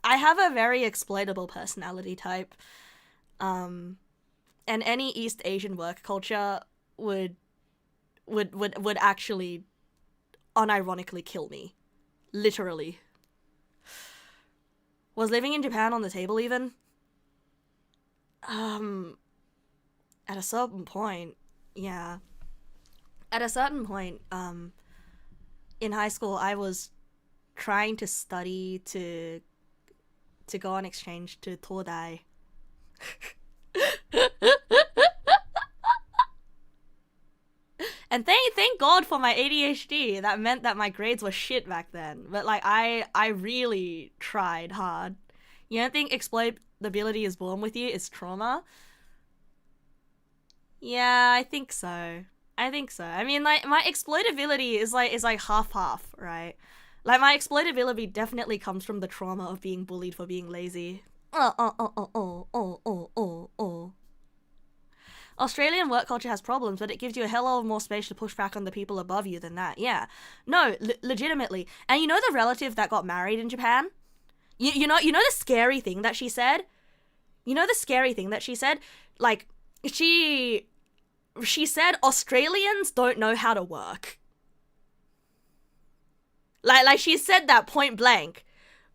have a very exploitable personality type. And any East Asian work culture would actually unironically kill me. Literally. Was living in Japan on the table even? At a certain point, yeah. At a certain point, in high school, I was trying to study to go on exchange to Todai. And thank God for my ADHD. That meant that my grades were shit back then. But like I really tried hard. You don't think exploitability is born with you? It's trauma? Yeah, I think so. I mean, like, my exploitability is like half-half, right? Like, my exploitability definitely comes from the trauma of being bullied for being lazy. Australian work culture has problems, but it gives you a hell of more space to push back on the people above you than that. Yeah. No, legitimately. And you know the relative that got married in Japan? You know the scary thing that she said? Like, she said Australians don't know how to work. Like she said that point blank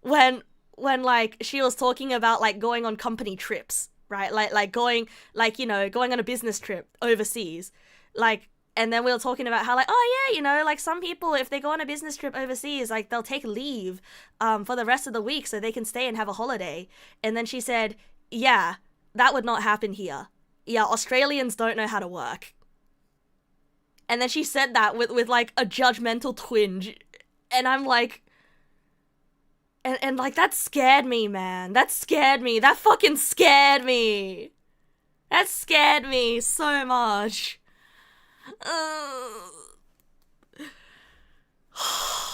when like she was talking about like going on company trips, right? Like going on a business trip overseas. Like, and then we were talking about how like, oh yeah, you know, like some people, if they go on a business trip overseas, like they'll take leave for the rest of the week so they can stay and have a holiday. And then she said, yeah, that would not happen here. Yeah, Australians don't know how to work. And then she said that with like a judgmental twinge. And I'm like, and like that scared me, man. That scared me. That fucking scared me. That scared me so much.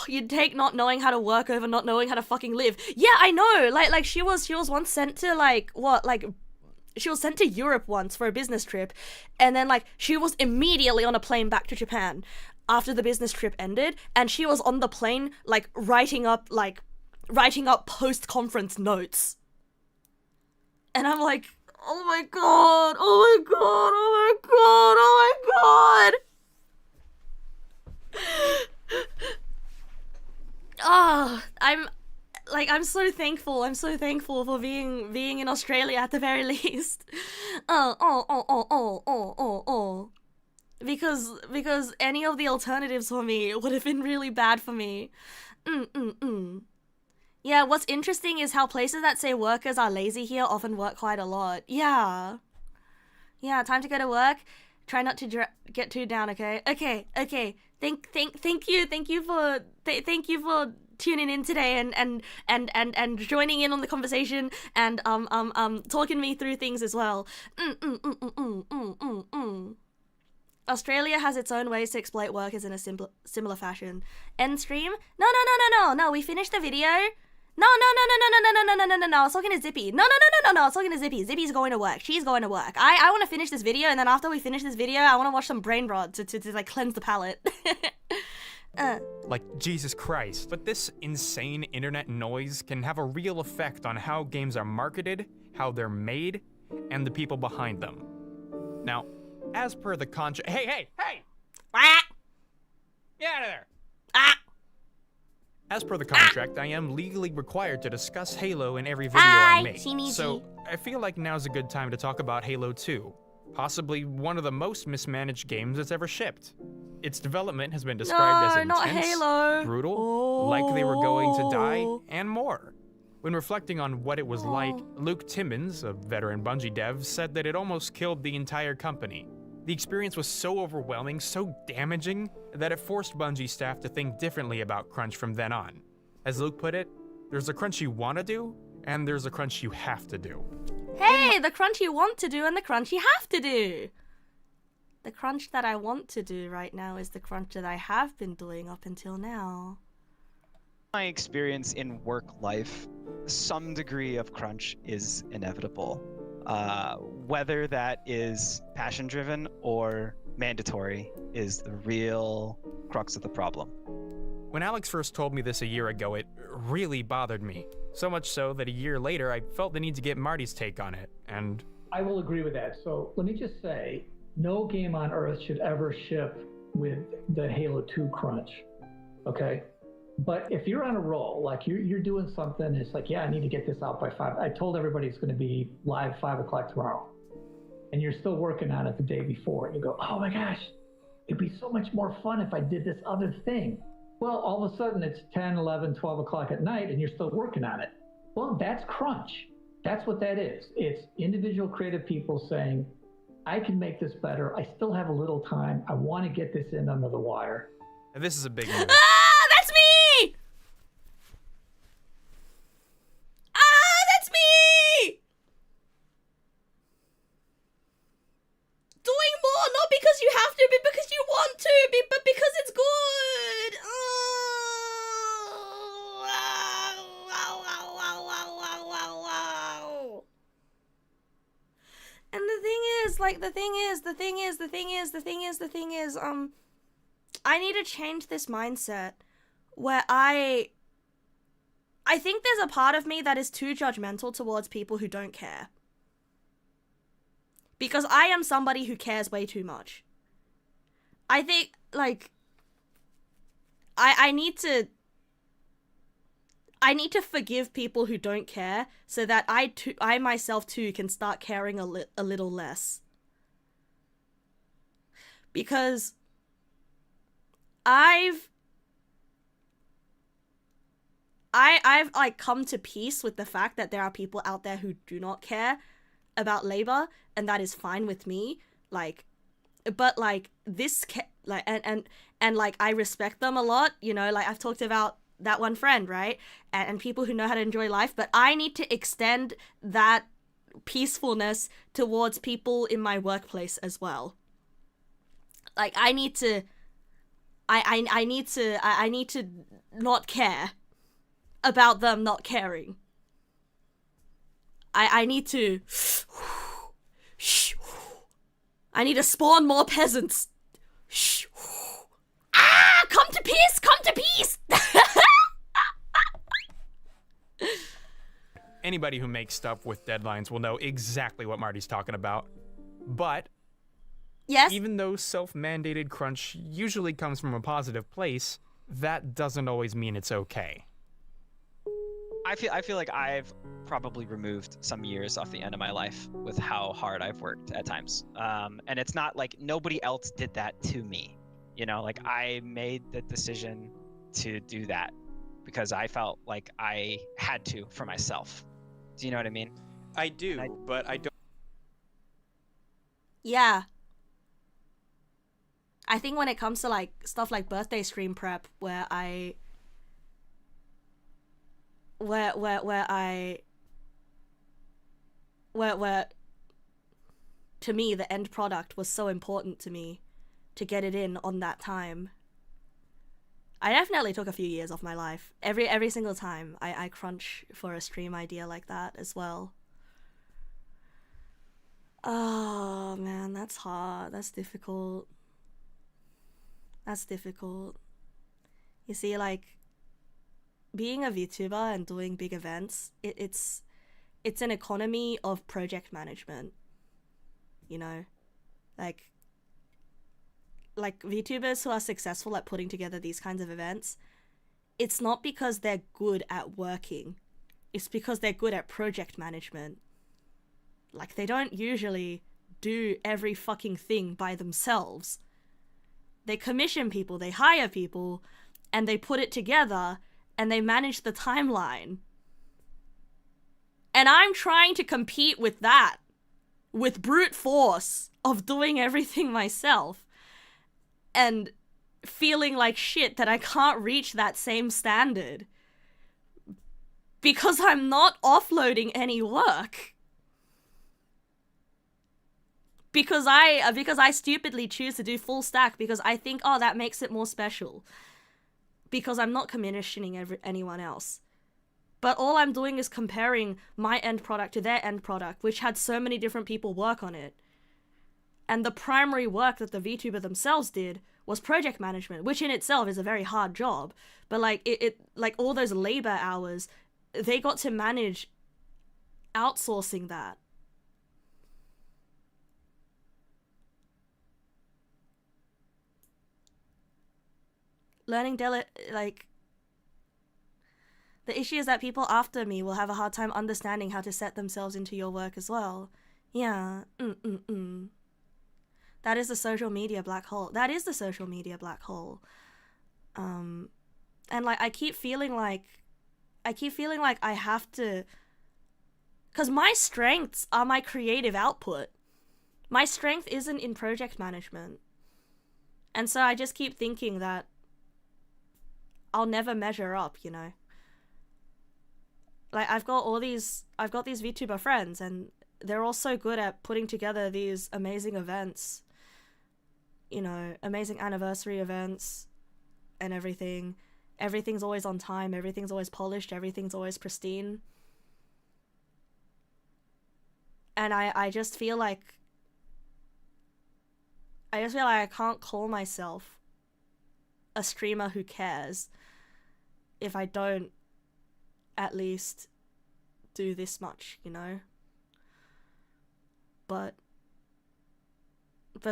You'd take not knowing how to work over not knowing how to fucking live. Yeah, I know. Like she was once sent to she was sent to Europe once for a business trip, and then like she was immediately on a plane back to Japan after the business trip ended, and she was on the plane like writing up post-conference notes. And I'm like, oh my god, oh my god, oh my god, oh my god. I'm so thankful. I'm so thankful for being in Australia at the very least. Because any of the alternatives for me would have been really bad for me. Yeah, what's interesting is how places that say workers are lazy here often work quite a lot. Yeah. Yeah, time to go to work. Try not to get too down, okay? Okay. Thank you for tuning in today and joining in on the conversation and talking me through things as well. Australia has its own ways to exploit workers in a similar fashion. End stream? No. We finished the video. No. I was talking to Zippy. No. I was talking to Zippy. Zippy's going to work. She's going to work. I want to finish this video, and then after we finish this video, I want to watch some Brain Rot to like cleanse the palate. Like, Jesus Christ. But this insane internet noise can have a real effect on how games are marketed, how they're made, and the people behind them. Now, as per the contract... Hey! Get out of there! As per the contract, I am legally required to discuss Halo in every video I make. So, I feel like now's a good time to talk about Halo 2. Possibly one of the most mismanaged games that's ever shipped. Its development has been described as intense, brutal, like they were going to die, and more. When reflecting on what it was like, Luke Timmons, a veteran Bungie dev, said that it almost killed the entire company. The experience was so overwhelming, so damaging, that it forced Bungie staff to think differently about crunch from then on. As Luke put it, there's a crunch you want to do, and there's a crunch you have to do. Hey, the crunch you want to do and the crunch you have to do. The crunch that I want to do right now is the crunch that I have been doing up until now. My experience in work life, some degree of crunch is inevitable. Whether that is passion-driven or mandatory is the real crux of the problem. When Alex first told me this a year ago, it really bothered me. So much so that a year later, I felt the need to get Marty's take on it, and... I will agree with that. So let me just say, no game on Earth should ever ship with the Halo 2 crunch, okay? But if you're on a roll, like you're doing something, it's like, yeah, I need to get this out by 5. I told everybody it's going to be live 5 o'clock tomorrow. And you're still working on it the day before. And you go, oh my gosh, it'd be so much more fun if I did this other thing. Well, all of a sudden it's 10, 11, 12 o'clock at night and you're still working on it. Well, that's crunch. That's what that is. It's individual creative people saying, I can make this better. I still have a little time. I want to get this in under the wire. And this is a big move. That's me! That's me! Doing more, not because you have to, but because you want to, but because it's good. And the thing is, I need to change this mindset where I think there's a part of me that is too judgmental towards people who don't care. Because I am somebody who cares way too much. I think, like, I need to forgive people who don't care so that I myself too can start caring a little less. Because I've like come to peace with the fact that there are people out there who do not care about labor, and that is fine with me. Like, but like this, and like I respect them a lot. You know, like I've talked about that one friend, right? And people who know how to enjoy life, but I need to extend that peacefulness towards people in my workplace as well. Like I need to not care about them not caring. I need to spawn more peasants. Come to peace. Anybody who makes stuff with deadlines will know exactly what Marty's talking about. But yes, even though self-mandated crunch usually comes from a positive place, that doesn't always mean it's okay. I feel like I've probably removed some years off the end of my life with how hard I've worked at times. And it's not like nobody else did that to me. You know, like I made the decision to do that because I felt like I had to for myself. Do you know what I mean? I do, but I don't. Yeah. I think when it comes to like stuff like birthday stream prep, where I where to me the end product was so important to me to get it in on that time. I definitely took a few years off my life. Every single time I crunch for a stream idea like that as well. Oh man, that's hard. That's difficult. That's difficult. You see, like, being a VTuber and doing big events, it's an economy of project management. You know? Like VTubers who are successful at putting together these kinds of events, it's not because they're good at working. It's because they're good at project management. Like, they don't usually do every fucking thing by themselves. They commission people, they hire people, and they put it together, and they manage the timeline. And I'm trying to compete with that, with brute force of doing everything myself, and feeling like shit that I can't reach that same standard because I'm not offloading any work. Because I stupidly choose to do full stack because I think, oh, that makes it more special. Because I'm not commissioning anyone else. But all I'm doing is comparing my end product to their end product, which had so many different people work on it. And the primary work that the VTuber themselves did was project management, which in itself is a very hard job. But like it like all those labor hours, they got to manage outsourcing that. Learning like, the issue is that people after me will have a hard time understanding how to set themselves into your work as well. Yeah. That is the social media black hole. That is the social media black hole. And like I keep feeling like I have to, because my strengths are my creative output. My strength isn't in project management. And so I just keep thinking that I'll never measure up, you know. Like I've got these VTuber friends and they're all so good at putting together these amazing events. You know, amazing anniversary events and everything. Everything's always on time, everything's always polished, everything's always pristine. And I just feel like I can't call myself a streamer who cares if I don't at least do this much, you know? But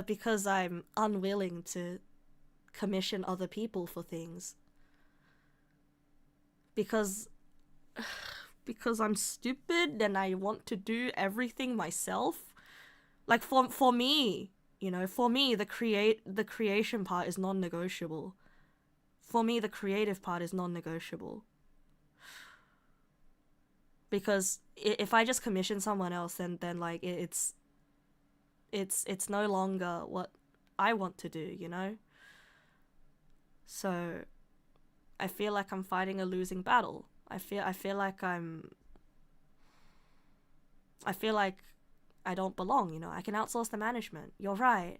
because I'm unwilling to commission other people for things, because I'm stupid and I want to do everything myself, like for me, you know, for me the creation part is non-negotiable. For me the creative part is non-negotiable. Because if I just commission someone else, then like it's no longer what I want to do, you know? So I feel like I'm fighting a losing battle. I feel like I don't belong, you know? I can outsource the management. You're right.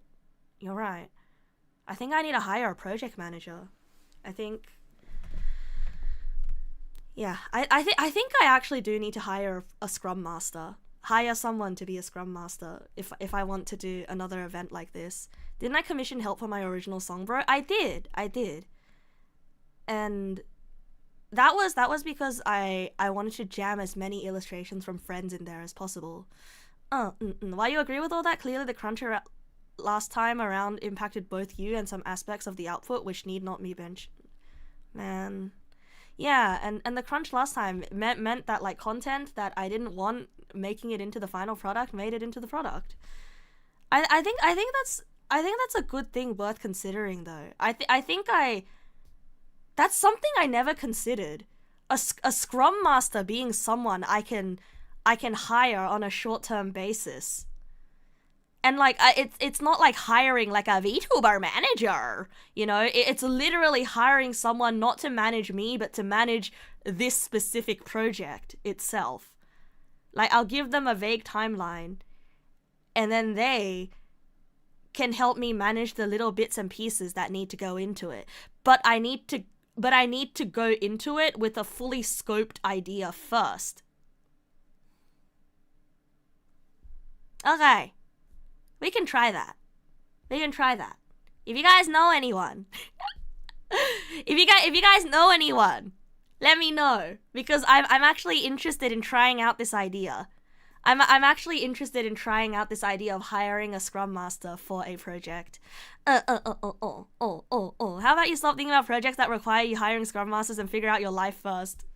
I think I need to hire a project manager. I think I think I actually do need to hire a scrum master. Hire someone to be a scrum master if I want to do another event like this. Didn't I commission help for my original song, bro? I did. And that was because I wanted to jam as many illustrations from friends in there as possible. While you agree with all that, clearly the cruncher last time around impacted both you and some aspects of the output which need not be benched. Man. Yeah, and the crunch last time meant that like content that I didn't want making it into the final product made it into the product. I think that's a good thing worth considering though. I think that's something I never considered. A scrum master being someone I can hire on a short-term basis. And like it's not like hiring like a VTuber manager, you know. It's literally hiring someone not to manage me but to manage this specific project itself. Like I'll give them a vague timeline and then they can help me manage the little bits and pieces that need to go into it. But I need to go into it with a fully scoped idea first. Okay. We can try that. We can try that. If you guys know anyone, if you guys know anyone, let me know, because I'm actually interested in trying out this idea. I'm actually interested in trying out this idea of hiring a scrum master for a project. How about you stop thinking about projects that require you hiring scrum masters and figure out your life first?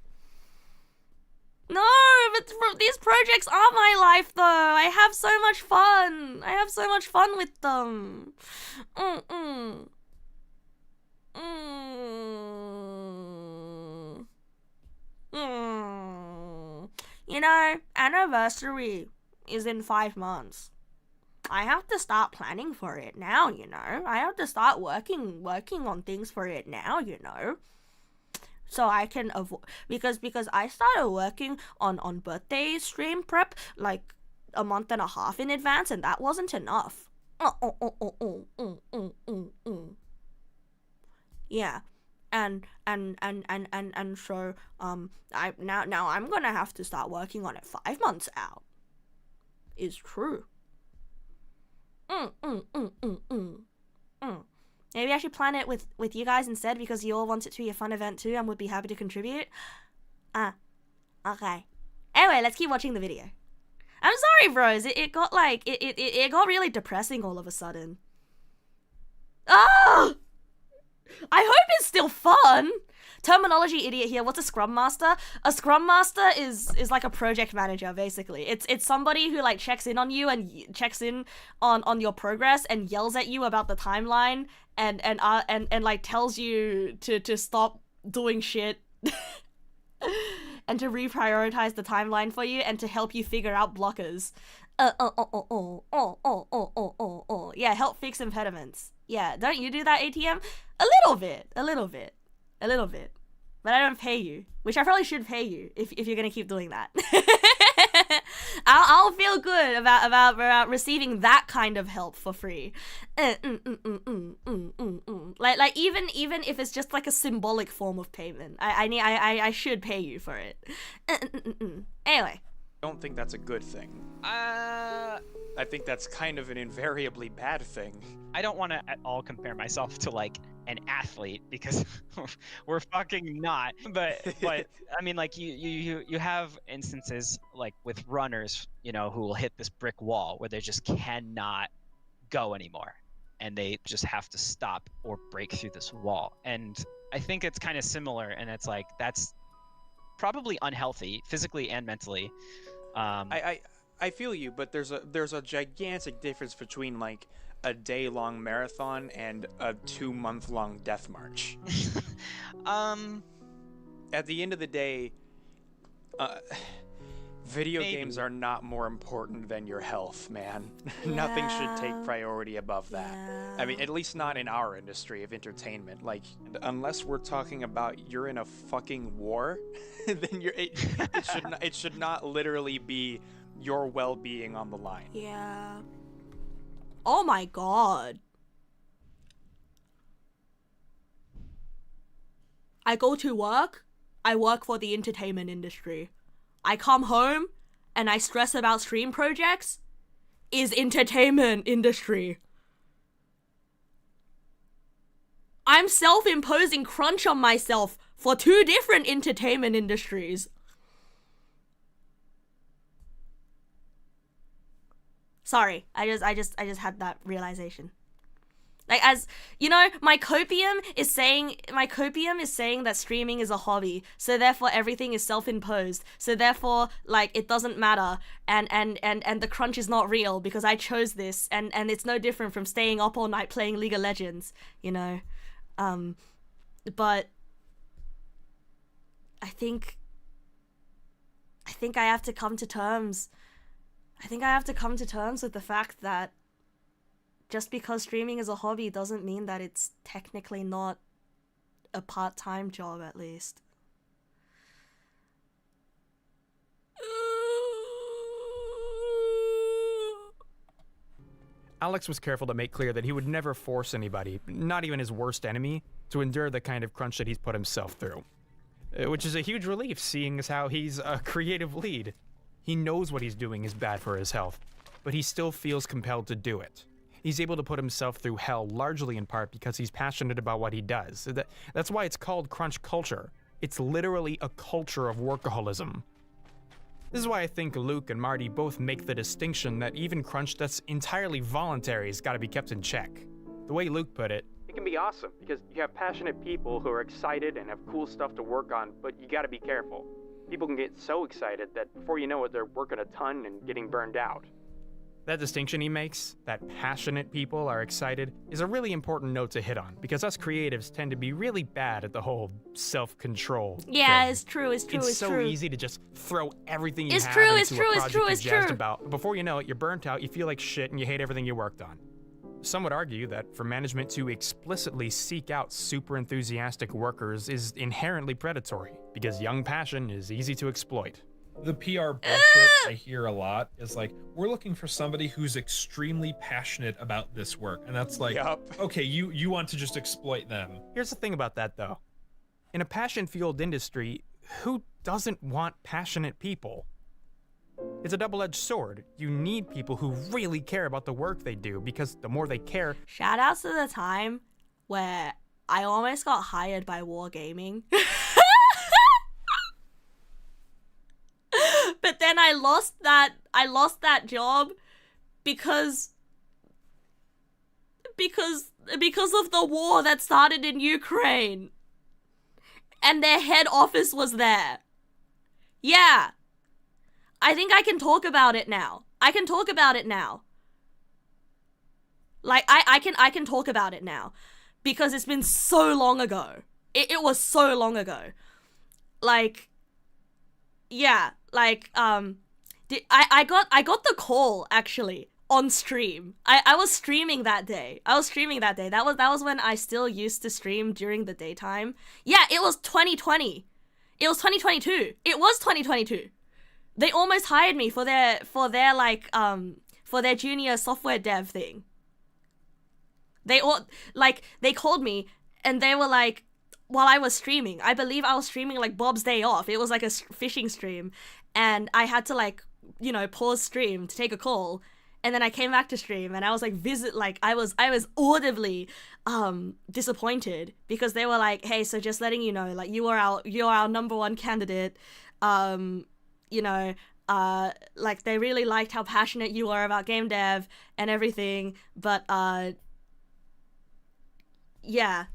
No, but these projects are my life though. I have so much fun. I have so much fun with them. You know, anniversary is in 5 months. I have to start planning for it now, you know. I have to start working on things for it now, you know. So I can avoid, because I started working on birthday stream prep like a month and a half in advance, and that wasn't enough. Yeah. And so I now I'm gonna have to start working on it 5 months out. Is true. Maybe I should plan it with you guys instead, because you all want it to be a fun event too and would be happy to contribute. Okay. Anyway, let's keep watching the video. I'm sorry, bros. It got like it got really depressing all of a sudden. Oh! I hope it's still fun. Terminology idiot here. What's a scrum master? A scrum master is like a project manager, basically. It's somebody who like checks in on you and checks in on your progress and yells at you about the timeline and like tells you to stop doing shit and to reprioritize the timeline for you and to help you figure out blockers. Yeah, help fix impediments. Yeah, don't you do that, ATM? A little bit. But I don't pay you, which I probably should pay you if you're gonna keep doing that. I'll feel good about receiving that kind of help for free. Like even if it's just like a symbolic form of payment, I should pay you for it. Anyway. I don't think that's a good thing. I think that's kind of an invariably bad thing. I don't want to at all compare myself to like an athlete, because we're fucking not. But I mean, like you have instances like with runners, you know, who will hit this brick wall where they just cannot go anymore, and they just have to stop or break through this wall. And I think it's kind of similar, and it's like that's probably unhealthy physically and mentally. I feel you, but there's a gigantic difference between like a day-long marathon and a 2-month-long death march. At the end of the day, video games are not more important than your health, man. Yeah. Nothing should take priority above that. Yeah. I mean, at least not in our industry of entertainment. Like, unless we're talking about you're in a fucking war, then it should not literally be your well-being on the line. Yeah. Oh my god. I go to work, I work for the entertainment industry. I come home and I stress about stream projects, is entertainment industry. I'm self-imposing crunch on myself for 2 different entertainment industries. Sorry, I just had that realization. Like, as you know, my copium is saying that streaming is a hobby, so therefore everything is self-imposed. So therefore, like, it doesn't matter, and the crunch is not real because I chose this, and it's no different from staying up all night playing League of Legends, you know. But I think I have to come to terms. I think I have to come to terms with the fact that just because streaming is a hobby doesn't mean that it's technically not a part-time job, at least. Alex was careful to make clear that he would never force anybody, not even his worst enemy, to endure the kind of crunch that he's put himself through. Which is a huge relief, seeing as how he's a creative lead. He knows what he's doing is bad for his health, but he still feels compelled to do it. He's able to put himself through hell largely in part because he's passionate about what he does. That's why it's called crunch culture. It's literally a culture of workaholism. This is why I think Luke and Marty both make the distinction that even crunch that's entirely voluntary has got to be kept in check. The way Luke put it, It can be awesome because you have passionate people who are excited and have cool stuff to work on, but you gotta be careful. People can get so excited that before you know it, they're working a ton and getting burned out. that distinction he makes, that passionate people are excited, is a really important note to hit on, because us creatives tend to be really bad at the whole self-control Yeah, thing. it's true, it's true, it's so true. easy to just throw everything you It's have true, into it's a true, it's project true, you're it's jazzed true. about. Before you know it, you're burnt out, you feel like shit, and you hate everything you worked on. Some would argue that for management to explicitly seek out super enthusiastic workers is inherently predatory, because young passion is easy to exploit. The PR bullshit I hear a lot is like, we're looking for somebody who's extremely passionate about this work. And that's like, okay, you want to just exploit them. Here's the thing about that, though. In a passion-fueled industry, who doesn't want passionate people? It's a double-edged sword. You need people who really care about the work they do, because the more they care... Shout outs to the time where I almost got hired by Wargaming. But then I lost that job because of the war that started in Ukraine. And their head office was there. Yeah. I think I can talk about it now. I can talk about it now. Like, I can talk about it now. Because it's been so long ago. It was so long ago. Like, yeah, like, I got the call, actually, on stream. I was streaming that day. That was when I still used to stream during the daytime. Yeah, it was 2020. It was 2022. It was 2022. They almost hired me for their junior software dev thing. They called me and they were like, while I was streaming, I believe I was streaming like Bob's Day Off. It was like a fishing stream, and I had to pause stream to take a call, and then I came back to stream, and I was I was audibly disappointed because they were like, hey, so just letting you know, like, you're our number one candidate, like, they really liked how passionate you are about game dev and everything, but yeah,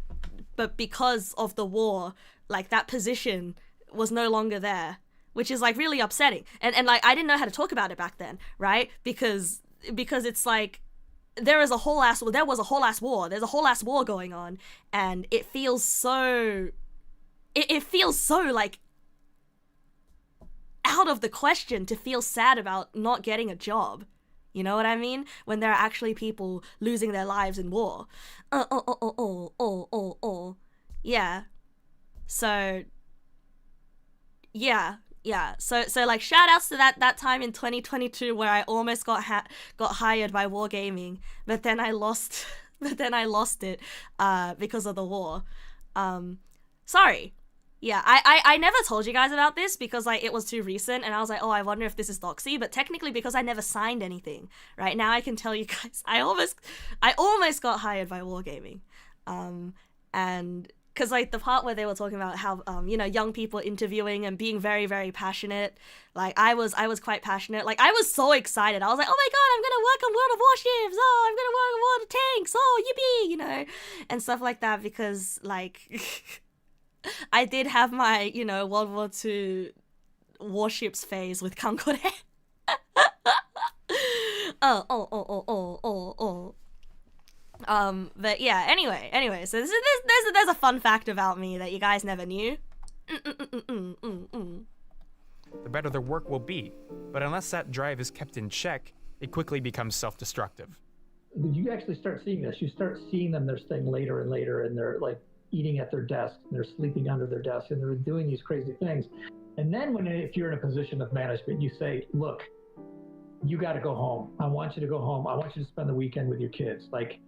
but because of the war, like, that position was no longer there, which is like really upsetting. And like, I didn't know how to talk about it back then, right? Because it's like, there was a whole ass war. There's a whole ass war going on, and it feels so like out of the question to feel sad about not getting a job. You know what I mean? When there are actually people losing their lives in war. Yeah. So, yeah. So like, shout outs to that time in 2022 where I almost got hired by Wargaming, but then I lost it because of the war. Sorry. Yeah, I never told you guys about this because, like, it was too recent, and I was like, oh, I wonder if this is doxy, but technically because I never signed anything. Right now I can tell you guys, I almost got hired by Wargaming. And because, like, the part where they were talking about how young people interviewing and being very, very passionate, like, I was quite passionate. Like, I was so excited. I was like, oh my god, I'm gonna work on World of Warships. Oh, I'm gonna work on World of Tanks. Oh, yippee, and stuff like that, because, like, I did have my, World War II warships phase with Kankore. But yeah, anyway, so there's a fun fact about me that you guys never knew. The better their work will be, but unless that drive is kept in check, it quickly becomes self-destructive. you actually start seeing this. You start seeing them, they're staying later and later, and they're like eating at their desk, and they're sleeping under their desk, and they're doing these crazy things. And then if you're in a position of management, you say, look, you got to go home. I want you to go home. I want you to spend the weekend with your kids. Like,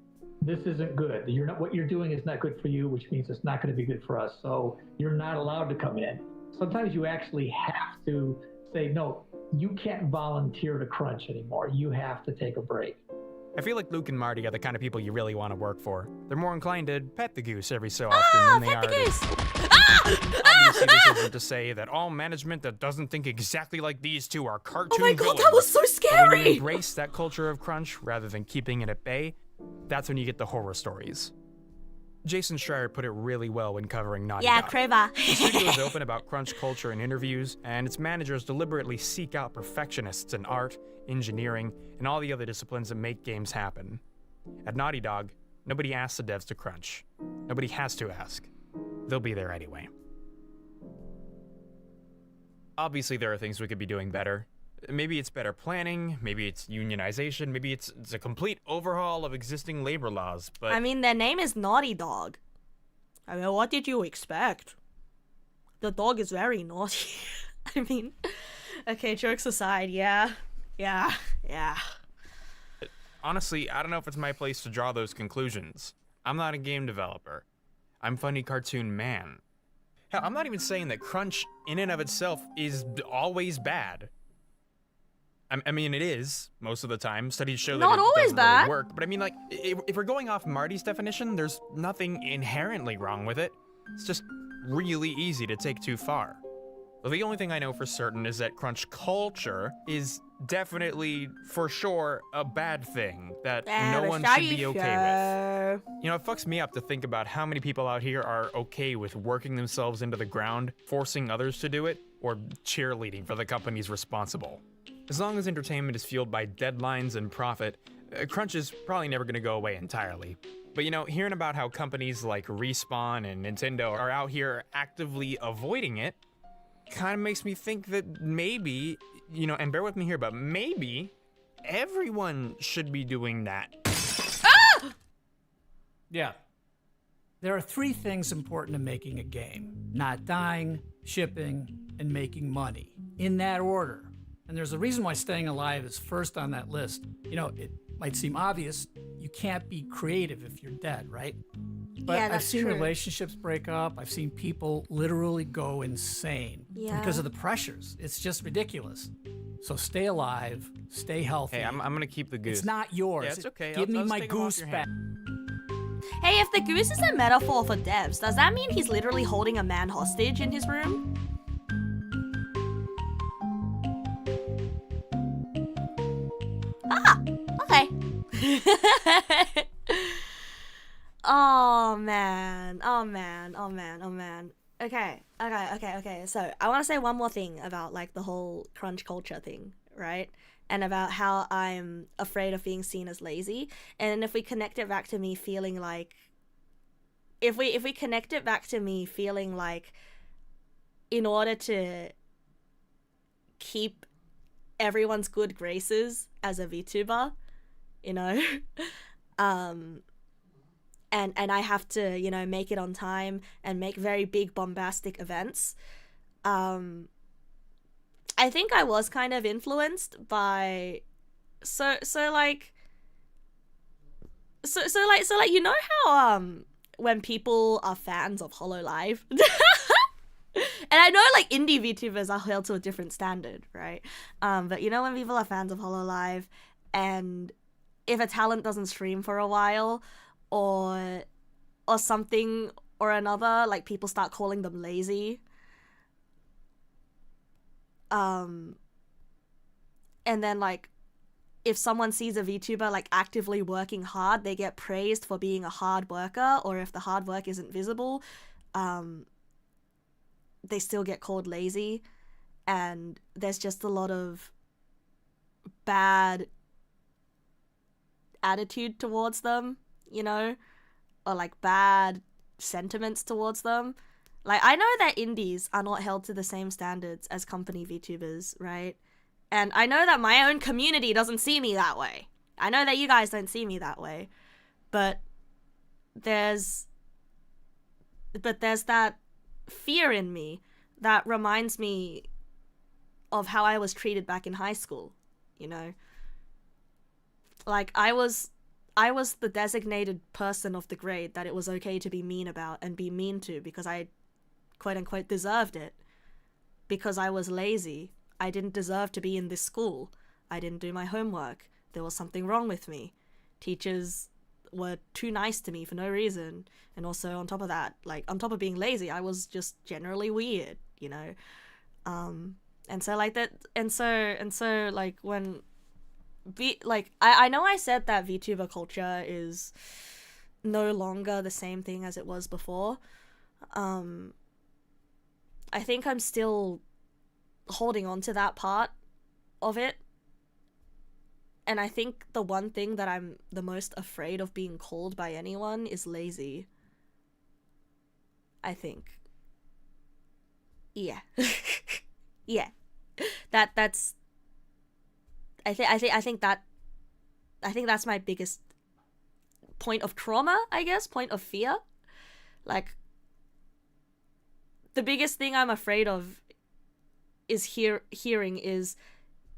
this isn't good. What you're doing is not good for you, which means it's not going to be good for us. So you're not allowed to come in. Sometimes you actually have to say, no, you can't volunteer to crunch anymore. You have to take a break. I feel like Luke and Marty are the kind of people you really want to work for. They're more inclined to pet the goose every so often than they are Pet the goose! Obviously, this isn't to say that all management that doesn't think exactly like these two are cartoon Oh my god, villains. that was so But when you scary! embrace that culture of crunch rather than keeping it at bay, that's when you get the horror stories. Jason Schreier put it really well when covering Naughty Yeah, Dog. Kraber. The studio is open about crunch culture in interviews, and its managers deliberately seek out perfectionists in art, engineering, and all the other disciplines that make games happen. At Naughty Dog, nobody asks the devs to crunch. Nobody has to ask. They'll be there anyway. Obviously, there are things we could be doing better. Maybe it's better planning, maybe it's unionization, maybe it's a complete overhaul of existing labor laws, but... I mean, their name is Naughty Dog. I mean, what did you expect? The dog is very naughty. I mean, okay, jokes aside, yeah. Honestly, I don't know if it's my place to draw those conclusions. I'm not a game developer. I'm Funny Cartoon Man. Hell, I'm not even saying that crunch in and of itself is always bad. I mean, it is, most of the time. Studies show that Not it always doesn't bad. really work. But I mean, like, if we're going off Marty's definition, there's nothing inherently wrong with it. It's just really easy to take too far. Well, the only thing I know for certain is that crunch culture is definitely, for sure, a bad thing that no one should be okay with. You know, it fucks me up to think about how many people out here are okay with working themselves into the ground, forcing others to do it, or cheerleading for the companies responsible. As long as entertainment is fueled by deadlines and profit, crunch is probably never going to go away entirely. But you know, hearing about how companies like Respawn and Nintendo are out here actively avoiding it kind of makes me think that maybe, you know, and bear with me here, but maybe everyone should be doing that. Yeah. There are three things important to making a game: not dying, shipping, and making money. In that order. And there's a reason why staying alive is first on that list. You know, it might seem obvious, you can't be creative if you're dead, right? But Yeah, I've that's seen true. relationships break up. I've seen people literally go insane Yeah. because of the pressures. It's just ridiculous. So stay alive, stay healthy. Hey, I'm gonna keep the goose. It's not yours. Yeah, it's okay. Give me I'll my take 'em off goose your back. hand. Hey, if the goose is a metaphor for devs, does that mean he's literally holding a man hostage in his room? Ah, okay. Oh man. Okay. So I want to say one more thing about like the whole crunch culture thing, right? And about how I'm afraid of being seen as lazy. And if we connect it back to me feeling like, if we connect it back to me feeling like, in order to keep everyone's good graces as a VTuber, you know, and I have to, you know, make it on time and make very big bombastic events. I think I was kind of influenced by so like you know how when people are fans of HoloLive and I know like indie VTubers are held to a different standard, right? But you know when people are fans of HoloLive and if a talent doesn't stream for a while or something or another, like people start calling them lazy. And then like if someone sees a VTuber like actively working hard, they get praised for being a hard worker, or if the hard work isn't visible, they still get called lazy. And there's just a lot of bad attitude towards them, you know, or like bad sentiments towards them. Like, I know that indies are not held to the same standards as company VTubers, right? And I know that my own community doesn't see me that way. I know that you guys don't see me that way, but there's that fear in me that reminds me of how I was treated back in high school, you know? Like, I was the designated person of the grade that it was okay to be mean about and be mean to because I, quote-unquote, deserved it. Because I was lazy. I didn't deserve to be in this school. I didn't do my homework. There was something wrong with me. Teachers were too nice to me for no reason. And also, on top of that, like, on top of being lazy, I was just generally weird, you know? And so, like, that, and so, like, when, I know I said that VTuber culture is no longer the same thing as it was before. I think I'm still holding on to that part of it. And I think the one thing that I'm the most afraid of being called by anyone is lazy. I think. Yeah. Yeah. That's I think that's my biggest point of trauma, I guess, point of fear. Like, the biggest thing I'm afraid of is hearing is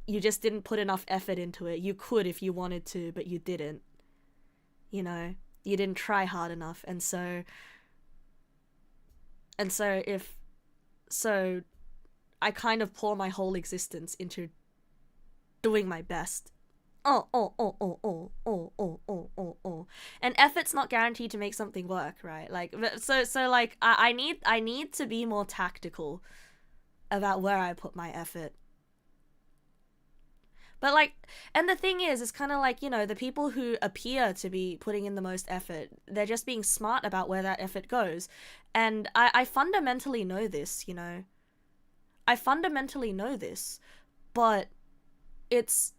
you just didn't put enough effort into it. You could if you wanted to, but you didn't. You know, you didn't try hard enough. And so I kind of pour my whole existence into doing my best. And effort's not guaranteed to make something work, right? Like, so like, I need to be more tactical about where I put my effort. But like, and the thing is, it's kind of like, you know, the people who appear to be putting in the most effort, they're just being smart about where that effort goes. And I fundamentally know this, you know. I fundamentally know this, but it's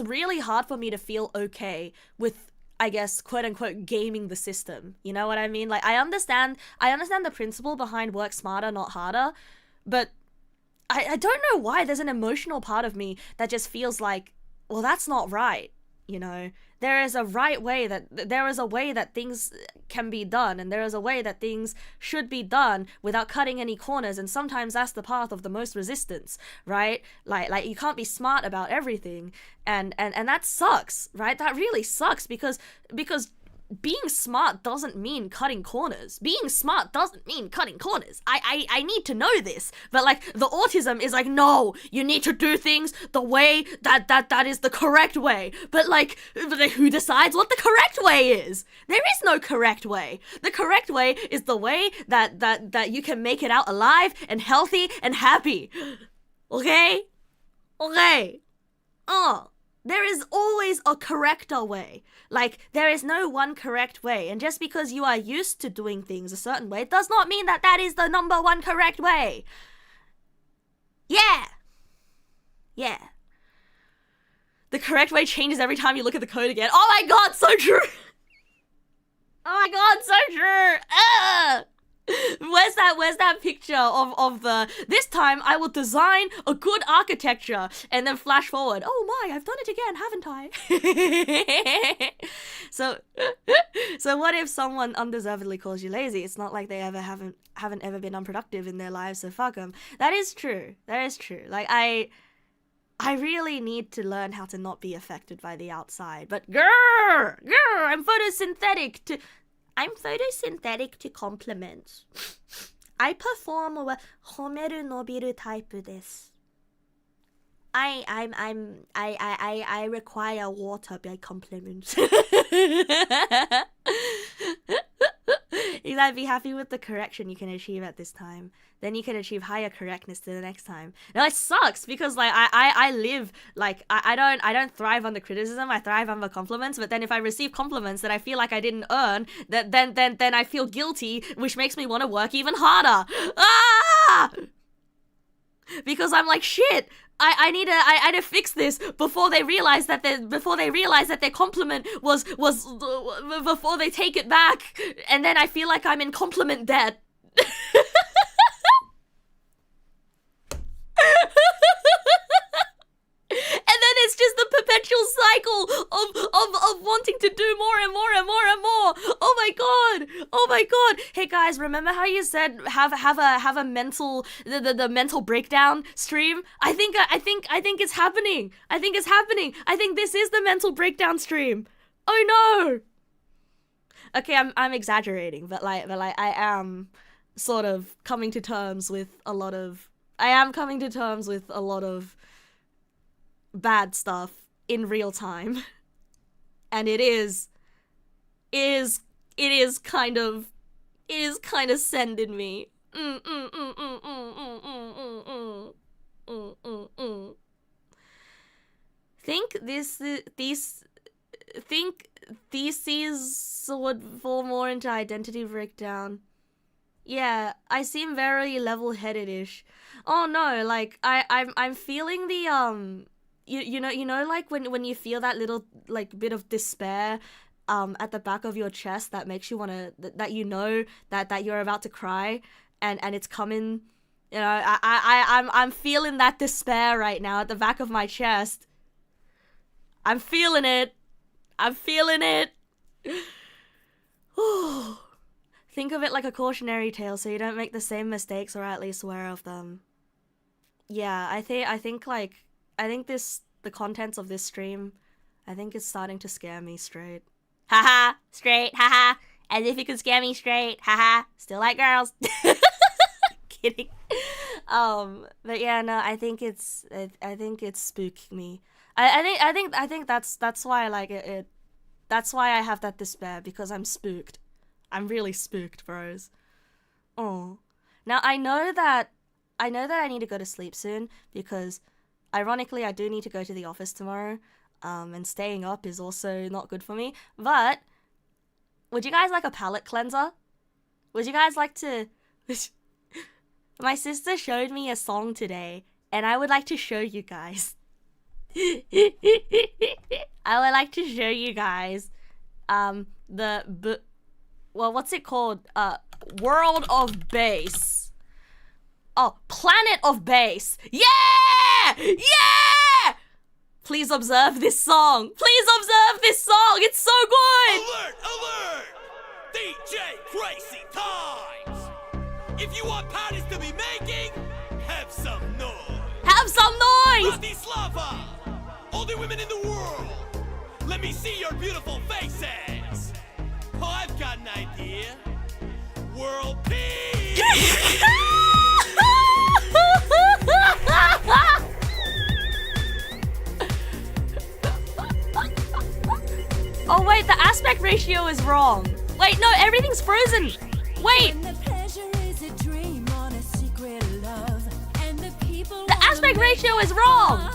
really hard for me to feel okay with, I guess, quote unquote, gaming the system. You know what I mean? Like, I understand the principle behind work smarter, not harder, but I don't know why there's an emotional part of me that just feels like, well, that's not right. You know, there is a way that things can be done, and there is a way that things should be done without cutting any corners, and sometimes that's the path of the most resistance, right? Like you can't be smart about everything, and that sucks, right? That really sucks because being smart doesn't mean cutting corners. Being smart doesn't mean cutting corners. I need to know this. But like, the autism is like, no, you need to do things the way that is the correct way. But like, who decides what the correct way is? There is no correct way. The correct way is the way that you can make it out alive and healthy and happy. Okay? Okay. There is always a correcter way. Like, there is no one correct way. And just because you are used to doing things a certain way does not mean that that is the number one correct way. Yeah. Yeah. The correct way changes every time you look at the code again. Oh my god, so true! Oh my god, so true! Where's that picture of the, this time I will design a good architecture, and then flash forward, oh my, I've done it again, haven't I? So what if someone undeservedly calls you lazy? It's not like they haven't ever been unproductive in their lives, so fuck them. That is true. Like, I really need to learn how to not be affected by the outside. But grrr, I'm photosynthetic to complement. I perform well. 褒める伸びるタイプです. I require water by compliments. You gotta be happy with the correction you can achieve at this time. Then you can achieve higher correctness to the next time. Now it sucks because like I live like I don't thrive under criticism. I thrive under compliments. But then if I receive compliments that I feel like I didn't earn, then I feel guilty, which makes me want to work even harder. Because I'm like, shit, I need to fix this before they realize that their compliment was before they take it back, and then I feel like I'm in compliment debt. And then it's just the perpetual cycle of wanting to do more and more and more and more. Oh my god. Oh my god. Hey guys, remember how you said have a mental the mental breakdown stream? I think it's happening. I think it's happening. I think this is the mental breakdown stream. Oh no. Okay, I'm exaggerating, but like I am sort of coming to terms with a lot of bad stuff in real time. And it is kind of sending me. Think theses would fall more into identity breakdown. Yeah, I seem very level-headed-ish. Oh no, like I'm feeling the you know like when you feel that little like bit of despair at the back of your chest that makes you wanna that you know that you're about to cry and it's coming. You know, I'm feeling that despair right now at the back of my chest. I'm feeling it. I'm feeling it. Think of it like a cautionary tale so you don't make the same mistakes or at least aware of them. Yeah, I think the contents of this stream, I think it's starting to scare me straight. Haha, straight, haha. As if you could scare me straight, haha. Still like girls. Kidding. But yeah, no, I think it's spooked me. I think that's why I like it. That's why I have that despair, because I'm spooked. I'm really spooked, bros. Oh. Now I know that I need to go to sleep soon because ironically I do need to go to the office tomorrow. And staying up is also not good for me. But would you guys like a palate cleanser? Would you guys like to My sister showed me a song today and I would like to show you guys. I would like to show you guys what's it called? World of Bass. Oh, Planet of Bass. Yeah! Yeah! Please observe this song. Please observe this song. It's so good. Alert! Alert! DJ Crazy Times. If you want parties to be making, have some noise. Have some noise. Bratislava. All the women in the world, let me see your beautiful faces. Oh, I've got an idea. World peace. Oh wait, the aspect ratio is wrong. Wait, no, everything's frozen. Wait. The aspect ratio is wrong.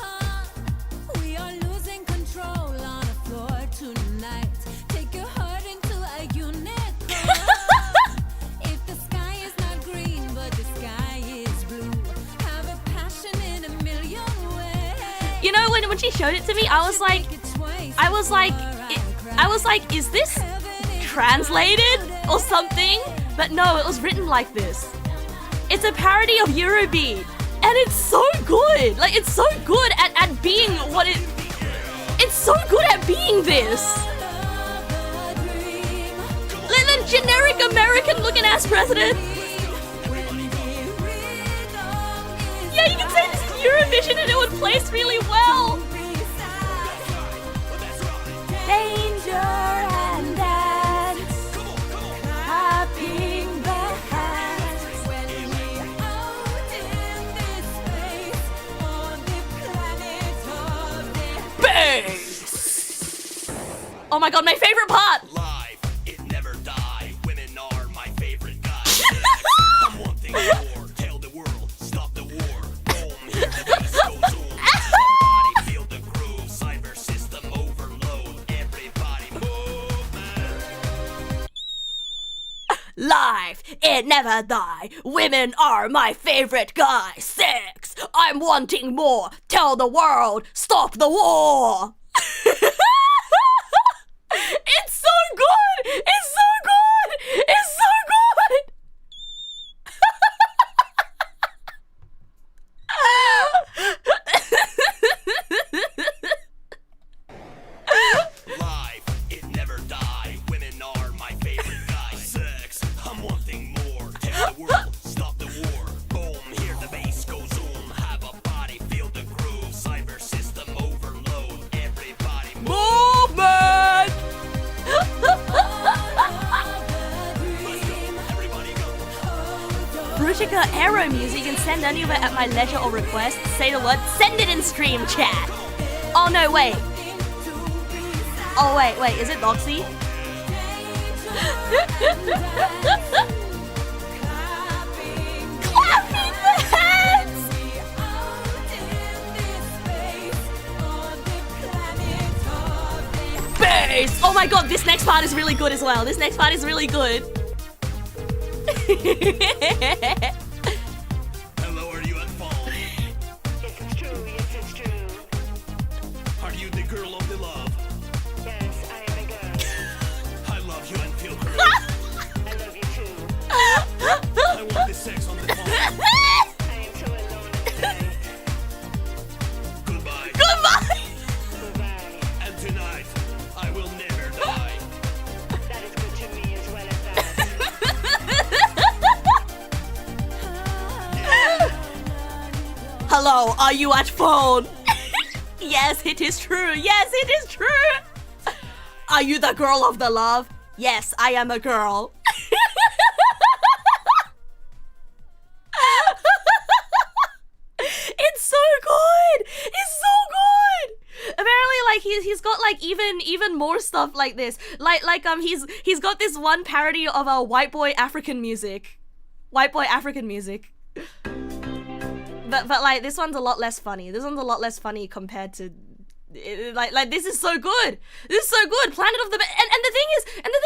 You know, when she showed it to me, I was like, is this translated or something? But no, it was written like this. It's a parody of Eurobeat, and it's so good. Like, it's so good at being what it. It's so good at being this. Like the generic American-looking ass president. Yeah, you can say this is Eurovision, and it would place really well. Danger and dance, clapping the hands when we out in this space on the planet of the bass. Oh my god, my favorite part! Life, it never die. Women are my favorite guys. I'm wanting more. Tell the world, stop the war. Home, here the best goes on. Body feel the groove. Cyber system overload. Everybody move, man. Life, it never die. Women are my favorite guy. Sex, I'm wanting more. Tell the world, stop the war. It's so good. It's so good. It's so good. pyro music and send any of it at my leisure or request. Say the word, send it in stream chat. Oh no, wait. Oh wait, is it Doxy? Clapping the hands! Bass! Oh my god, this next part is really good as well. This next part is really good. Hello, are you at fault? Yes, it's true. Yes, it's true. Are you the girl of the love? Yes, I am a girl. I love you and feel great. I love you too. I want the sex on the phone. I am so alone at night. Goodbye. Goodbye! Goodbye. And tonight, I will never die. That is good to me as well as that. Hello, are you at phone? Yes, it is true. Yes, it is true. Are you the girl of the love? Yes, I am a girl. It's so good. It's so good. Apparently, like he's got like even more stuff like this. Like he's got this one parody of a white boy African music. White boy African music. But like this one's a lot less funny. This one's a lot less funny compared to like this is so good. This is so good. Planet of the and the thing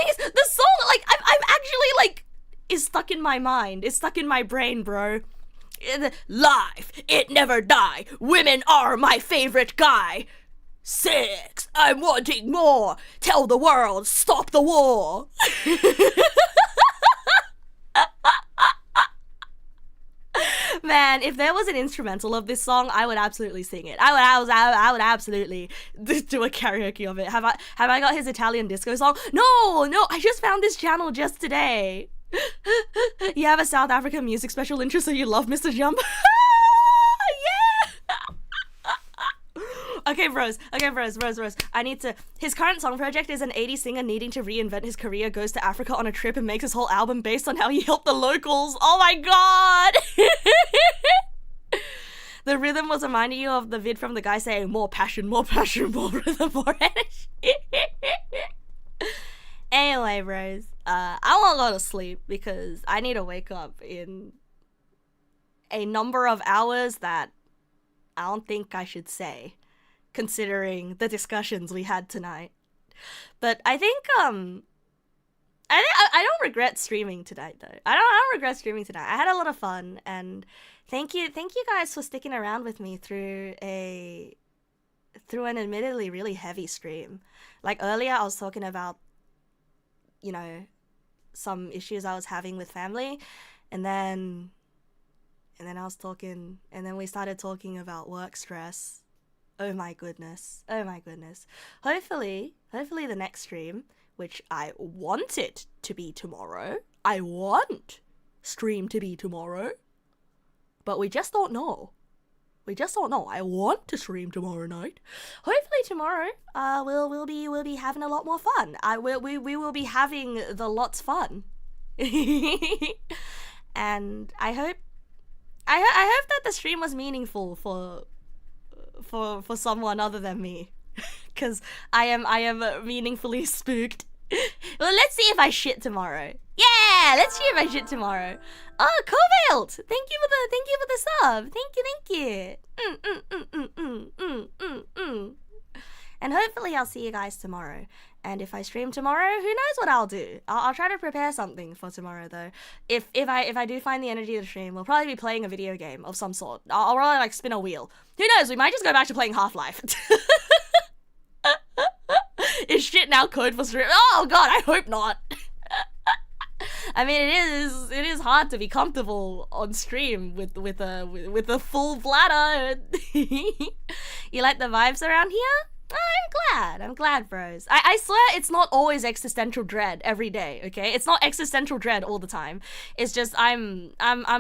is the song like I'm actually like is stuck in my mind. It's stuck in my brain, bro. Life, it never die. Women are my favorite guy. Sex, I'm wanting more. Tell the world, stop the war. Man, if there was an instrumental of this song, I would absolutely sing it. I would absolutely do a karaoke of it. Have I got his Italian disco song? No, I just found this channel just today. You have a South African music special interest, so you love Mr. Jump? Yeah! Okay, bros. I need to... His current song project is an 80s singer needing to reinvent his career, goes to Africa on a trip and makes his whole album based on how he helped the locals. Oh my god! The rhythm was reminding you of the vid from the guy saying, more passion, more rhythm, more energy. Anyway, bros. I want to go to sleep because I need to wake up in a number of hours that I don't think I should say, considering the discussions we had tonight. But I think I don't regret streaming tonight though. I don't regret streaming tonight. I had a lot of fun, and thank you guys for sticking around with me through an admittedly really heavy stream. Like earlier I was talking about, you know, some issues I was having with family, and then I was talking, and then we started talking about work stress. Oh my goodness. Hopefully the next stream, which I want it to be tomorrow. I want stream to be tomorrow. But we just don't know. I want to stream tomorrow night. Hopefully tomorrow, we'll be having a lot more fun. We will be having the lots fun. And I hope that the stream was meaningful for someone other than me, because I am meaningfully spooked. Well, let's see if I shit tomorrow. Yeah, let's see if I shit tomorrow. Oh, Covelt, thank you for the sub. Thank you. And hopefully I'll see you guys tomorrow. And if I stream tomorrow, who knows what I'll do? I'll try to prepare something for tomorrow though. If I do find the energy to stream, we'll probably be playing a video game of some sort. I'll probably like spin a wheel. Who knows? We might just go back to playing Half-Life. Is shit now code for stream? Oh god, I hope not. I mean, it is hard to be comfortable on stream with a full bladder. You like the vibes around here? I'm glad, bros. I swear it's not always existential dread every day, okay? It's not existential dread all the time. It's just I'm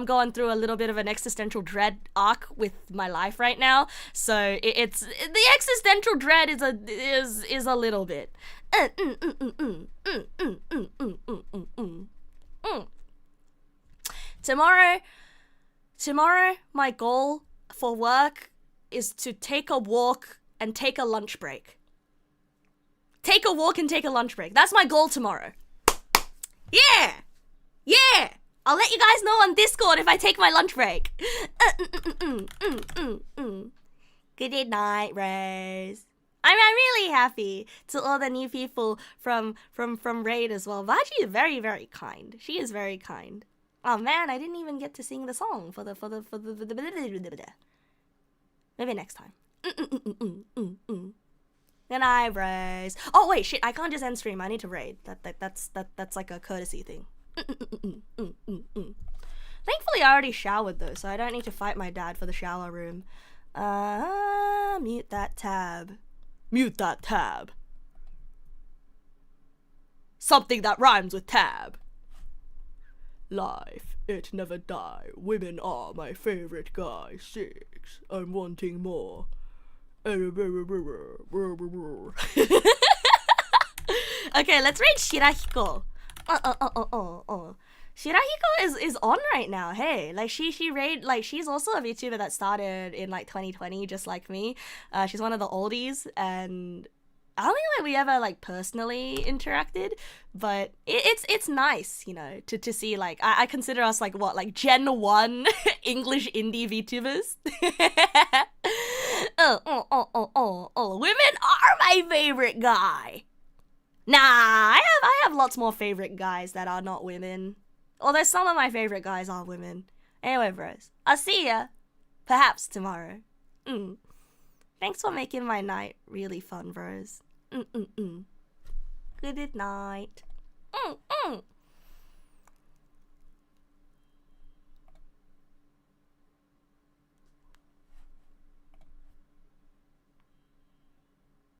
going through a little bit of an existential dread arc with my life right now. So it's the existential dread is a little bit. Tomorrow, my goal for work is to take a walk and take a lunch break. Take a walk and take a lunch break. That's my goal tomorrow. Yeah! Yeah! I'll let you guys know on Discord if I take my lunch break. Good night, Rose. I'm really happy to all the new people from Raid as well. Vaji is very, very kind. She is very kind. Oh man, I didn't even get to sing the song for the maybe next time. Good night, Rose. Oh wait, shit! I can't just end stream. I need to raid. That's like a courtesy thing. Thankfully, I already showered though, so I don't need to fight my dad for the shower room. Mute that tab. Mute that tab. Something that rhymes with tab. Life, it never die. Women are my favorite guy. 6. I'm wanting more. Okay, let's read Shirahiko. Shirahiko is on right now. Hey, like she raid, like she's also a VTuber that started in like 2020, just like me. She's one of the oldies, and I don't think like we ever like personally interacted, but it's nice, you know, to see like I consider us like what, like Gen 1 English indie VTubers. Women are my favorite guy. Nah, I have lots more favorite guys that are not women. Although some of my favorite guys are women. Anyway, bros, I'll see ya. Perhaps tomorrow. Thanks for making my night really fun, bros. Good night.